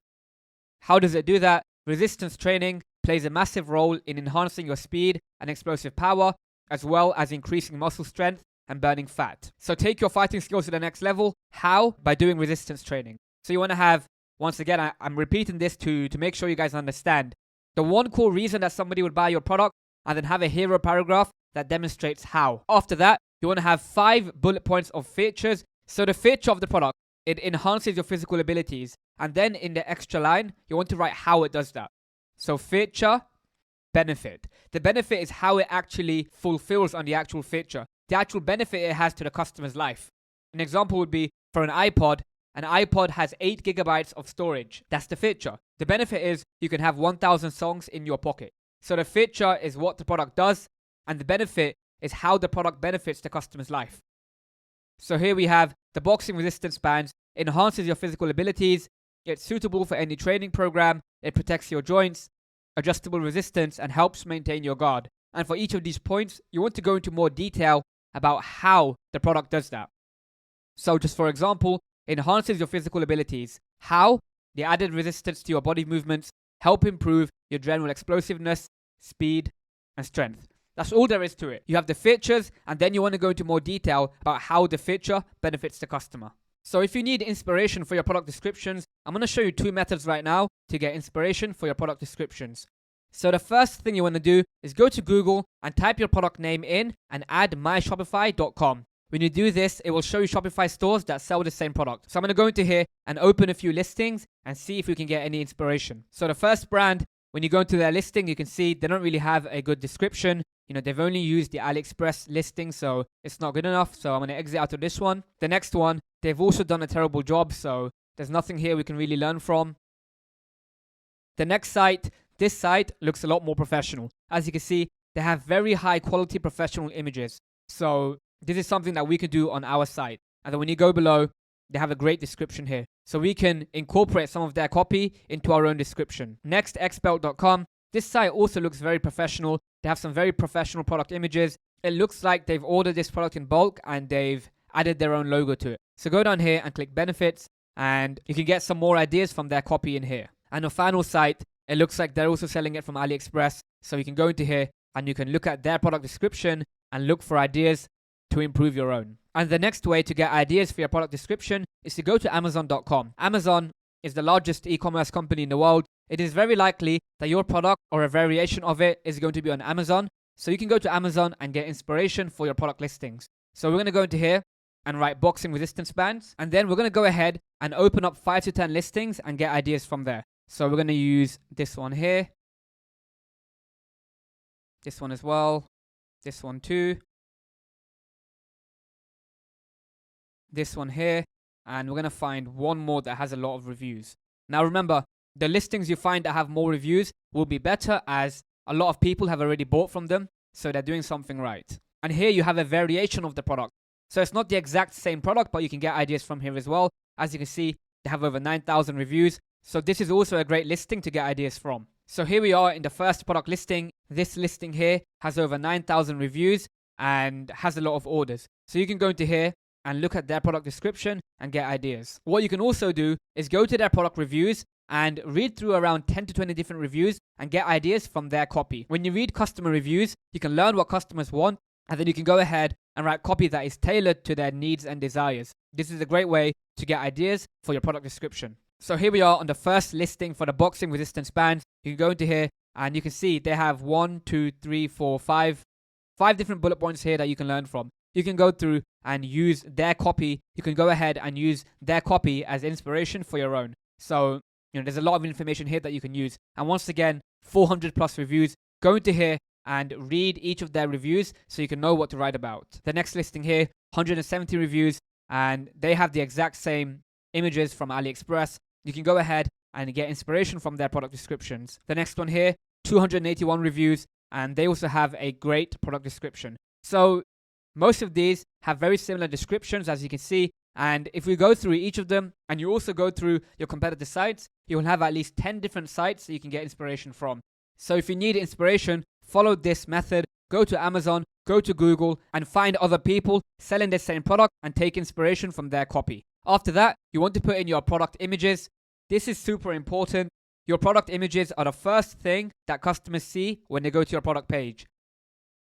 How does it do that? Resistance training plays a massive role in enhancing your speed and explosive power, as well as increasing muscle strength and burning fat. So take your fighting skills to the next level. How? By doing resistance training. So you want to have, once again, I'm repeating this to make sure you guys understand, the one core reason that somebody would buy your product, and then have a hero paragraph that demonstrates how. After that, you want to have 5 bullet points of features. So the feature of the product, it enhances your physical abilities. And then in the extra line, you want to write how it does that. So feature, benefit. The benefit is how it actually fulfills on the actual feature. The actual benefit it has to the customer's life. An example would be for an iPod has 8 gigabytes of storage. That's the feature. The benefit is you can have 1,000 songs in your pocket. So the feature is what the product does, and the benefit is how the product benefits the customer's life. So here we have the boxing resistance bands. Enhances your physical abilities. It's suitable for any training program. It protects your joints, adjustable resistance, and helps maintain your guard. And for each of these points, you want to go into more detail about how the product does that. So just for example, enhances your physical abilities. How? The added resistance to your body movements help improve your general explosiveness, speed, and strength. That's all there is to it. You have the features, and then you want to go into more detail about how the feature benefits the customer. So if you need inspiration for your product descriptions, I'm going to show you 2 methods right now to get inspiration for your product descriptions. So the first thing you want to do is go to Google and type your product name in and add myshopify.com. When you do this, it will show you Shopify stores that sell the same product. So I'm going to go into here and open a few listings and see if we can get any inspiration. So the first brand, when you go into their listing, you can see they don't really have a good description. You know, they've only used the AliExpress listing, so it's not good enough. So I'm going to exit out of this one. The next one, they've also done a terrible job, so there's nothing here we can really learn from. The next site, this site looks a lot more professional. As you can see, they have very high quality professional images. So this is something that we can do on our site. And then when you go below, they have a great description here. So we can incorporate some of their copy into our own description. Next, xbelt.com. This site also looks very professional. They have some very professional product images. It looks like they've ordered this product in bulk and they've added their own logo to it. So go down here and click benefits and you can get some more ideas from their copy in here. And the final site, it looks like they're also selling it from AliExpress. So you can go into here and you can look at their product description and look for ideas to improve your own. And the next way to get ideas for your product description is to go to Amazon.com. Amazon is the largest e-commerce company in the world. It is very likely that your product or a variation of it is going to be on Amazon. So you can go to Amazon and get inspiration for your product listings. So we're going to go into here and write boxing resistance bands. And then we're going to go ahead and open up 5 to 10 listings and get ideas from there. So we're going to use this one here. This one as well. This one too. This one here. And we're going to find one more that has a lot of reviews. Now remember, the listings you find that have more reviews will be better as a lot of people have already bought from them. So they're doing something right. And here you have a variation of the product. So it's not the exact same product, but you can get ideas from here as well. As you can see, they have over 9,000 reviews. So this is also a great listing to get ideas from. So here we are in the first product listing. This listing here has over 9,000 reviews and has a lot of orders. So you can go into here and look at their product description and get ideas. What you can also do is go to their product reviews and read through around 10 to 20 different reviews and get ideas from their copy. When you read customer reviews, you can learn what customers want, and then you can go ahead and write copy that is tailored to their needs and desires. This is a great way to get ideas for your product description. So here we are on the first listing for the boxing resistance bands. You can go into here and you can see they have 5 different bullet points here that you can learn from. You can go through and use their copy. You can go ahead and use their copy as inspiration for your own. So, there's a lot of information here that you can use. And once again, 400 plus reviews. Go into here and read each of their reviews so you can know what to write about. The next listing here, 170 reviews, and they have the exact same images from AliExpress. You can go ahead and get inspiration from their product descriptions. The next one here, 281 reviews, and they also have a great product description. So most of these have very similar descriptions, as you can see. And if we go through each of them and you also go through your competitor sites, you will have at least 10 different sites that you can get inspiration from. So if you need inspiration, follow this method. Go to Amazon, go to Google, and find other people selling the same product and take inspiration from their copy. After that, you want to put in your product images. This is super important. Your product images are the first thing that customers see when they go to your product page.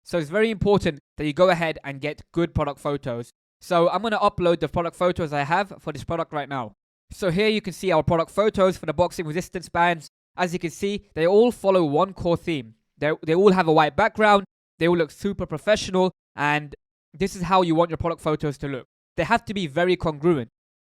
So it's very important that you go ahead and get good product photos. So I'm going to upload the product photos I have for this product right now. So here you can see our product photos for the boxing resistance bands. As you can see, they all follow one core theme. They all have a white background. They all look super professional. And this is how you want your product photos to look. They have to be very congruent.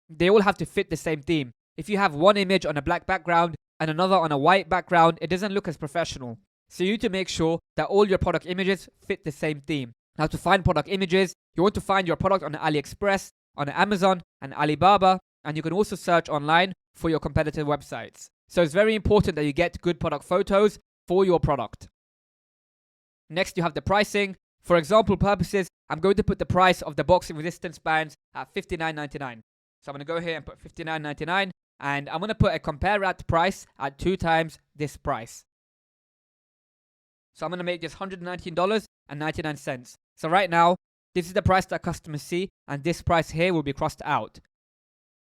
They all have to fit the same theme. If you have one image on a black background and another on a white background, it doesn't look as professional. So you need to make sure that all your product images fit the same theme. Now to find product images, you want to find your product on AliExpress, on Amazon and Alibaba, and you can also search online for your competitor websites. So it's very important that you get good product photos for your product. Next, you have the pricing. For example purposes, I'm going to put the price of the boxing resistance bands at $59.99. So I'm going to go here and put $59.99, and I'm going to put a compare at price at 2 times this price. So I'm going to make this $119.99. So right now, this is the price that customers see, and this price here will be crossed out.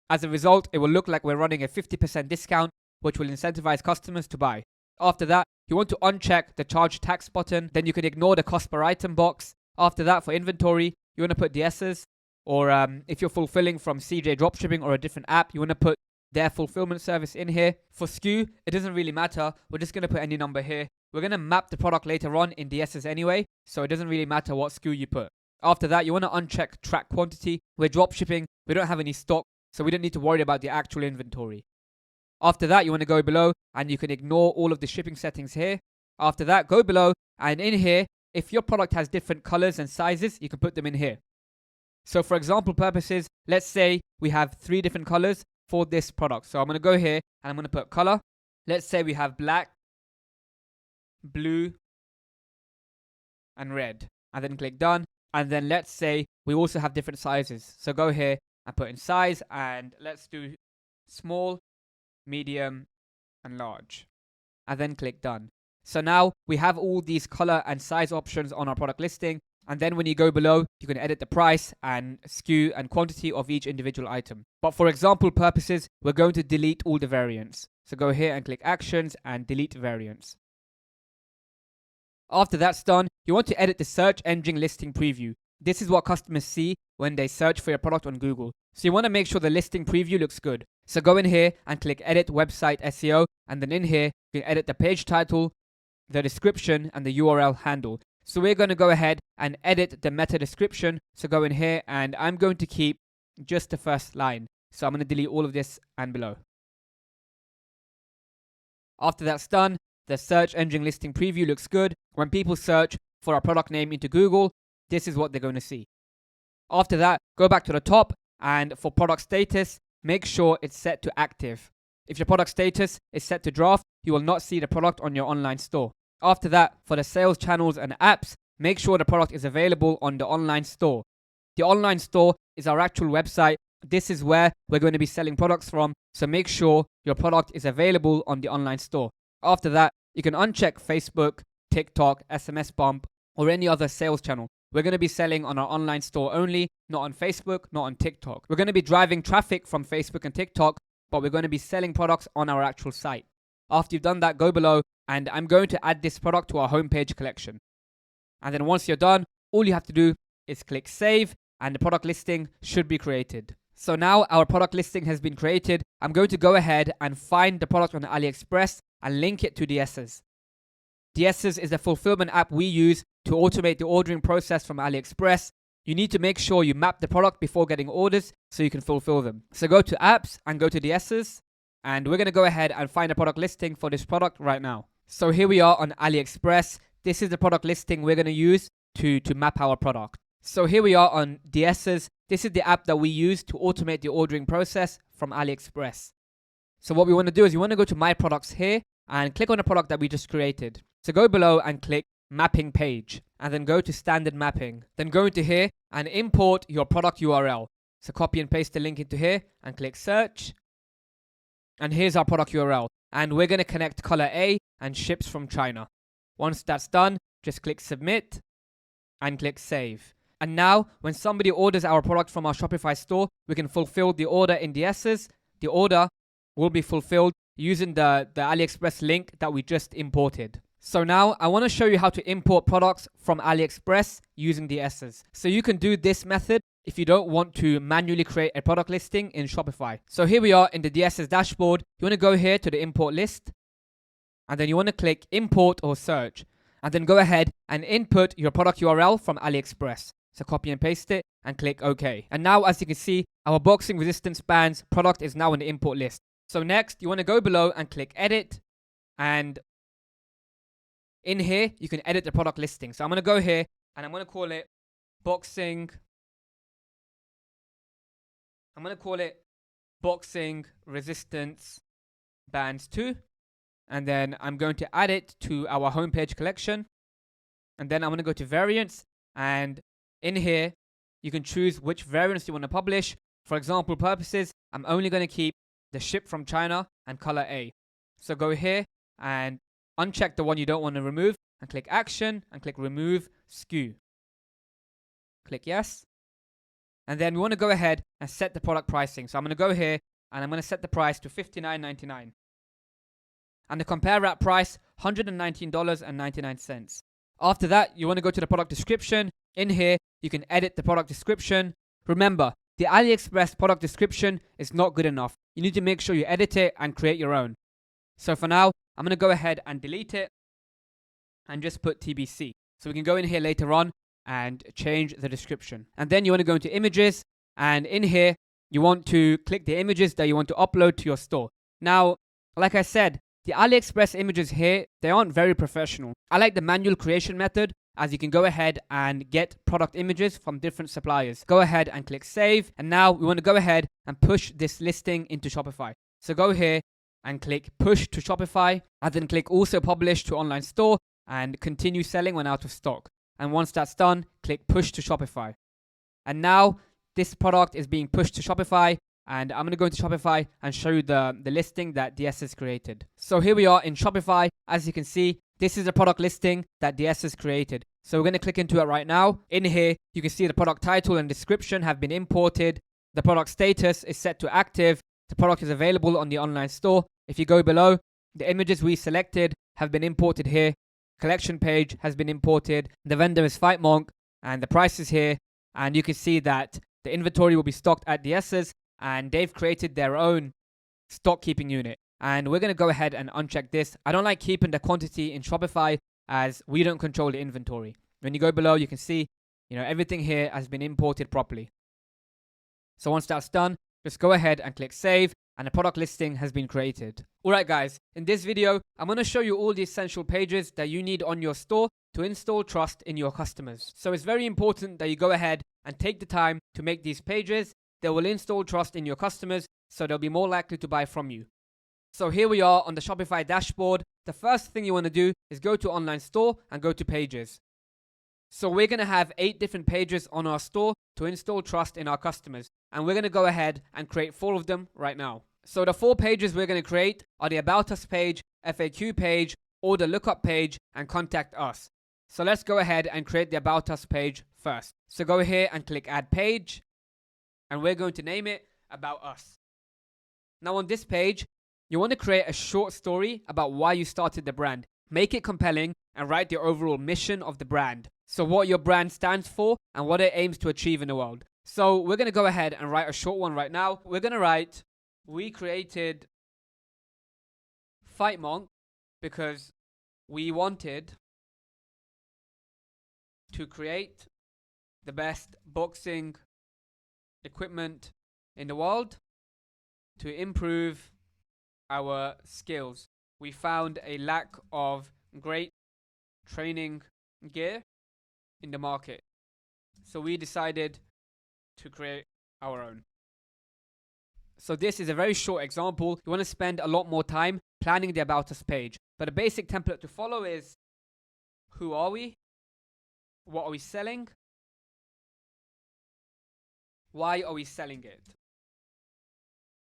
As a result, it will look like we're running a 50% discount, which will incentivize customers to buy. After that, you want to uncheck the charge tax button, then you can ignore the cost per item box. After that, for inventory, you want to put DSs, or if you're fulfilling from CJ Dropshipping or a different app, you want to put their fulfillment service in here. For SKU, it doesn't really matter. We're just going to put any number here. We're going to map the product later on in DSs anyway, so it doesn't really matter what SKU you put. After that, you want to uncheck track quantity. We're drop shipping. We don't have any stock, so we don't need to worry about the actual inventory. After that, you want to go below and you can ignore all of the shipping settings here. After that, go below and in here, if your product has different colors and sizes, you can put them in here. So for example purposes, let's say we have 3 different colors for this product. So I'm going to go here and I'm going to put color. Let's say we have black, blue, and red. And then click done. And then let's say we also have different sizes. So go here and put in size and let's do small, medium, and large. And then click done. So now we have all these color and size options on our product listing. And then when you go below, you can edit the price and SKU and quantity of each individual item. But for example purposes, we're going to delete all the variants. So go here and click actions and delete variants. After that's done, you want to edit the search engine listing preview. This is what customers see when they search for your product on Google. So you want to make sure the listing preview looks good. So go in here and click edit website SEO. And then in here, you can edit the page title, the description, and the URL handle. So we're going to go ahead and edit the meta description. So go in here and I'm going to keep just the first line. So I'm going to delete all of this and below. After that's done, the search engine listing preview looks good. When people search for a product name into Google, this is what they're going to see. After that, go back to the top and for product status, make sure it's set to active. If your product status is set to draft, you will not see the product on your online store. After that, for the sales channels and apps, make sure the product is available on the online store. The online store is our actual website. This is where we're going to be selling products from. So make sure your product is available on the online store. After that, you can uncheck Facebook, TikTok, SMS bump, or any other sales channel. We're going to be selling on our online store only, not on Facebook, not on TikTok. We're going to be driving traffic from Facebook and TikTok, but we're going to be selling products on our actual site. After you've done that, go below, and I'm going to add this product to our homepage collection. And then once you're done, all you have to do is click save, and the product listing should be created. So now our product listing has been created. I'm going to go ahead and find the product on AliExpress and link it to DS's. DS's is the fulfillment app we use to automate the ordering process from AliExpress. You need to make sure you map the product before getting orders so you can fulfill them. So go to apps and go to DS's, and we're going to go ahead and find a product listing for this product right now. So here we are on AliExpress. This is the product listing we're going to use to map our product. So here we are on DS's. This is the app that we use to automate the ordering process from AliExpress. So what we want to do is you want to go to My Products here and click on the product that we just created. So go below and click Mapping Page and then go to Standard Mapping. Then go into here and import your product URL. So copy and paste the link into here and click Search. And here's our product URL. And we're going to connect color A and ships from China. Once that's done, just click Submit and click Save. And now when somebody orders our product from our Shopify store, we can fulfill the order in DS's. The order will be fulfilled using the AliExpress link that we just imported. So now I want to show you how to import products from AliExpress using DS's. So you can do this method if you don't want to manually create a product listing in Shopify. So here we are in the DS's dashboard. You want to go here to the import list and then you want to click import or search and then go ahead and input your product URL from AliExpress. So copy and paste it and click OK. And now as you can see, our boxing resistance bands product is now in the import list. So next, you want to go below and click edit. And in here, you can edit the product listing. So I'm going to go here and I'm going to call it boxing. I'm going to call it boxing resistance bands 2. And then I'm going to add it to our homepage collection. And then I'm going to go to variants. And in here, you can choose which variants you want to publish. For example purposes, I'm only going to keep the ship from China and color A. So go here and uncheck the one you don't want to remove and click action and click remove SKU. Click yes. And then we want to go ahead and set the product pricing. So I'm going to go here and I'm going to set the price to $59.99. And the compare wrap price, $119.99. After that, you want to go to the product description. In here, you can edit the product description. Remember, the AliExpress product description is not good enough. You need to make sure you edit it and create your own. So for now, I'm going to go ahead and delete it and just put TBC. So we can go in here later on and change the description. And then you want to go into images, and in here, you want to click the images that you want to upload to your store. Now, like I said, the AliExpress images here, they aren't very professional. I like the manual creation method, as you can go ahead and get product images from different suppliers. Go ahead and click save. And now we want to go ahead and push this listing into Shopify. So go here and click push to Shopify, and then click also publish to online store and continue selling when out of stock. And once that's done, click push to Shopify. And now this product is being pushed to Shopify, and I'm going to go into Shopify and show you the listing that DS has created. So here we are in Shopify. As you can see, this is a product listing that DS has created. So we're going to click into it right now. In here, you can see the product title and description have been imported. The product status is set to active. The product is available on the online store. If you go below, the images we selected have been imported here. Collection page has been imported. The vendor is FightMonk, and the price is here. And you can see that the inventory will be stocked at DS's, and they've created their own stock keeping unit. And we're going to go ahead and uncheck this. I don't like keeping the quantity in Shopify, as we don't control the inventory. When you go below, you can see, everything here has been imported properly. So once that's done, just go ahead and click save, and a product listing has been created. Alright guys, in this video, I'm going to show you all the essential pages that you need on your store to install trust in your customers. So it's very important that you go ahead and take the time to make these pages. They will install trust in your customers, so they'll be more likely to buy from you. So here we are on the Shopify dashboard. The first thing you want to do is go to online store and go to pages. So we're going to have 8 different pages on our store to install trust in our customers. And we're going to go ahead and create 4 of them right now. So the 4 pages we're going to create are the About Us page, FAQ page, Order Lookup page, and Contact Us. So let's go ahead and create the About Us page first. So go here and click Add Page. And we're going to name it About Us. Now on this page, you want to create a short story about why you started the brand. Make it compelling and write the overall mission of the brand. So what your brand stands for and what it aims to achieve in the world. So we're going to go ahead and write a short one right now. We're going to write, we created FightMonk because we wanted to create the best boxing equipment in the world to improve our skills. We found a lack of great training gear in the market, so we decided to create our own. So this is a very short example. You want to spend a lot more time planning the About Us page, but a basic template to follow is: who are we? What are we selling? Why are we selling it?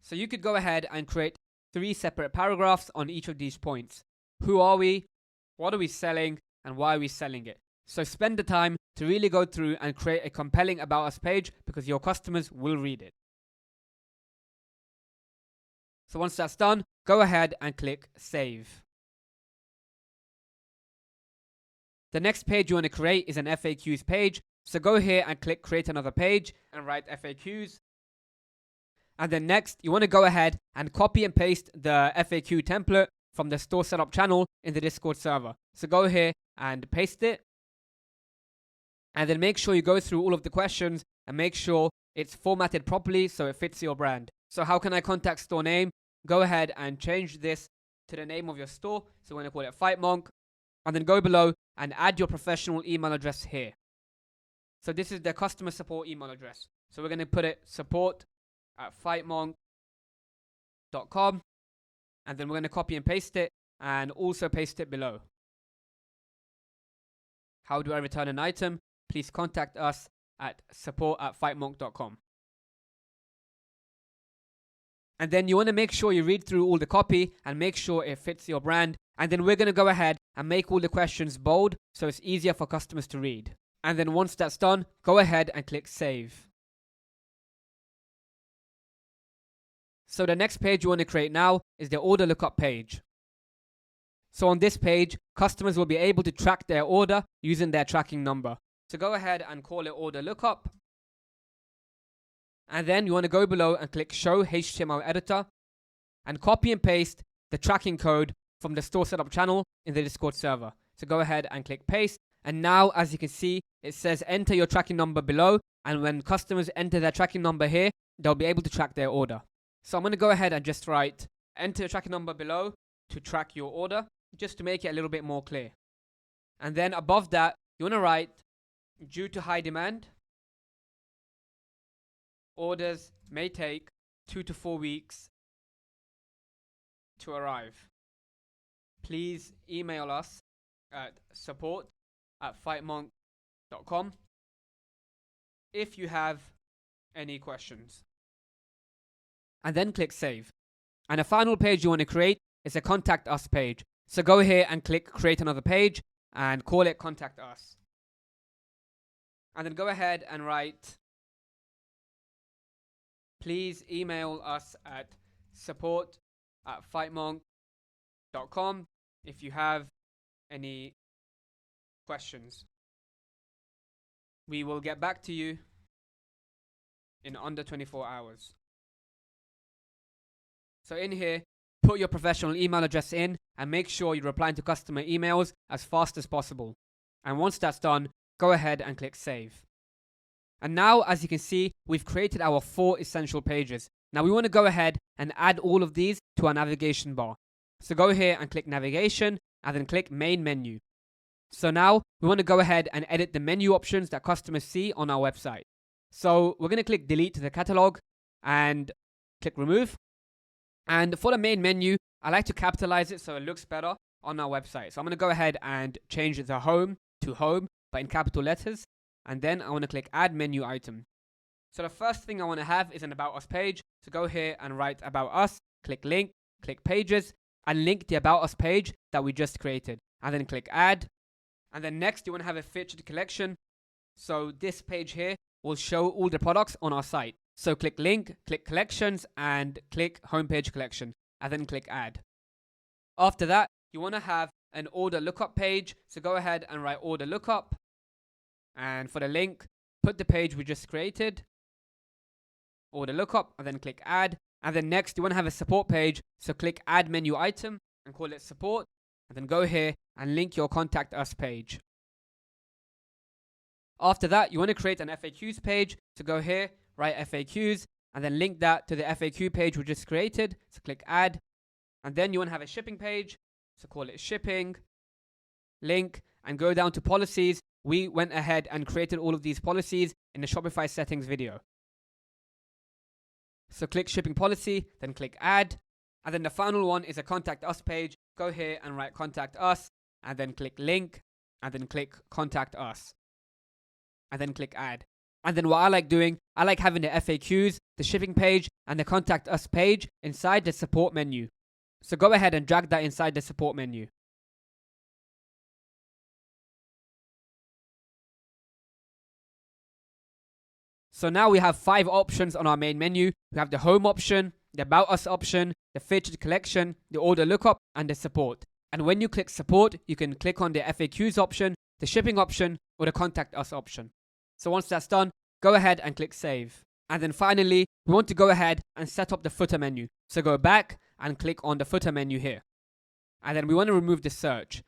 So you could go ahead and create 3 separate paragraphs on each of these points. Who are we? What are we selling? And why are we selling it? So spend the time to really go through and create a compelling About Us page, because your customers will read it. So once that's done, go ahead and click Save. The next page you want to create is an FAQs page. So go here and click Create Another Page and write FAQs. And then next, you want to go ahead and copy and paste the FAQ template from the store setup channel in the Discord server. So go here and paste it. And then make sure you go through all of the questions and make sure it's formatted properly so it fits your brand. So how can I contact store name? Go ahead and change this to the name of your store. So we're going to call it FightMonk. And then go below and add your professional email address here. So this is the customer support email address. So we're going to put it support@freightmonk.com. And then we're going to copy and paste it and also paste it below. How do I return an item? Please contact us at support@freightmonk.com. And then you want to make sure you read through all the copy and make sure it fits your brand. And then we're going to go ahead and make all the questions bold so it's easier for customers to read. And then once that's done, go ahead and click Save. So the next page you want to create now is the Order Lookup page. So on this page, customers will be able to track their order using their tracking number. So go ahead and call it Order Lookup. And then you want to go below and click Show HTML Editor and copy and paste the tracking code from the store setup channel in the Discord server. So go ahead and click Paste And now, as you can see, it says enter your tracking number below. And when customers enter their tracking number here, they'll be able to track their order. So I'm going to go ahead and just write enter your tracking number below to track your order, just to make it a little bit more clear. And then above that, you want to write due to high demand, orders may take 2 to 4 weeks to arrive. Please email us at support@freemonk.com if you have any questions. And then click save. And the final page you want to create is a contact us page. So go here and click create another page and call it contact us. And then go ahead and write please email us at support@freemonk.com if you have any questions. We will get back to you in under 24 hours. So in here, put your professional email address in and make sure you're replying to customer emails as fast as possible. And once that's done, go ahead and click save. And now, as you can see, we've created our 4 essential pages. Now we want to go ahead and add all of these to our navigation bar. So go here and click navigation and then click main menu. So now we want to go ahead and edit the menu options that customers see on our website. So we're going to click delete to the catalog and click remove. And for the main menu, I like to capitalize it so it looks better on our website. So I'm going to go ahead and change it to home, but in capital letters. And then I want to click add menu item. So the first thing I want to have is an about us page. So go here and write about us, click link, click pages, and link the about us page that we just created. And then click add. And then next you want to have a featured collection. So this page here will show all the products on our site. So click link, click collections, and click homepage collection, and then click add. After that, you want to have an order lookup page. So go ahead and write order lookup. And for the link, put the page we just created, order lookup, and then click add. And then next, you want to have a support page. So click add menu item and call it support. And then go here and link your contact us page. After that, you want to create an FAQs page. So go here, write FAQs, and then link that to the FAQ page we just created. So click add. And then you want to have a shipping page. So call it shipping, link, and go down to policies. We went ahead and created all of these policies in the Shopify settings video. So click shipping policy, then click add. And then the final one is a contact us page. Go here and write contact us, and then click link, and then click contact us, and then click add. And then what I like doing, I like having the FAQs, the shipping page, and the contact us page inside the support menu. So go ahead and drag that inside the support menu. So now we have 5 options on our main menu. We have the home option, the about us option, the featured collection, the order lookup, and the support. And when you click support, you can click on the FAQs option, the shipping option, or the contact us option. So once that's done, go ahead and click save. And then finally, we want to go ahead and set up the footer menu. So go back and click on the footer menu here. And then we want to remove the search.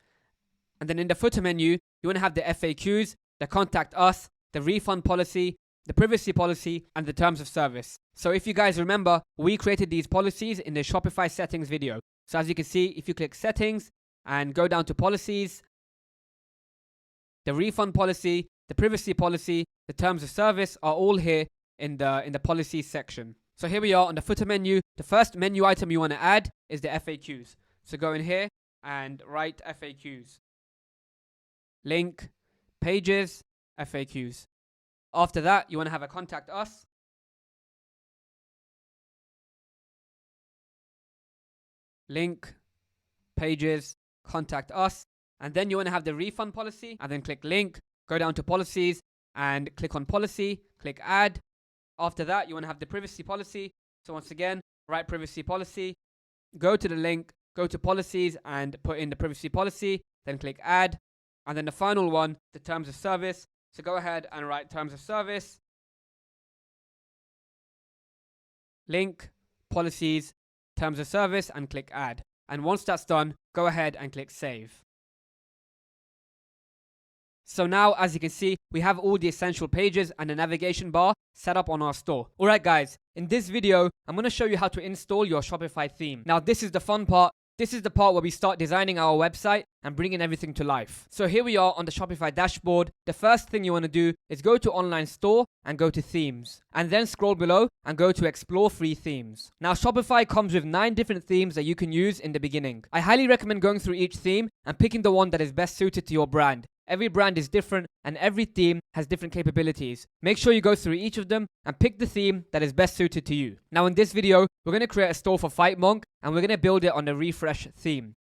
And then in the footer menu, you want to have the FAQs, the contact us, the refund policy, the privacy policy, and the terms of service. So if you guys remember, we created these policies in the Shopify settings video. So as you can see, if you click settings and go down to policies, the refund policy, the privacy policy, the terms of service are all here in the policies section. So here we are on the footer menu. The first menu item you want to add is the FAQs. So go in here and write FAQs. Link, pages, FAQs. After that, you want to have a contact us. Link, pages, contact us. And then you want to have the refund policy, and then click link, go down to policies and click on policy, click add. After that, you want to have the privacy policy. So once again, write privacy policy, go to the link, go to policies and put in the privacy policy, then click add. And then the final one, the terms of service. So go ahead and write terms of service, link, policies, terms of service, and click add. And once that's done, go ahead and click save. So now, as you can see, we have all the essential pages and the navigation bar set up on our store. Alright guys, in this video, I'm going to show you how to install your Shopify theme. Now this is the fun part. This is the part where we start designing our website and bringing everything to life. So here we are on the Shopify dashboard. The first thing you want to do is go to online store and go to themes. And then scroll below and go to explore free themes. Now Shopify comes with 9 different themes that you can use in the beginning. I highly recommend going through each theme and picking the one that is best suited to your brand. Every brand is different and every theme has different capabilities. Make sure you go through each of them and pick the theme that is best suited to you. Now in this video, we're going to create a store for FightMonk and we're going to build it on the refresh theme.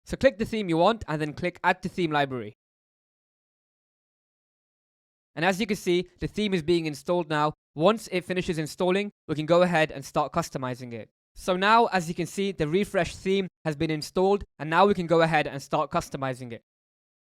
So click the theme you want and then click add to theme library. And as you can see, the theme is being installed now. Once it finishes installing, we can go ahead and start customizing it. So now, as you can see, the refresh theme has been installed and now we can go ahead and start customizing it.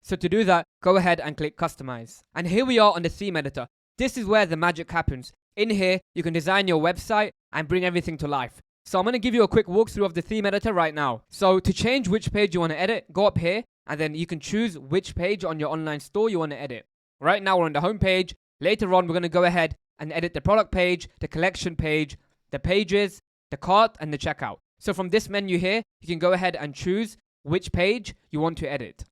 So to do that, go ahead and click customize. And here we are on the theme editor. This is where the magic happens. In here, you can design your website and bring everything to life. So I'm going to give you a quick walkthrough of the theme editor right now. So to change which page you want to edit, go up here and then you can choose which page on your online store you want to edit. Right now we're on the home page. Later on, we're going to go ahead and edit the product page, the collection page, the pages, the cart and the checkout. So from this menu here, you can go ahead and choose which page you want to edit.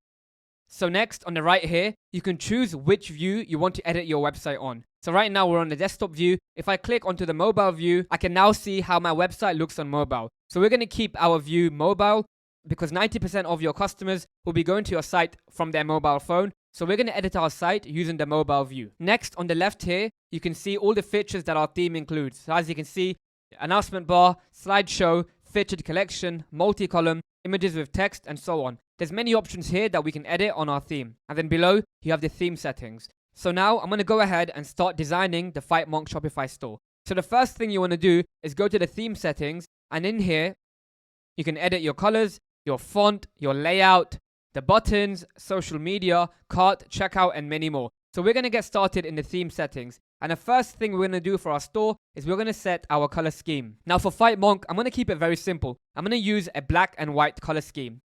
So next, on the right here, you can choose which view you want to edit your website on. So right now we're on the desktop view. If I click onto the mobile view, I can now see how my website looks on mobile. So we're going to keep our view mobile because 90% of your customers will be going to your site from their mobile phone. So we're going to edit our site using the mobile view. Next, on the left here, you can see all the features that our theme includes. So as you can see, announcement bar, slideshow, featured collection, multi-column, images with text, and so on. There's many options here that we can edit on our theme. And then below, you have the theme settings. So now I'm going to go ahead and start designing the FightMonk Shopify store. So the first thing you want to do is go to the theme settings. And in here, you can edit your colors, your font, your layout, the buttons, social media, cart, checkout, and many more. So we're going to get started in the theme settings. And the first thing we're going to do for our store is we're going to set our color scheme. Now for FightMonk, I'm going to keep it very simple. I'm going to use a black and white color scheme.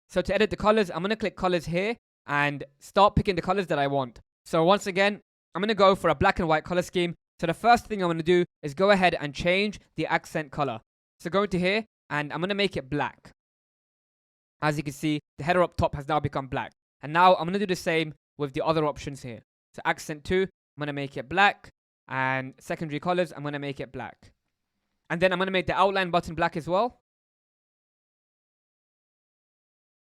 So to edit the colors, I'm going to click colors here and start picking the colors that I want. So once again, I'm going to go for a black and white color scheme. So the first thing I'm going to do is go ahead and change the accent color. So go into here and I'm going to make it black. As you can see, the header up top has now become black. And now I'm going to do the same with the other options here. So accent 2, I'm going to make it black. And secondary colors, I'm going to make it black. And then I'm going to make the outline button black as well.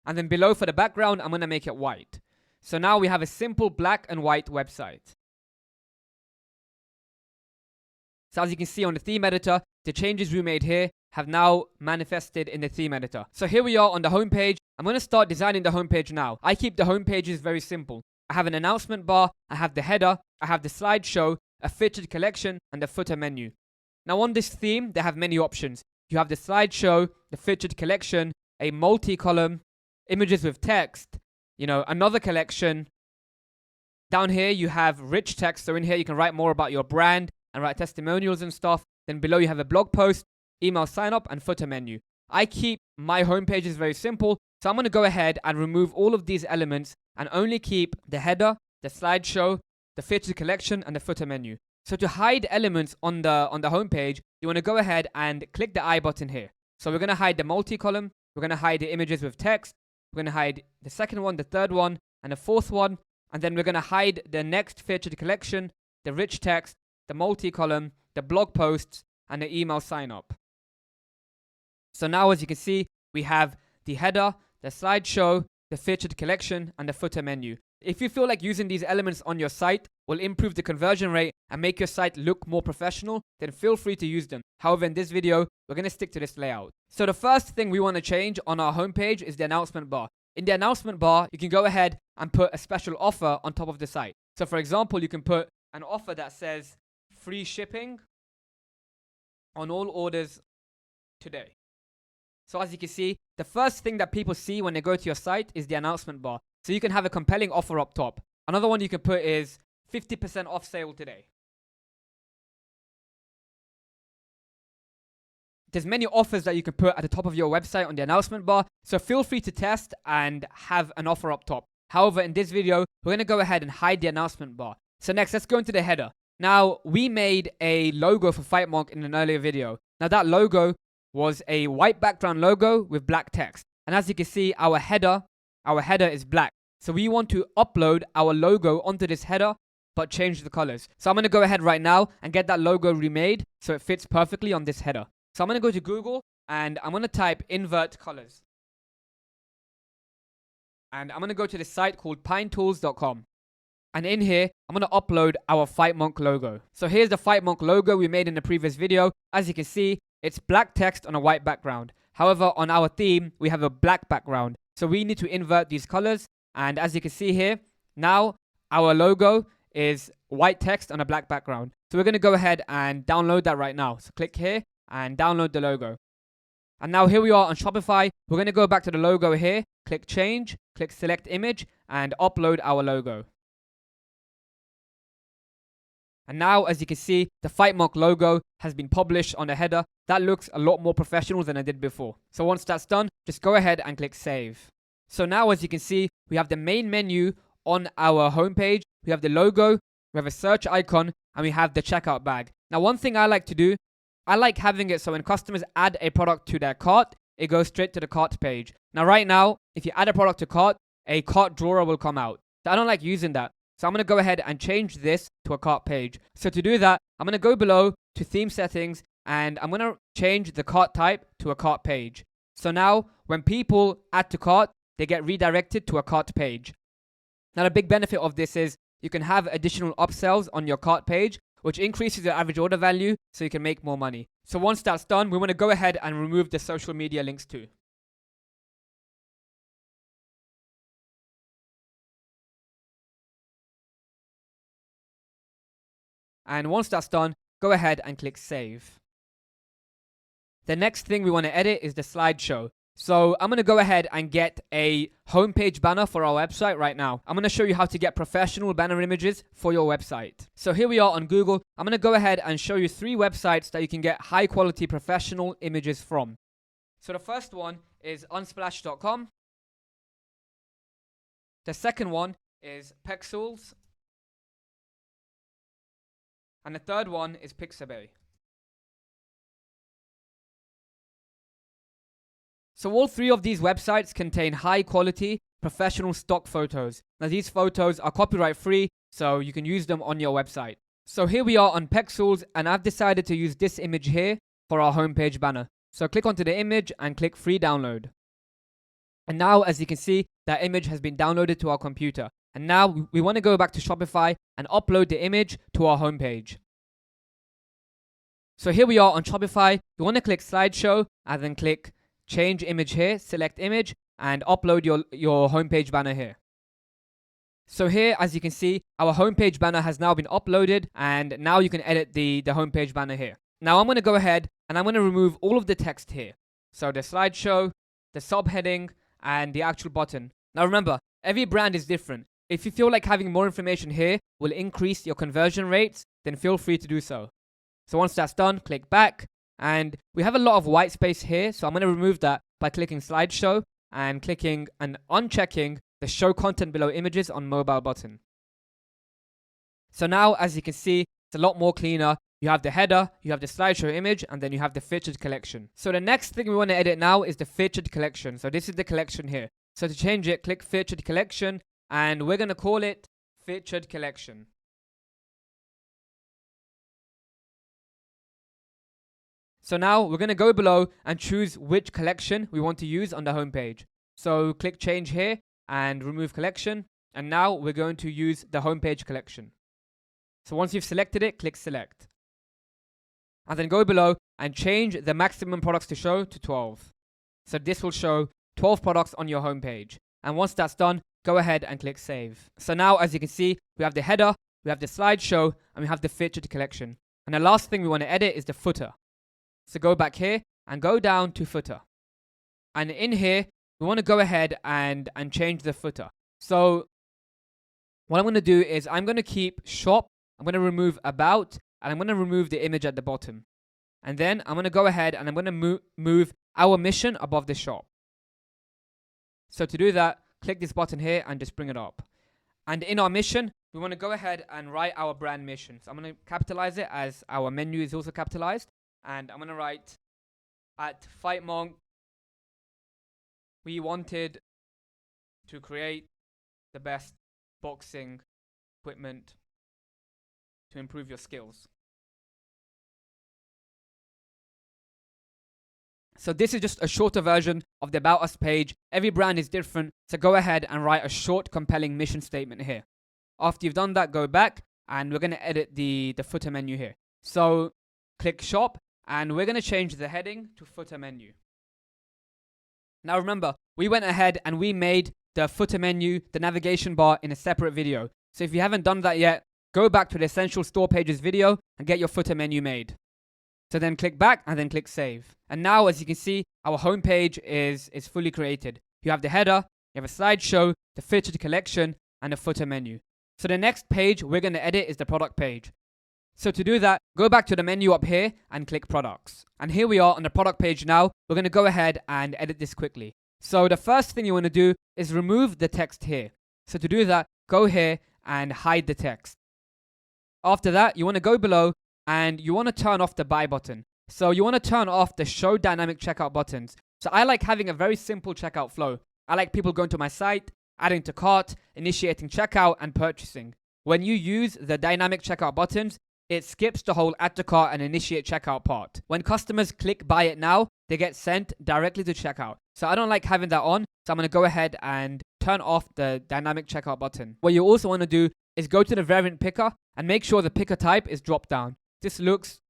And then below for the background, I'm going to make it white. So now we have a simple black and white website. So as you can see on the theme editor, the changes we made here have now manifested in the theme editor. So here we are on the home page. I'm going to start designing the home page now. I keep the home pages very simple. I have an announcement bar, I have the header, I have the slideshow, a featured collection, and the footer menu. Now on this theme, they have many options. You have the slideshow, the featured collection, a multi-column, images with text, another collection. Down here, you have rich text. So in here, you can write more about your brand and write testimonials and stuff. Then below, you have a blog post, email sign up, and footer menu. I keep my home pages very simple. So I'm going to go ahead and remove all of these elements and only keep the header, the slideshow, the featured collection, and the footer menu. So to hide elements on the home page, you want to go ahead and click the I button here. So we're going to hide the multi-column. We're going to hide the images with text. We're going to hide the second one, the third one, and the fourth one. And then we're going to hide the next featured collection, the rich text, the multi-column, the blog posts, and the email sign-up. So now, as you can see, we have the header, the slideshow, the featured collection, and the footer menu. If you feel like using these elements on your site will improve the conversion rate and make your site look more professional, then feel free to use them. However, in this video, we're going to stick to this layout. So the first thing we want to change on our homepage is the announcement bar. In the announcement bar, you can go ahead and put a special offer on top of the site. So for example, you can put an offer that says free shipping on all orders today. So as you can see, the first thing that people see when they go to your site is the announcement bar. So you can have a compelling offer up top. Another one you can put is 50% off sale today. There's many offers that you can put at the top of your website on the announcement bar. So feel free to test and have an offer up top. However, in this video, we're going to go ahead and hide the announcement bar. So next, let's go into the header. Now, we made a logo for FightMonk in an earlier video. Now, that logo was a white background logo with black text. And as you can see, our header is black. So we want to upload our logo onto this header, but change the colors. So I'm going to go ahead right now and get that logo remade so it fits perfectly on this header. So I'm going to go to Google and I'm going to type invert colors. And I'm going to go to this site called pinetools.com. And in here, I'm going to upload our FightMonk logo. So here's the FightMonk logo we made in the previous video. As you can see, it's black text on a white background. However, on our theme, we have a black background. So we need to invert these colors. And as you can see here, now our logo is white text on a black background. So we're going to go ahead and download that right now. So click here and download the logo. And now here we are on Shopify. We're going to go back to the logo here, click change, click select image and upload our logo. And now, as you can see, the FightMonk logo has been published on the header. That looks a lot more professional than I did before. So once that's done, just go ahead and click save. So now, as you can see, we have the main menu on our homepage. We have the logo, we have a search icon, and we have the checkout bag. Now, one thing I like to do, I like having it so when customers add a product to their cart, it goes straight to the cart page. Now, right now, if you add a product to cart, a cart drawer will come out. So I don't like using that. So I'm going to go ahead and change this to a cart page. So to do that, I'm going to go below to theme settings and I'm going to change the cart type to a cart page. So now when people add to cart, they get redirected to a cart page. Now the big benefit of this is you can have additional upsells on your cart page, which increases your average order value so you can make more money. So once that's done, we want to go ahead and remove the social media links too. And once that's done, go ahead and click save. The next thing we want to edit is the slideshow. So I'm going to go ahead and get a homepage banner for our website right now. I'm going to show you how to get professional banner images for your website. So here we are on Google. I'm going to go ahead and show you 3 websites that you can get high quality professional images from. So the first one is unsplash.com. The second one is Pexels. And the third one is Pixabay. So all 3 of these websites contain high quality professional stock photos. Now these photos are copyright free, so you can use them on your website. So here we are on Pexels and I've decided to use this image here for our homepage banner. So click onto the image and click free download. And now as you can see, that image has been downloaded to our computer. And now we want to go back to Shopify and upload the image to our homepage. So here we are on Shopify. You want to click slideshow and then click change image here, select image and upload your homepage banner here. So here, as you can see, our homepage banner has now been uploaded and now you can edit the homepage banner here. Now I'm going to go ahead and I'm going to remove all of the text here. So the slideshow, the subheading and the actual button. Now remember, every brand is different. If you feel like having more information here will increase your conversion rates, then feel free to do so. So once that's done, click back. And we have a lot of white space here. So I'm going to remove that by clicking slideshow and clicking and unchecking the show content below images on mobile button. So now, as you can see, it's a lot more cleaner. You have the header, you have the slideshow image, and then you have the featured collection. So the next thing we want to edit now is the featured collection. So this is the collection here. So to change it, click featured collection. And we're going to call it featured collection. So now we're going to go below and choose which collection we want to use on the homepage. So click change here and remove collection. And now we're going to use the homepage collection. So once you've selected it, click select. And then go below and change the maximum products to show to 12. So this will show 12 products on your homepage. And once that's done, go ahead and click save. So now, as you can see, we have the header, we have the slideshow, and we have the featured collection. And the last thing we want to edit is the footer. So go back here and go down to footer. And in here, we want to go ahead and change the footer. So what I'm going to do is I'm going to keep shop, I'm going to remove about, and I'm going to remove the image at the bottom. And then I'm going to go ahead and I'm going to move our mission above the shop. So to do that, click this button here and just bring it up. And in our mission, we want to go ahead and write our brand mission. So I'm going to capitalize it as our menu is also capitalized. And I'm going to write, at Fight Monk, we wanted to create the best boxing equipment to improve your skills. So this is just a shorter version of the About Us page. Every brand is different, so go ahead and write a short, compelling mission statement here. After you've done that, go back, and we're going to edit the footer menu here. So click Shop, and we're going to change the heading to Footer Menu. Now remember, we went ahead and we made the footer menu, the navigation bar, in a separate video. So if you haven't done that yet, go back to the Essential Store Pages video and get your footer menu made. So then click back and then click Save. And now, as you can see, our home page is fully created. You have the header, you have a slideshow, the featured collection, and a footer menu. So the next page we're going to edit is the product page. So to do that, go back to the menu up here and click Products. And here we are on the product page now. We're going to go ahead and edit this quickly. So the first thing you want to do is remove the text here. So to do that, go here and hide the text. After that, you want to go below and you want to turn off the buy button. So you want to turn off the show dynamic checkout buttons. So I like having a very simple checkout flow. I like people going to my site, adding to cart, initiating checkout, and purchasing. When you use the dynamic checkout buttons, it skips the whole add to cart and initiate checkout part. When customers click buy it now, they get sent directly to checkout. So I don't like having that on. So I'm going to go ahead and turn off the dynamic checkout button. What you also want to do is go to the variant picker and make sure the picker type is drop down. This looks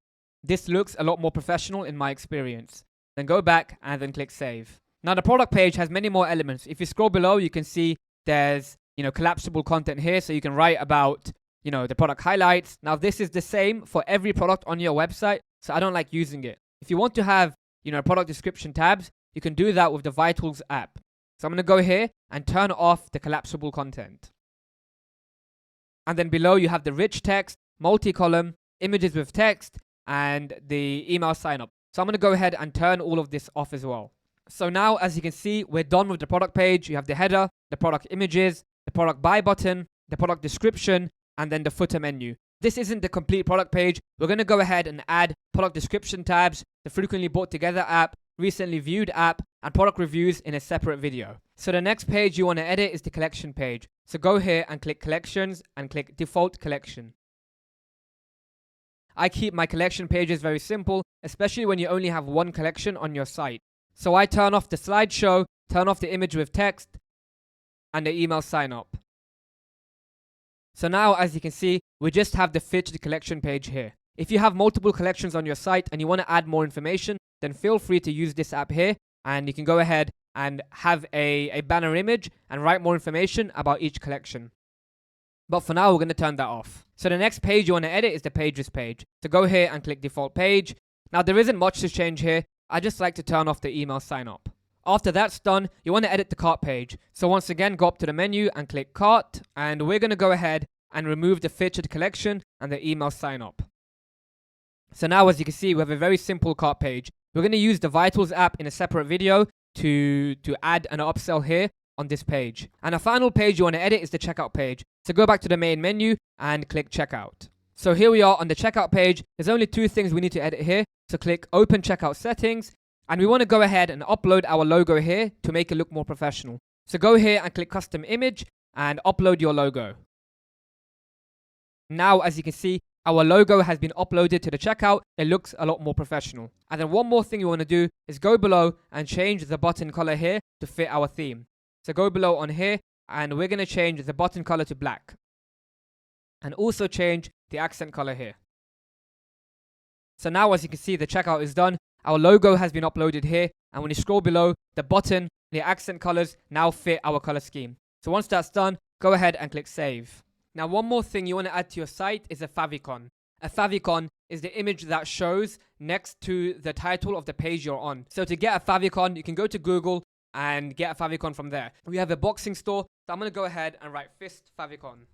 a lot more professional in my experience. Then go back and then click Save. Now the product page has many more elements. If you scroll below, you can see there's, collapsible content here. So you can write about, the product highlights. Now this is the same for every product on your website. So I don't like using it. If you want to have, product description tabs, you can do that with the Vitals app. So I'm going to go here and turn off the collapsible content. And then below you have the rich text, multi-column, images with text, and the email sign up. So I'm going to go ahead and turn all of this off as well. So now, as you can see, we're done with the product page. You have the header, the product images, the product buy button, the product description, and then the footer menu. This isn't the complete product page. We're going to go ahead and add product description tabs, the frequently bought together app, recently viewed app, and product reviews in a separate video. So the next page you want to edit is the collection page. So go here and click collections and click default collection. I keep my collection pages very simple, especially when you only have one collection on your site. So I turn off the slideshow, turn off the image with text, and the email sign up. So now, as you can see, we just have the featured collection page here. If you have multiple collections on your site and you want to add more information, then feel free to use this app here, and you can go ahead and have a banner image and write more information about each collection. But for now, we're going to turn that off. So the next page you want to edit is the pages page. So go here and click default page. Now there isn't much to change here. I just like to turn off the email sign up. After that's done, you want to edit the cart page. So once again, go up to the menu and click cart. And we're going to go ahead and remove the featured collection and the email sign up. So now, as you can see, we have a very simple cart page. We're going to use the Vitals app in a separate video to add an upsell here on this page. And the final page you want to edit is the checkout page. So go back to the main menu and click checkout. So here we are on the checkout page. There's only two things we need to edit here. So click open checkout settings. And we want to go ahead and upload our logo here to make it look more professional. So go here and click custom image and upload your logo. Now, as you can see, our logo has been uploaded to the checkout. It looks a lot more professional. And then one more thing you want to do is go below and change the button color here to fit our theme. So go below on here and we're going to change the button color to black. And also change the accent color here. So now, as you can see, the checkout is done. Our logo has been uploaded here. And when you scroll below, the button, the accent colors now fit our color scheme. So once that's done, go ahead and click save. Now, one more thing you want to add to your site is a favicon. A favicon is the image that shows next to the title of the page you're on. So to get a favicon, you can go to Google and get a favicon from there. We have a boxing store, so I'm going to go ahead and write fist favicon.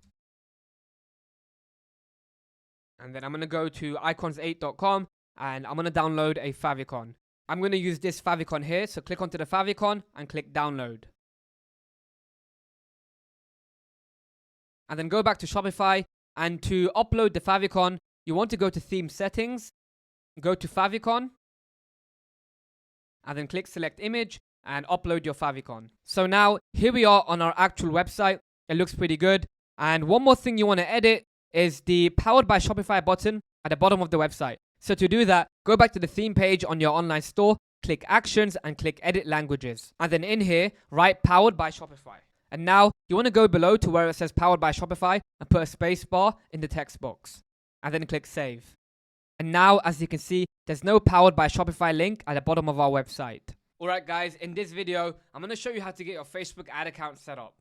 And then I'm going to go to icons8.com and I'm going to download a favicon. I'm going to use this favicon here, so click onto the favicon and click download. and then go back to Shopify. And to upload the favicon, you want to go to theme settings, go to favicon, and then click select image and upload your favicon. So now here we are on our actual website. It looks pretty good. And one more thing you want to edit is the powered by Shopify button at the bottom of the website. So to do that, go back to the theme page on your online store, click actions and click edit languages. And then in here, write powered by Shopify. And now you want to go below to where it says powered by Shopify and put a space bar in the text box. And then click save. And now, as you can see, there's no powered by Shopify link at the bottom of our website. Alright guys, in this video, I'm going to show you how to get your Facebook ad account set up.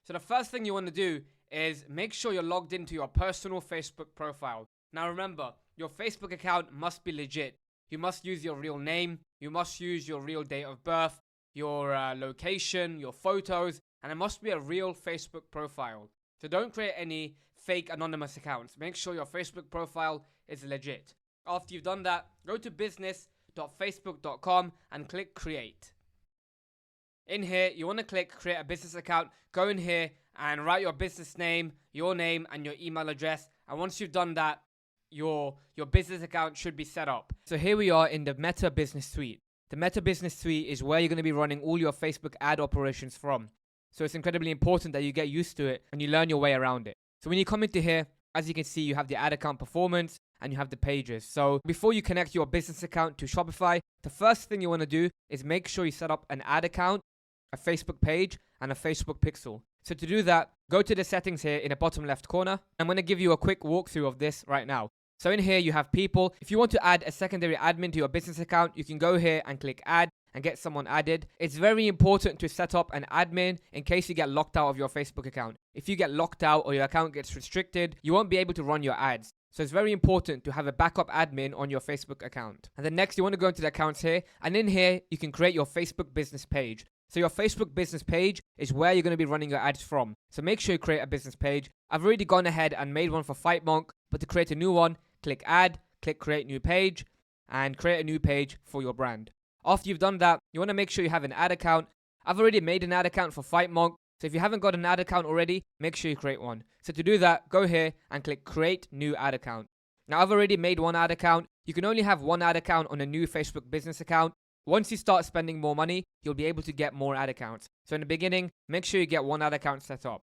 So the first thing you want to do is make sure you're logged into your personal Facebook profile. Now remember, your Facebook account must be legit. You must use your real name, you must use your real date of birth, your location, your photos, and it must be a real Facebook profile. So don't create any fake anonymous accounts. Make sure your Facebook profile is legit. After you've done that, go to business.facebook.com and click create. In here, you want to click create a business account. Go in here and write your business name, your name, and your email address. And once you've done that, your business account should be set up. So here we are in the Meta Business Suite. The Meta Business Suite is where you're going to be running all your Facebook ad operations from. So it's incredibly important that you get used to it and you learn your way around it. So when you come into here, as you can see, you have the ad account performance and you have the pages. So before you connect your business account to Shopify, the first thing you want to do is make sure you set up an ad account, a Facebook page, and a Facebook pixel. So to do that, go to the settings here in the bottom left corner. I'm going to give you a quick walkthrough of this right now. So in here, you have people. If you want to add a secondary admin to your business account, you can go here and click add and get someone added. It's very important to set up an admin in case you get locked out of your Facebook account. If you get locked out or your account gets restricted, you won't be able to run your ads. So it's very important to have a backup admin on your Facebook account. And then next, you want to go into the accounts here. And in here, you can create your Facebook business page. So your Facebook business page is where you're going to be running your ads from. So make sure you create a business page. I've already gone ahead and made one for FightMonk, but to create a new one, click add, click create new page, and create a new page for your brand. After you've done that, you want to make sure you have an ad account. I've already made an ad account for FightMonk. So if you haven't got an ad account already, make sure you create one. So to do that, go here and click create new ad account. Now I've already made one ad account. You can only have one ad account on a new Facebook business account. Once you start spending more money, you'll be able to get more ad accounts. So in the beginning, make sure you get one ad account set up.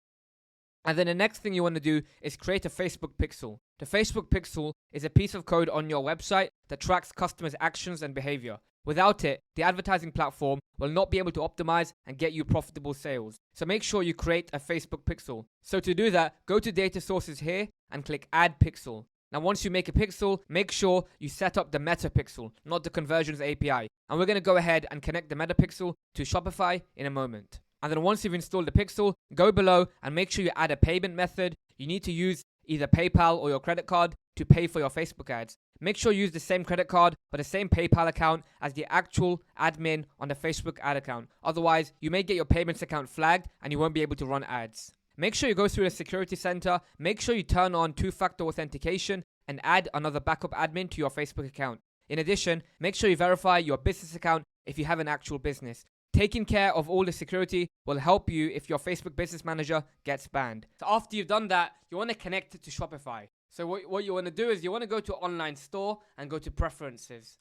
And then the next thing you want to do is create a Facebook pixel. The Facebook pixel is a piece of code on your website that tracks customers' actions and behavior. Without it, the advertising platform will not be able to optimize and get you profitable sales. So make sure you create a Facebook pixel. So to do that, go to data sources here and click add pixel. Now once you make a pixel, make sure you set up the meta pixel, not the conversions API. And we're going to go ahead and connect the meta pixel to Shopify in a moment. And then once you've installed the pixel, go below and make sure you add a payment method. You need to use either PayPal or your credit card to pay for your Facebook ads. Make sure you use the same credit card or the same PayPal account as the actual admin on the Facebook ad account. Otherwise, you may get your payments account flagged and you won't be able to run ads. Make sure you go through the security center. Make sure you turn on two-factor authentication and add another backup admin to your Facebook account. In addition, make sure you verify your business account if you have an actual business. Taking care of all the security will help you if your Facebook Business Manager gets banned. So after you've done that, you want to connect it to Shopify. So what you want to do is you want to go to Online Store and go to Preferences.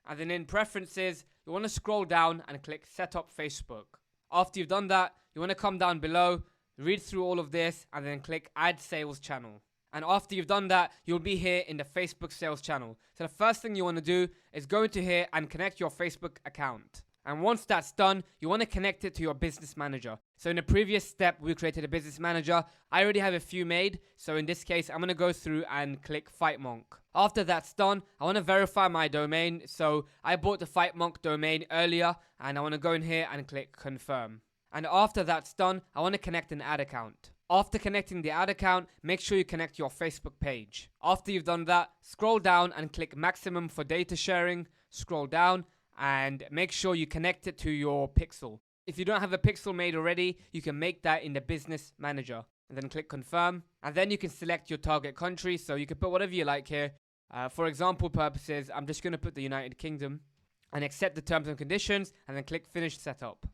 And then in Preferences, you want to scroll down and click Set Up Facebook. After you've done that, you want to come down below, read through all of this, and then click Add Sales Channel. And after you've done that, you'll be here in the Facebook sales channel. So the first thing you want to do is go into here and connect your Facebook account. And once that's done, you want to connect it to your business manager. So in the previous step, we created a business manager. I already have a few made. So in this case, I'm going to go through and click FightMonk. After that's done, I want to verify my domain. So I bought the FightMonk domain earlier and I want to go in here and click confirm. And after that's done, I want to connect an ad account. After connecting the ad account, make sure you connect your Facebook page. After you've done that, scroll down and click maximum for data sharing. Scroll down and make sure you connect it to your pixel. If you don't have a pixel made already, you can make that in the business manager. And then click confirm. And then you can select your target country. So you can put whatever you like here. For example purposes, I'm just going to put the United Kingdom. And accept the terms and conditions. And then click finish setup.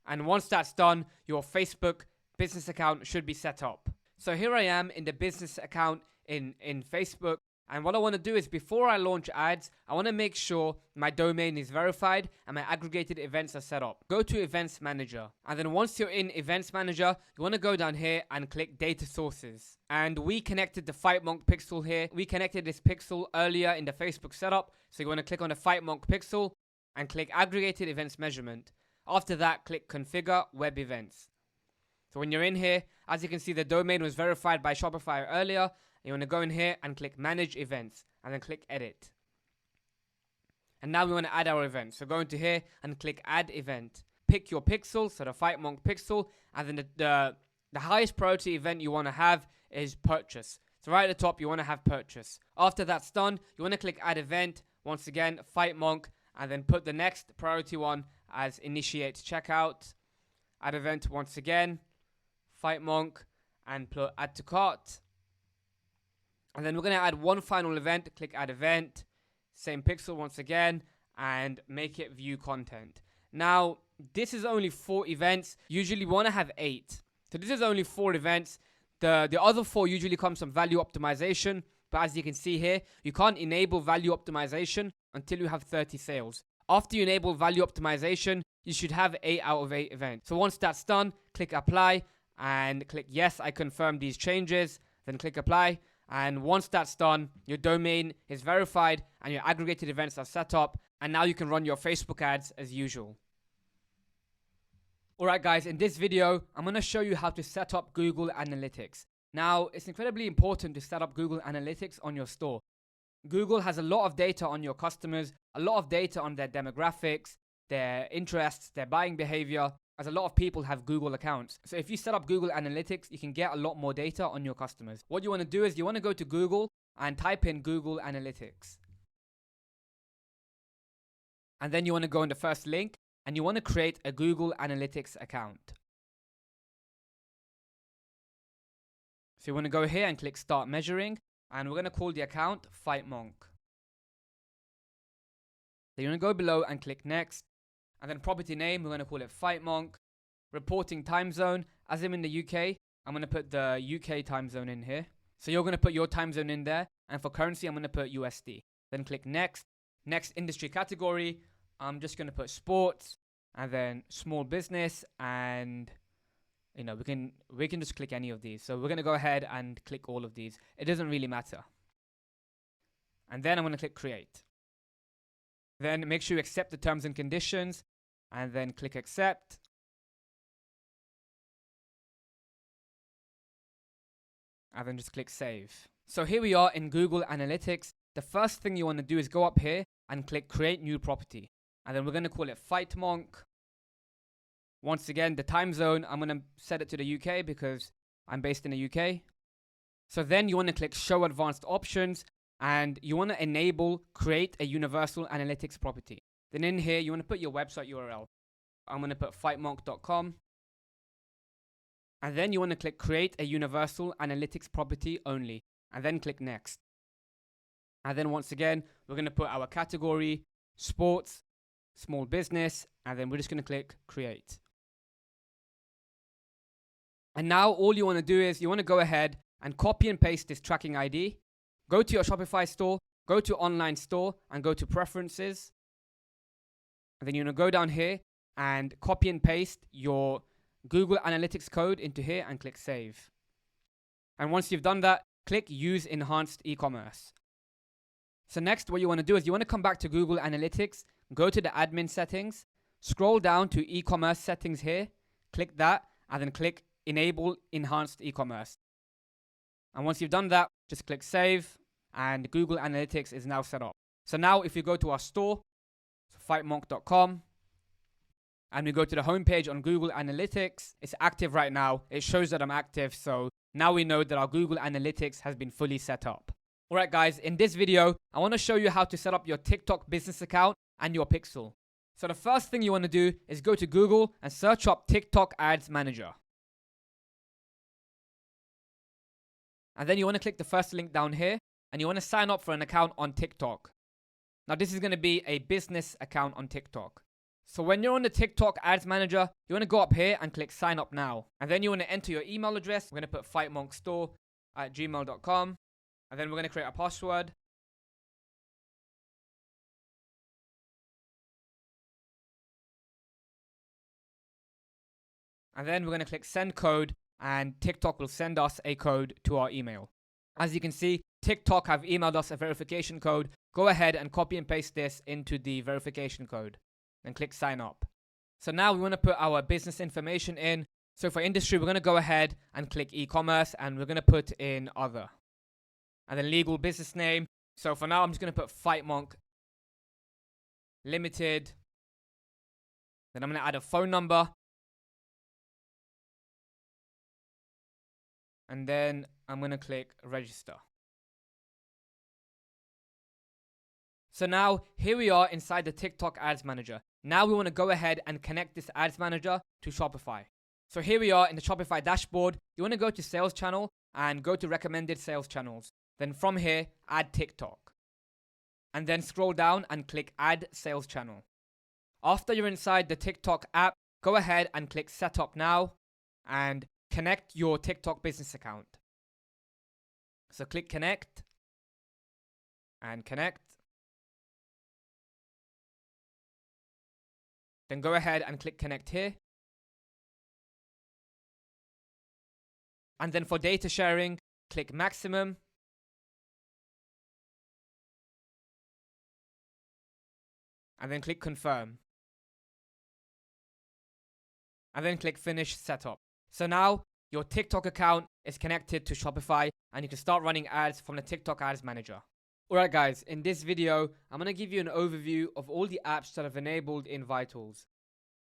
And once that's done, your Facebook business account should be set up. So here I am in the business account in Facebook. And what I want to do is, before I launch ads, I want to make sure my domain is verified and my aggregated events are set up. Go to Events Manager. And then once you're in Events Manager, you want to go down here and click Data Sources. And we connected the FightMonk pixel here. We connected this pixel earlier in the Facebook setup. So you want to click on the FightMonk pixel and click Aggregated Events Measurement. After that, click Configure Web Events. So when you're in here, as you can see, the domain was verified by Shopify earlier. You want to go in here and click Manage Events and then click Edit. And now we want to add our event. So go into here and click Add Event. Pick your pixel, so the FightMonk pixel, and then the highest priority event you want to have is Purchase. So right at the top, you want to have Purchase. After that's done, you want to click Add Event. Once again, FightMonk, and then put the next priority one as Initiate Checkout. Add Event once again, FightMonk, and put Add to Cart. And then we're going to add one final event. Click Add Event, same pixel once again, and make it View Content. Now, this is only 4 events. Usually we want to have 8. So this is only 4 events. The other 4 usually comes from value optimization. But as you can see here, you can't enable value optimization until you have 30 sales. After you enable value optimization, you should have 8 out of 8 events. So once that's done, click Apply and click Yes, I confirm these changes. Then click Apply. And once that's done, your domain is verified and your aggregated events are set up. And now you can run your Facebook ads as usual. Alright guys, in this video, I'm going to show you how to set up Google Analytics. Now, it's incredibly important to set up Google Analytics on your store. Google has a lot of data on your customers, a lot of data on their demographics, their interests, their buying behavior, as a lot of people have Google accounts. So if you set up Google Analytics, you can get a lot more data on your customers. What you want to do is you want to go to Google and type in Google Analytics. And then you want to go in the first link and you want to create a Google Analytics account. So you want to go here and click Start Measuring, and we're going to call the account FightMonk. Then you want to go below and click Next. And then property name, we're going to call it FightMonk. Reporting time zone, as I'm in the UK, I'm going to put the UK time zone in here. So you're going to put your time zone in there. And for currency, I'm going to put USD. Then click Next. Next industry category, I'm just going to put sports and then small business. And, you know, we can just click any of these. So we're going to go ahead and click all of these. It doesn't really matter. And then I'm going to click Create. Then make sure you accept the terms and conditions. And then click Accept. And then just click Save. So here we are in Google Analytics. The first thing you want to do is go up here and click Create New Property. And then we're going to call it FightMonk. Once again, the time zone, I'm going to set it to the UK because I'm based in the UK. So then you want to click Show Advanced Options. And you want to enable Create a Universal Analytics Property. Then in here, you want to put your website URL. I'm going to put fightmonk.com. And then you want to click Create a Universal Analytics Property Only. And then click Next. And then once again, we're going to put our category, sports, small business, and then we're just going to click Create. And now all you want to do is you want to go ahead and copy and paste this tracking ID. Go to your Shopify store, go to Online Store, and go to Preferences. And then you're going to go down here and copy and paste your Google Analytics code into here and click Save. And once you've done that, click Use Enhanced E-commerce. So next, what you want to do is you want to come back to Google Analytics, go to the admin settings, scroll down to e-commerce settings here, click that, and then click Enable Enhanced E-commerce. And once you've done that, just click Save, and Google Analytics is now set up. So now if you go to our store, so fightmonk.com, and we go to the homepage on Google Analytics, it's active right now. It shows that I'm active, so now we know that our Google Analytics has been fully set up. Alright guys, in this video, I want to show you how to set up your TikTok business account and your pixel. So the first thing you want to do is go to Google and search up TikTok Ads Manager. And then you want to click the first link down here and you want to sign up for an account on TikTok. Now this is going to be a business account on TikTok. So when you're on the TikTok Ads Manager, you want to go up here and click sign up now. And then you want to enter your email address. We're going to put fightmonkstore@gmail.com. And then we're going to create a password. And then we're going to click send code, and TikTok will send us a code to our email. As you can see, TikTok have emailed us a verification code. Go ahead and copy and paste this into the verification code. Then click sign up. So now we want to put our business information in. So for industry, we're going to go ahead and click e-commerce, and we're going to put in other. And then legal business name. So for now, I'm just going to put Fight Monk Limited. Then I'm going to add a phone number. And then I'm going to click register. So now here we are inside the TikTok Ads Manager. Now we want to go ahead and connect this Ads Manager to Shopify. So here we are in the Shopify dashboard. You want to go to Sales Channel and go to Recommended Sales Channels. Then from here, add TikTok. And then scroll down and click Add Sales Channel. After you're inside the TikTok app, go ahead and click Set Up Now and connect your TikTok business account. So click Connect and connect. Then go ahead and click Connect here. And then for data sharing, click Maximum. And then click Confirm. And then click Finish Setup. So now your TikTok account is connected to Shopify, and you can start running ads from the TikTok Ads Manager. Alright guys, in this video, I'm going to give you an overview of all the apps that I've enabled in Vitals.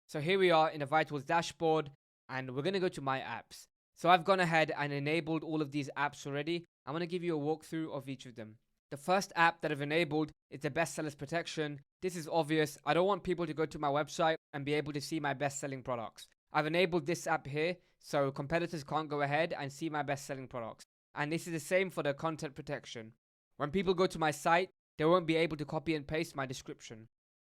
So here we are in the Vitals dashboard, and we're going to go to My Apps. So I've gone ahead and enabled all of these apps already. I'm going to give you a walkthrough of each of them. The first app that I've enabled is the Bestsellers Protection. This is obvious. I don't want people to go to my website and be able to see my best-selling products. I've enabled this app here, so competitors can't go ahead and see my best-selling products. And this is the same for the content protection. When people go to my site, they won't be able to copy and paste my description.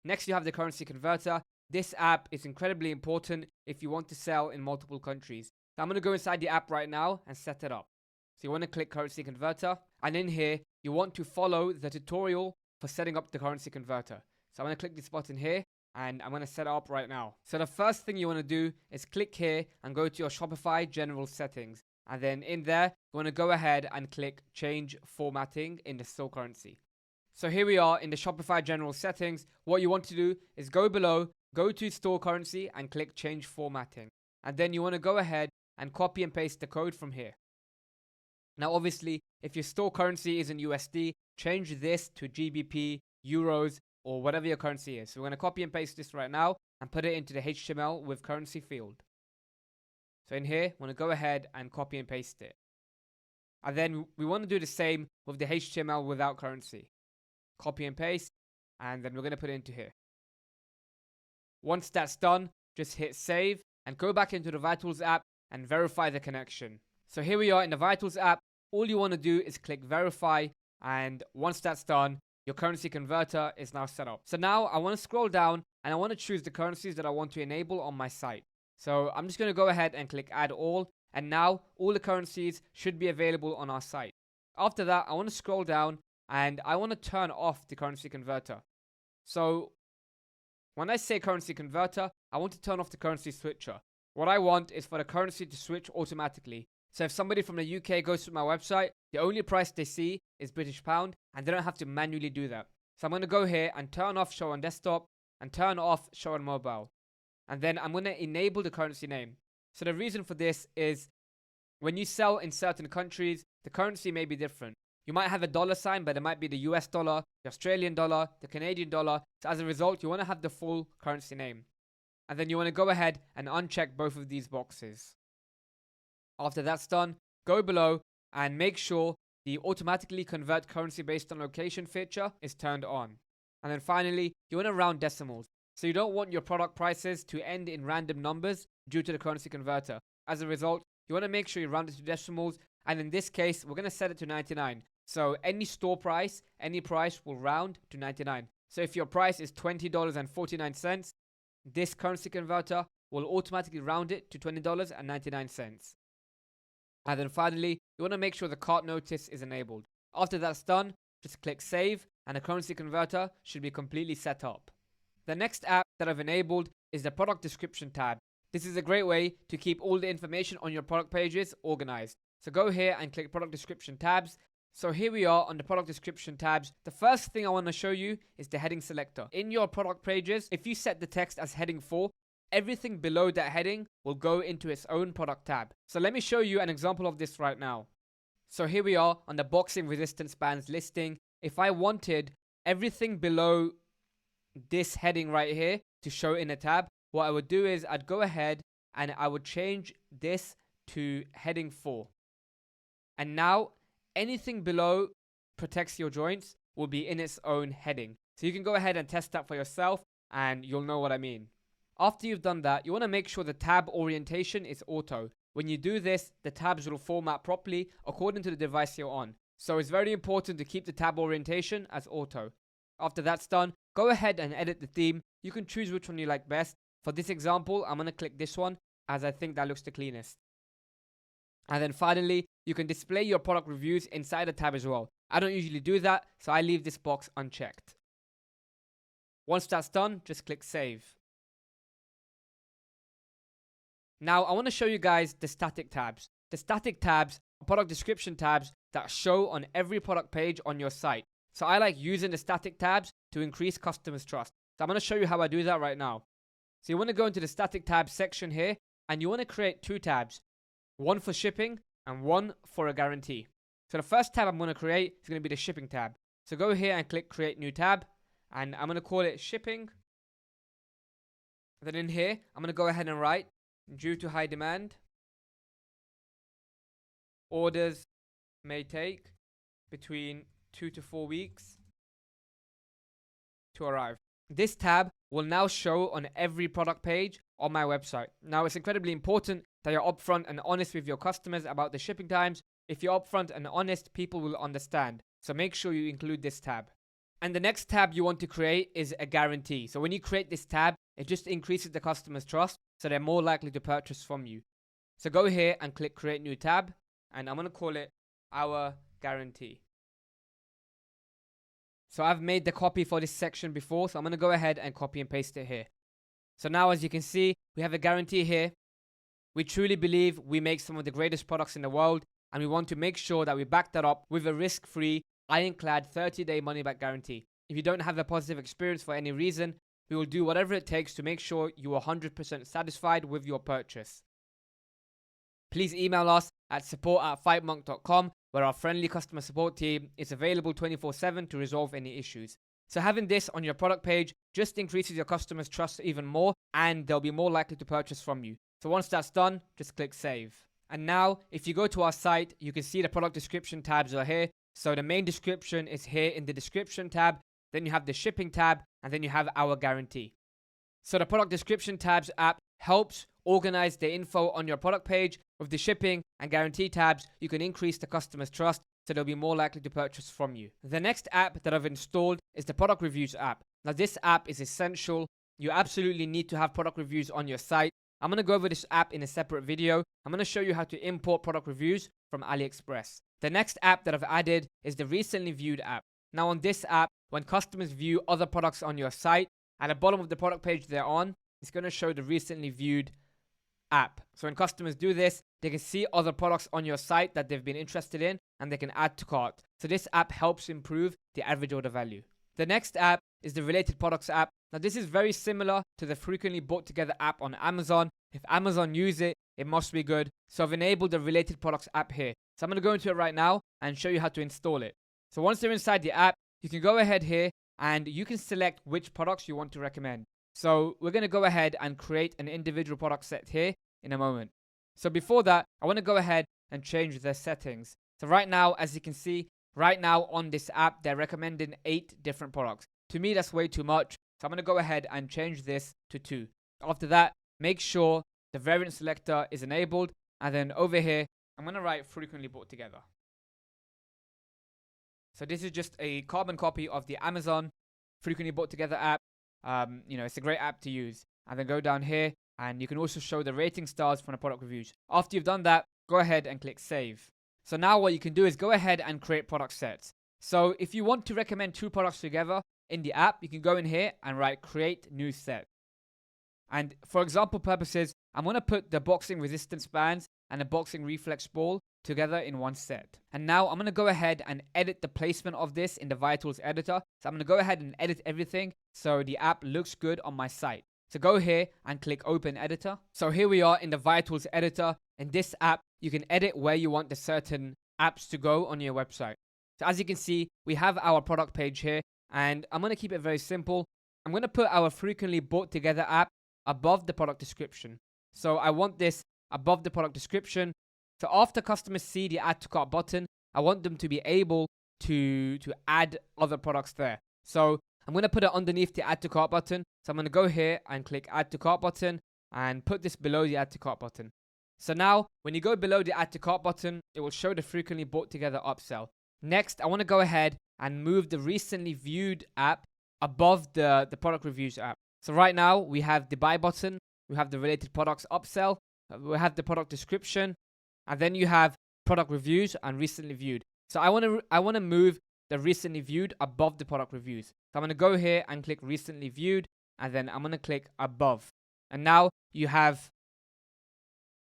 Next, you have the currency converter. This app is incredibly important if you want to sell in multiple countries. So I'm going to go inside the app right now and set it up. So you want to click currency converter, and in here, you want to follow the tutorial for setting up the currency converter. So I'm going to click this button here, and I'm going to set it up right now. So the first thing you want to do is click here and go to your Shopify general settings. And then in there, you want to go ahead and click change formatting in the store currency. So here we are in the Shopify general settings. What you want to do is go below, go to store currency and click change formatting. And then you want to go ahead and copy and paste the code from here. Now obviously, if your store currency is in USD, change this to GBP, Euros, or whatever your currency is. So we're going to copy and paste this right now and put it into the HTML with currency field. So in here, we want to go ahead and copy and paste it. And then we want to do the same with the HTML without currency. Copy and paste, and then we're going to put it into here. Once that's done, just hit save and go back into the Vitals app and verify the connection. So here we are in the Vitals app. All you want to do is click verify, and once that's done, your currency converter is now set up. So now I want to scroll down and I want to choose the currencies that I want to enable on my site. So I'm just going to go ahead and click add all, and now all the currencies should be available on our site. After that, I want to scroll down and I want to turn off the currency converter. So when I say currency converter, I want to turn off the currency switcher. What I want is for the currency to switch automatically. So if somebody from the UK goes to my website, the only price they see is British pound, and they don't have to manually do that. So I'm going to go here and turn off show on desktop and turn off show on mobile. And then I'm going to enable the currency name. So the reason for this is when you sell in certain countries, the currency may be different. You might have a dollar sign, but it might be the US dollar, the Australian dollar, the Canadian dollar. So as a result, you want to have the full currency name. And then you want to go ahead and uncheck both of these boxes. After that's done, go below and make sure the automatically convert currency based on location feature is turned on. And then finally, you want to round decimals. So you don't want your product prices to end in random numbers due to the currency converter. As a result, you want to make sure you round it to decimals. And in this case, we're going to set it to 99. So any store price, any price will round to 99. So if your price is $20.49, this currency converter will automatically round it to $20.99. And then finally, you want to make sure the cart notice is enabled. After that's done, just click save and the currency converter should be completely set up. The next app that I've enabled is the product description tab. This is a great way to keep all the information on your product pages organized. So go here and click product description tabs. So here we are on the product description tabs. The first thing I want to show you is the heading selector. In your product pages, if you set the text as heading 4, everything below that heading will go into its own product tab. So let me show you an example of this right now. So here we are on the boxing resistance bands listing. If I wanted everything below this heading right here to show in a tab, what I would do is I'd go ahead and I would change this to heading 4. And now anything below protects your joints will be in its own heading. So you can go ahead and test that for yourself and you'll know what I mean. After you've done that, you want to make sure the tab orientation is auto. When you do this, the tabs will format properly according to the device you're on. So it's very important to keep the tab orientation as auto. After that's done, go ahead and edit the theme. You can choose which one you like best. For this example, I'm going to click this one as I think that looks the cleanest. And then finally, you can display your product reviews inside the tab as well. I don't usually do that, so I leave this box unchecked. Once that's done, just click save. Now I want to show you guys the static tabs. The static tabs are product description tabs that show on every product page on your site. So I like using the static tabs to increase customers' trust. So I'm going to show you how I do that right now. So you want to go into the static tabs section here and you want to create 2 tabs. One for shipping and one for a guarantee. So the first tab I'm going to create is going to be the shipping tab. So go here and click create new tab and I'm going to call it shipping. Then in here, I'm going to go ahead and write due to high demand, orders may take between 2 to 4 weeks to arrive. This tab will now show on every product page on my website. Now it's incredibly important that you're upfront and honest with your customers about the shipping times. If you're upfront and honest, people will understand. So make sure you include this tab. And the next tab you want to create is a guarantee. So when you create this tab, it just increases the customer's trust, so they're more likely to purchase from you. So go here and click create new tab, and I'm going to call it our guarantee. So I've made the copy for this section before, so I'm going to go ahead and copy and paste it here. So now as you can see, we have a guarantee here. We truly believe we make some of the greatest products in the world, and we want to make sure that we back that up with a risk-free, ironclad 30-day money-back guarantee. If you don't have a positive experience for any reason, we will do whatever it takes to make sure you are 100% satisfied with your purchase. Please email us at support@fightmonk.com, where our friendly customer support team is available 24/7 to resolve any issues. So having this on your product page just increases your customers' trust even more, and they'll be more likely to purchase from you. So once that's done, just click save. And now, if you go to our site, you can see the product description tabs are here. So the main description is here in the description tab. Then you have the shipping tab, and then you have our guarantee. So the product description tabs app helps organize the info on your product page. With the shipping and guarantee tabs, you can increase the customer's trust, so they'll be more likely to purchase from you. The next app that I've installed is the product reviews app. Now this app is essential. You absolutely need to have product reviews on your site. I'm going to go over this app in a separate video. I'm going to show you how to import product reviews from AliExpress. The next app that I've added is the recently viewed app. Now on this app, when customers view other products on your site, at the bottom of the product page they're on, it's going to show the recently viewed app. So when customers do this, they can see other products on your site that they've been interested in and they can add to cart. So this app helps improve the average order value. The next app is the related products app. Now this is very similar to the frequently bought together app on Amazon. If Amazon use it, it must be good. So I've enabled the related products app here. So I'm going to go into it right now and show you how to install it. So once you're inside the app, you can go ahead here and you can select which products you want to recommend. So we're going to go ahead and create an individual product set here in a moment. So before that, I want to go ahead and change the settings. So right now, as you can see, right now on this app, they're recommending 8 different products. To me, that's way too much. So I'm going to go ahead and change this to 2. After that, make sure the variant selector is enabled. And then over here, I'm going to write frequently bought together. So this is just a carbon copy of the Amazon frequently bought together app. It's a great app to use. and then go down here, and you can also show the rating stars from the product reviews. After you've done that, go ahead and click save. So now what you can do is go ahead and create product sets. So if you want to recommend 2 products together in the app, you can go in here and write create new set. And for example purposes, I'm going to put the boxing resistance bands and the boxing reflex ball together in one set. And now I'm going to go ahead and edit the placement of this in the Vitals editor. So I'm going to go ahead and edit everything so the app looks good on my site. So go here and click open editor. So here we are in the Vitals editor. In this app, you can edit where you want the certain apps to go on your website. So as you can see, we have our product page here, and I'm going to keep it very simple. I'm going to put our frequently bought together app above the product description. So I want this above the product description. So after customers see the add to cart button, I want them to be able to add other products there. So I'm going to put it underneath the add to cart button. So I'm going to go here and click add to cart button and put this below the add to cart button. So now when you go below the add to cart button, it will show the frequently bought together upsell. Next, I want to go ahead and move the recently viewed app above the product reviews app. So right now we have the buy button, we have the related products upsell, we have the product description, and then you have product reviews and recently viewed. So I want to move the recently viewed above the product reviews. So I'm going to go here and click recently viewed, and then I'm going to click above. And now you have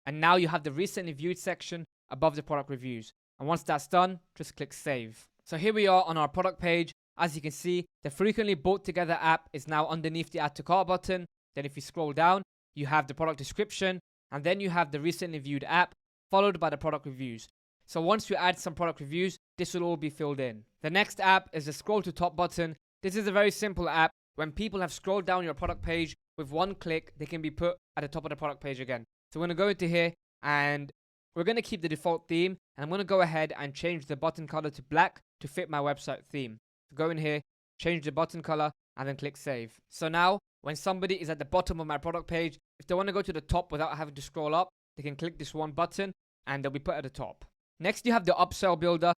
the recently viewed section above the product reviews. And once that's done, just click save. So here we are on our product page. As you can see, the frequently bought together app is now underneath the add to cart button. Then if you scroll down, you have the product description, and then you have the recently viewed app, followed by the product reviews. So once you add some product reviews, this will all be filled in. The next app is the scroll to top button. This is a very simple app. When people have scrolled down your product page, with one click, they can be put at the top of the product page again. So we're going to go into here, and we're going to keep the default theme, and I'm going to go ahead and change the button color to black to fit my website theme. So go in here, change the button color, and then click save. So now when somebody is at the bottom of my product page, if they want to go to the top without having to scroll up, they can click this one button and they'll be put at the top. Next, you have the upsell builder.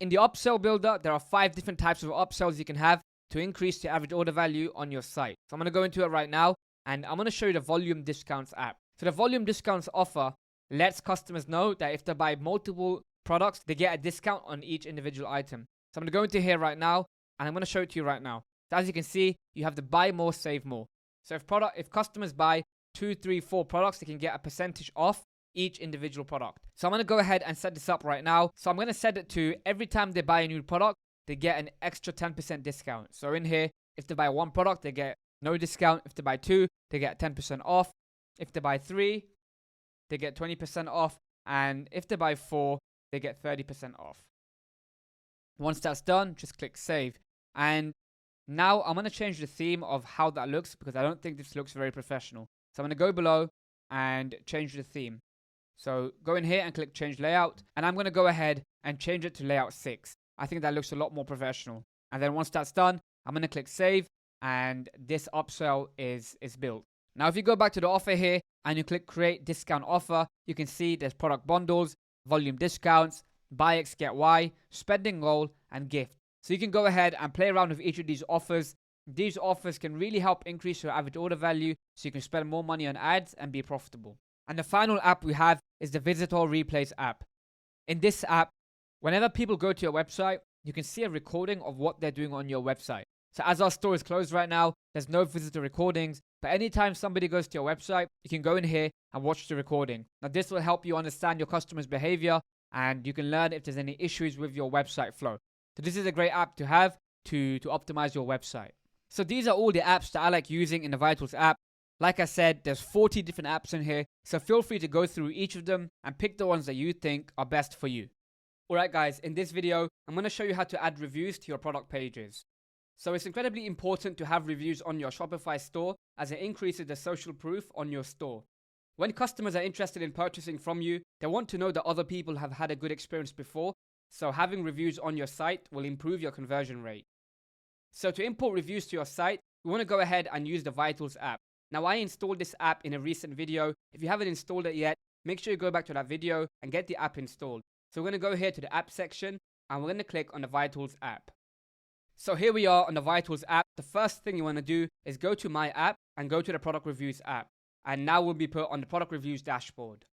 In the upsell builder, there are 5 different types of upsells you can have to increase the average order value on your site. So I'm going to go into it right now, and I'm going to show you the volume discounts app. So the volume discounts offer lets customers know that if they buy multiple products, they get a discount on each individual item. So I'm going to go into here right now, and I'm going to show it to you right now. So as you can see, you have the buy more, save more. So if customers buy 2, 3, 4 products, they can get a percentage off each individual product. So I'm going to go ahead and set this up right now. So I'm going to set it to every time they buy a new product, they get an extra 10% discount. So in here, if they buy 1 product, they get no discount. If they buy 2, they get 10% off. If they buy 3, they get 20% off. And if they buy 4, they get 30% off. Once that's done, just click save. And now I'm going to change the theme of how that looks, because I don't think this looks very professional. So I'm going to go below and change the theme. So go in here and click change layout, and I'm going to go ahead and change it to layout 6. I think that looks a lot more professional. And then once that's done, I'm going to click save, and this upsell is built. Now if you go back to the offer here and you click create discount offer, you can see there's product bundles, volume discounts, buy X get Y, spending goal, and gift. So you can go ahead and play around with each of these offers. These offers can really help increase your average order value, so you can spend more money on ads and be profitable. And the final app we have is the visitor replays app. In this app, whenever people go to your website, you can see a recording of what they're doing on your website. So as our store is closed right now, there's no visitor recordings, but anytime somebody goes to your website, you can go in here and watch the recording. Now this will help you understand your customers' behavior, and you can learn if there's any issues with your website flow. So this is a great app to have to optimize your website. So these are all the apps that I like using in the Vitals app. Like I said, there's 40 different apps in here, so feel free to go through each of them and pick the ones that you think are best for you. Alright guys, in this video, I'm going to show you how to add reviews to your product pages. So it's incredibly important to have reviews on your Shopify store, as it increases the social proof on your store. When customers are interested in purchasing from you, they want to know that other people have had a good experience before, so having reviews on your site will improve your conversion rate. So to import reviews to your site, we want to go ahead and use the Vitals app. Now I installed this app in a recent video. If you haven't installed it yet, make sure you go back to that video and get the app installed. So we're going to go here to the app section, and we're going to click on the Vitals app. So here we are on the Vitals app. The first thing you want to do is go to My App and go to the Product Reviews app. And now we'll be put on the Product Reviews dashboard.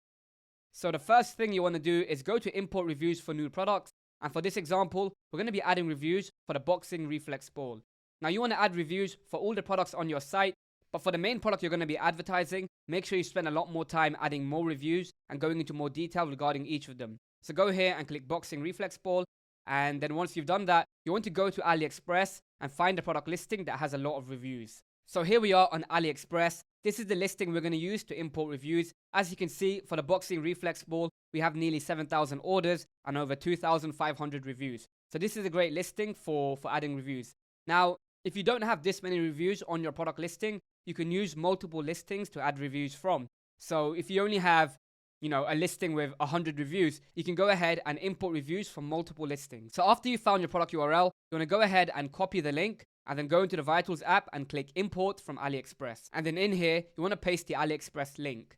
So the first thing you want to do is go to Import Reviews for new products. And for this example, we're going to be adding reviews for the boxing reflex ball. Now you want to add reviews for all the products on your site, but for the main product you're going to be advertising, make sure you spend a lot more time adding more reviews and going into more detail regarding each of them. So go here and click boxing reflex ball. And then once you've done that, you want to go to AliExpress and find a product listing that has a lot of reviews. So here we are on AliExpress. This is the listing we're going to use to import reviews. As you can see, for the boxing reflex ball, we have nearly 7,000 orders and over 2,500 reviews. So this is a great listing for adding reviews. Now, if you don't have this many reviews on your product listing, you can use multiple listings to add reviews from. So if you only have a listing with 100 reviews, you can go ahead and import reviews from multiple listings. So after you found your product URL, you want to go ahead and copy the link and then go into the Vitals app and click import from AliExpress. And then in here, you want to paste the AliExpress link.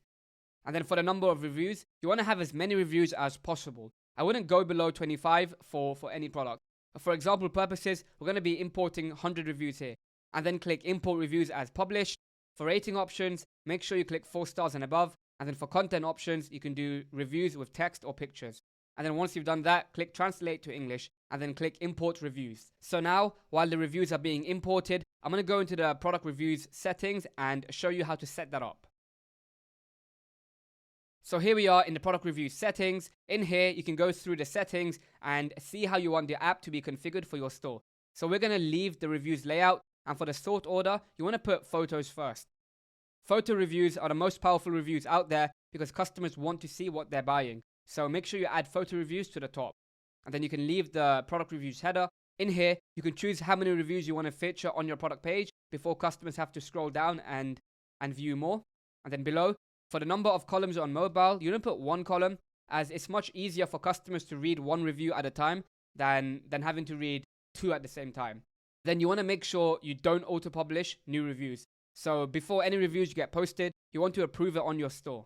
And then for the number of reviews, you want to have as many reviews as possible. I wouldn't go below 25 for any product. For example purposes, we're going to be importing 100 reviews here. And then click import reviews as published. For rating options, make sure you click 4 stars and above. And then for content options, you can do reviews with text or pictures. And then once you've done that, click translate to English and then click import reviews. So now, while the reviews are being imported, I'm going to go into the product reviews settings and show you how to set that up. So here we are in the product review settings. In here, you can go through the settings and see how you want the app to be configured for your store. So we're going to leave the reviews layout, and for the sort order, you want to put photos first. Photo reviews are the most powerful reviews out there because customers want to see what they're buying. So make sure you add photo reviews to the top. And then you can leave the product reviews header. In here, you can choose how many reviews you want to feature on your product page before customers have to scroll down and view more. And then below, for the number of columns on mobile, you want to put 1 column, as it's much easier for customers to read 1 review at a time than having to read 2 at the same time. Then you want to make sure you don't auto-publish new reviews. So before any reviews get posted, you want to approve it on your store.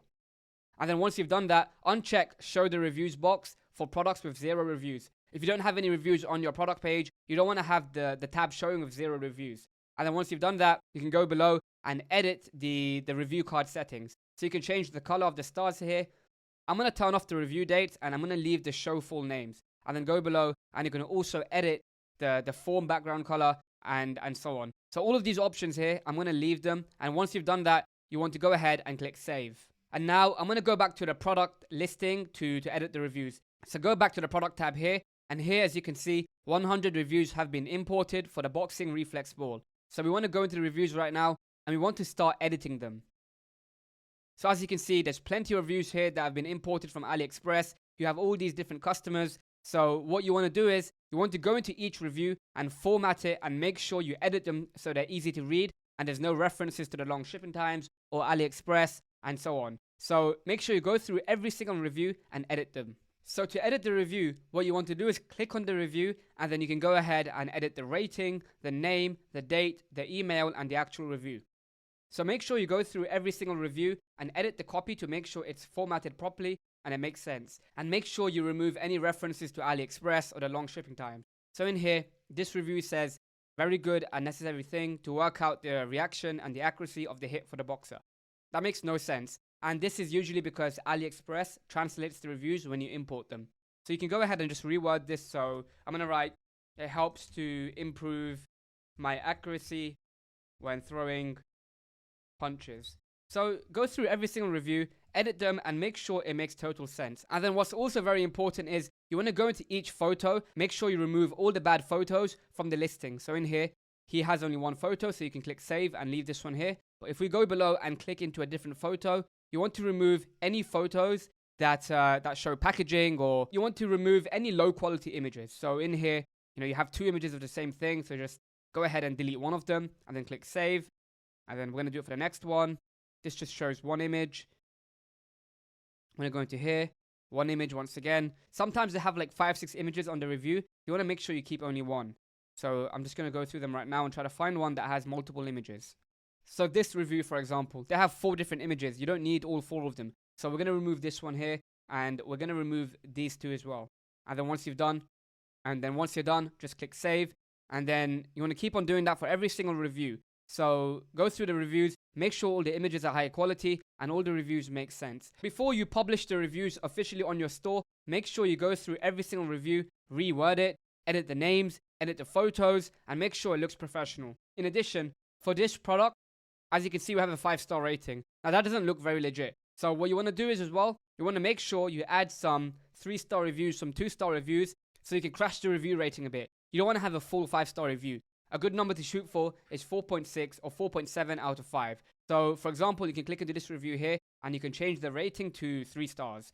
And then once you've done that, uncheck show the reviews box for products with 0 reviews. If you don't have any reviews on your product page, you don't want to have the tab showing with 0 reviews. And then once you've done that, you can go below and edit the review card settings. So you can change the color of the stars here. I'm going to turn off the review dates and I'm going to leave the show full names. And then go below and you can also edit the form background color and so on. So all of these options here, I'm going to leave them. And once you've done that, you want to go ahead and click save. And now I'm going to go back to the product listing to edit the reviews. So go back to the product tab here. And here, as you can see, 100 reviews have been imported for the boxing reflex ball. So we want to go into the reviews right now and we want to start editing them. So as you can see, there's plenty of reviews here that have been imported from AliExpress. You have all these different customers. So what you want to do is you want to go into each review and format it and make sure you edit them so they're easy to read and there's no references to the long shipping times or AliExpress and so on. So make sure you go through every single review and edit them. So to edit the review, what you want to do is click on the review and then you can go ahead and edit the rating, the name, the date, the email and the actual review. So make sure you go through every single review and edit the copy to make sure it's formatted properly and it makes sense. And make sure you remove any references to AliExpress or the long shipping time. So in here, this review says, very good and necessary thing to work out the reaction and the accuracy of the hit for the boxer. That makes no sense. And this is usually because AliExpress translates the reviews when you import them. So you can go ahead and just reword this. So I'm going to write, it helps to improve my accuracy when throwing punches. So go through every single review, edit them and make sure it makes total sense. And then what's also very important is you want to go into each photo, make sure you remove all the bad photos from the listing. So in here, he has only 1 photo, so you can click save and leave this one here. But if we go below and click into a different photo, you want to remove any photos that show packaging, or you want to remove any low quality images. So in here, you have 2 images of the same thing. So just go ahead and delete one of them and then click save. And then we're going to do it for the next one. This just shows 1 image. I'm going to go into here, 1 image once again. Sometimes they have like 5-6 images on the review. You want to make sure you keep only 1. So I'm just going to go through them right now and try to find one that has multiple images. So this review, for example, they have 4 different images. You don't need all 4 of them. So we're going to remove this one here and we're going to remove these 2 as well. And then once you're done, just click save. And then you want to keep on doing that for every single review. So go through the reviews, make sure all the images are high quality and all the reviews make sense. Before you publish the reviews officially on your store, make sure you go through every single review, reword it, edit the names, edit the photos, and make sure it looks professional. In addition, for this product, as you can see, we have a 5-star rating. Now that doesn't look very legit. So what you want to do is as well, you want to make sure you add some 3-star reviews, some 2-star reviews, so you can crash the review rating a bit. You don't want to have a full 5-star review. A good number to shoot for is 4.6 or 4.7 out of 5. So for example, you can click into this review here and you can change the rating to 3 stars.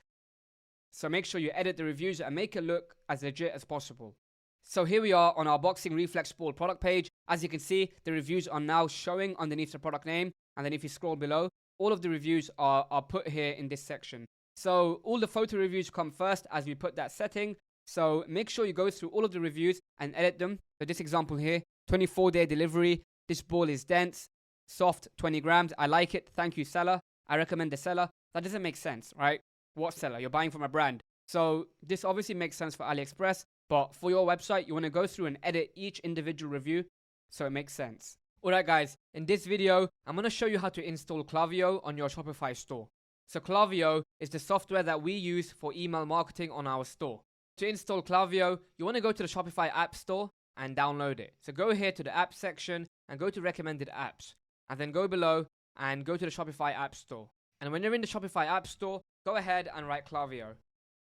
So make sure you edit the reviews and make it look as legit as possible. So here we are on our boxing reflex ball product page. As you can see, the reviews are now showing underneath the product name. And then if you scroll below, all of the reviews are put here in this section. So all the photo reviews come first as we put that setting. So make sure you go through all of the reviews and edit them. So this example here, 24-day delivery. This ball is dense, soft, 20 grams. I like it. Thank you, seller. I recommend the seller. That doesn't make sense, right? What seller? You're buying from a brand. So this obviously makes sense for AliExpress, but for your website, you want to go through and edit each individual review so it makes sense. Alright guys, in this video, I'm going to show you how to install Klaviyo on your Shopify store. So Klaviyo is the software that we use for email marketing on our store. To install Klaviyo, you want to go to the Shopify App Store and download it. So go here to the app section and go to recommended apps. And then go below and go to the Shopify App Store. And when you're in the Shopify App Store, go ahead and write Klaviyo.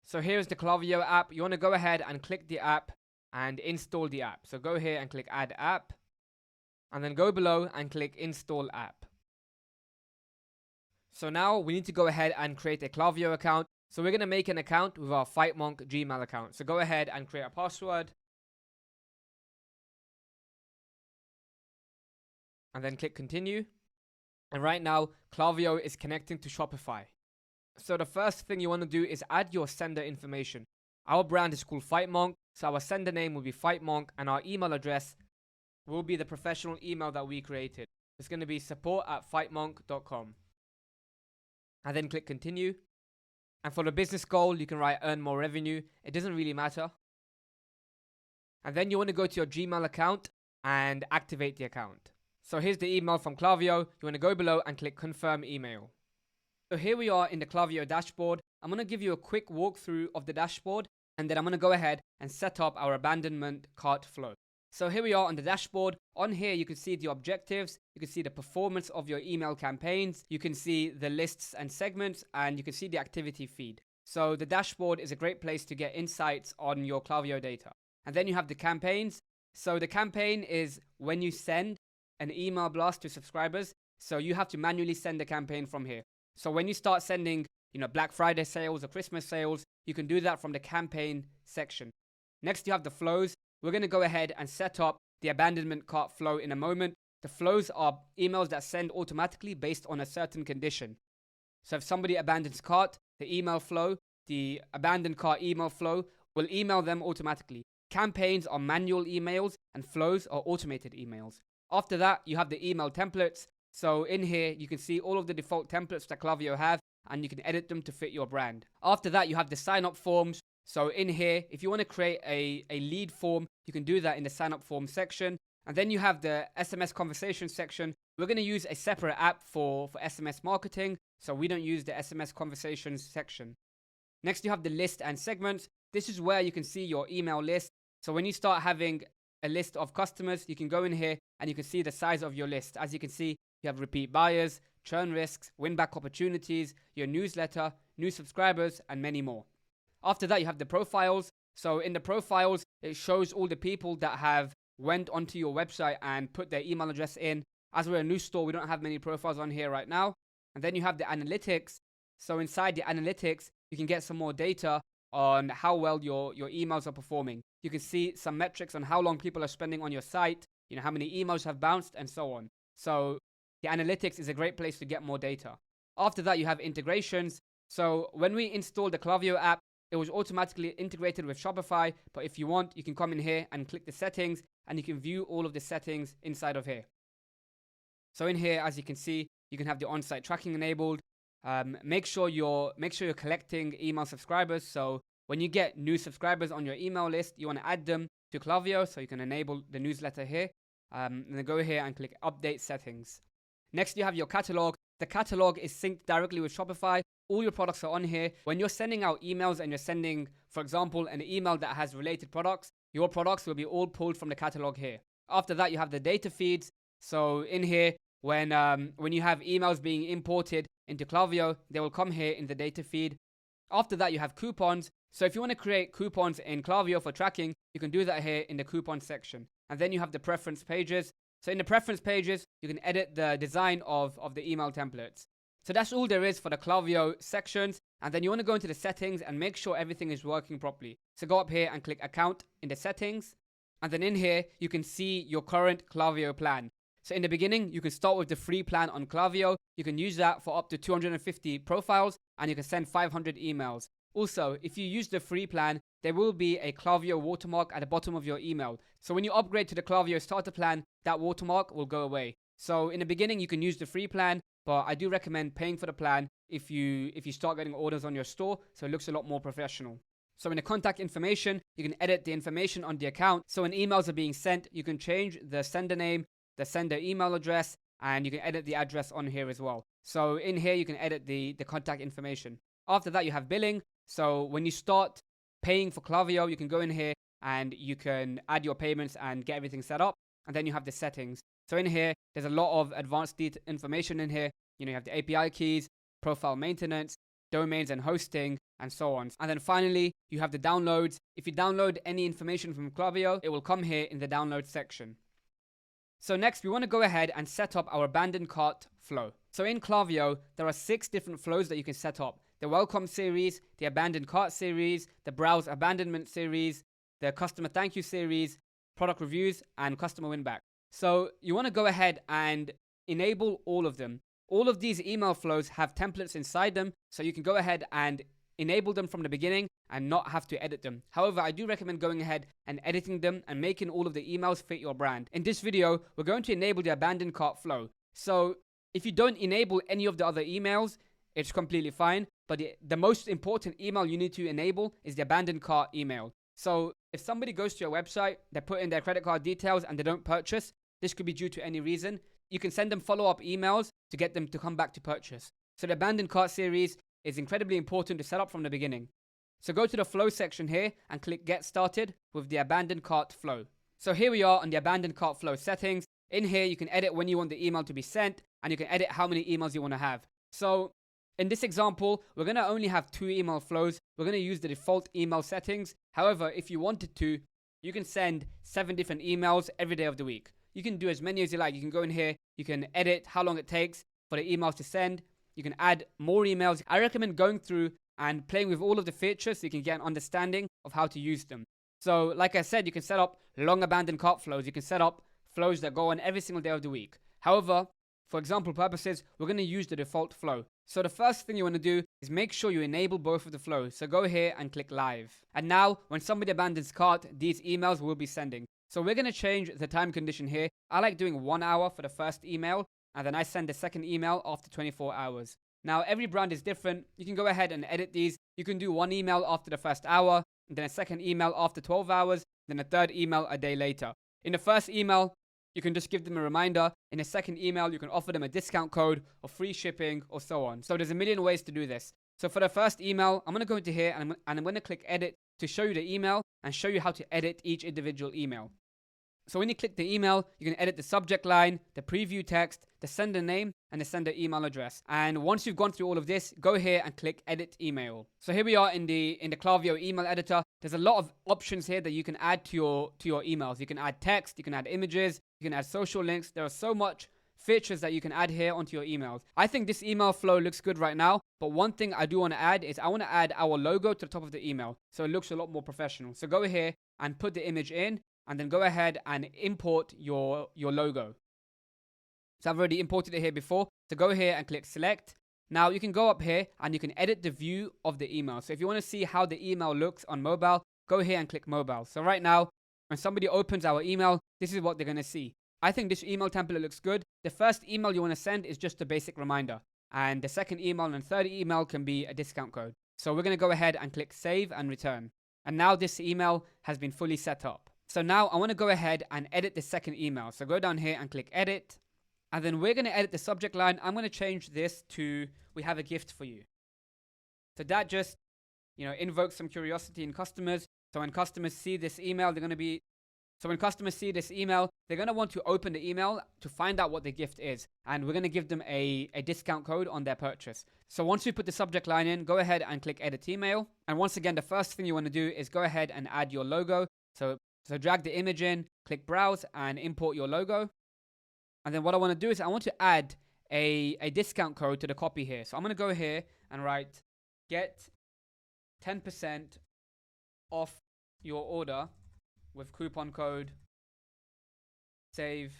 So here's the Klaviyo app. You want to go ahead and click the app and install the app. So go here and click add app. And then go below and click install app. So now we need to go ahead and create a Klaviyo account. So we're going to make an account with our FightMonk Gmail account. So go ahead and create a password. And then click continue. And right now, Klaviyo is connecting to Shopify. So the first thing you want to do is add your sender information. Our brand is called FightMonk, so our sender name will be FightMonk and our email address will be the professional email that we created. It's going to be support@fightmonk.com. And then click continue. And for the business goal, you can write earn more revenue. It doesn't really matter. And then you want to go to your Gmail account and activate the account. So here's the email from Klaviyo. You want to go below and click confirm email. So here we are in the Klaviyo dashboard. I'm going to give you a quick walkthrough of the dashboard and then I'm going to go ahead and set up our abandonment cart flow. So here we are on the dashboard. On here you can see the objectives, you can see the performance of your email campaigns, you can see the lists and segments, and you can see the activity feed. So the dashboard is a great place to get insights on your Klaviyo data. And then you have the campaigns. So the campaign is when you send an email blast to subscribers. So you have to manually send the campaign from here. So when you start sending, Black Friday sales or Christmas sales, you can do that from the campaign section. Next, you have the flows. We're going to go ahead and set up the abandonment cart flow in a moment. The flows are emails that send automatically based on a certain condition. So if somebody abandons cart, the email flow, the abandoned cart email flow will email them automatically. Campaigns are manual emails and flows are automated emails. After that, you have the email templates. So in here, you can see all of the default templates that Klaviyo have, and you can edit them to fit your brand. After that, you have the sign up forms. So in here, if you want to create a lead form, you can do that in the sign up form section. And then you have the SMS conversation section. We're going to use a separate app for SMS marketing. So we don't use the SMS conversations section. Next, you have the list and segments. This is where you can see your email list. So when you start having a list of customers, you can go in here and you can see the size of your list. As you can see, you have repeat buyers, churn risks, win-back opportunities, your newsletter, new subscribers, and many more. After that, you have the profiles. So in the profiles, it shows all the people that have went onto your website and put their email address in. As we're a new store, we don't have many profiles on here right now. And then you have the analytics. So inside the analytics, you can get some more data on how well your emails are performing. You can see some metrics on how long people are spending on your site, how many emails have bounced, and so on. So the analytics is a great place to get more data. After that, you have integrations. So when we installed the Klaviyo app, it was automatically integrated with Shopify. But if you want, you can come in here and click the settings, and you can view all of the settings inside of here. So in here, as you can see, you can have the on-site tracking enabled. Make sure you're collecting email subscribers. So when you get new subscribers on your email list, you want to add them. to Klaviyo, so you can enable the newsletter here. And then go here and click Update Settings. Next, you have your catalog. The catalog is synced directly with Shopify. All your products are on here. When you're sending out emails and you're sending, for example, an email that has related products, your products will be all pulled from the catalog here. After that, you have the data feeds. So in here, when you have emails being imported into Klaviyo, they will come here in the data feed. After that, you have coupons. So if you want to create coupons in Klaviyo for tracking, you can do that here in the coupon section. And then you have the preference pages. So in the preference pages, you can edit the design of the email templates. So that's all there is for the Klaviyo sections. And then you want to go into the settings and make sure everything is working properly. So go up here and click account in the settings. And then in here, you can see your current Klaviyo plan. So in the beginning, you can start with the free plan on Klaviyo. You can use that for up to 250 profiles and you can send 500 emails. Also, if you use the free plan, there will be a Klaviyo watermark at the bottom of your email. So when you upgrade to the Klaviyo starter plan, that watermark will go away. So in the beginning, you can use the free plan, but I do recommend paying for the plan if you start getting orders on your store, so it looks a lot more professional. So in the contact information, you can edit the information on the account. So when emails are being sent, you can change the sender name, the sender email address, and you can edit the address on here as well. So in here, you can edit the contact information. After that, you have billing. So when you start paying for Klaviyo, you can go in here and you can add your payments and get everything set up. And then you have the settings. So in here, there's a lot of advanced information in here. You have the API keys, profile maintenance, domains and hosting, and so on. And then finally, you have the downloads. If you download any information from Klaviyo, it will come here in the download section. So next, we want to go ahead and set up our abandoned cart flow. So in Klaviyo, there are 6 different flows that you can set up. The welcome series, the abandoned cart series, the browse abandonment series, the customer thank you series, product reviews, and customer win back. So you want to go ahead and enable all of them. All of these email flows have templates inside them, so you can go ahead and enable them from the beginning and not have to edit them. However, I do recommend going ahead and editing them and making all of the emails fit your brand. In this video, we're going to enable the abandoned cart flow. So if you don't enable any of the other emails, it's completely fine. But the most important email you need to enable is the abandoned cart email. So if somebody goes to your website, they put in their credit card details and they don't purchase, this could be due to any reason. You can send them follow-up emails to get them to come back to purchase. So the abandoned cart series is incredibly important to set up from the beginning. So go to the flow section here and click get started with the abandoned cart flow. So here we are on the abandoned cart flow settings. In here, you can edit when you want the email to be sent and you can edit how many emails you want to have. So in this example, we're going to only have 2 email flows. We're going to use the default email settings. However, if you wanted to, you can send 7 different emails every day of the week. You can do as many as you like. You can go in here, you can edit how long it takes for the emails to send. You can add more emails. I recommend going through and playing with all of the features so you can get an understanding of how to use them. So like I said, you can set up long abandoned cart flows. You can set up flows that go on every single day of the week. However, for example purposes, we're going to use the default flow. So the first thing you want to do is make sure you enable both of the flows. So go here and click live. And now when somebody abandons cart, these emails will be sending. So we're going to change the time condition here. I like doing 1 hour for the first email, and then I send the second email after 24 hours. Now every brand is different. You can go ahead and edit these. You can do 1 email after the first hour, and then a second email after 12 hours, then a third email a day later. In the first email, you can just give them a reminder. In the second email, you can offer them a discount code or free shipping or so on. So there's a million ways to do this. So for the first email, I'm going to go into here and I'm going to click edit to show you the email and show you how to edit each individual email. So when you click the email, you can edit the subject line, the preview text, the sender name, and the sender email address. And once you've gone through all of this, go here and click edit email. So here we are in the Klaviyo email editor. There's a lot of options here that you can add to your emails. You can add text, you can add images, you can add social links. There are so much features that you can add here onto your emails. I think this email flow looks good right now, but one thing I do want to add is I want to add our logo to the top of the email so it looks a lot more professional. So go here and put the image in and then go ahead and import your logo. So I've already imported it here before. So go here and click select. Now you can go up here and you can edit the view of the email. So if you want to see how the email looks on mobile, go here and click mobile. So right now, when somebody opens our email, this is what they're going to see. I think this email template looks good. The first email you want to send is just a basic reminder. And the second email and third email can be a discount code. So we're going to go ahead and click save and return. And now this email has been fully set up. So now I want to go ahead and edit the second email. So go down here and click edit. And then we're going to edit the subject line. I'm going to change this to, we have a gift for you. So that just, invokes some curiosity in customers. So when customers see this email, they're going to want to open the email to find out what the gift is. And we're going to give them a discount code on their purchase. So once you put the subject line in, go ahead and click edit email. And once again, the first thing you want to do is go ahead and add your logo. So drag the image in, click browse and import your logo. And then what I want to do is I want to add a discount code to the copy here. So I'm going to go here and write get 10% off your order with coupon code save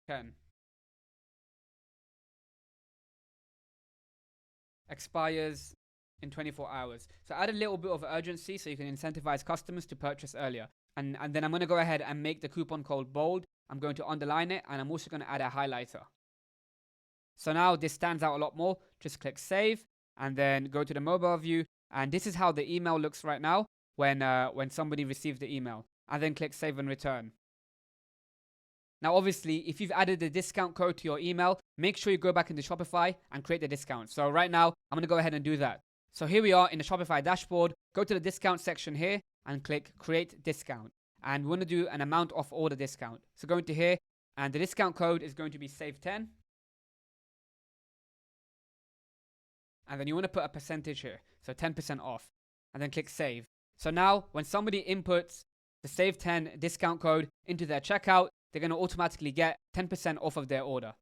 10. Expires in 24 hours. So add a little bit of urgency so you can incentivize customers to purchase earlier. And then I'm going to go ahead and make the coupon code bold. I'm going to underline it, and I'm also going to add a highlighter. So now this stands out a lot more. Just click save and then go to the mobile view. And this is how the email looks right now when somebody receives the email. And then click save and return. Now, obviously, if you've added the discount code to your email, make sure you go back into Shopify and create the discount. So right now, I'm going to go ahead and do that. So here we are in the Shopify dashboard. Go to the discount section here and click create discount. And we want to do an amount off order discount. So go into here and the discount code is going to be save 10. And then you want to put a percentage here. So 10% off. And then click save. So now when somebody inputs the save 10 discount code into their checkout, they're going to automatically get 10% off of their order.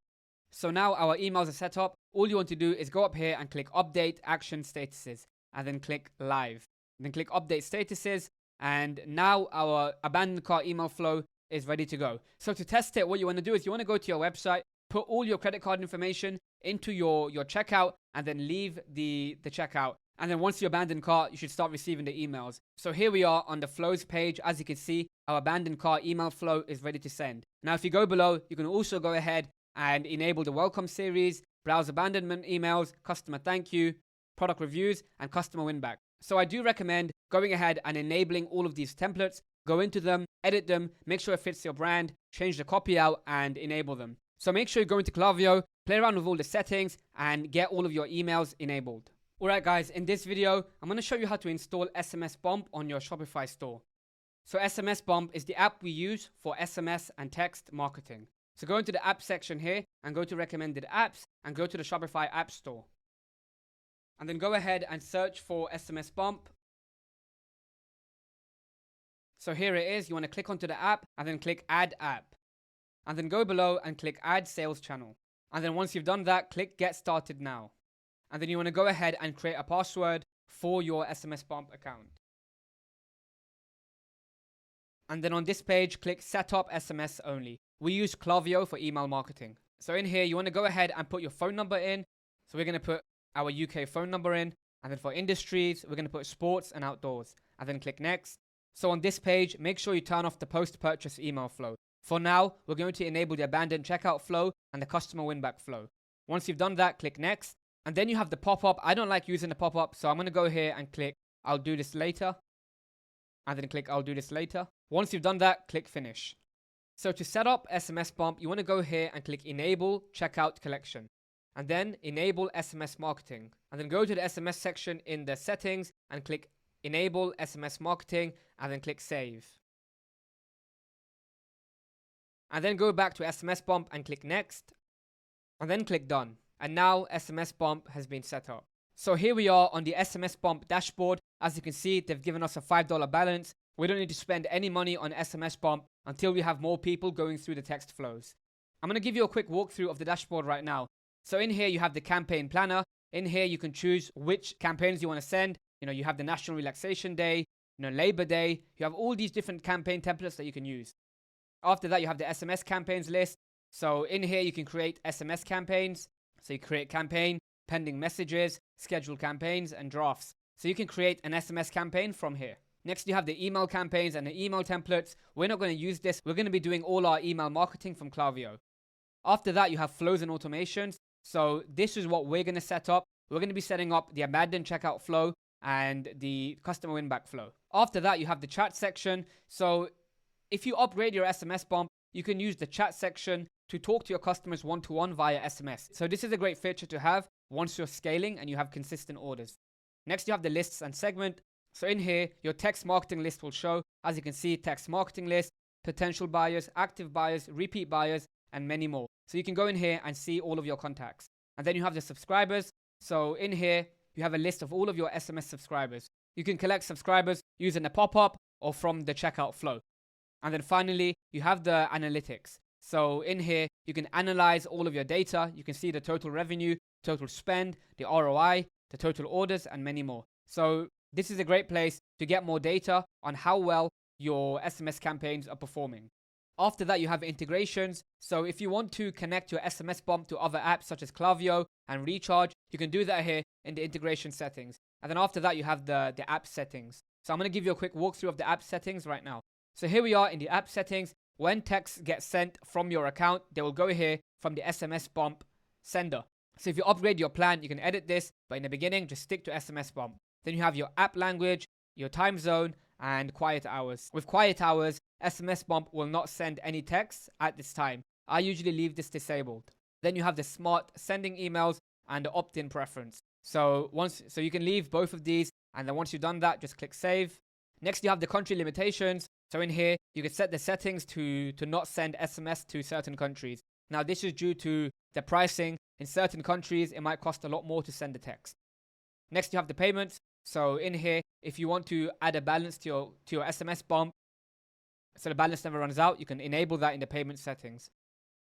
So now our emails are set up. All you want to do is go up here and click update action statuses and then click live. And then click update statuses. And now our abandoned cart email flow is ready to go. So to test it, what you want to do is you want to go to your website, put all your credit card information into your checkout and then leave the checkout. And then once you abandon cart, you should start receiving the emails. So here we are on the flows page. As you can see, our abandoned cart email flow is ready to send. Now, if you go below, you can also go ahead and enable the welcome series, browse abandonment emails, customer thank you, product reviews, and customer win back. So I do recommend going ahead and enabling all of these templates. Go into them, edit them, make sure it fits your brand, change the copy out, and enable them. So make sure you go into Klaviyo, play around with all the settings, and get all of your emails enabled. Alright guys, in this video, I'm going to show you how to install SMS Bump on your Shopify store. So SMS Bump is the app we use for SMS and text marketing. So go into the app section here and go to recommended apps and go to the Shopify App Store. And then go ahead and search for SMS Bump. So here it is. You want to click onto the app and then click add app. And then go below and click add sales channel. And then once you've done that, click get started now. And then you want to go ahead and create a password for your SMS Bump account. And then on this page, click set up SMS only. We use Klaviyo for email marketing. So in here, you want to go ahead and put your phone number in. So we're going to put our UK phone number in. And then for industries, we're going to put sports and outdoors. And then click next. So on this page, make sure you turn off the post-purchase email flow. For now, we're going to enable the abandoned checkout flow and the customer win-back flow. Once you've done that, click next. And then you have the pop-up. I don't like using the pop-up, so I'm going to go here and click I'll do this later. And then click I'll do this later. Once you've done that, click finish. So to set up SMS Bump, you want to go here and click Enable Checkout Collection. And then Enable SMS Marketing. And then go to the SMS section in the settings and click Enable SMS Marketing and then click Save. And then go back to SMS Bump and click Next. And then click Done. And now SMS Bump has been set up. So here we are on the SMS Bump dashboard. As you can see, they've given us a $5 balance. We don't need to spend any money on SMS Bump until we have more people going through the text flows. I'm going to give you a quick walkthrough of the dashboard right now. So in here, you have the campaign planner. In here, you can choose which campaigns you want to send. You have the National Relaxation Day, Labor Day. You have all these different campaign templates that you can use. After that, you have the SMS campaigns list. So in here, you can create SMS campaigns. So you create campaign, pending messages, scheduled campaigns, and drafts. So you can create an SMS campaign from here. Next, you have the email campaigns and the email templates. We're not going to use this. We're going to be doing all our email marketing from Klaviyo. After that, you have flows and automations. So this is what we're going to set up. We're going to be setting up the abandoned checkout flow and the customer win-back flow. After that, you have the chat section. So If you upgrade your SMS bump, you can use the chat section to talk to your customers one-to-one via SMS. So this is a great feature to have once you're scaling and you have consistent orders. Next, you have the lists and segment. So in here, your text marketing list will show, as you can see, text marketing list, potential buyers, active buyers, repeat buyers, and many more. So you can go in here and see all of your contacts. And then you have the subscribers. So in here, you have a list of all of your SMS subscribers. You can collect subscribers using a pop-up or from the checkout flow. And then finally, you have the analytics. So in here, you can analyze all of your data. You can see the total revenue, total spend, the ROI, the total orders, and many more. So this is a great place to get more data on how well your SMS campaigns are performing. After that, you have integrations. So if you want to connect your SMS bump to other apps such as Klaviyo and Recharge, you can do that here in the integration settings. And then after that, you have the app settings. So I'm going to give you a quick walkthrough of the app settings right now. So here we are in the app settings. When texts get sent from your account, they will go here from the SMS bump sender. So if you upgrade your plan, you can edit this, but in the beginning, just stick to SMS bump. Then you have your app language, your time zone, and quiet hours. With quiet hours, SMS bump will not send any texts at this time. I usually leave this disabled. Then you have the smart sending emails and the opt-in preference. So you can leave both of these, and then once you've done that, just click save. Next, you have the country limitations. So in here, you can set the settings to not send SMS to certain countries. Now, this is due to the pricing. In certain countries, it might cost a lot more to send a text. Next, you have the payments. So in here, if you want to add a balance to your SMS bump, so the balance never runs out, you can enable that in the payment settings.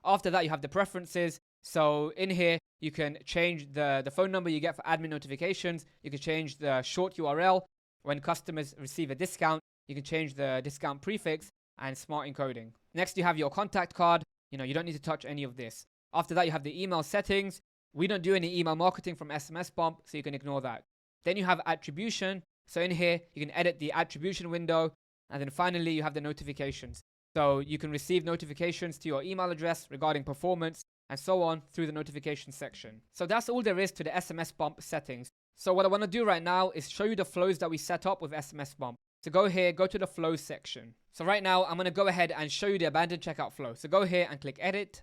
After that, you have the preferences. So in here, you can change the phone number you get for admin notifications. You can change the short URL. When customers receive a discount, you can change the discount prefix and smart encoding. Next, you have your contact card. You don't need to touch any of this. After that, you have the email settings. We don't do any email marketing from SMS bump, so you can ignore that. Then you have attribution. So in here, you can edit the attribution window. And then finally, you have the notifications. So you can receive notifications to your email address regarding performance and so on through the notification section. So that's all there is to the SMS bump settings. So what I want to do right now is show you the flows that we set up with SMS bump. So go here, go to the flows section. So right now, I'm going to go ahead and show you the abandoned checkout flow. So go here and click edit.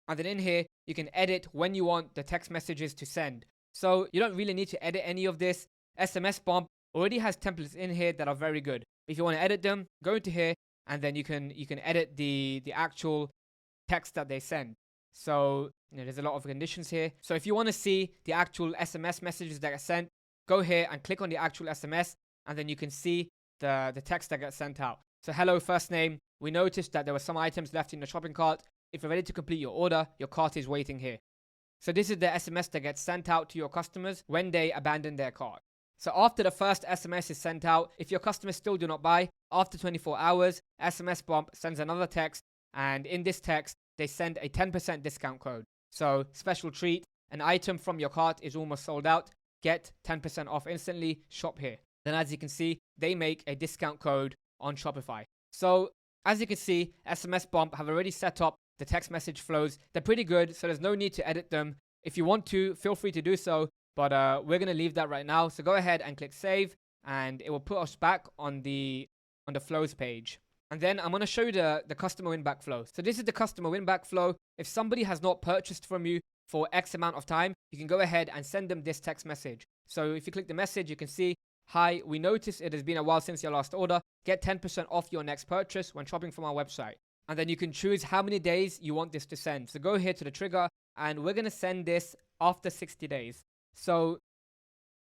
And then in here, you can edit when you want the text messages to send. So you don't really need to edit any of this. SMS bump already has templates in here that are very good. If you want to edit them, go into here and then you can edit the actual text that they send. So there's a lot of conditions here. So if you want to see the actual SMS messages that get sent, go here and click on the actual SMS and then you can see the text that gets sent out. So hello, first name. We noticed that there were some items left in the shopping cart. If you're ready to complete your order, your cart is waiting here. So this is the SMS that gets sent out to your customers when they abandon their cart. So after the first SMS is sent out, if your customers still do not buy, after 24 hours, SMS bump sends another text, and in this text, they send a 10% discount code. So special treat, an item from your cart is almost sold out, get 10% off instantly, shop here. Then as you can see, they make a discount code on Shopify. So as you can see, SMS bump have already set up the text message flows. They're pretty good, so there's no need to edit them. If you want to, feel free to do so, but we're going to leave that right now. So go ahead and click save, and it will put us back on the flows page. And then I'm going to show you the customer win back flow. So this is the customer win back flow. If somebody has not purchased from you for X amount of time, you can go ahead and send them this text message. So if you click the message, you can see, hi, we noticed it has been a while since your last order. Get 10% off your next purchase when shopping from our website. And then you can choose how many days you want this to send. So go here to the trigger, and we're going to send this after 60 days. So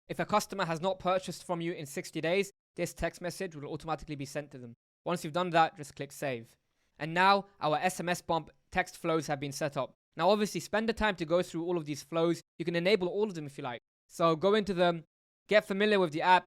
if a customer has not purchased from you in 60 days, this text message will automatically be sent to them. Once you've done that, just click save. And now our SMS bump text flows have been set up. Now obviously spend the time to go through all of these flows. You can enable all of them if you like. So go into them, get familiar with the app.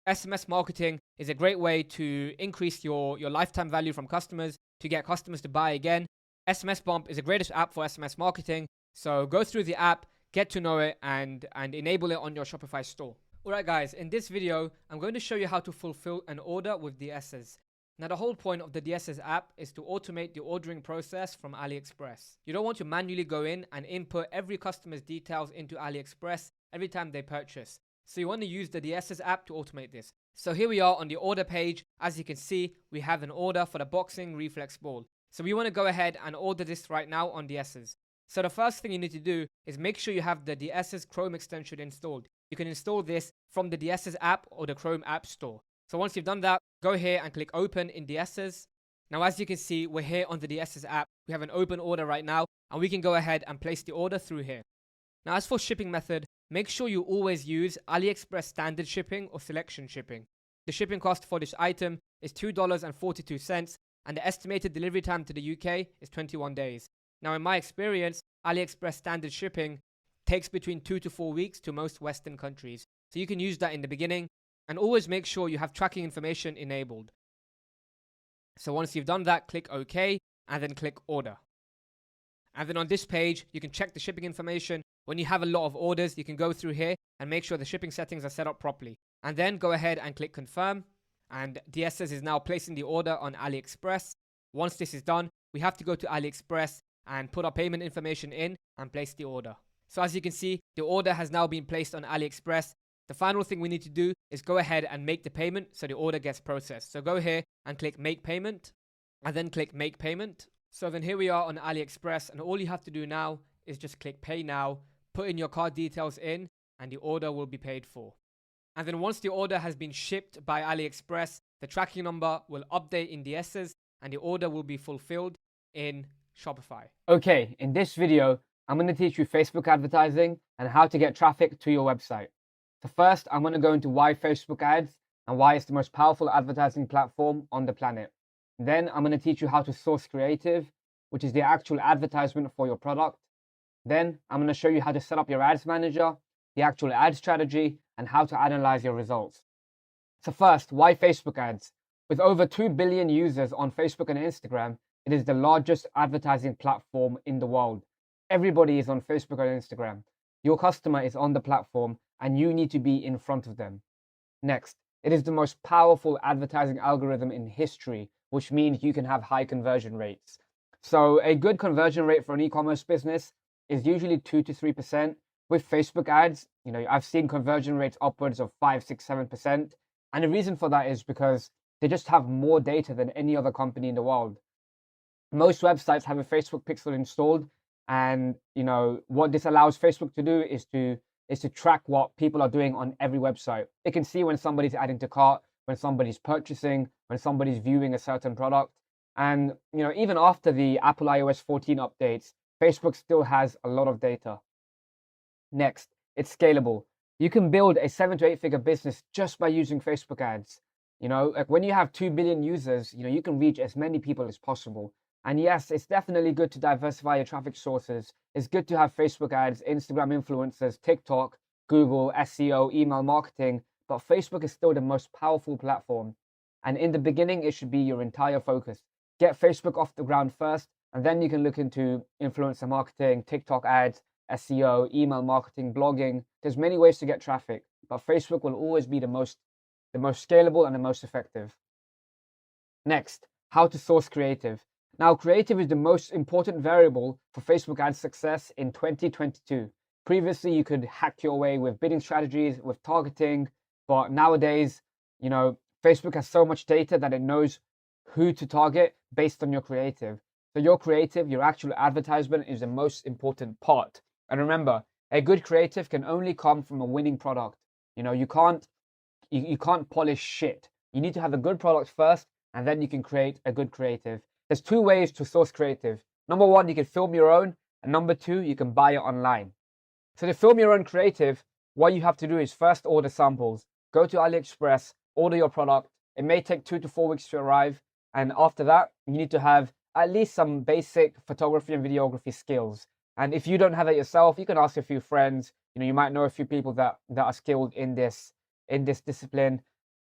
SMS marketing is a great way to increase your lifetime value from customers, to get customers to buy again. SMS bump is the greatest app for SMS marketing. So go through the app, get to know it, and enable it on your Shopify store. Alright guys, in this video, I'm going to show you how to fulfill an order with DSs. Now the whole point of the DSs app is to automate the ordering process from AliExpress. You don't want to manually go in and input every customer's details into AliExpress every time they purchase. So you want to use the DSs app to automate this. So here we are on the order page. As you can see, we have an order for the boxing reflex ball. So we want to go ahead and order this right now on DS's. So the first thing you need to do is make sure you have the DS's Chrome extension installed. You can install this from the DS's app or the Chrome App Store. So once you've done that, go here and click open in DS's. Now as you can see, we're here on the DS's app. We have an open order right now and we can go ahead and place the order through here. Now as for shipping method, make sure you always use AliExpress standard shipping or selection shipping. The shipping cost for this item is $2.42 and the estimated delivery time to the UK is 21 days. Now in my experience, AliExpress standard shipping takes between 2 to 4 weeks to most Western countries. So you can use that in the beginning and always make sure you have tracking information enabled. So once you've done that, click OK and then click order. And then on this page, you can check the shipping information. When you have a lot of orders, you can go through here and make sure the shipping settings are set up properly. And then go ahead and click confirm. And DS's is now placing the order on AliExpress. Once this is done, we have to go to AliExpress and put our payment information in and place the order. So as you can see, the order has now been placed on AliExpress. The final thing we need to do is go ahead and make the payment so the order gets processed. So go here and click make payment and then click make payment. So then here we are on AliExpress and all you have to do now is just click pay now, put in your card details in and the order will be paid for. And then once the order has been shipped by AliExpress, the tracking number will update in DS's and the order will be fulfilled in Shopify. Okay, in this video, I'm going to teach you Facebook advertising and how to get traffic to your website. So first, I'm going to go into why Facebook ads and why it's the most powerful advertising platform on the planet. Then I'm going to teach you how to source creative, which is the actual advertisement for your product. Then I'm going to show you how to set up your ads manager, the actual ad strategy, and how to analyze your results. So first, why Facebook ads? With over 2 billion users on Facebook and Instagram, it is the largest advertising platform in the world. Everybody is on Facebook and Instagram. Your customer is on the platform and you need to be in front of them. Next, it is the most powerful advertising algorithm in history, which means you can have high conversion rates. So a good conversion rate for an e-commerce business is usually 2 to 3%. With Facebook ads, I've seen conversion rates upwards of 5, 6, 7%. And the reason for that is because they just have more data than any other company in the world. Most websites have a Facebook pixel installed, and what this allows Facebook to do is to track what people are doing on every website. It can see when somebody's adding to cart, when somebody's purchasing, when somebody's viewing a certain product. And even after the Apple iOS 14 updates, Facebook still has a lot of data. Next, it's scalable. You can build a 7 to 8 figure business just by using Facebook ads. Like when you have 2 billion users, you can reach as many people as possible. And yes, it's definitely good to diversify your traffic sources. It's good to have Facebook ads, Instagram influencers, TikTok, Google, SEO, email marketing, but Facebook is still the most powerful platform. And in the beginning, it should be your entire focus. Get Facebook off the ground first, and then you can look into influencer marketing, TikTok ads, SEO, email marketing, blogging. There's many ways to get traffic, but Facebook will always be the most scalable and the most effective. Next, how to source creative. Now, creative is the most important variable for Facebook ad success in 2022. Previously, you could hack your way with bidding strategies, with targeting, but nowadays, Facebook has so much data that it knows who to target based on your creative. So your creative, your actual advertisement is the most important part. And remember, a good creative can only come from a winning product. You can't polish shit. You need to have a good product first, and then you can create a good creative. There's 2 ways to source creative. Number 1, you can film your own, and number 2, you can buy it online. So to film your own creative, what you have to do is first order samples. Go to AliExpress, order your product. It may take 2 to 4 weeks to arrive, and after that, you need to have at least some basic photography and videography skills. And if you don't have it yourself, you can ask a few friends. You might know a few people that are skilled in this discipline.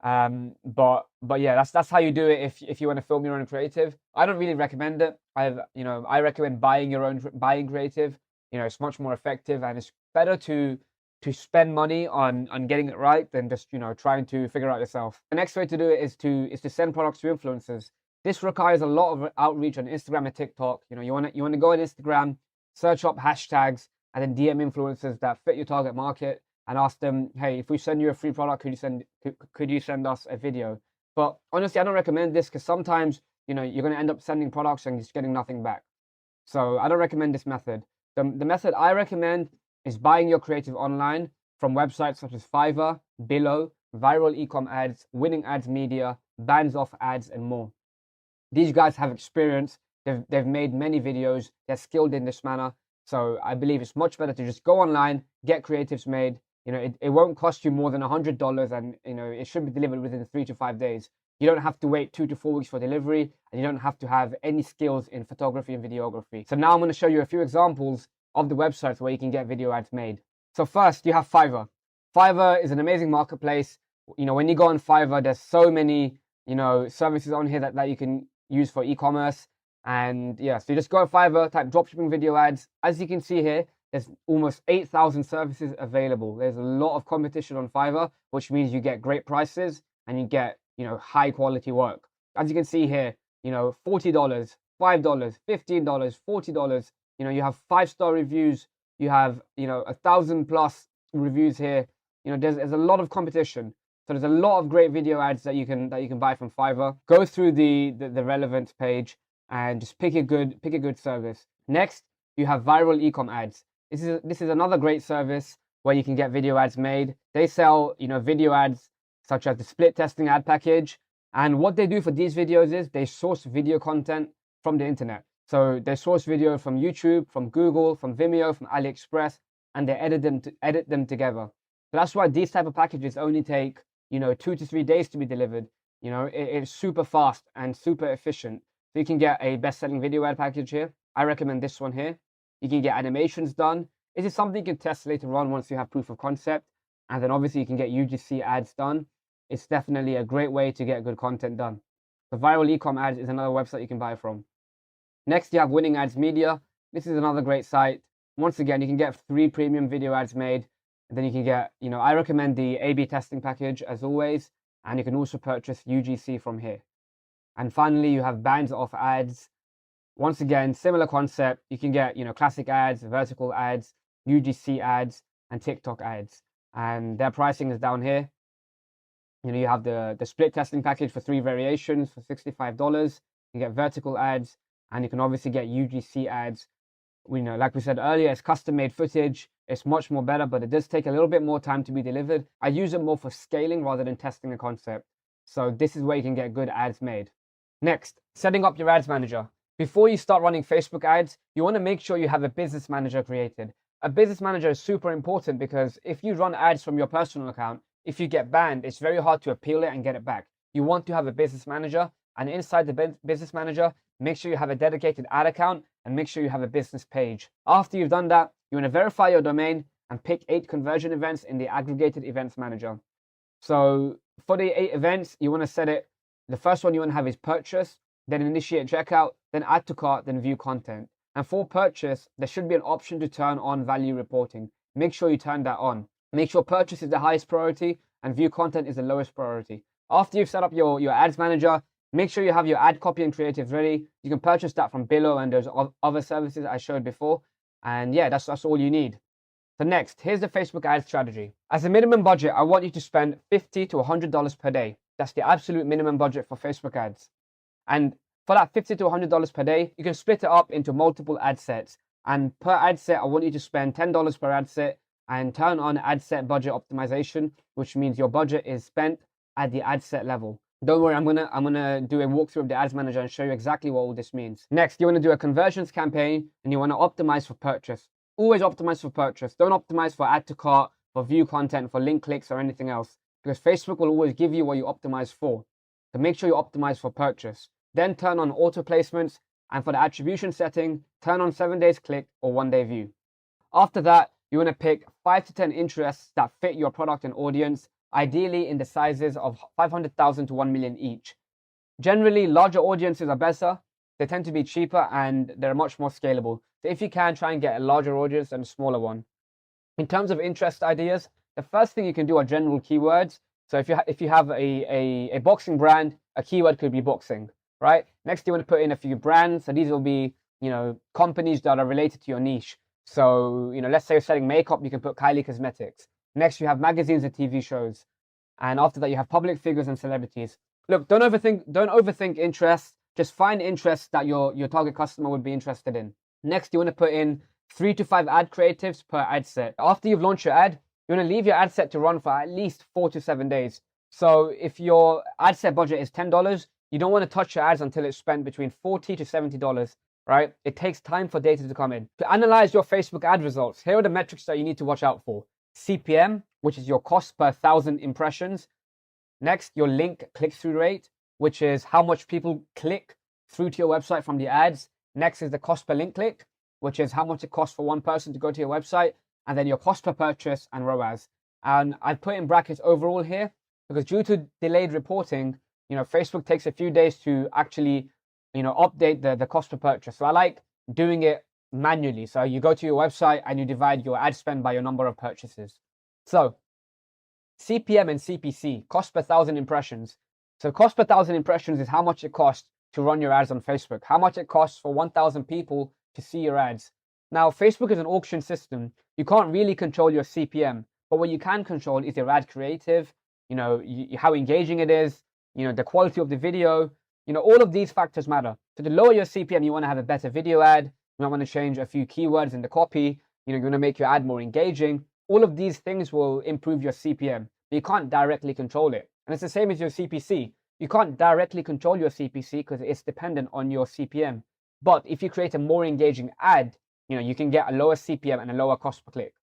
But yeah, that's how you do it if you want to film your own creative. I don't really recommend it. I recommend buying creative. It's much more effective, and it's better to spend money on getting it right than just trying to figure out yourself. The next way to do it is to send products to influencers. This requires a lot of outreach on Instagram and TikTok. You want to go on Instagram, search up hashtags, and then DM influencers that fit your target market. and ask them, hey, if we send you a free product, could you send us a video? But honestly, I don't recommend this because sometimes, you're going to end up sending products and just getting nothing back. So I don't recommend this method. The method I recommend is buying your creative online from websites such as Fiverr, Billo, Viral Ecom Ads, Winning Ads Media, Bands Off Ads, and more. These guys have experience. They've made many videos. They're skilled in this manner. So I believe it's much better to just go online, get creatives made. It won't cost you more than $100, and it should be delivered within 3 to 5 days. You don't have to wait 2 to 4 weeks for delivery, and you don't have to have any skills in photography and videography. So now I'm going to show you a few examples of the websites where you can get video ads made. So first, you have Fiverr. Fiverr is an amazing marketplace. When you go on Fiverr, there's so many, services on here that you can use for e-commerce. And yeah, so you just go on Fiverr, type dropshipping video ads. As you can see here, there's almost 8,000 services available. There's a lot of competition on Fiverr, which means you get great prices and you get, high quality work. As you can see here, $40, $5, $15, $40. You have 5-star reviews. You have, 1,000+ reviews here. There's a lot of competition. So there's a lot of great video ads that you can buy from Fiverr. Go through the relevant page and just pick a good service. Next, you have Viral Ecom Ads. This is another great service where you can get video ads made. They sell, video ads such as the split testing ad package. And what they do for these videos is they source video content from the internet. So they source video from YouTube, from Google, from Vimeo, from AliExpress, and they edit them together. So that's why these type of packages only take 2 to 3 days to be delivered. It's super fast and super efficient. So you can get a best-selling video ad package here. I recommend this one here. You can get animations done. This is something you can test later on once you have proof of concept. And then obviously you can get UGC ads done. It's definitely a great way to get good content done. The Viral Ecom Ads is another website you can buy from. Next, you have Winning Ads Media. This is another great site. Once again, you can get 3 premium video ads made. And then you can get, I recommend the A/B testing package as always. And you can also purchase UGC from here. And finally, you have Bands Off Ads. Once again, similar concept. You can get, classic ads, vertical ads, UGC ads, and TikTok ads. And their pricing is down here. You have the split testing package for 3 variations for $65. You get vertical ads, and you can obviously get UGC ads. Like we said earlier, it's custom-made footage. It's much more better, but it does take a little bit more time to be delivered. I use it more for scaling rather than testing a concept. So this is where you can get good ads made. Next, setting up your ads manager. Before you start running Facebook ads, you want to make sure you have a business manager created. A business manager is super important because if you run ads from your personal account, if you get banned, it's very hard to appeal it and get it back. You want to have a business manager, and inside the business manager, make sure you have a dedicated ad account and make sure you have a business page. After you've done that, you want to verify your domain and pick 8 conversion events in the aggregated events manager. So for the 8 events, you want to set it. The first one you want to have is purchase, then initiate checkout, then add to cart, then view content. And for purchase, there should be an option to turn on value reporting. Make sure you turn that on. Make sure purchase is the highest priority and view content is the lowest priority. After you've set up your ads manager, make sure you have your ad copy and creative ready. You can purchase that from Billo and those other services I showed before. And yeah, that's all you need. So next, here's the Facebook ad strategy. As a minimum budget, I want you to spend $50 to $100 per day. That's the absolute minimum budget for Facebook ads. And for that $50 to $100 per day, you can split it up into multiple ad sets. And per ad set, I want you to spend $10 per ad set and turn on ad set budget optimization, which means your budget is spent at the ad set level. Don't worry, I'm gonna do a walkthrough of the ads manager and show you exactly what all this means. Next, you want to do a conversions campaign and you want to optimize for purchase. Always optimize for purchase. Don't optimize for add to cart, for view content, for link clicks or anything else, because Facebook will always give you what you optimize for. So make sure you optimize for purchase. Then turn on auto placements, and for the attribution setting, turn on 7 days click or 1 day view. After that, you want to pick 5 to 10 interests that fit your product and audience, ideally in the sizes of 500,000 to 1 million each. Generally, larger audiences are better. They tend to be cheaper and they're much more scalable. So if you can, try and get a larger audience than a smaller one. In terms of interest ideas, the first thing you can do are general keywords. So if you have a boxing brand, a keyword could be boxing, right? Next, you want to put in a few brands. So these will be, companies that are related to your niche. So, let's say you're selling makeup, you can put Kylie Cosmetics. Next, you have magazines and TV shows. And after that, you have public figures and celebrities. Look, don't overthink interests. Just find interests that your target customer would be interested in. Next, you want to put in 3 to 5 ad creatives per ad set. After you've launched your ad, you want to leave your ad set to run for at least 4 to 7 days. So if your ad set budget is $10, you don't want to touch your ads until it's spent between $40 to $70, right? It takes time for data to come in. To analyze your Facebook ad results, here are the metrics that you need to watch out for. CPM, which is your cost per 1,000 impressions. Next, your link click-through rate, which is how much people click through to your website from the ads. Next is the cost per link click, which is how much it costs for one person to go to your website. And then your cost per purchase and ROAS. And I've put in brackets overall here because due to delayed reporting, Facebook takes a few days to actually, update the cost per purchase. So I like doing it manually. So you go to your website and you divide your ad spend by your number of purchases. So CPM and CPC, cost per 1,000 impressions. So cost per 1,000 impressions is how much it costs to run your ads on Facebook, how much it costs for 1,000 people to see your ads. Now, Facebook is an auction system. You can't really control your CPM, but what you can control is your ad creative, how engaging it is, the quality of the video, all of these factors matter. So to lower your CPM, you want to have a better video ad. You might want to change a few keywords in the copy. You want to make your ad more engaging. All of these things will improve your CPM, but you can't directly control it. And it's the same as your CPC. You can't directly control your CPC because it's dependent on your CPM. But if you create a more engaging ad, you can get a lower CPM and a lower cost per click.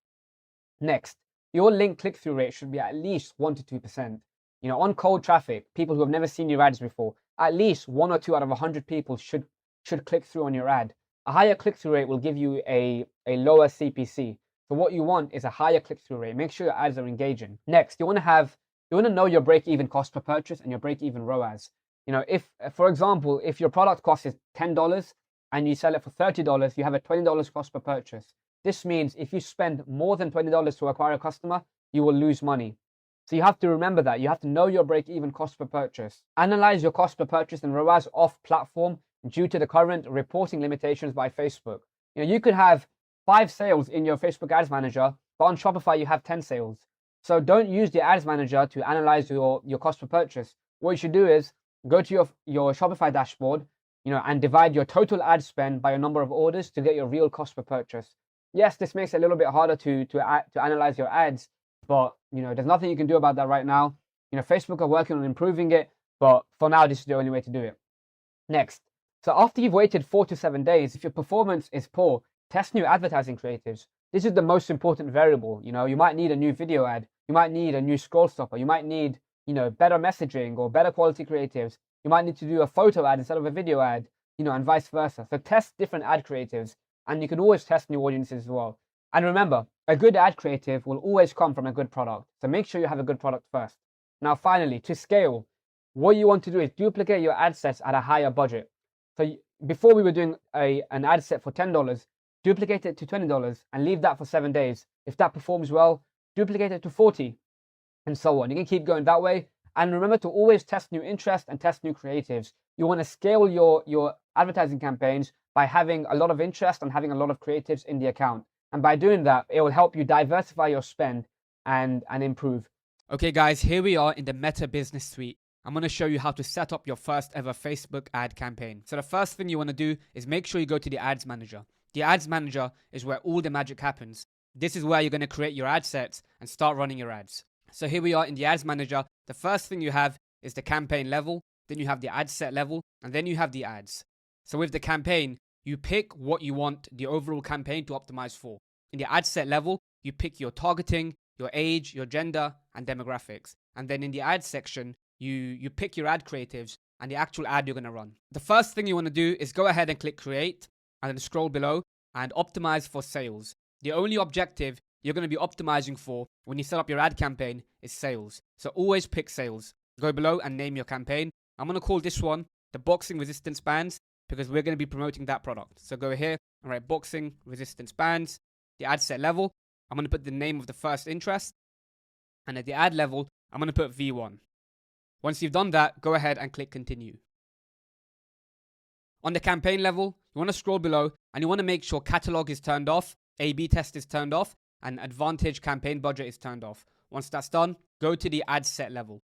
Next, your link click-through rate should be at least 1 to 2%. On cold traffic, people who have never seen your ads before, at least 1 or 2 out of 100 people should click through on your ad. A higher click-through rate will give you a lower CPC. So what you want is a higher click-through rate. Make sure your ads are engaging. Next, you want to know your break-even cost per purchase and your break-even ROAS. If, for example, if your product cost is $10 and you sell it for $30, you have a $20 cost per purchase. This means if you spend more than $20 to acquire a customer, you will lose money. So you have to remember that. You have to know your break-even cost per purchase. Analyze your cost per purchase and ROAS off platform due to the current reporting limitations by Facebook. You could have 5 sales in your Facebook Ads Manager, but on Shopify you have 10 sales. So don't use the Ads Manager to analyze your cost per purchase. What you should do is go to your Shopify dashboard, and divide your total ad spend by your number of orders to get your real cost per purchase. Yes, this makes it a little bit harder to analyze your ads, but there's nothing you can do about that right now. Facebook are working on improving it, but for now, this is the only way to do it. Next, so after you've waited 4 to 7 days, if your performance is poor, test new advertising creatives. This is the most important variable. You might need a new video ad, you might need a new scroll stopper, you might need better messaging or better quality creatives. You might need to do a photo ad instead of a video ad, and vice versa. So test different ad creatives, and you can always test new audiences as well. And remember, a good ad creative will always come from a good product. So make sure you have a good product first. Now, finally, to scale, what you want to do is duplicate your ad sets at a higher budget. So before we were doing an ad set for $10, duplicate it to $20 and leave that for 7 days. If that performs well, duplicate it to $40 and so on. You can keep going that way. And remember to always test new interest and test new creatives. You want to scale your advertising campaigns by having a lot of interest and having a lot of creatives in the account. And by doing that, it will help you diversify your spend and improve. Okay guys, here we are in the Meta Business Suite. I'm going to show you how to set up your first ever Facebook ad campaign. So the first thing you want to do is make sure you go to the Ads Manager. The Ads Manager is where all the magic happens. This is where you're going to create your ad sets and start running your ads. So here we are in the Ads Manager. The first thing you have is the campaign level, then you have the ad set level, and then you have the ads. So with the campaign, you pick what you want the overall campaign to optimize for. In the ad set level, you pick your targeting, your age, your gender, and demographics. And then in the ad section, you pick your ad creatives and the actual ad you're going to run. The first thing you want to do is go ahead and click create and then scroll below and optimize for sales. The only objective you're going to be optimizing for when you set up your ad campaign is sales. So always pick sales. Go below and name your campaign. I'm going to call this one the boxing resistance bands because we're going to be promoting that product. So go here and write boxing resistance bands. The ad set level, I'm going to put the name of the first interest. And at the ad level, I'm going to put V1. Once you've done that, go ahead and click continue. On the campaign level, you want to scroll below and you want to make sure catalog is turned off, A/B test is turned off, and advantage campaign budget is turned off. Once that's done, go to the ad set level.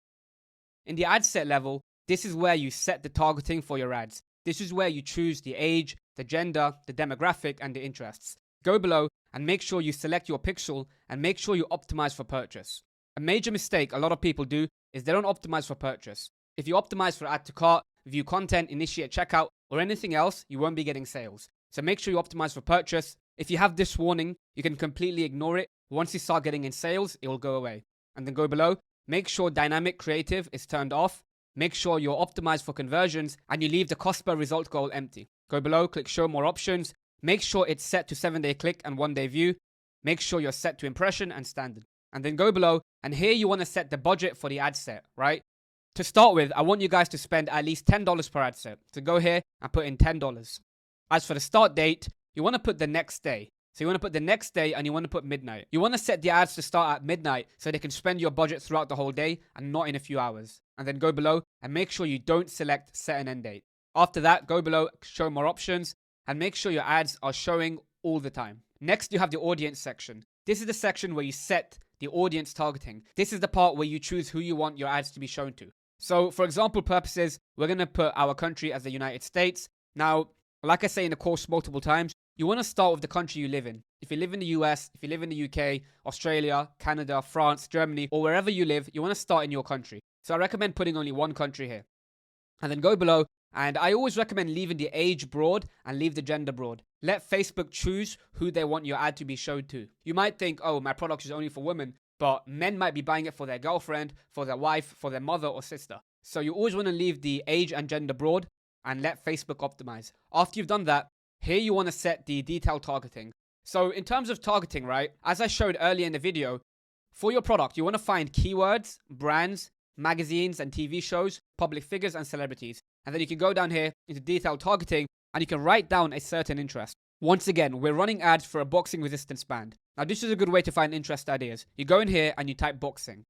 In the ad set level, this is where you set the targeting for your ads. This is where you choose the age, the gender, the demographic, and the interests. Go below and make sure you select your pixel and make sure you optimize for purchase. A major mistake a lot of people do is they don't optimize for purchase. If you optimize for add to cart, view content, initiate checkout, or anything else, you won't be getting sales. So make sure you optimize for purchase. If you have this warning, you can completely ignore it. Once you start getting in sales, it will go away. And then go below, make sure dynamic creative is turned off. Make sure you're optimized for conversions and you leave the cost per result goal empty. Go below, click show more options. Make sure it's set to 7-day click and 1-day view. Make sure you're set to impression and standard. And then go below, and here you want to set the budget for the ad set, right? To start with, I want you guys to spend at least $10 per ad set. So go here and put in $10. As for the start date, you want to put the next day. So you want to put the next day and you want to put midnight. You want to set the ads to start at midnight so they can spend your budget throughout the whole day and not in a few hours. And then go below and make sure you don't select set an end date. After that, go below, show more options, and make sure your ads are showing all the time. Next, you have the audience section. This is the section where you set the audience targeting. This is the part where you choose who you want your ads to be shown to. So for example purposes, we're going to put our country as the United States. Now, like I say in the course multiple times, you want to start with the country you live in. If you live in the US, if you live in the UK, Australia, Canada, France, Germany, or wherever you live, you want to start in your country. So I recommend putting only one country here. And then go below, and I always recommend leaving the age broad and leave the gender broad. Let Facebook choose who they want your ad to be shown to. You might think, oh, my product is only for women, but men might be buying it for their girlfriend, for their wife, for their mother or sister. So you always want to leave the age and gender broad and let Facebook optimize. After you've done that, here you want to set the detailed targeting. So in terms of targeting, right, as I showed earlier in the video, for your product, you want to find keywords, brands, magazines and TV shows, public figures and celebrities. And then you can go down here into detailed targeting and you can write down a certain interest. Once again, we're running ads for a boxing resistance band. Now this is a good way to find interest ideas. You go in here and you type boxing.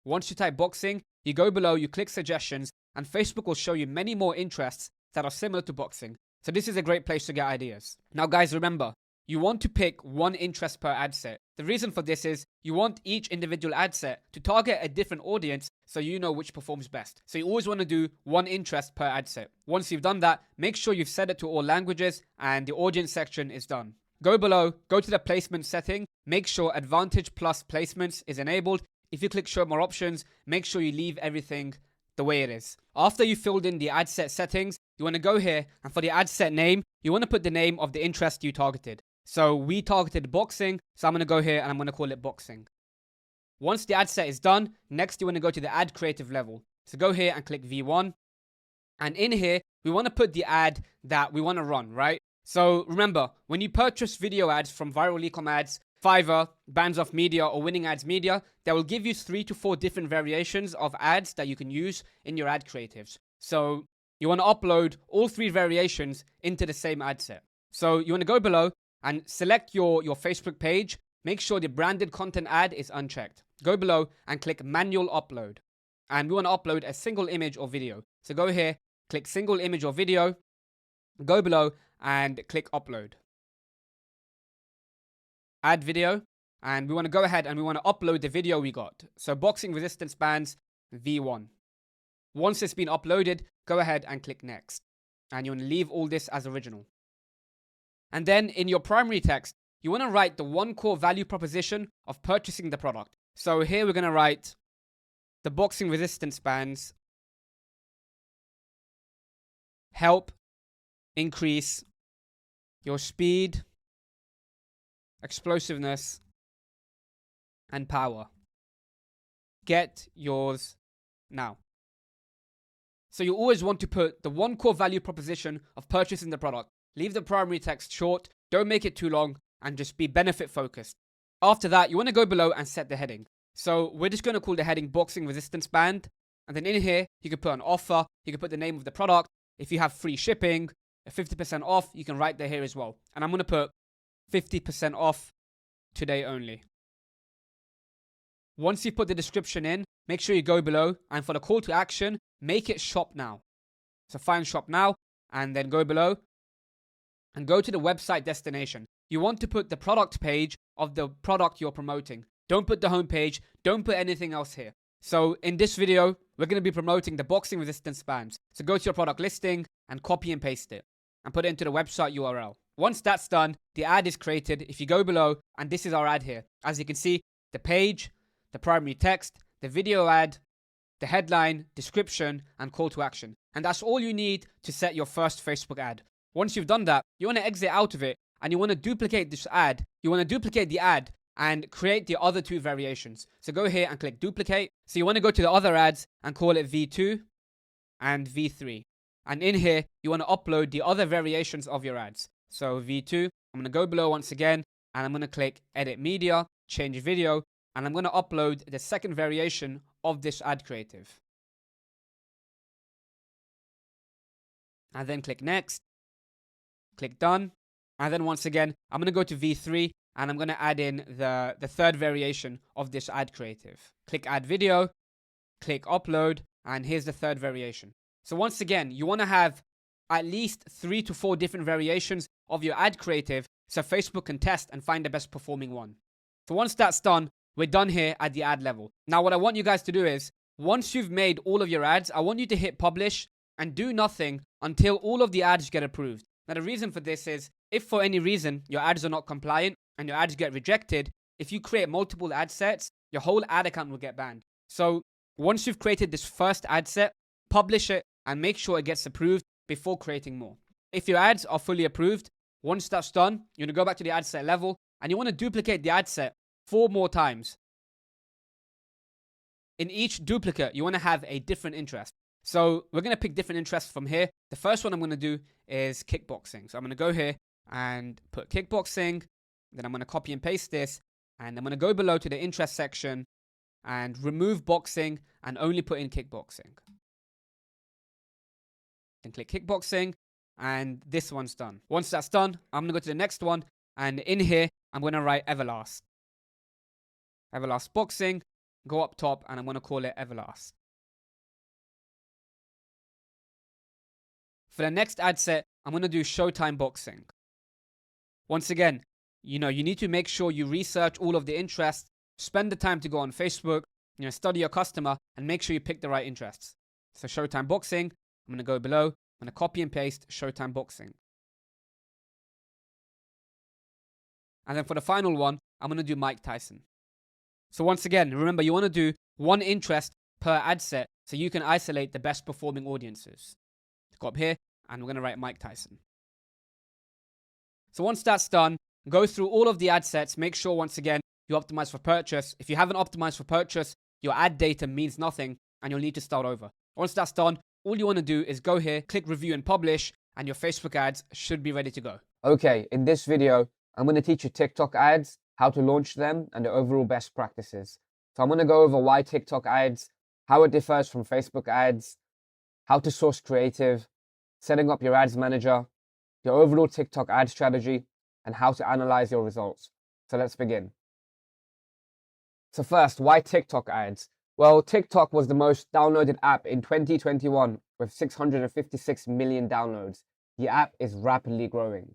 Once you type boxing, you go below, you click suggestions, and Facebook will show you many more interests that are similar to boxing. So this is a great place to get ideas. Now guys, remember, you want to pick one interest per ad set. The reason for this is you want each individual ad set to target a different audience so you know which performs best. So you always want to do one interest per ad set. Once you've done that, make sure you've set it to all languages and the audience section is done. Go below, go to the placement setting, make sure Advantage Plus Placements is enabled. If you click show more options, make sure you leave everything the way it is. After you filled in the ad set settings, you want to go here and for the ad set name, you want to put the name of the interest you targeted. So we targeted boxing, so I'm going to go here and I'm going to call it boxing. Once the ad set is done, next you want to go to the ad creative level. So go here and click V1. And in here, we want to put the ad that we want to run, right? So remember, when you purchase video ads from Viral Ecom Ads, Fiverr, Bands Off Media or Winning Ads Media, they will give you 3 to 4 different variations of ads that you can use in your ad creatives. So you want to upload all 3 variations into the same ad set. So you want to go below and select your Facebook page. Make sure the branded content ad is unchecked. Go below and click manual upload. And we want to upload a single image or video. So go here, click single image or video, go below and click upload. Add video. And we want to go ahead and we want to upload the video we got. So boxing resistance bands V1. Once it's been uploaded, go ahead and click next. And you want to leave all this as original. And then in your primary text, you want to write the one core value proposition of purchasing the product. So here we're going to write the boxing resistance bands help increase your speed, explosiveness, and power. Get yours now. So you always want to put the one core value proposition of purchasing the product. Leave the primary text short, don't make it too long, and just be benefit focused. After that, you want to go below and set the heading. So we're just going to call the heading Boxing Resistance Band. And then in here, you can put an offer, you can put the name of the product. If you have free shipping, 50% off, you can write that here as well. And I'm going to put 50% off today only. Once you put the description in, make sure you go below. And for the call to action, make it shop now. So find shop now and then go below. And go to the website destination. you want to put the product page of the product you're promoting. Don't put the home page. Don't put anything else here. So in this video, we're going to be promoting the boxing resistant bands. So go to your product listing and copy and paste it and put it into the website URL. Once that's done, the ad is created. If you go below, and this is our ad here. As you can see, the page, the primary text, the video ad, the headline, description, and call to action. And that's all you need to set your first Facebook ad. Once you've done that, you want to exit out of it and you want to duplicate this ad. You want to duplicate the ad and create the other two variations. So go here and click duplicate. So you want to go to the other ads and call it V2 and V3. And in here, you want to upload the other variations of your ads. So V2, I'm going to go below once again and I'm going to click edit media, change video, and I'm going to upload the second variation of this ad creative. And then click next, click done. And then once again, I'm going to go to V3 and I'm going to add in the third variation of this ad creative. Click add video, click upload, and here's the third variation. So once again, you want to have at least 3 to 4 different variations of your ad creative so Facebook can test and find the best performing one. So once that's done, we're done here at the ad level. Now what I want you guys to do is, once you've made all of your ads, I want you to hit publish and do nothing until all of the ads get approved. Now the reason for this is, if for any reason your ads are not compliant and your ads get rejected, if you create multiple ad sets, your whole ad account will get banned. So once you've created this first ad set, publish it and make sure it gets approved before creating more. If your ads are fully approved, once that's done, you're going to go back to the ad set level and you want to duplicate the ad set 4 more times. In each duplicate, you want to have a different interest. So we're going to pick different interests from here. The first one I'm going to do is kickboxing. So I'm going to go here and put kickboxing. Then I'm going to copy and paste this. And I'm going to go below to the interest section and remove boxing and only put in kickboxing. Then click kickboxing and this one's done. Once that's done, I'm going to go to the next one. And in here, I'm going to write Everlast. Everlast boxing. Go up top and I'm going to call it Everlast. For the next ad set, I'm going to do Showtime Boxing. Once again, you need to make sure you research all of the interests, spend the time to go on Facebook, study your customer, and make sure you pick the right interests. So Showtime Boxing, I'm going to go below, I'm going to copy and paste Showtime Boxing. And then for the final one, I'm going to do Mike Tyson. So once again, remember you want to do one interest per ad set so you can isolate the best performing audiences. Go up here and we're going to write Mike Tyson. So once that's done, go through all of the ad sets. Make sure once again you optimize for purchase. If you haven't optimized for purchase, your ad data means nothing and you'll need to start over. Once that's done, all you want to do is go here, click review and publish, and your Facebook ads should be ready to go. Okay, in this video, I'm going to teach you TikTok ads, how to launch them, and the overall best practices. So I'm going to go over why TikTok ads, how it differs from Facebook ads, how to source creative, setting up your ads manager, your overall TikTok ad strategy, and how to analyze your results. So let's begin. So first, why TikTok ads? Well, TikTok was the most downloaded app in 2021 with 656 million downloads. The app is rapidly growing.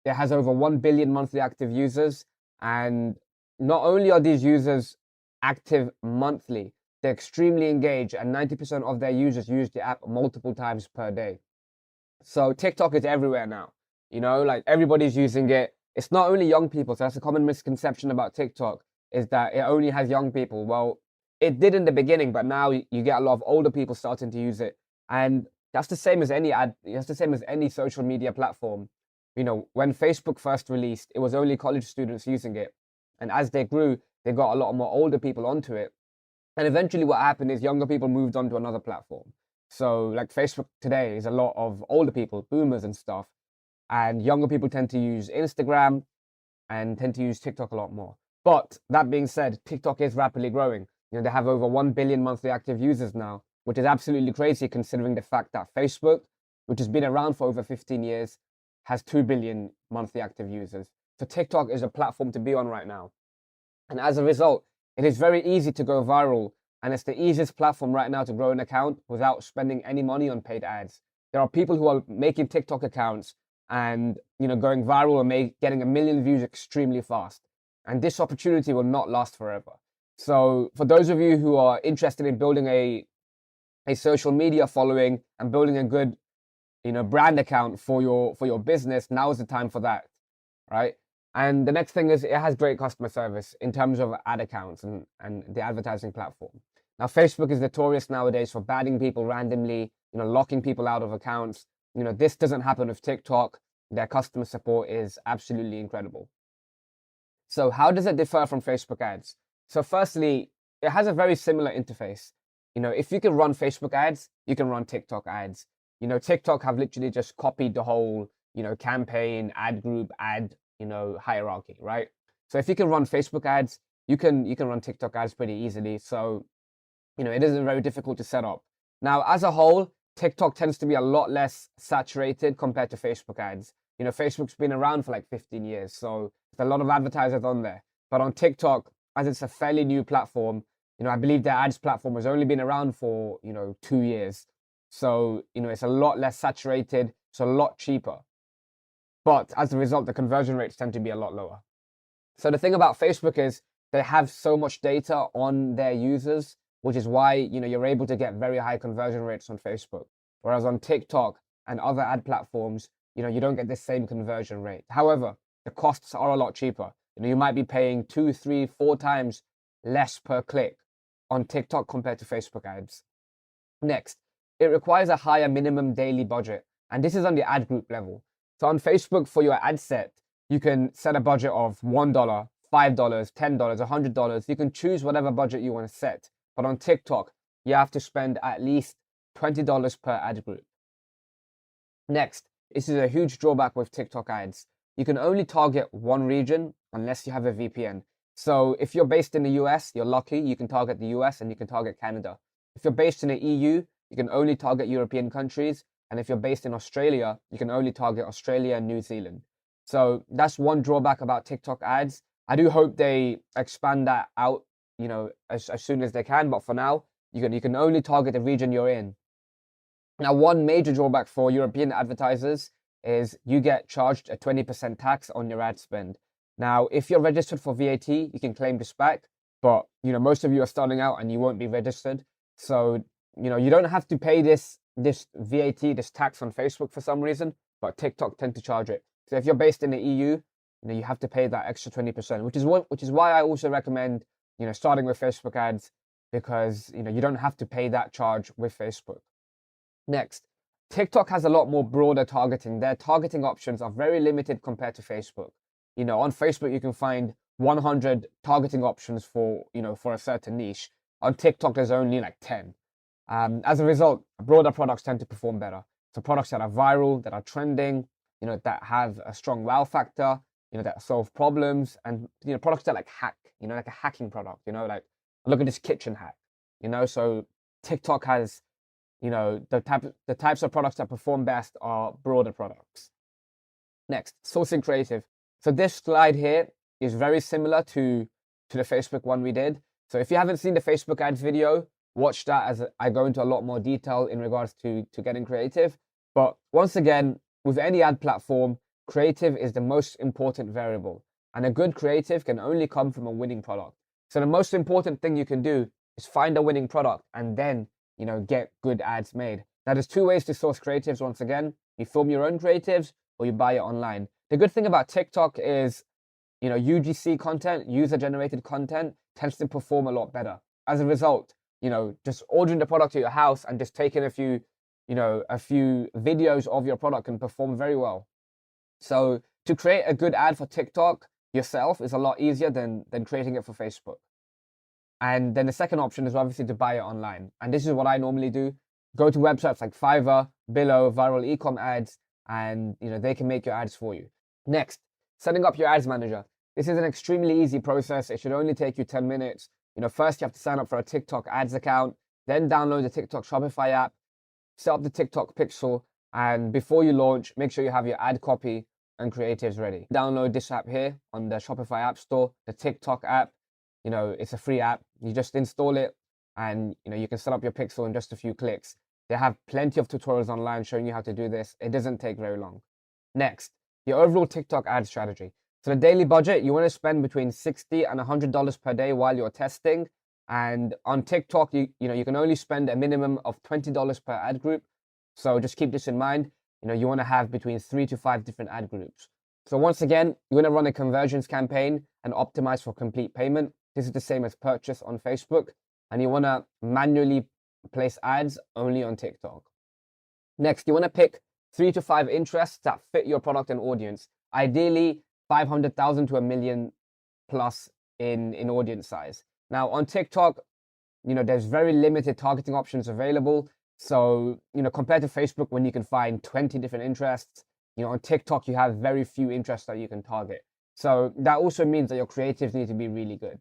It has over 1 billion monthly active users, and not only are these users active monthly, they're extremely engaged, and 90% of their users use the app multiple times per day. So TikTok is everywhere now. Like everybody's using it. It's not only young people. So that's a common misconception about TikTok, is that it only has young people. Well, it did in the beginning, but now you get a lot of older people starting to use it. And that's the same as any ad. That's the same as any social media platform. When Facebook first released, it was only college students using it. And as they grew, they got a lot more older people onto it. And eventually what happened is younger people moved on to another platform. So like Facebook today is a lot of older people, boomers and stuff. And younger people tend to use Instagram and tend to use TikTok a lot more. But that being said, TikTok is rapidly growing. They have over 1 billion monthly active users now, which is absolutely crazy considering the fact that Facebook, which has been around for over 15 years, has 2 billion monthly active users. So TikTok is a platform to be on right now. And as a result, it is very easy to go viral. And it's the easiest platform right now to grow an account without spending any money on paid ads. There are people who are making TikTok accounts and going viral and getting 1 million views extremely fast. And this opportunity will not last forever. So for those of you who are interested in building a social media following and building a good brand account for your business, now is the time for that, right? And the next thing is, it has great customer service in terms of ad accounts and the advertising platform. Now, Facebook is notorious nowadays for banning people randomly, locking people out of accounts. This doesn't happen with TikTok. Their customer support is absolutely incredible. So how does it differ from Facebook ads? So firstly, it has a very similar interface. If you can run Facebook ads, you can run TikTok ads. TikTok have literally just copied the whole, campaign, ad group, ad, hierarchy, right? So if you can run Facebook ads, you can run TikTok ads pretty easily. So, it isn't very difficult to set up. Now, as a whole, TikTok tends to be a lot less saturated compared to Facebook ads. Facebook's been around for like 15 years, so there's a lot of advertisers on there. But on TikTok, as it's a fairly new platform, I believe their ads platform has only been around for, 2 years. So, it's a lot less saturated, it's a lot cheaper. But as a result, the conversion rates tend to be a lot lower. So the thing about Facebook is they have so much data on their users, which is why, you're able to get very high conversion rates on Facebook. Whereas on TikTok and other ad platforms, you don't get the same conversion rate. However, the costs are a lot cheaper. You might be paying 2, 3, 4 times less per click on TikTok compared to Facebook ads. Next, it requires a higher minimum daily budget. And this is on the ad group level. So on Facebook, for your ad set, you can set a budget of $1, $5, $10, $100. You can choose whatever budget you want to set. But on TikTok, you have to spend at least $20 per ad group. Next, this is a huge drawback with TikTok ads. You can only target one region unless you have a VPN. So if you're based in the US, you're lucky, you can target the US and you can target Canada. If you're based in the EU, you can only target European countries. And if you're based in Australia, you can only target Australia and New Zealand. So that's one drawback about TikTok ads. I do hope they expand that out, as soon as they can. But for now, you can only target the region you're in. Now, one major drawback for European advertisers is you get charged a 20% tax on your ad spend. Now, if you're registered for VAT, you can claim this back. But, most of you are starting out and you won't be registered. So, you don't have to pay this VAT, this tax on Facebook for some reason, but TikTok tend to charge it. So if you're based in the EU, you have to pay that extra 20%, which is why I also recommend, starting with Facebook ads, because, you don't have to pay that charge with Facebook. Next, TikTok has a lot more broader targeting. Their targeting options are very limited compared to Facebook. On Facebook, you can find 100 targeting options for a certain niche. On TikTok, there's only like 10. As a result, broader products tend to perform better. So products that are viral, that are trending, that have a strong wow factor, that solve problems, and products that like hack, like a hacking product, like look at this kitchen hack, So TikTok has, the types of products that perform best are broader products. Next, sourcing creative. So this slide here is very similar to the Facebook one we did. So if you haven't seen the Facebook ads video, watch that as I go into a lot more detail in regards to getting creative. But once again, with any ad platform, creative is the most important variable. And a good creative can only come from a winning product. So the most important thing you can do is find a winning product and then, get good ads made. Now, there's 2 ways to source creatives. Once again, you film your own creatives or you buy it online. The good thing about TikTok is, UGC content, user-generated content, tends to perform a lot better. As a result, just ordering the product to your house and just taking a few videos of your product can perform very well. So to create a good ad for TikTok yourself is a lot easier than creating it for Facebook. And then the second option is obviously to buy it online. And this is what I normally do. Go to websites like Fiverr, Billo, Viral Ecom Ads, and they can make your ads for you. Next, setting up your ads manager. This is an extremely easy process. It should only take you 10 minutes. First you have to sign up for a TikTok ads account, then download the TikTok Shopify app, set up the TikTok pixel, and before you launch, make sure you have your ad copy and creatives ready. Download this app here on the Shopify App Store, the TikTok app. It's a free app. You just install it and, you can set up your pixel in just a few clicks. They have plenty of tutorials online showing you how to do this. It doesn't take very long. Next, your overall TikTok ad strategy. So the daily budget, you want to spend between $60 and $100 per day while you're testing. And on TikTok, you can only spend a minimum of $20 per ad group. So just keep this in mind. You want to have between 3 to 5 different ad groups. So once again, you want to run a conversions campaign and optimize for complete payment. This is the same as purchase on Facebook. And you want to manually place ads only on TikTok. Next, you want to pick 3 to 5 interests that fit your product and audience. Ideally, 500,000 to a million plus in audience size. Now on TikTok, there's very limited targeting options available. So, compared to Facebook, when you can find 20 different interests, on TikTok, you have very few interests that you can target. So that also means that your creatives need to be really good.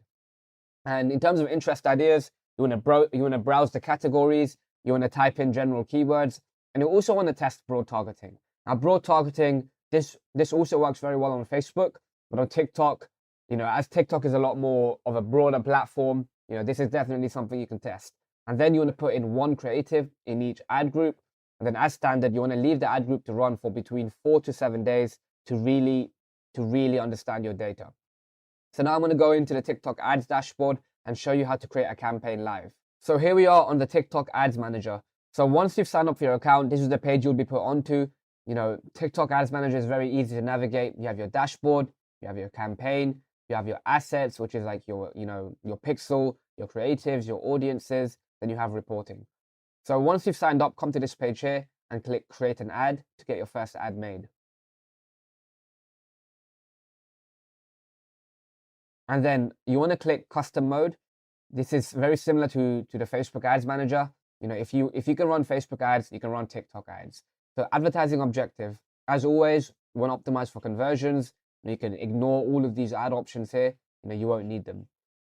And in terms of interest ideas, you want to browse the categories, you want to type in general keywords, and you also want to test broad targeting. Now, broad targeting, this also works very well on Facebook, but on TikTok, as TikTok is a lot more of a broader platform, this is definitely something you can test. And then you want to put in one creative in each ad group. And then as standard, you want to leave the ad group to run for between 4 to 7 days to really understand your data. So now I'm going to go into the TikTok ads dashboard and show you how to create a campaign live. So here we are on the TikTok ads manager. So once you've signed up for your account, this is the page you'll be put onto. TikTok ads manager is very easy to navigate. You have your dashboard, you have your campaign, you have your assets, which is like your pixel, your creatives, your audiences, then you have reporting. So once you've signed up, come to this page here and click create an ad to get your first ad made. And then you want to click custom mode. This is very similar to the Facebook ads manager. If you can run Facebook ads, you can run TikTok ads. So advertising objective, as always, you want to optimize for conversions. You can ignore all of these ad options here. You won't need them.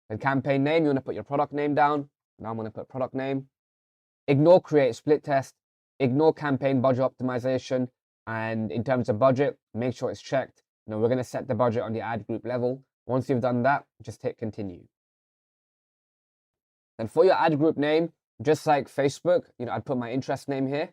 The campaign name, you want to put your product name down. Now I'm going to put product name. Ignore create split test. Ignore campaign budget optimization. And in terms of budget, make sure it's checked. We're going to set the budget on the ad group level. Once you've done that, just hit continue. And for your ad group name, just like Facebook, I'd put my interest name here.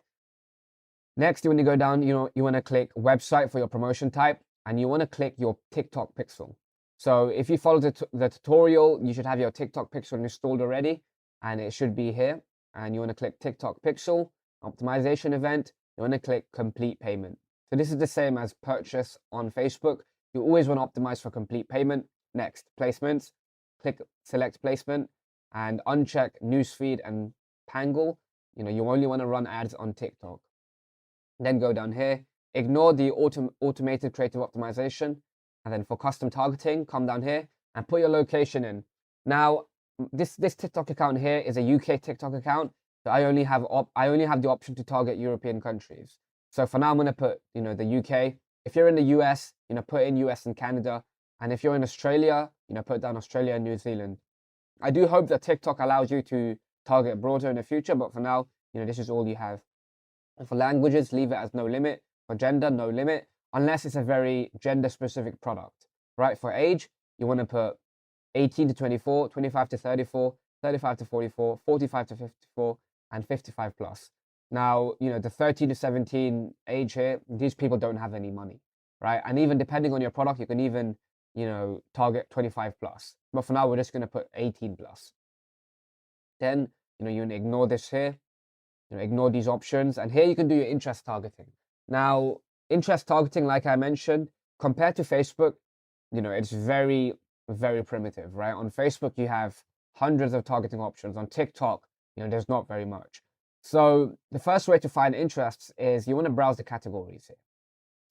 Next, when you go down, you want to click website for your promotion type, and you want to click your TikTok pixel. So if you follow the tutorial, you should have your TikTok pixel installed already, and it should be here. And you want to click TikTok pixel, optimization event. You want to click complete payment. So this is the same as purchase on Facebook. You always want to optimize for complete payment. Next, placements. Click select placement and uncheck newsfeed and Pangle. You only want to run ads on TikTok. Then go down here, ignore the automated creative optimization. And then for custom targeting, come down here and put your location in. Now, this TikTok account here is a UK TikTok account. So I only have the option to target European countries. So for now, I'm going to put, the UK. If you're in the US, put in US and Canada. And if you're in Australia, put down Australia and New Zealand. I do hope that TikTok allows you to target broader in the future, but for now, this is all you have. And for languages, leave it as no limit. For gender, no limit, unless it's a very gender-specific product, right? For age, you want to put 18 to 24, 25 to 34, 35 to 44, 45 to 54, and 55 plus. Now, the 13 to 17 age here, these people don't have any money, right? And even depending on your product, you can even, target 25 plus. But for now, we're just going to put 18 plus. Then, you want to ignore this here, ignore these options. And here you can do your interest targeting. Now, interest targeting, like I mentioned, compared to Facebook, it's very, very primitive, right? On Facebook, you have hundreds of targeting options. On TikTok, there's not very much. So the first way to find interests is you want to browse the categories here.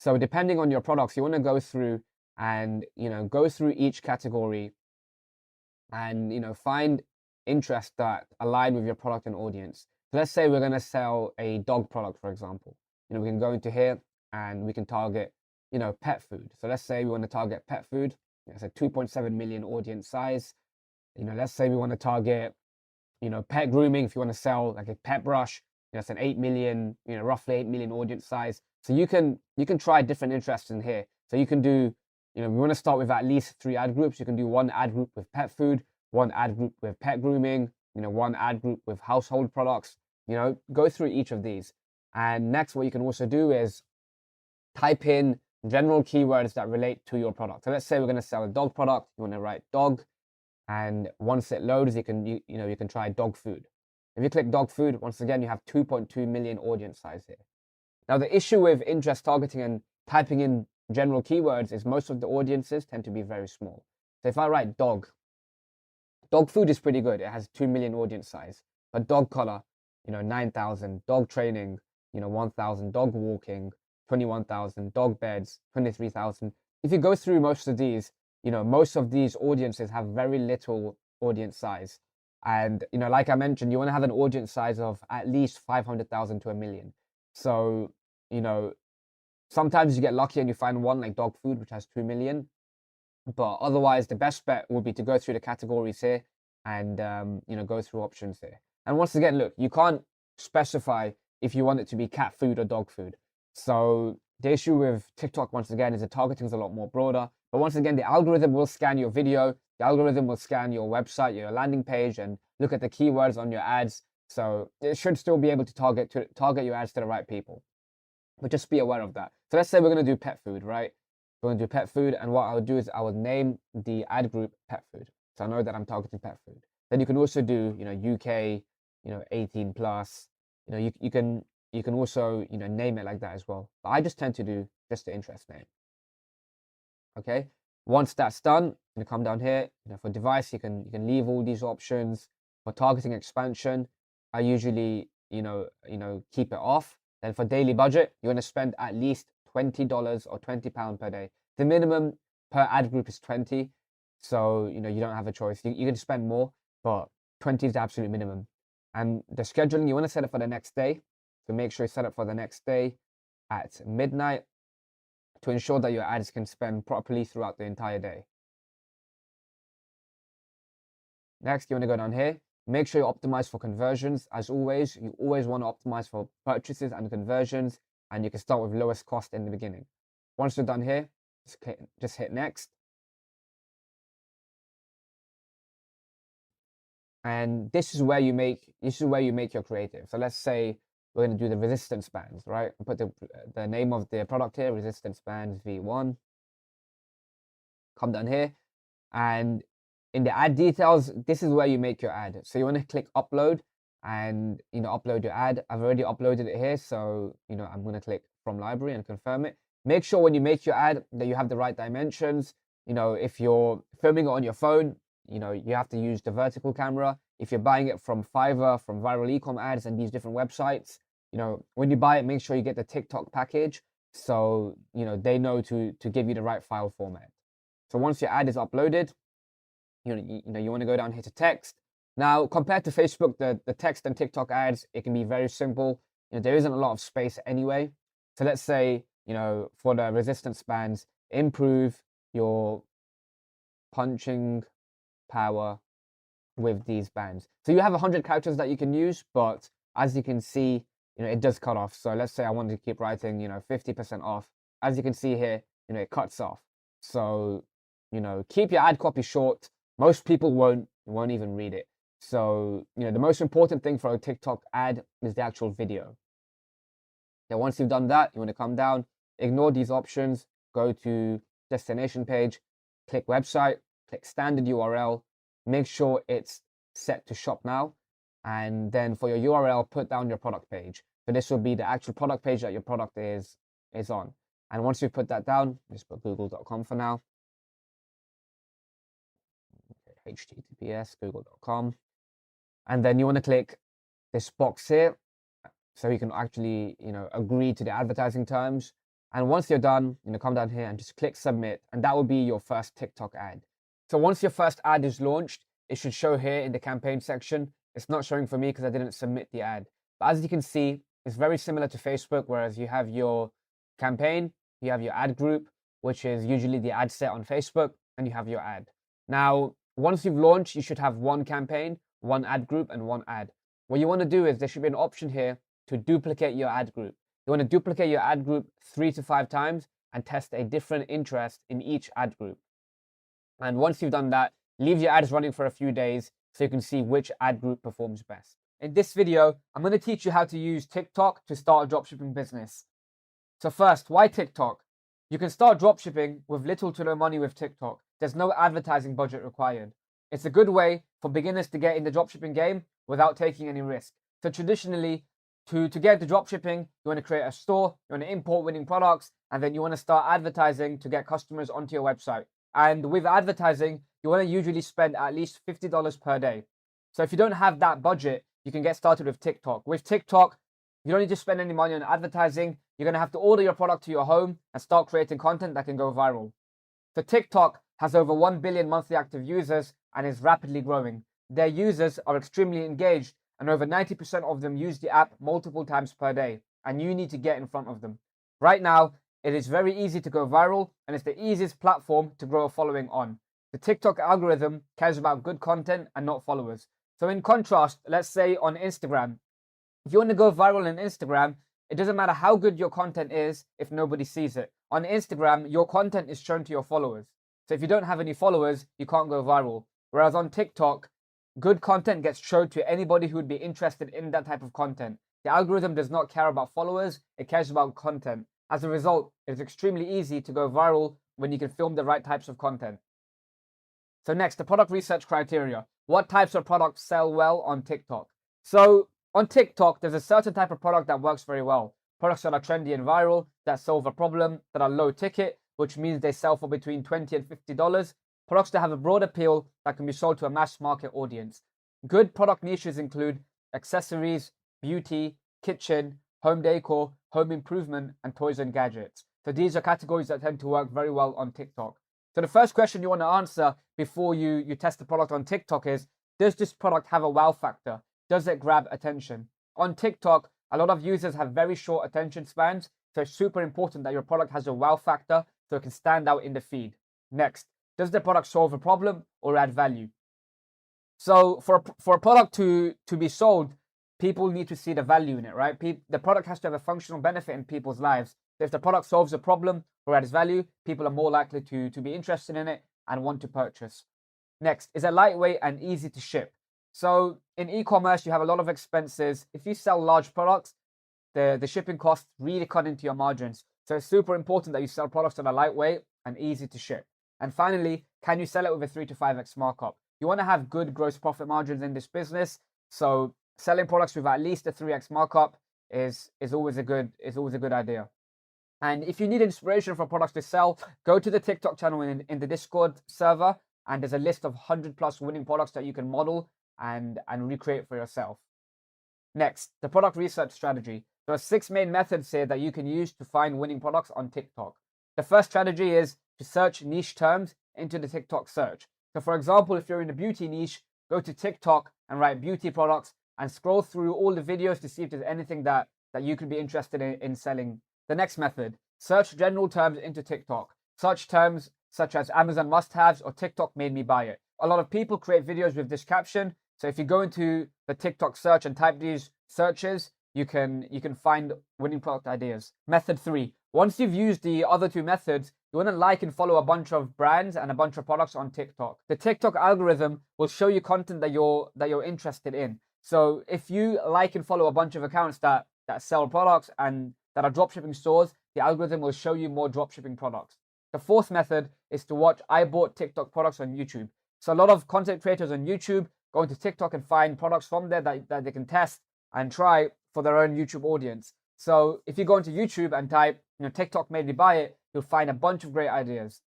So depending on your products, you want to go through and, go through each category and, find interests that align with your product and audience. So let's say we're going to sell a dog product, for example. We can go into here and we can target, pet food. So let's say we want to target pet food. It's a 2.7 million audience size. Let's say we want to target, pet grooming. If you want to sell like a pet brush, it's an 8 million, roughly 8 million audience size. So you can try different interests in here. So you can do, we want to start with at least 3 ad groups. You can do 1 ad group with pet food, 1 ad group with pet grooming, 1 ad group with household products. Go through each of these. And next, what you can also do is type in general keywords that relate to your product. So let's say we're going to sell a dog product. You want to write dog, and once it loads, you can try dog food. If you click dog food, once again, you have 2.2 million audience size here. Now, the issue with interest targeting and typing in general keywords is most of the audiences tend to be very small. So if I write dog food is pretty good. It has 2 million audience size. But dog collar, 9,000. Dog training, 1,000. Dog walking, 21,000. Dog beds, 23,000. If you go through most of these, most of these audiences have very little audience size. And, like I mentioned, you want to have an audience size of at least 500,000 to 1 million. So, sometimes you get lucky and you find one like dog food, which has 2 million. But otherwise, the best bet would be to go through the categories here and, go through options here. And once again, look, you can't specify if you want it to be cat food or dog food. So the issue with TikTok, once again, is the targeting is a lot more broader. But once again, the algorithm will scan your video. The algorithm will scan your website, your landing page, and look at the keywords on your ads. So it should still be able to target your ads to the right people. But just be aware of that. So let's say we're going to do pet food, right? We're going to do pet food. And what I would do is I would name the ad group pet food. So I know that I'm targeting pet food. Then you can also do, UK, 18 plus. You can also, name it like that as well. But I just tend to do just the interest name. Okay. Once that's done, you come down here. For device, you can leave all these options. For targeting expansion, I usually, keep it off. Then for daily budget, you want to spend at least $20 or £20 per day. The minimum per ad group is 20. So, you don't have a choice. You can spend more, but 20 is the absolute minimum. And the scheduling, you want to set it for the next day. So make sure you set it for the next day at midnight to ensure that your ads can spend properly throughout the entire day. Next, you want to go down here. Make sure you optimize for conversions. As always, you always want to optimize for purchases and conversions, and you can start with lowest cost in the beginning. Once you're done here, just hit next. And this is where you make your creative. So let's say we're going to do the resistance bands, right? Put the name of the product here, resistance bands V1. Come down here, and in the ad details, this is where you make your ad. So you want to click upload and upload your ad. I've already uploaded it here, so I'm going to click from library and confirm it. Make sure when you make your ad that you have the right dimensions. If you're filming it on your phone, you have to use the vertical camera. If you're buying it from Fiverr, from viral ecom ads and these different websites, when you buy it, make sure you get the TikTok package, so they know to give you the right file format. So once your ad is uploaded, you want to go down here to text. Now, compared to Facebook, the text and TikTok ads, it can be very simple. There isn't a lot of space anyway. So let's say, for the resistance bands, improve your punching power with these bands. So you have 100 characters that you can use, but as you can see, it does cut off. So let's say I wanted to keep writing, 50% off. As you can see here, it cuts off. So, keep your ad copy short. Most people won't even read it. So, the most important thing for a TikTok ad is the actual video. Now, once you've done that, you want to come down, ignore these options, go to destination page, click website, click standard URL, make sure it's set to shop now. And then for your URL, put down your product page. So this will be the actual product page that your product is on. And once you put that down, just put google.com for now. Okay, https google.com. And then you want to click this box here, so you can actually, agree to the advertising terms. And once you're done, come down here and just click submit, and that will be your first TikTok ad. So once your first ad is launched, it should show here in the campaign section. It's not showing for me because I didn't submit the ad. But as you can see, it's very similar to Facebook, whereas you have your campaign, you have your ad group, which is usually the ad set on Facebook, and you have your ad. Now, once you've launched, you should have one campaign, one ad group, and one ad. What you want to do is there should be an option here to duplicate your ad group. You want to duplicate your ad group 3 to 5 times and test a different interest in each ad group. And once you've done that, leave your ads running for a few days so you can see which ad group performs best. In this video, I'm going to teach you how to use TikTok to start a dropshipping business. So first, why TikTok? You can start dropshipping with little to no money with TikTok. There's no advertising budget required. It's a good way for beginners to get in the dropshipping game without taking any risk. So traditionally, to get into dropshipping, you want to create a store, you want to import winning products, and then you want to start advertising to get customers onto your website. And with advertising, you want to usually spend at least $50 per day. So if you don't have that budget, you can get started with TikTok. With TikTok, you don't need to spend any money on advertising. You're going to have to order your product to your home and start creating content that can go viral. So TikTok has over 1 billion monthly active users and is rapidly growing. Their users are extremely engaged and over 90% of them use the app multiple times per day, and you need to get in front of them. Right now, it is very easy to go viral and it's the easiest platform to grow a following on. The TikTok algorithm cares about good content and not followers. So in contrast, let's say on Instagram, if you want to go viral on Instagram, it doesn't matter how good your content is if nobody sees it. On Instagram, your content is shown to your followers. So if you don't have any followers, you can't go viral. Whereas on TikTok, good content gets shown to anybody who would be interested in that type of content. The algorithm does not care about followers, it cares about content. As a result, it's extremely easy to go viral when you can film the right types of content. So next, the product research criteria. What types of products sell well on TikTok? So on TikTok, there's a certain type of product that works very well. Products that are trendy and viral, that solve a problem, that are low ticket, which means they sell for between $20 and $50. Products that have a broad appeal that can be sold to a mass market audience. Good product niches include accessories, beauty, kitchen, home decor, home improvement, and toys and gadgets. So these are categories that tend to work very well on TikTok. So the first question you want to answer before you test the product on TikTok is, does this product have a wow factor? Does it grab attention? On TikTok, a lot of users have very short attention spans, so it's super important that your product has a wow factor so it can stand out in the feed. Next, does the product solve a problem or add value? So for a product to be sold, people need to see the value in it, right? The product has to have a functional benefit in people's lives. So if the product solves a problem or adds value, people are more likely to be interested in it and want to purchase. Next, is it lightweight and easy to ship? So in e-commerce, you have a lot of expenses. If you sell large products, the shipping costs really cut into your margins. So it's super important that you sell products that are lightweight and easy to ship. And finally, can you sell it with a 3 to 5x markup? You want to have good gross profit margins in this business. So selling products with at least a 3x markup is always a good idea. And if you need inspiration for products to sell, go to the TikTok channel in the Discord server, and there's a list of 100+ winning products that you can model and recreate for yourself. Next, the product research strategy. There are 6 main methods here that you can use to find winning products on TikTok. The first strategy is to search niche terms into the TikTok search. So for example, if you're in the beauty niche, go to TikTok and write beauty products and scroll through all the videos to see if there's anything that you could be interested in selling. The next method, search general terms into TikTok. Search terms such as Amazon must-haves or TikTok made me buy it. A lot of people create videos with this caption. So if you go into the TikTok search and type these searches, you can find winning product ideas. Method 3. Once you've used the other 2 methods, you want to like and follow a bunch of brands and a bunch of products on TikTok. The TikTok algorithm will show you content that you're interested in. So if you like and follow a bunch of accounts that sell products and that are dropshipping stores, the algorithm will show you more dropshipping products. The fourth method is to watch I bought TikTok products on YouTube. So a lot of content creators on YouTube go into TikTok and find products from there that they can test and try for their own YouTube audience. So if you go into YouTube and type, TikTok made me buy it, you'll find a bunch of great ideas.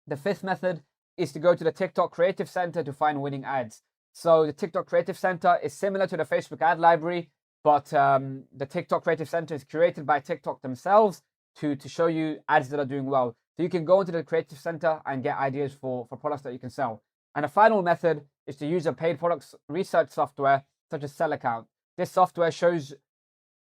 The fifth method is to go to the TikTok Creative Center to find winning ads. So the TikTok Creative Center is similar to the Facebook ad library, but the TikTok Creative Center is curated by TikTok themselves to show you ads that are doing well. So you can go into the Creative Center and get ideas for products that you can sell. And the final method is to use a paid products research software such as Sell Account. This software shows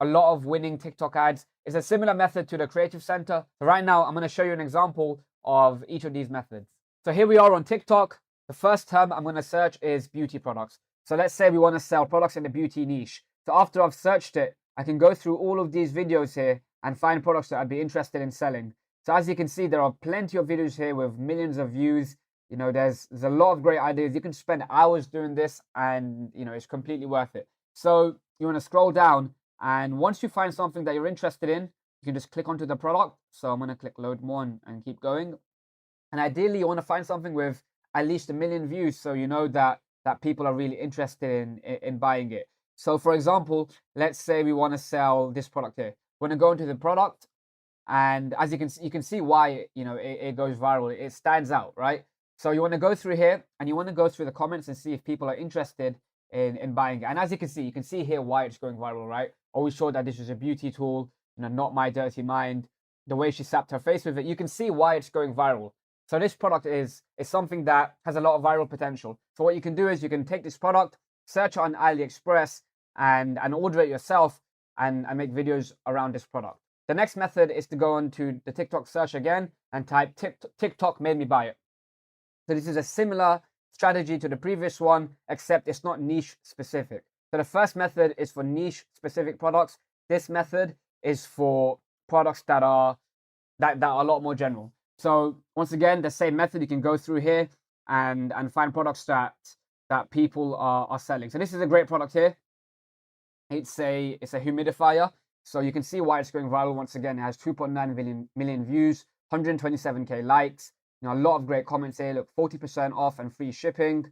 a lot of winning TikTok ads. It's a similar method to the Creative Center. So right now, I'm going to show you an example of each of these methods. So here we are on TikTok. The first term I'm going to search is beauty products. So let's say we want to sell products in the beauty niche. So after I've searched it, I can go through all of these videos here and find products that I'd be interested in selling. So as you can see, there are plenty of videos here with millions of views. There's a lot of great ideas. You can spend hours doing this and, it's completely worth it. So you want to scroll down, and once you find something that you're interested in, you can just click onto the product. So I'm going to click load more and keep going. And ideally, you want to find something with at least 1 million views, so you know that people are really interested in buying it. So for example, let's say we want to sell this product here. We're going to go into the product, and as you can see why it goes viral. It stands out, right? So you want to go through here and you want to go through the comments and see if people are interested in buying it. And as you can see here why it's going viral, right? Always showed that this was a beauty tool, not my dirty mind. The way she slapped her face with it, you can see why it's going viral. So this product is something that has a lot of viral potential. So what you can do is you can take this product, search it on AliExpress, and order it yourself and make videos around this product. The next method is to go onto the TikTok search again and type TikTok made me buy it. So this is a similar strategy to the previous one, except it's not niche specific. So the first method is for niche specific products. This method is for products that are a lot more general. So once again, the same method, you can go through here and find products that people are selling. So this is a great product here. It's a humidifier. So you can see why it's going viral. Once again, it has 2.9 million views, 127k likes. A lot of great comments here. Look, 40% off and free shipping.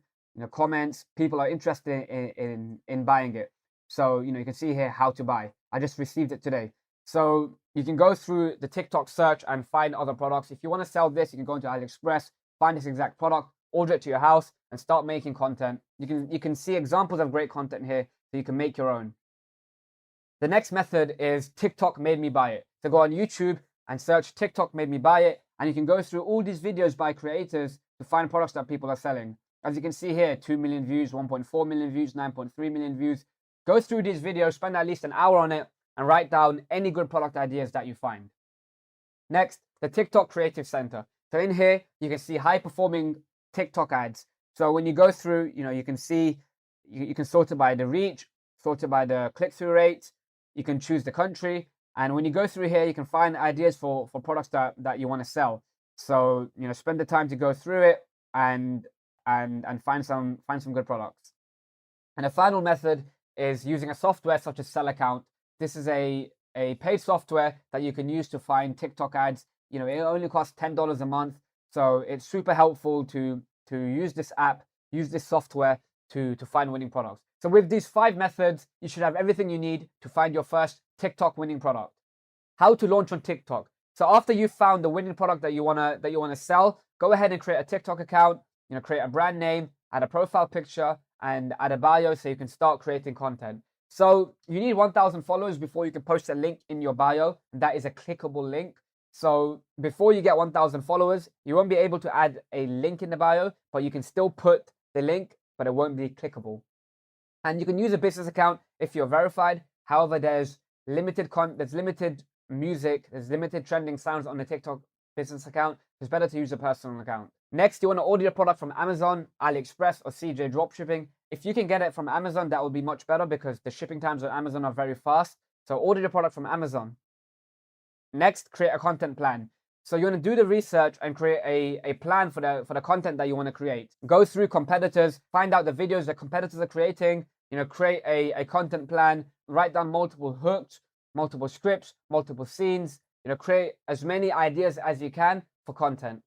Comments. People are interested in buying it. So you can see here how to buy. I just received it today. So you can go through the TikTok search and find other products. If you want to sell this, you can go into AliExpress, find this exact product, order it to your house, and start making content. You can see examples of great content here, so you can make your own. The next method is TikTok made me buy it. So go on YouTube and search TikTok made me buy it, and you can go through all these videos by creators to find products that people are selling. As you can see here, 2 million views, 1.4 million views, 9.3 million views. Go through these videos, spend at least an hour on it, and write down any good product ideas that you find. Next, the TikTok Creative Center. So in here, you can see high performing TikTok ads. So when you go through, you can see, you can sort it by the reach, sort it by the click-through rate. You can choose the country. And when you go through here, you can find ideas for products that you want to sell. So, spend the time to go through it and find some good products. And the final method is using a software such as Sell Account. This is a paid software that you can use to find TikTok ads. It only costs $10 a month. So it's super helpful to use this app, use this software to find winning products. So with these 5 methods, you should have everything you need to find your first TikTok winning product. How to launch on TikTok. So after you've found the winning product that you wanna sell, go ahead and create a TikTok account, create a brand name, add a profile picture, and add a bio so you can start creating content. So you need 1,000 followers before you can post a link in your bio, and that is a clickable link. So before you get 1,000 followers, you won't be able to add a link in the bio, but you can still put the link, but it won't be clickable. And you can use a business account if you're verified. However, there's limited music, there's limited trending sounds on the TikTok business account. It's better to use a personal account. Next, you want to order your product from Amazon, AliExpress, or CJ Dropshipping. If you can get it from Amazon, that will be much better because the shipping times on Amazon are very fast. So order your product from Amazon. Next, create a content plan. So you want to do the research and create a plan for the content that you want to create. Go through competitors, find out the videos that competitors are creating, create a content plan, write down multiple hooks, multiple scripts, multiple scenes, create as many ideas as you can for content.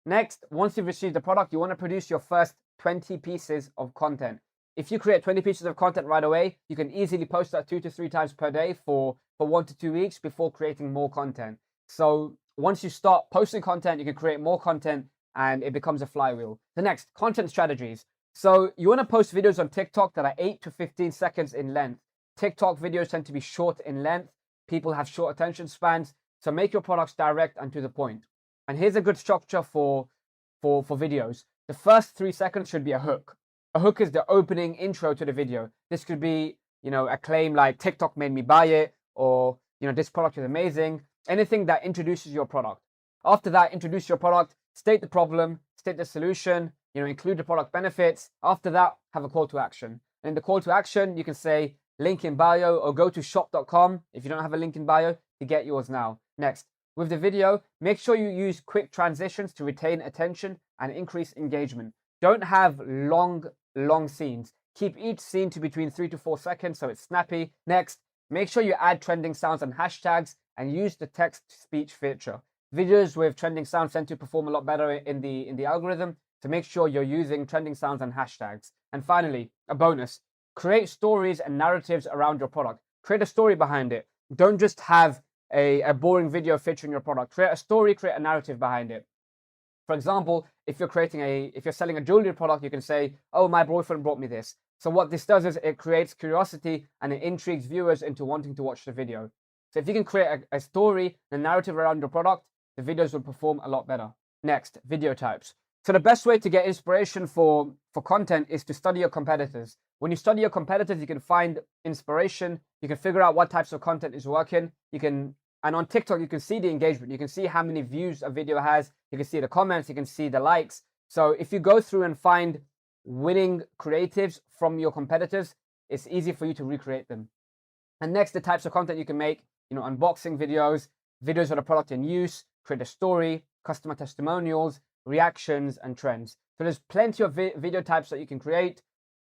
Next, once you've received the product, you want to produce your first 20 pieces of content. If you create 20 pieces of content right away, you can easily post that 2 to 3 times per day for 1 to 2 weeks before creating more content. So once you start posting content, you can create more content and it becomes a flywheel. The next, content strategies. So you want to post videos on TikTok that are 8 to 15 seconds in length. TikTok videos tend to be short in length. People have short attention spans. So make your products direct and to the point. And here's a good structure for videos. The first 3 seconds should be a hook. A hook is the opening intro to the video. This could be, a claim like TikTok made me buy it, or, this product is amazing. Anything that introduces your product. After that, introduce your product, state the problem, state the solution, include the product benefits. After that, have a call to action. And in the call to action, you can say link in bio or go to shop.com if you don't have a link in bio to get yours now. Next, with the video, make sure you use quick transitions to retain attention and increase engagement. Don't have long scenes. Keep each scene to between 3 to 4 seconds so it's snappy. Next, make sure you add trending sounds and hashtags and use the text-to-speech feature. Videos with trending sounds tend to perform a lot better in the algorithm, so make sure you're using trending sounds and hashtags. And finally, a bonus: create stories and narratives around your product. Create a story behind it. Don't just have a boring video featuring your product. Create a story, create a narrative behind it. For example, if you're selling a jewelry product, you can say, "Oh, my boyfriend brought me this." So what this does is it creates curiosity and it intrigues viewers into wanting to watch the video. So if you can create a story, a narrative around your product, the videos will perform a lot better. Next, video types. So the best way to get inspiration for content is to study your competitors. When you study your competitors, you can find inspiration. You can figure out what types of content is working. And on TikTok, you can see the engagement. You can see how many views a video has. You can see the comments. You can see the likes. So if you go through and find winning creatives from your competitors, it's easy for you to recreate them. And next, the types of content you can make, unboxing videos, videos of the product in use, create a story, customer testimonials, reactions, and trends. So there's plenty of video types that you can create.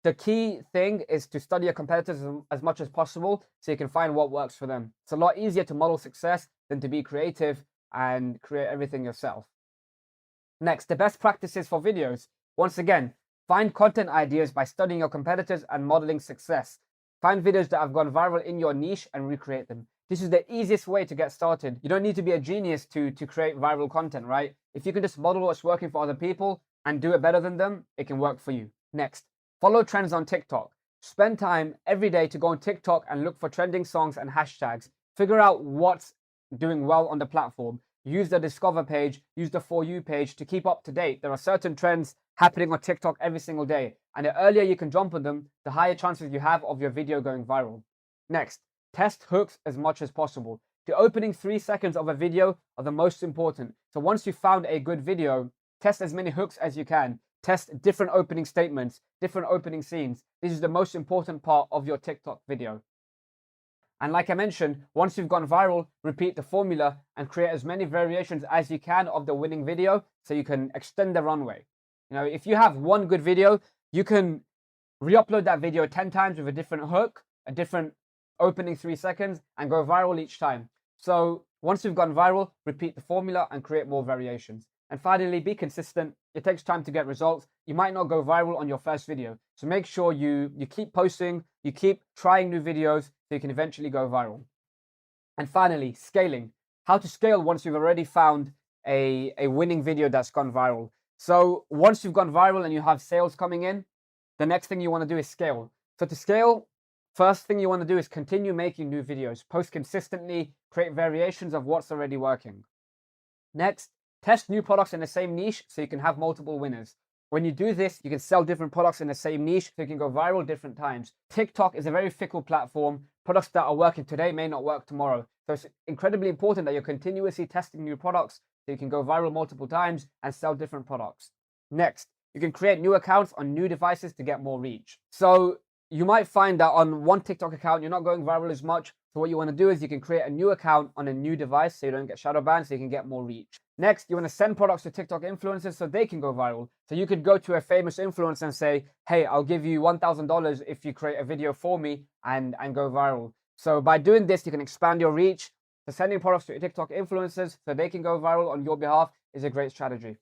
The key thing is to study your competitors as much as possible so you can find what works for them. It's a lot easier to model success than to be creative and create everything yourself. Next, the best practices for videos. Once again, find content ideas by studying your competitors and modeling success. Find videos that have gone viral in your niche and recreate them. This is the easiest way to get started. You don't need to be a genius to create viral content, right? If you can just model what's working for other people and do it better than them, it can work for you. Next, follow trends on TikTok. Spend time every day to go on TikTok and look for trending songs and hashtags. Figure out what's doing well on the platform. Use the Discover page, use the For You page to keep up to date. There are certain trends happening on TikTok every single day, and the earlier you can jump on them, the higher chances you have of your video going viral. Next, test hooks as much as possible. The opening 3 seconds of a video are the most important. So once you've found a good video, test as many hooks as you can. Test different opening statements, different opening scenes. This is the most important part of your TikTok video. And like I mentioned, once you've gone viral, repeat the formula and create as many variations as you can of the winning video so you can extend the runway. If you have one good video, you can re-upload that video 10 times with a different hook, a different opening 3 seconds, and go viral each time. So once you've gone viral, repeat the formula and create more variations. And finally, be consistent. It takes time to get results. You might not go viral on your first video. So make sure you keep posting, you keep trying new videos so you can eventually go viral. And finally, scaling. How to scale once you've already found a winning video that's gone viral. So once you've gone viral and you have sales coming in, the next thing you want to do is scale. So to scale, first thing you want to do is continue making new videos. Post consistently, create variations of what's already working. Next, test new products in the same niche so you can have multiple winners. When you do this, you can sell different products in the same niche so you can go viral different times. TikTok is a very fickle platform. Products that are working today may not work tomorrow. So it's incredibly important that you're continuously testing new products so you can go viral multiple times and sell different products. Next, you can create new accounts on new devices to get more reach. So you might find that on one TikTok account, you're not going viral as much. So what you want to do is you can create a new account on a new device so you don't get shadow banned, so you can get more reach. Next, you want to send products to TikTok influencers so they can go viral. So you could go to a famous influencer and say, "Hey, I'll give you $1,000 if you create a video for me and go viral." So by doing this, you can expand your reach. So sending products to TikTok influencers so they can go viral on your behalf is a great strategy.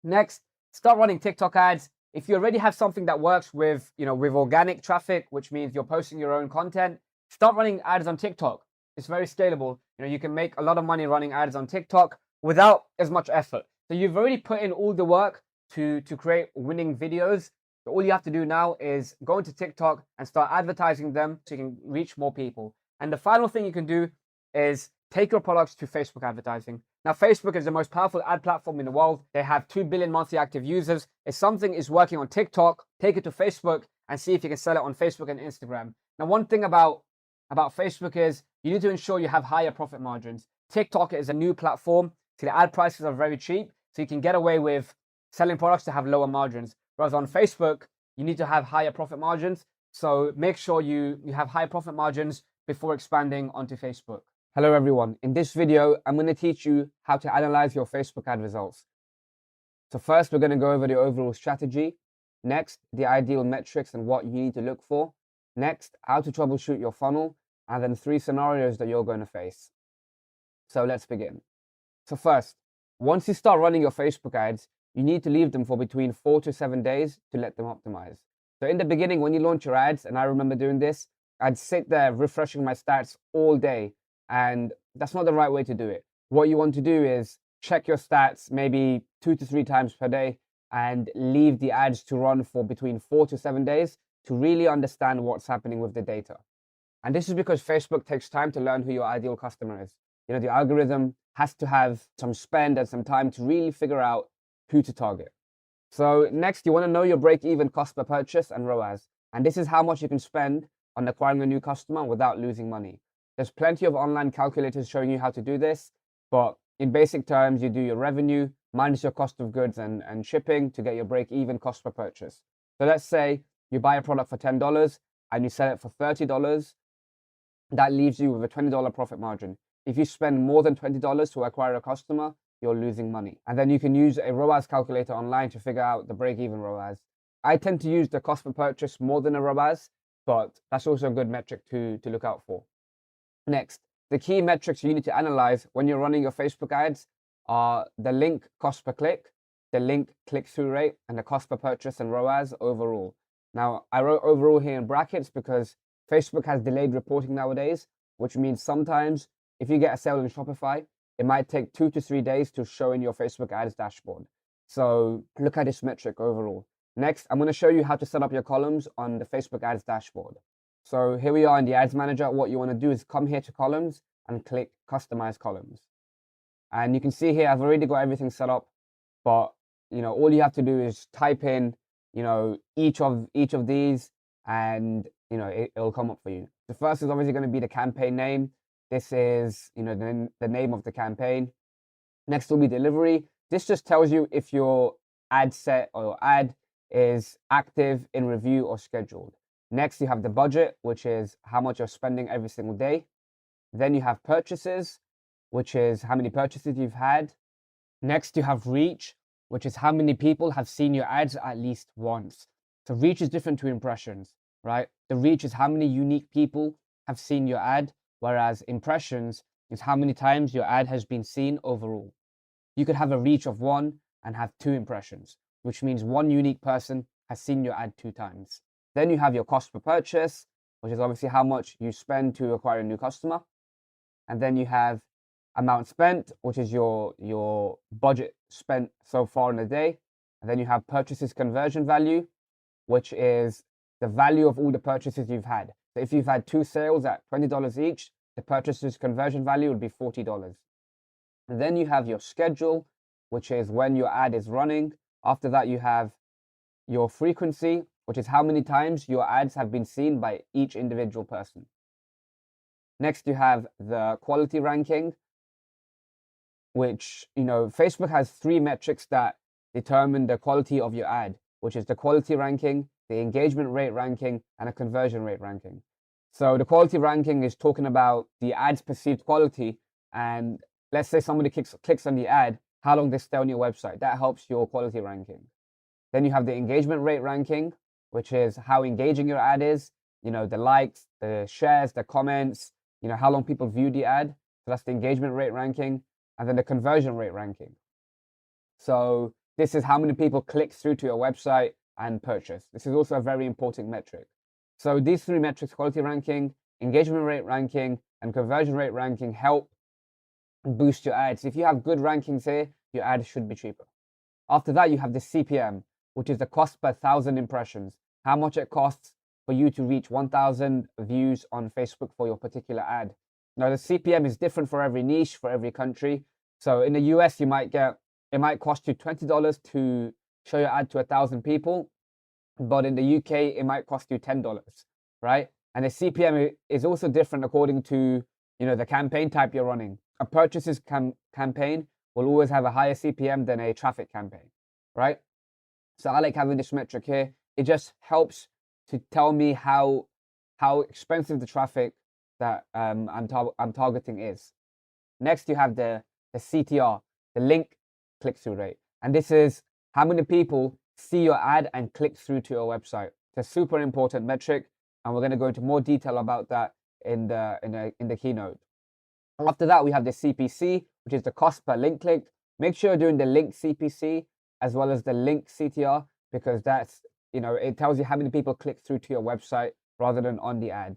Next, start running TikTok ads. If you already have something that works with organic traffic, which means you're posting your own content, start running ads on TikTok. It's very scalable. You can make a lot of money running ads on TikTok without as much effort. So you've already put in all the work to create winning videos. So all you have to do now is go into TikTok and start advertising them so you can reach more people. And the final thing you can do is take your products to Facebook advertising. Now, Facebook is the most powerful ad platform in the world. They have 2 billion monthly active users. If something is working on TikTok, take it to Facebook and see if you can sell it on Facebook and Instagram. Now, one thing about Facebook is you need to ensure you have higher profit margins. TikTok is a new platform, so the ad prices are very cheap, so you can get away with selling products to have lower margins. Whereas on Facebook, you need to have higher profit margins. So make sure you have high profit margins before expanding onto Facebook. Hello everyone. In this video, I'm going to teach you how to analyze your Facebook ad results. So first, we're going to go over the overall strategy. Next, the ideal metrics and what you need to look for. Next, how to troubleshoot your funnel. And then 3 scenarios that you're going to face. So let's begin. So first, once you start running your Facebook ads, you need to leave them for between 4 to 7 days to let them optimize. So in the beginning, when you launch your ads, and I remember doing this, I'd sit there refreshing my stats all day, and that's not the right way to do it. What you want to do is check your stats maybe 2 to 3 times per day and leave the ads to run for between 4 to 7 days to really understand what's happening with the data. And this is because Facebook takes time to learn who your ideal customer is. You know, the algorithm has to have some spend and some time to really figure out who to target. So next, you want to know your break-even cost per purchase and ROAS. And this is how much you can spend on acquiring a new customer without losing money. There's plenty of online calculators showing you how to do this, but in basic terms, you do your revenue minus your cost of goods and shipping to get your break-even cost per purchase. So let's say you buy a product for $10 and you sell it for $30. That leaves you with a $20 profit margin. If you spend more than $20 to acquire a customer, you're losing money. And then you can use a ROAS calculator online to figure out the break-even ROAS. I tend to use the cost per purchase more than a ROAS, but that's also a good metric to look out for. Next, the key metrics you need to analyze when you're running your Facebook ads are the link cost per click, the link click-through rate, and the cost per purchase and ROAS overall. Now, I wrote overall here in brackets because Facebook has delayed reporting nowadays, which means sometimes if you get a sale in Shopify, it might take 2 to 3 days to show in your Facebook ads dashboard. So look at this metric overall. Next, I'm going to show you how to set up your columns on the Facebook ads dashboard. So here we are in the ads manager. What you want to do is come here to columns and click customize columns. And you can see here, I've already got everything set up, but all you have to do is type in, each of these, and it'll come up for you. The first is obviously going to be the campaign name. This is, the name of the campaign. Next will be delivery. This just tells you if your ad set or your ad is active, in review, or scheduled. Next, you have the budget, which is how much you're spending every single day. Then you have purchases, which is how many purchases you've had. Next, you have reach, which is how many people have seen your ads at least once. So reach is different to impressions, right? The reach is how many unique people have seen your ad, whereas impressions is how many times your ad has been seen overall. You could have a reach of 1 and have 2 impressions, which means 1 unique person has seen your ad 2 times. Then you have your cost per purchase, which is obviously how much you spend to acquire a new customer. And then you have amount spent, which is your budget spent so far in a day. And then you have purchases conversion value, which is the value of all the purchases you've had. So if you've had 2 sales at $20 each, the purchases conversion value would be $40. And then you have your schedule, which is when your ad is running. After that, you have your frequency, which is how many times your ads have been seen by each individual person. Next, you have the quality ranking, which, Facebook has 3 metrics that determine the quality of your ad, which is the quality ranking, the engagement rate ranking, and a conversion rate ranking. So the quality ranking is talking about the ad's perceived quality. And let's say somebody clicks on the ad, how long they stay on your website. That helps your quality ranking. Then you have the engagement rate ranking, which is how engaging your ad is, the likes, the shares, the comments, how long people view the ad. So that's the engagement rate ranking. And then the conversion rate ranking. So this is how many people click through to your website and purchase. This is also a very important metric. So these 3 metrics, quality ranking, engagement rate ranking, and conversion rate ranking, help boost your ads. If you have good rankings here, your ad should be cheaper. After that, you have the CPM, which is the cost per 1,000 impressions. How much it costs for you to reach 1,000 views on Facebook for your particular ad. Now, the CPM is different for every niche, for every country. So in the US, it might cost you $20 to show your ad to 1,000 people. But in the UK, it might cost you $10, right? And the CPM is also different according to, the campaign type you're running. A purchases campaign will always have a higher CPM than a traffic campaign, right? So I like having this metric here. It just helps to tell me how expensive the traffic that I'm targeting is. Next, you have the CTR, the link click-through rate. And this is how many people see your ad and click through to your website. It's a super important metric, and we're going to go into more detail about that in the keynote. After that, we have the CPC, which is the cost per link click. Make sure you're doing the link CPC as well as the link CTR, because that's, it tells you how many people click through to your website rather than on the ad.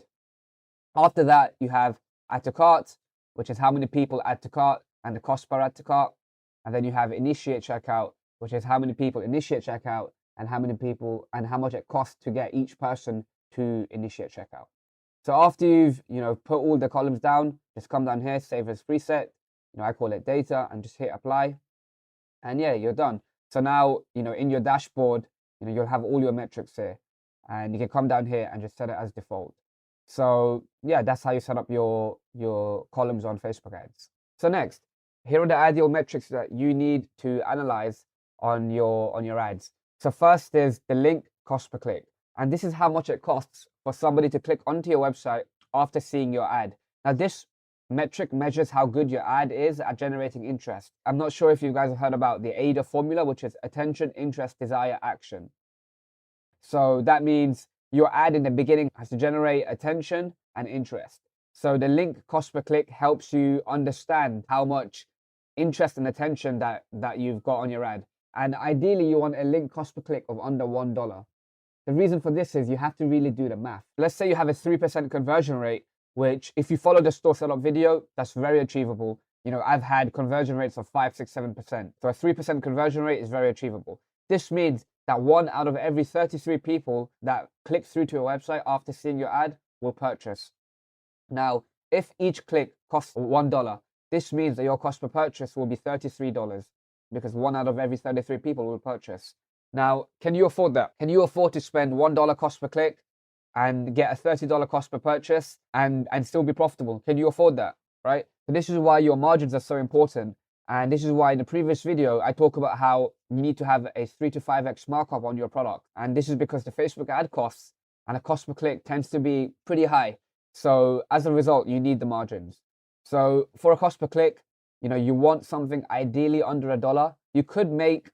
After that, you have add to cart, which is how many people add to cart and the cost per add to cart. And then you have initiate checkout, which is how many people initiate checkout and how many people and how much it costs to get each person to initiate checkout. So after you've, put all the columns down, just come down here, save as preset. I call it data, and just hit apply. And yeah, you're done. So now, in your dashboard, you'll have all your metrics here, and you can come down here and just set it as default. So yeah, that's how you set up your columns on Facebook ads. So next, here are the ideal metrics that you need to analyze on your ads. So first is the link cost per click. And this is how much it costs for somebody to click onto your website after seeing your ad. Now this metric measures how good your ad is at generating interest. I'm not sure if you guys have heard about the AIDA formula, which is attention, interest, desire, action. So that means your ad in the beginning has to generate attention and interest. So the link cost per click helps you understand how much interest and attention that you've got on your ad. And ideally, you want a link cost per click of under $1. The reason for this is you have to really do the math. Let's say you have a 3% conversion rate, which if you follow the store setup video, that's very achievable. I've had conversion rates of 5, 6, 7%. So a 3% conversion rate is very achievable. This means that 1 out of every 33 people that click through to your website after seeing your ad will purchase. Now, if each click costs $1, this means that your cost per purchase will be $33 because 1 out of every 33 people will purchase. Now, can you afford that? Can you afford to spend $1 cost per click and get a $30 cost per purchase and still be profitable? Can you afford that, right? So this is why your margins are so important. And this is why in the previous video, I talk about how you need to have a 3 to 5x markup on your product. And this is because the Facebook ad costs and the cost per click tends to be pretty high. So as a result, you need the margins. So for a cost per click, you want something ideally under $1. You could make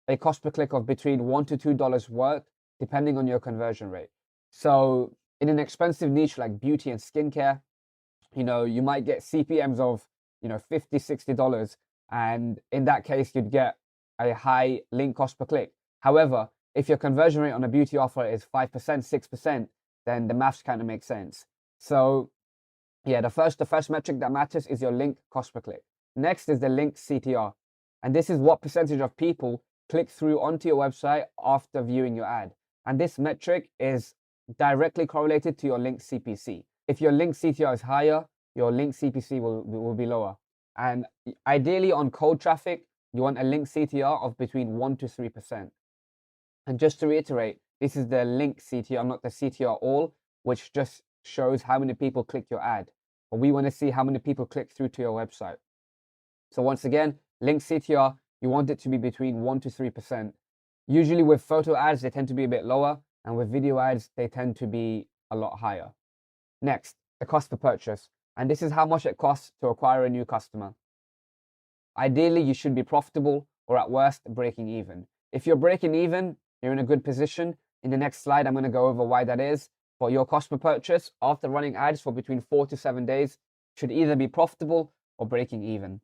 a cost per click of between $1 to $2 work, depending on your conversion rate. So in an expensive niche like beauty and skincare, you might get CPMs of, $50, $60. And in that case, you'd get a high link cost per click. However, if your conversion rate on a beauty offer is 5%, 6%, then the maths kind of makes sense. So yeah, the first metric that matters is your link cost per click. Next is the link CTR. And this is what percentage of people click through onto your website after viewing your ad. And this metric is directly correlated to your link CPC. If your link CTR is higher, your link CPC will be lower. And ideally on cold traffic, you want a link CTR of between 1 to 3%. And just to reiterate, this is the link CTR, not the CTR all, which just shows how many people click your ad. But we want to see how many people click through to your website. So once again, link CTR, you want it to be between 1 to 3%. Usually with photo ads, they tend to be a bit lower. And with video ads, they tend to be a lot higher. Next, the cost per purchase. And this is how much it costs to acquire a new customer. Ideally, you should be profitable or at worst, breaking even. If you're breaking even, you're in a good position. In the next slide, I'm going to go over why that is. But your cost per purchase after running ads for between 4 to 7 days should either be profitable or breaking even.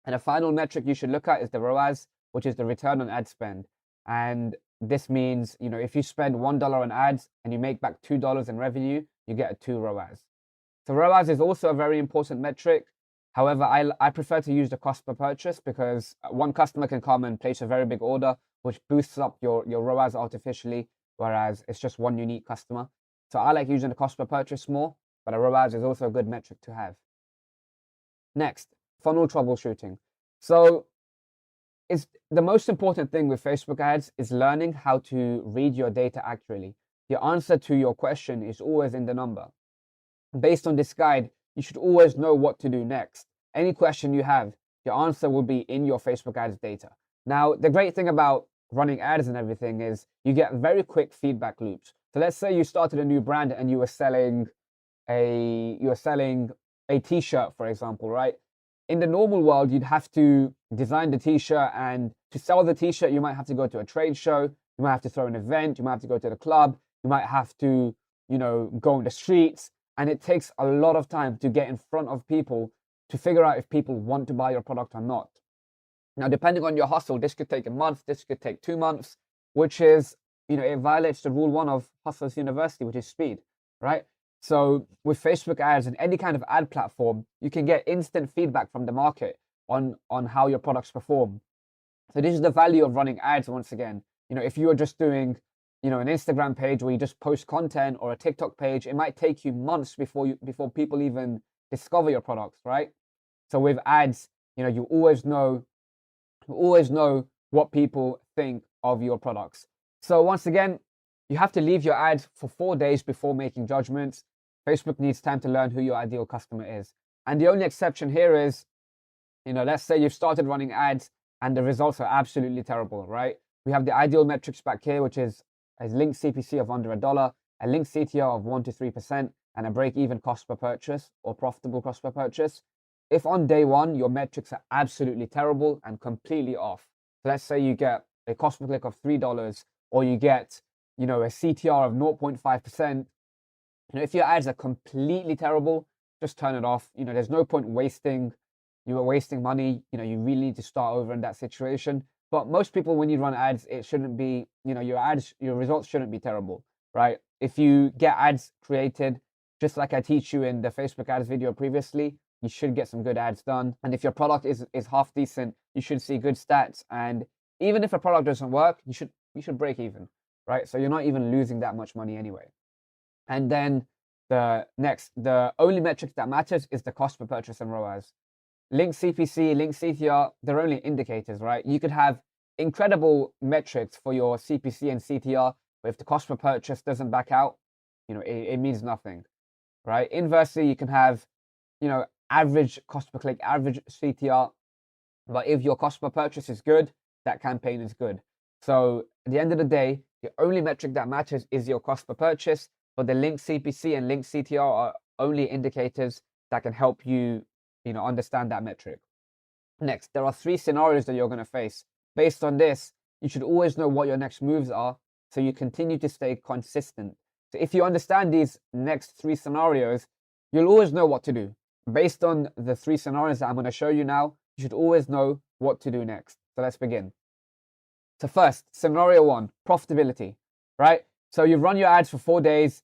And a final metric you should look at is the ROAS, which is the return on ad spend. And this means, if you spend $1 on ads and you make back $2 in revenue, you get a 2 ROAS. So ROAS is also a very important metric. However, I prefer to use the cost per purchase because one customer can come and place a very big order, which boosts up your ROAS artificially, whereas it's just one unique customer. So I like using the cost per purchase more, but a ROAS is also a good metric to have. Next, funnel troubleshooting. So it's the most important thing with Facebook ads is learning how to read your data accurately. The answer to your question is always in the number. Based on this guide, you should always know what to do next. Any question you have, your answer will be in your Facebook ads data. Now, the great thing about running ads and everything is you get very quick feedback loops. So let's say you started a new brand and you were selling a t-shirt, for example, right? In the normal world, you'd have to design the t-shirt, and to sell the t-shirt, you might have to go to a trade show, you might have to throw an event, you might have to go to the club, you might have to, go on the streets, and it takes a lot of time to get in front of people to figure out if people want to buy your product or not. Now, depending on your hustle, this could take a month, this could take 2 months, which is, it violates the rule 1 of Hustlers University, which is speed, right? So with Facebook ads and any kind of ad platform, you can get instant feedback from the market on how your products perform. So this is the value of running ads once again. If you are just doing, an Instagram page where you just post content, or a TikTok page, it might take you months before people even discover your products, right? So with ads, you always know what people think of your products. So once again, you have to leave your ads for 4 days before making judgments. Facebook needs time to learn who your ideal customer is. And the only exception here is, let's say you've started running ads and the results are absolutely terrible, right? We have the ideal metrics back here, which is a link CPC of under $1, a link CTR of 1 to 3%, and a break-even cost per purchase, or profitable cost per purchase. If on day 1 your metrics are absolutely terrible and completely off, so let's say you get a cost per click of $3, or you get, a CTR of 0.5%, if your ads are completely terrible, just turn it off. There's no point wasting money. You really need to start over in that situation. But most people, when you run ads, it shouldn't be, your results shouldn't be terrible, right? If you get ads created, just like I teach you in the Facebook ads video previously, you should get some good ads done. And if your product is half decent, you should see good stats. And even if a product doesn't work, you should break even, right? So you're not even losing that much money anyway. And then the only metric that matters is the cost per purchase and ROAS. Link CPC, link CTR, they're only indicators, right? You could have incredible metrics for your CPC and CTR, but if the cost per purchase doesn't back out, it means nothing, right? Inversely, you can have, average cost per click, average CTR, but if your cost per purchase is good, that campaign is good. So at the end of the day, the only metric that matters is your cost per purchase, but the link CPC and link CTR are only indicators that can help you, understand that metric. Next, there are 3 scenarios that you're going to face. Based on this, you should always know what your next moves are, so you continue to stay consistent. So if you understand these next 3 scenarios, you'll always know what to do. Based on the 3 scenarios that I'm going to show you now, you should always know what to do next. So let's begin. So first, scenario 1, profitability, right? So you've run your ads for 4 days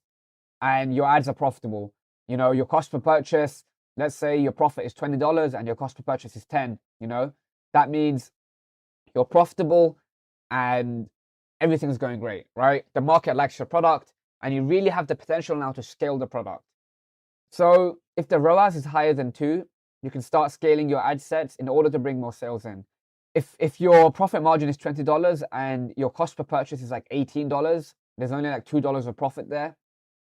and your ads are profitable. Your cost per purchase, let's say your profit is $20 and your cost per purchase is 10, that means you're profitable and everything's going great, right? The market likes your product and you really have the potential now to scale the product. So if the ROAS is higher than 2, you can start scaling your ad sets in order to bring more sales in. If your profit margin is $20 and your cost per purchase is like $18, there's only like $2 of profit there.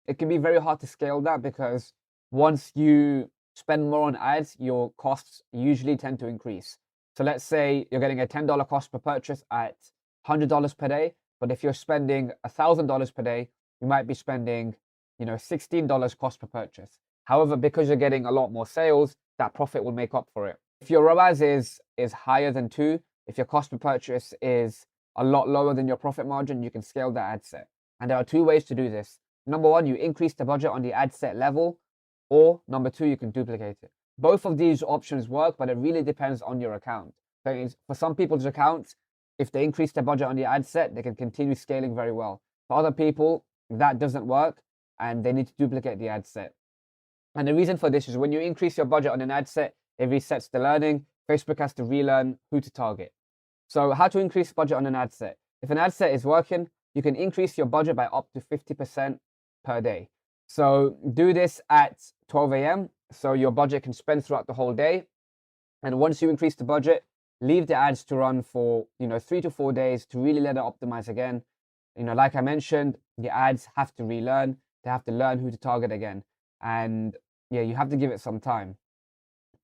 It can be very hard to scale that, because once you spend more on ads, your costs usually tend to increase. So let's say you're getting a $10 cost per purchase at $100 per day, but if you're spending $1,000 per day, you might be spending, $16 cost per purchase. However, because you're getting a lot more sales, that profit will make up for it. If your ROAS is higher than 2, if your cost per purchase is a lot lower than your profit margin, you can scale that ad set. And there are 2 ways to do this. Number 1, you increase the budget on the ad set level, or number 2, you can duplicate it. Both of these options work, but it really depends on your account. So for some people's accounts, if they increase their budget on the ad set, they can continue scaling very well. For other people, that doesn't work and they need to duplicate the ad set. And the reason for this is when you increase your budget on an ad set, it resets the learning. Facebook has to relearn who to target. So how to increase budget on an ad set? If an ad set is working, you can increase your budget by up to 50% per day. So do this at 12 a.m. so your budget can spend throughout the whole day. And once you increase the budget, leave the ads to run for 3 to 4 days to really let it optimize again. Like I mentioned, the ads have to relearn. They have to learn who to target again. And yeah, you have to give it some time.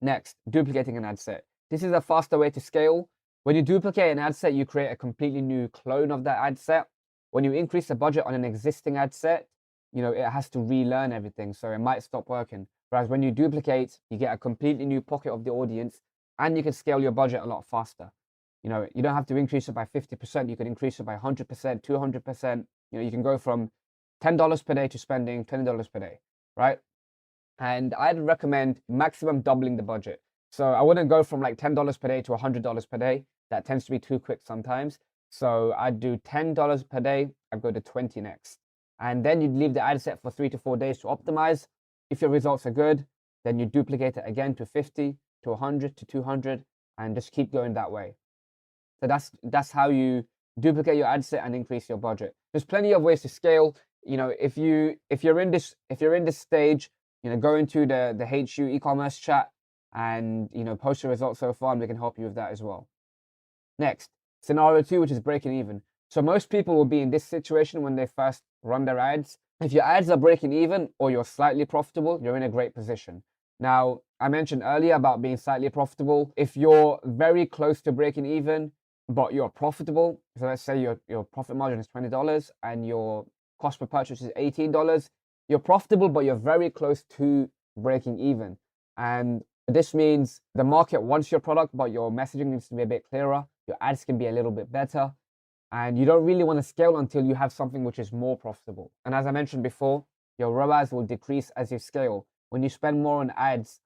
Next, duplicating an ad set. This is a faster way to scale. When you duplicate an ad set, you create a completely new clone of that ad set. When you increase the budget on an existing ad set, it has to relearn everything, so it might stop working. Whereas when you duplicate, you get a completely new pocket of the audience, and you can scale your budget a lot faster. You don't have to increase it by 50%. You can increase it by 100%, 200%. You can go from $10 per day to spending $20 per day, right? And I'd recommend maximum doubling the budget. So I wouldn't go from like $10 per day to $100 per day. That tends to be too quick sometimes. So I'd do $10 per day. I'd go to 20 next. And then you'd leave the ad set for 3 to 4 days to optimize. If your results are good, then you duplicate it again to 50, to 100, to 200, and just keep going that way. So that's how you duplicate your ad set and increase your budget. There's plenty of ways to scale. You know, if you're in this stage, you know, go into the HU e-commerce chat and, you know, post your results so far, and we can help you with that as well. Next, scenario 2, which is breaking even. So most people will be in this situation when they first run their ads. If your ads are breaking even or you're slightly profitable, you're in a great position. Now, I mentioned earlier about being slightly profitable. If you're very close to breaking even, but you're profitable, so let's say your profit margin is $20 and your cost per purchase is $18, you're profitable, but you're very close to breaking even. And this means the market wants your product, but your messaging needs to be a bit clearer. Your ads can be a little bit better. And you don't really want to scale until you have something which is more profitable. And as I mentioned before, your ROAS will decrease as you scale. When you spend more on ads,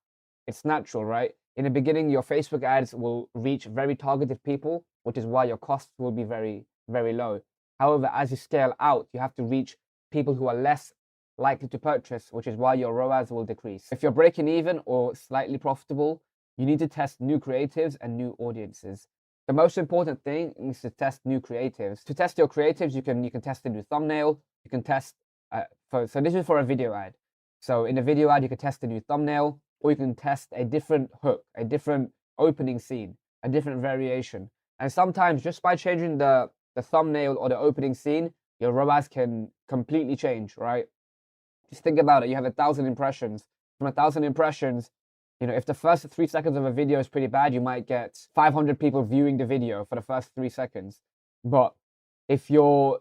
it's natural, right? In the beginning, your Facebook ads will reach very targeted people, which is why your costs will be very, very low. However, as you scale out, you have to reach people who are less likely to purchase, which is why your ROAS will decrease. If you're breaking even or slightly profitable, you need to test new creatives and new audiences. The most important thing is to test new creatives. To test your creatives, you can test a new thumbnail. You can test so this is for a video ad. So in a video ad, you can test a new thumbnail, or you can test a different hook, a different opening scene, a different variation. And sometimes just by changing the thumbnail or the opening scene, your ROAS can completely change, right? Just think about it. You have 1,000 impressions. From 1,000 impressions, you know, if the first 3 seconds of a video is pretty bad, you might get 500 people viewing the video for the first 3 seconds. But if your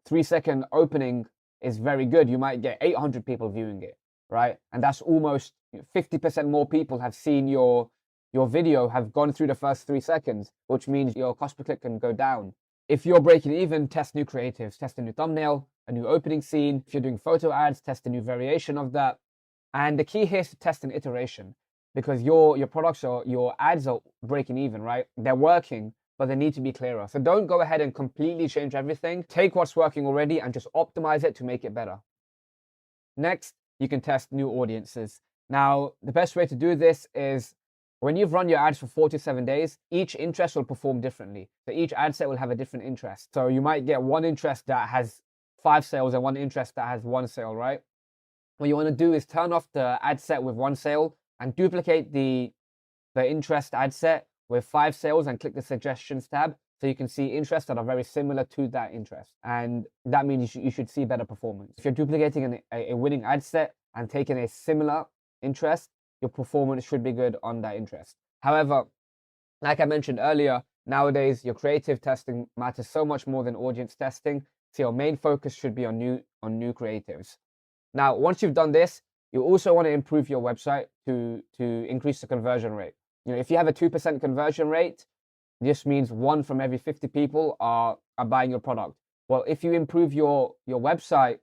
3-second opening is very good, you might get 800 people viewing it, right? And that's almost 50% more people have seen your video, have gone through the first 3 seconds, which means your cost per click can go down. If you're breaking even, test new creatives, test a new thumbnail, a new opening scene. If you're doing photo ads, test a new variation of that. And the key here is to test an iteration, because your products or your ads are breaking even, right? They're working, but they need to be clearer. So don't go ahead and completely change everything. Take what's working already and just optimize it to make it better. Next, you can test new audiences. Now, the best way to do this is when you've run your ads for 47 days, each interest will perform differently. So each ad set will have a different interest. So you might get one interest that has 5 sales and one interest that has 1 sale, right? What you want to do is turn off the ad set with 1 sale and duplicate the interest ad set with 5 sales and click the suggestions tab, so you can see interests that are very similar to that interest. And that means you should see better performance. If you're duplicating a winning ad set and taking a similar interest, your performance should be good on that interest. However, like I mentioned earlier, nowadays your creative testing matters so much more than audience testing. So your main focus should be on new creatives. Now, once you've done this, you also want to improve your website to increase the conversion rate. You know, if you have a 2% conversion rate, this means 1 from every 50 people are buying your product. Well, if you improve your website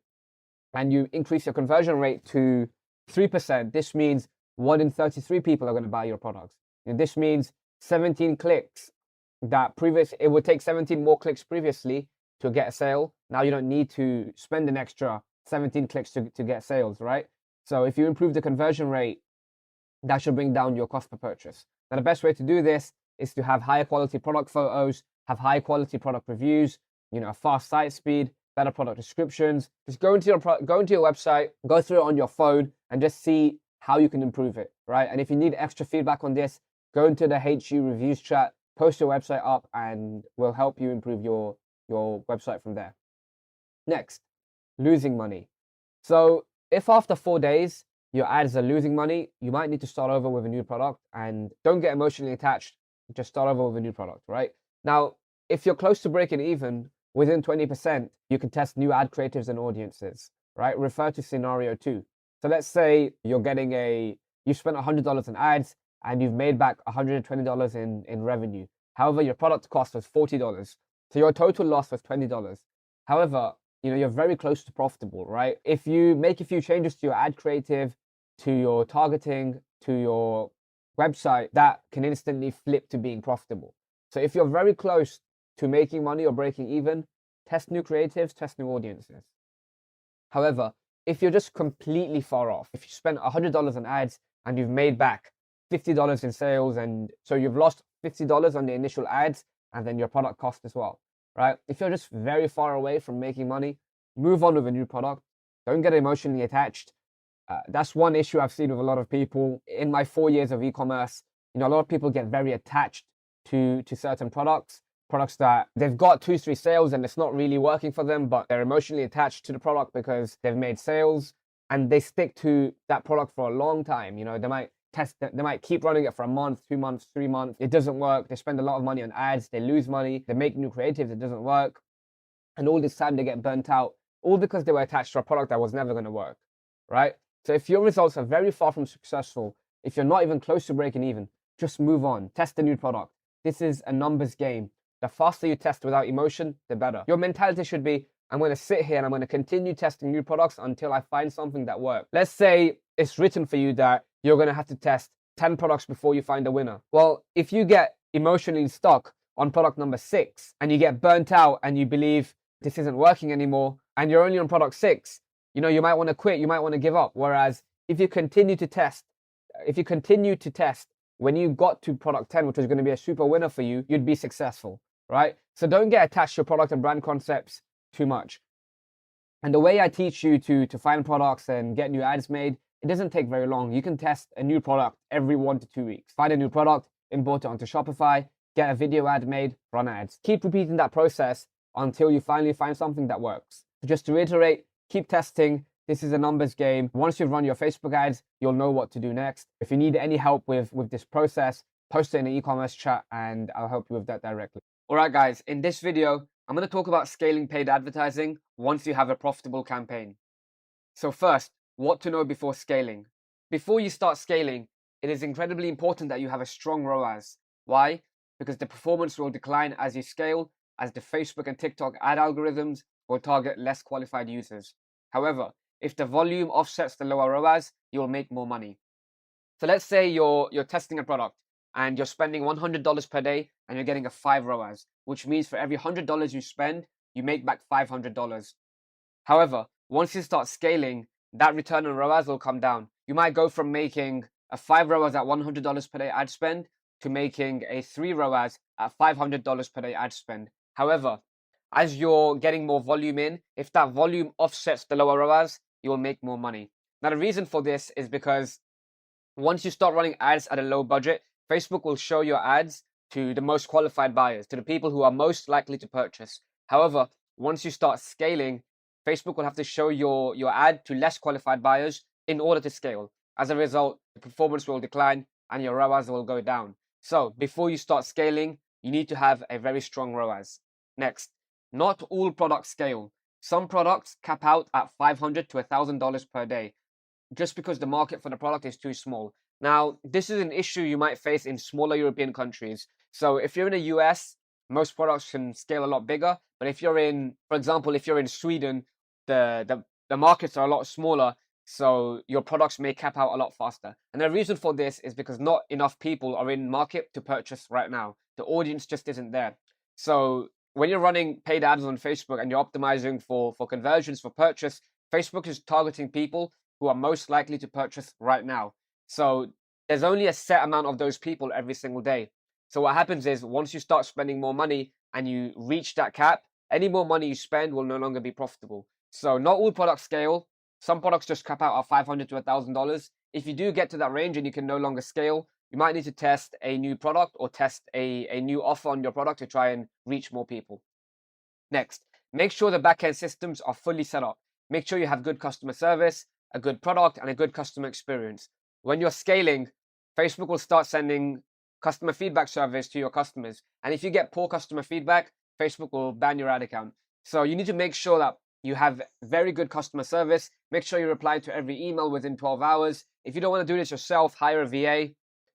and you increase your conversion rate to 3%, this means 1 in 33 people are going to buy your products. And this means 17 clicks it would take 17 more clicks previously to get a sale. Now you don't need to spend an extra 17 clicks to get sales, right? So if you improve the conversion rate, that should bring down your cost per purchase. Now, the best way to do this is to have higher quality product photos, have high quality product reviews, you know, a fast site speed, better product descriptions. Just go into your website, go through it on your phone, and just see how you can improve it, right? And if you need extra feedback on this, go into the HU reviews chat, post your website up, and we'll help you improve your website from there. Next, losing money. So if after 4 days your ads are losing money, you might need to start over with a new product, and don't get emotionally attached. Just start over with a new product, right? Now, if you're close to breaking even, within 20%, you can test new ad creatives and audiences, right? Refer to scenario 2. So let's say you spent $100 in ads and you've made back $120 in revenue. However, your product cost was $40. So your total loss was $20. However, you know, you're very close to profitable, right? If you make a few changes to your ad creative, to your targeting, to your website that can instantly flip to being profitable. So if you're very close to making money or breaking even, test new creatives, test new audiences. However, if you're just completely far off, if you spent $100 on ads and you've made back $50 in sales, and so you've lost $50 on the initial ads and then your product cost as well, right? If you're just very far away from making money, move on with a new product. Don't get emotionally attached. That's one issue I've seen with a lot of people in my 4 years of e-commerce. A lot of people get very attached to certain products that they've got 2-3 sales and it's not really working for them, but they're emotionally attached to the product because they've made sales, and they stick to that product for a long time. They might keep running it for a month, 2 months, 3 months. It doesn't work. They spend a lot of money on ads. They lose money. They make new creatives. It doesn't work. And all this time they get burnt out, all because they were attached to a product that was never going to work, right? So if your results are very far from successful, if you're not even close to breaking even, just move on. Test a new product. This is a numbers game. The faster you test without emotion, the better. Your mentality should be, I'm going to sit here and I'm going to continue testing new products until I find something that works. Let's say it's written for you that you're going to have to test 10 products before you find a winner. Well, if you get emotionally stuck on product number 6 and you get burnt out and you believe this isn't working anymore and you're only on product 6, you might want to quit, you might want to give up. Whereas if you continue to test, when you got to product 10, which was going to be a super winner for you, you'd be successful, right? So don't get attached to your product and brand concepts too much. And the way I teach you to find products and get new ads made, it doesn't take very long. You can test a new product every 1 to 2 weeks. Find a new product, import it onto Shopify, get a video ad made, run ads. Keep repeating that process until you finally find something that works. So just to reiterate, keep testing. This is a numbers game. Once you've run your Facebook ads, you'll know what to do next. If you need any help with this process, post it in the e-commerce chat and I'll help you with that directly. All right, guys, in this video, I'm going to talk about scaling paid advertising once you have a profitable campaign. So first, what to know before scaling. Before you start scaling, it is incredibly important that you have a strong ROAS. Why? Because the performance will decline as you scale, as the Facebook and TikTok ad algorithms will target less qualified users. However, if the volume offsets the lower ROAS, you will make more money. So let's say you're testing a product and you're spending $100 per day and you're getting a 5 ROAS, which means for every $100 you spend, you make back $500. However, once you start scaling, that return on ROAS will come down. You might go from making a 5 ROAS at $100 per day ad spend to making a 3 ROAS at $500 per day ad spend. However, as you're getting more volume in, if that volume offsets the lower ROAS, you will make more money. Now, the reason for this is because once you start running ads at a low budget, Facebook will show your ads to the most qualified buyers, to the people who are most likely to purchase. However, once you start scaling, Facebook will have to show your ad to less qualified buyers in order to scale. As a result, the performance will decline and your ROAS will go down. So before you start scaling, you need to have a very strong ROAS. Next, not all products scale. Some products cap out at $500 to $1,000 per day, just because the market for the product is too small. Now, this is an issue you might face in smaller European countries. So if you're in the US, most products can scale a lot bigger. But if you're in, for example, if you're in Sweden, the markets are a lot smaller, so your products may cap out a lot faster. And the reason for this is because not enough people are in market to purchase right now. The audience just isn't there. So when you're running paid ads on Facebook and you're optimizing for conversions, for purchase, Facebook is targeting people who are most likely to purchase right now. So there's only a set amount of those people every single day. So what happens is once you start spending more money and you reach that cap, any more money you spend will no longer be profitable. So not all products scale. Some products just cap out at $500 to $1,000. If you do get to that range and you can no longer scale, you might need to test a new product or test a new offer on your product to try and reach more people. Next, make sure the backend systems are fully set up. Make sure you have good customer service, a good product, and a good customer experience. When you're scaling, Facebook will start sending customer feedback surveys to your customers. And if you get poor customer feedback, Facebook will ban your ad account. So you need to make sure that you have very good customer service. Make sure you reply to every email within 12 hours. If you don't want to do this yourself, hire a VA.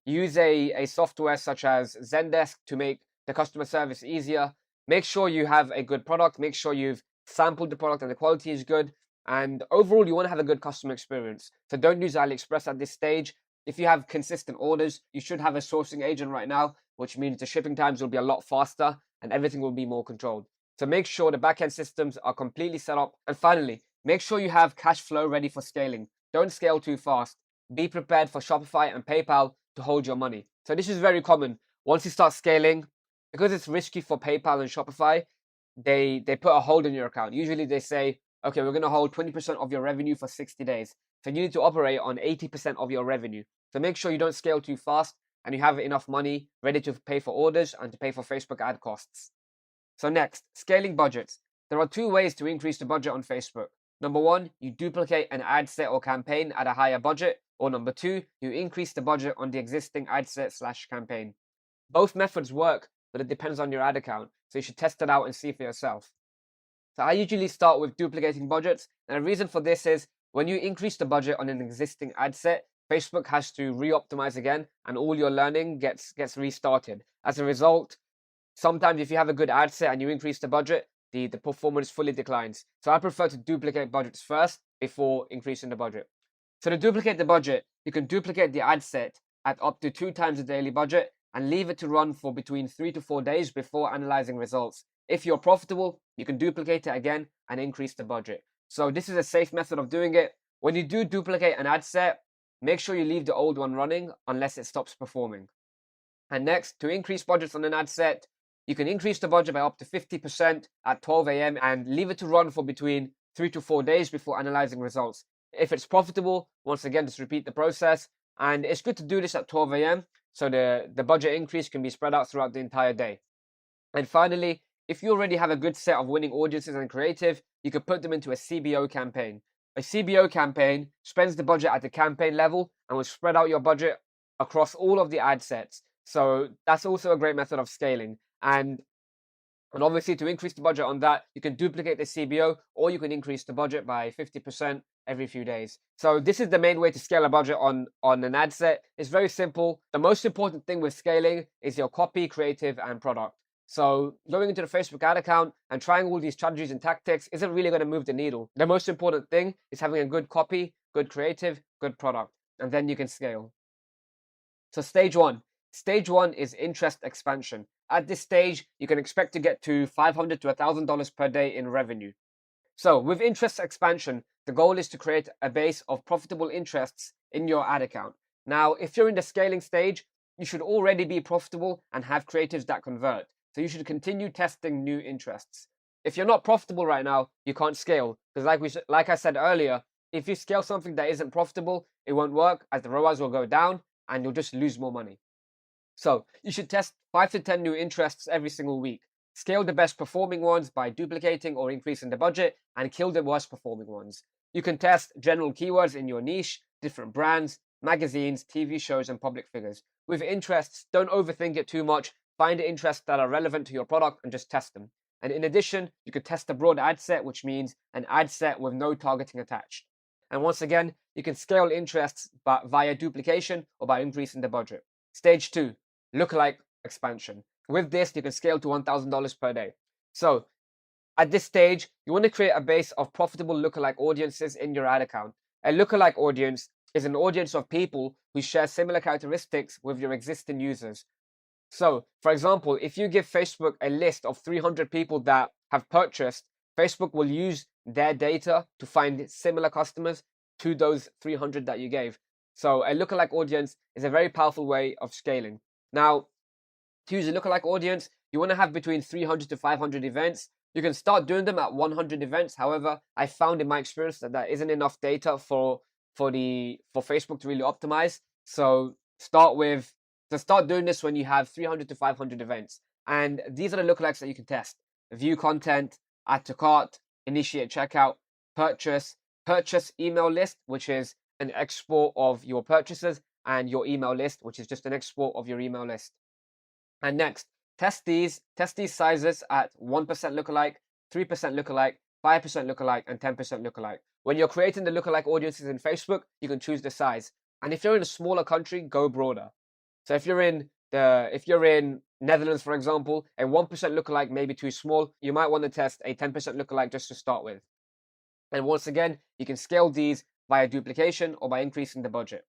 Use a software such as Zendesk to make the customer service easier. Make sure you have a good product. Make sure you've sampled the product and the quality is good. And overall, you want to have a good customer experience. So don't use AliExpress at this stage. if you have consistent orders, you should have a sourcing agent right now, which means the shipping times will be a lot faster and everything will be more controlled. So make sure the backend systems are completely set up. And finally, make sure you have cash flow ready for scaling. Don't scale too fast. Be prepared for Shopify and PayPal to hold your money. So this is very common. Once you start scaling, because it's risky for PayPal and Shopify, they put a hold on your account. Usually they say, okay, we're going to hold 20% of your revenue for 60 days. So you need to operate on 80% of your revenue. So make sure you don't scale too fast and you have enough money ready to pay for orders and to pay for Facebook ad costs. So next, scaling budgets. There are two ways to increase the budget on Facebook. Number one, you duplicate an ad set or campaign at a higher budget. Or number two, you increase the budget on the existing ad set / campaign. Both methods work, but it depends on your ad account. So you should test it out and see for yourself. So I usually start with duplicating budgets. And the reason for this is when you increase the budget on an existing ad set, Facebook has to re-optimize again and all your learning gets restarted. As a result, sometimes if you have a good ad set and you increase the budget, the performance fully declines. So I prefer to duplicate budgets first before increasing the budget. So to duplicate the budget, you can duplicate the ad set at up to 2 times the daily budget and leave it to run for between 3 to 4 days before analyzing results. If you're profitable, you can duplicate it again and increase the budget. So this is a safe method of doing it. When you do duplicate an ad set, make sure you leave the old one running unless it stops performing. And next, to increase budgets on an ad set, you can increase the budget by up to 50% at 12 a.m. and leave it to run for between 3 to 4 days before analyzing results. If it's profitable, once again, just repeat the process. And it's good to do this at 12 a.m. so the budget increase can be spread out throughout the entire day. And finally, if you already have a good set of winning audiences and creative, you can put them into a CBO campaign. A CBO campaign spends the budget at the campaign level and will spread out your budget across all of the ad sets. So that's also a great method of scaling. And obviously, to increase the budget on that, you can duplicate the CBO or you can increase the budget by 50% every few days. So this is the main way to scale a budget on an ad set. It's very simple. The most important thing with scaling is your copy, creative, and product. So going into the Facebook ad account and trying all these strategies and tactics isn't really going to move the needle. The most important thing is having a good copy, good creative, good product, and then you can scale. So stage one. Stage one is interest expansion. At this stage, you can expect to get to $500 to $1,000 per day in revenue. So with interest expansion, the goal is to create a base of profitable interests in your ad account. Now, if you're in the scaling stage, you should already be profitable and have creatives that convert. So you should continue testing new interests. If you're not profitable right now, you can't scale. Because like I said earlier, if you scale something that isn't profitable, it won't work as the ROAS will go down and you'll just lose more money. So you should test 5 to 10 new interests every single week. Scale the best performing ones by duplicating or increasing the budget and kill the worst performing ones. You can test general keywords in your niche, different brands, magazines, TV shows, and public figures. With interests, don't overthink it too much. Find interests that are relevant to your product and just test them. And in addition, you could test a broad ad set, which means an ad set with no targeting attached. And once again, you can scale interests via duplication or by increasing the budget. Stage 2. Lookalike expansion. With this, you can scale to $1,000 per day. So at this stage, you want to create a base of profitable lookalike audiences in your ad account. A lookalike audience is an audience of people who share similar characteristics with your existing users. So, for example, if you give Facebook a list of 300 people that have purchased, Facebook will use their data to find similar customers to those 300 that you gave. So a lookalike audience is a very powerful way of scaling. Now, to use a lookalike audience, you want to have between 300 to 500 events. You can start doing them at 100 events. However, I found in my experience that isn't enough data for Facebook to really optimize. So start doing this when you have 300 to 500 events. And these are the lookalikes that you can test. View content, add to cart, initiate checkout, purchase email list, which is an export of your purchases, and your email list, which is just an export of your email list. And next, test these sizes at 1% lookalike, 3% lookalike, 5% lookalike, and 10% lookalike. When you're creating the lookalike audiences in Facebook, you can choose the size. And if you're in a smaller country, go broader. So if you're in Netherlands, for example, a 1% lookalike may be too small. You might want to test a 10% lookalike just to start with. And once again, you can scale these via duplication or by increasing the budget.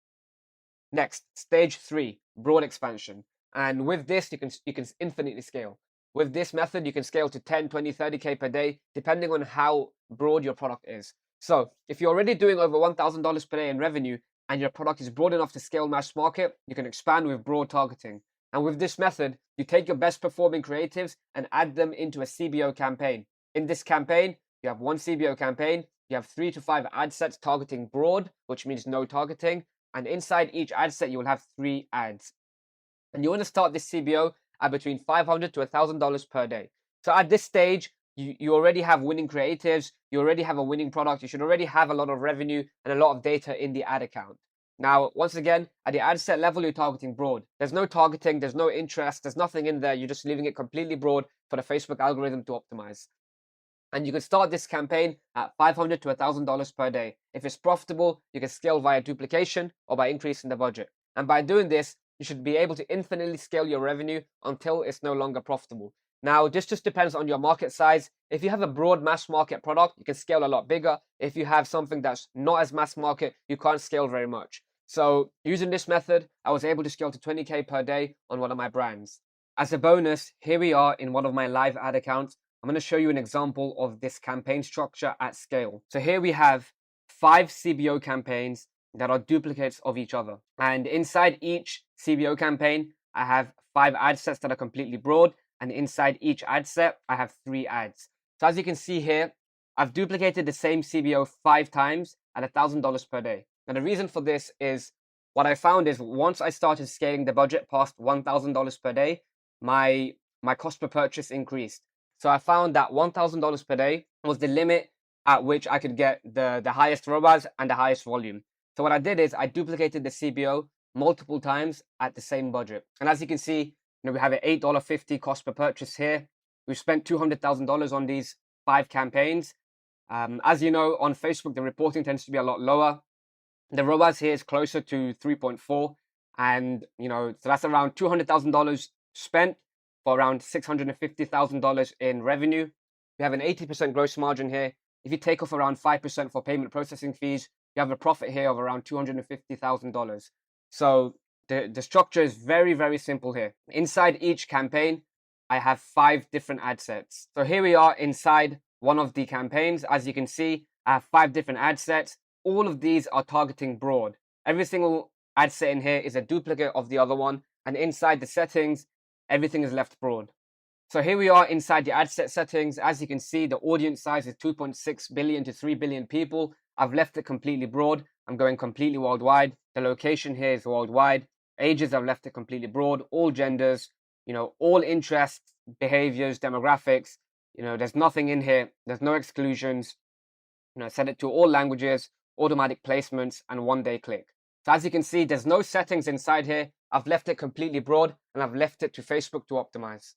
Next, stage 3, broad expansion. And with this, you can infinitely scale. With this method, you can scale to 10, 20, 30K per day, depending on how broad your product is. So if you're already doing over $1,000 per day in revenue and your product is broad enough to scale mass market, you can expand with broad targeting. And with this method, you take your best performing creatives and add them into a CBO campaign. In this campaign, you have one CBO campaign, you have 3 to 5 ad sets targeting broad, which means no targeting. And inside each ad set, you will have 3 ads. And you want to start this CBO at between $500 to $1,000 per day. So at this stage, you already have winning creatives, you already have a winning product, you should already have a lot of revenue and a lot of data in the ad account. Now, once again, at the ad set level, you're targeting broad. There's no targeting, there's no interest, there's nothing in there. You're just leaving it completely broad for the Facebook algorithm to optimize. And you can start this campaign at $500 to $1,000 per day. If it's profitable, you can scale via duplication or by increasing the budget. And by doing this, you should be able to infinitely scale your revenue until it's no longer profitable. Now, this just depends on your market size. If you have a broad mass market product, you can scale a lot bigger. If you have something that's not as mass market, you can't scale very much. So using this method, I was able to scale to 20K per day on one of my brands. As a bonus, here we are in one of my live ad accounts. I'm going to show you an example of this campaign structure at scale. So here we have 5 CBO campaigns that are duplicates of each other. And inside each CBO campaign, I have 5 ad sets that are completely broad. And inside each ad set, I have 3 ads. So as you can see here, I've duplicated the same CBO 5 times at $1,000 per day. And the reason for this is what I found is once I started scaling the budget past $1,000 per day, my cost per purchase increased. So I found that $1,000 per day was the limit at which I could get the highest ROAS and the highest volume. So what I did is I duplicated the CBO multiple times at the same budget. And as you can see, we have an $8.50 cost per purchase here. We've spent $200,000 on these 5 campaigns. As you know, on Facebook, the reporting tends to be a lot lower. The ROAS here is closer to 3.4. And, so that's around $200,000 spent for around $650,000 in revenue. We have an 80% gross margin here. If you take off around 5% for payment processing fees, you have a profit here of around $250,000. So the structure is very, very simple here. Inside each campaign, I have 5 different ad sets. So here we are inside one of the campaigns. As you can see, I have 5 different ad sets. All of these are targeting broad. Every single ad set in here is a duplicate of the other one. And inside the settings, everything is left broad. So here we are inside the ad set settings. As you can see, the audience size is 2.6 billion to 3 billion people. I've left it completely broad. I'm going completely worldwide. The location here is worldwide. Ages, I've left it completely broad. All genders, all interests, behaviors, demographics. There's nothing in here. There's no exclusions. Set it to all languages, automatic placements, and 1-day click. So as you can see, there's no settings inside here. I've left it completely broad and I've left it to Facebook to optimize.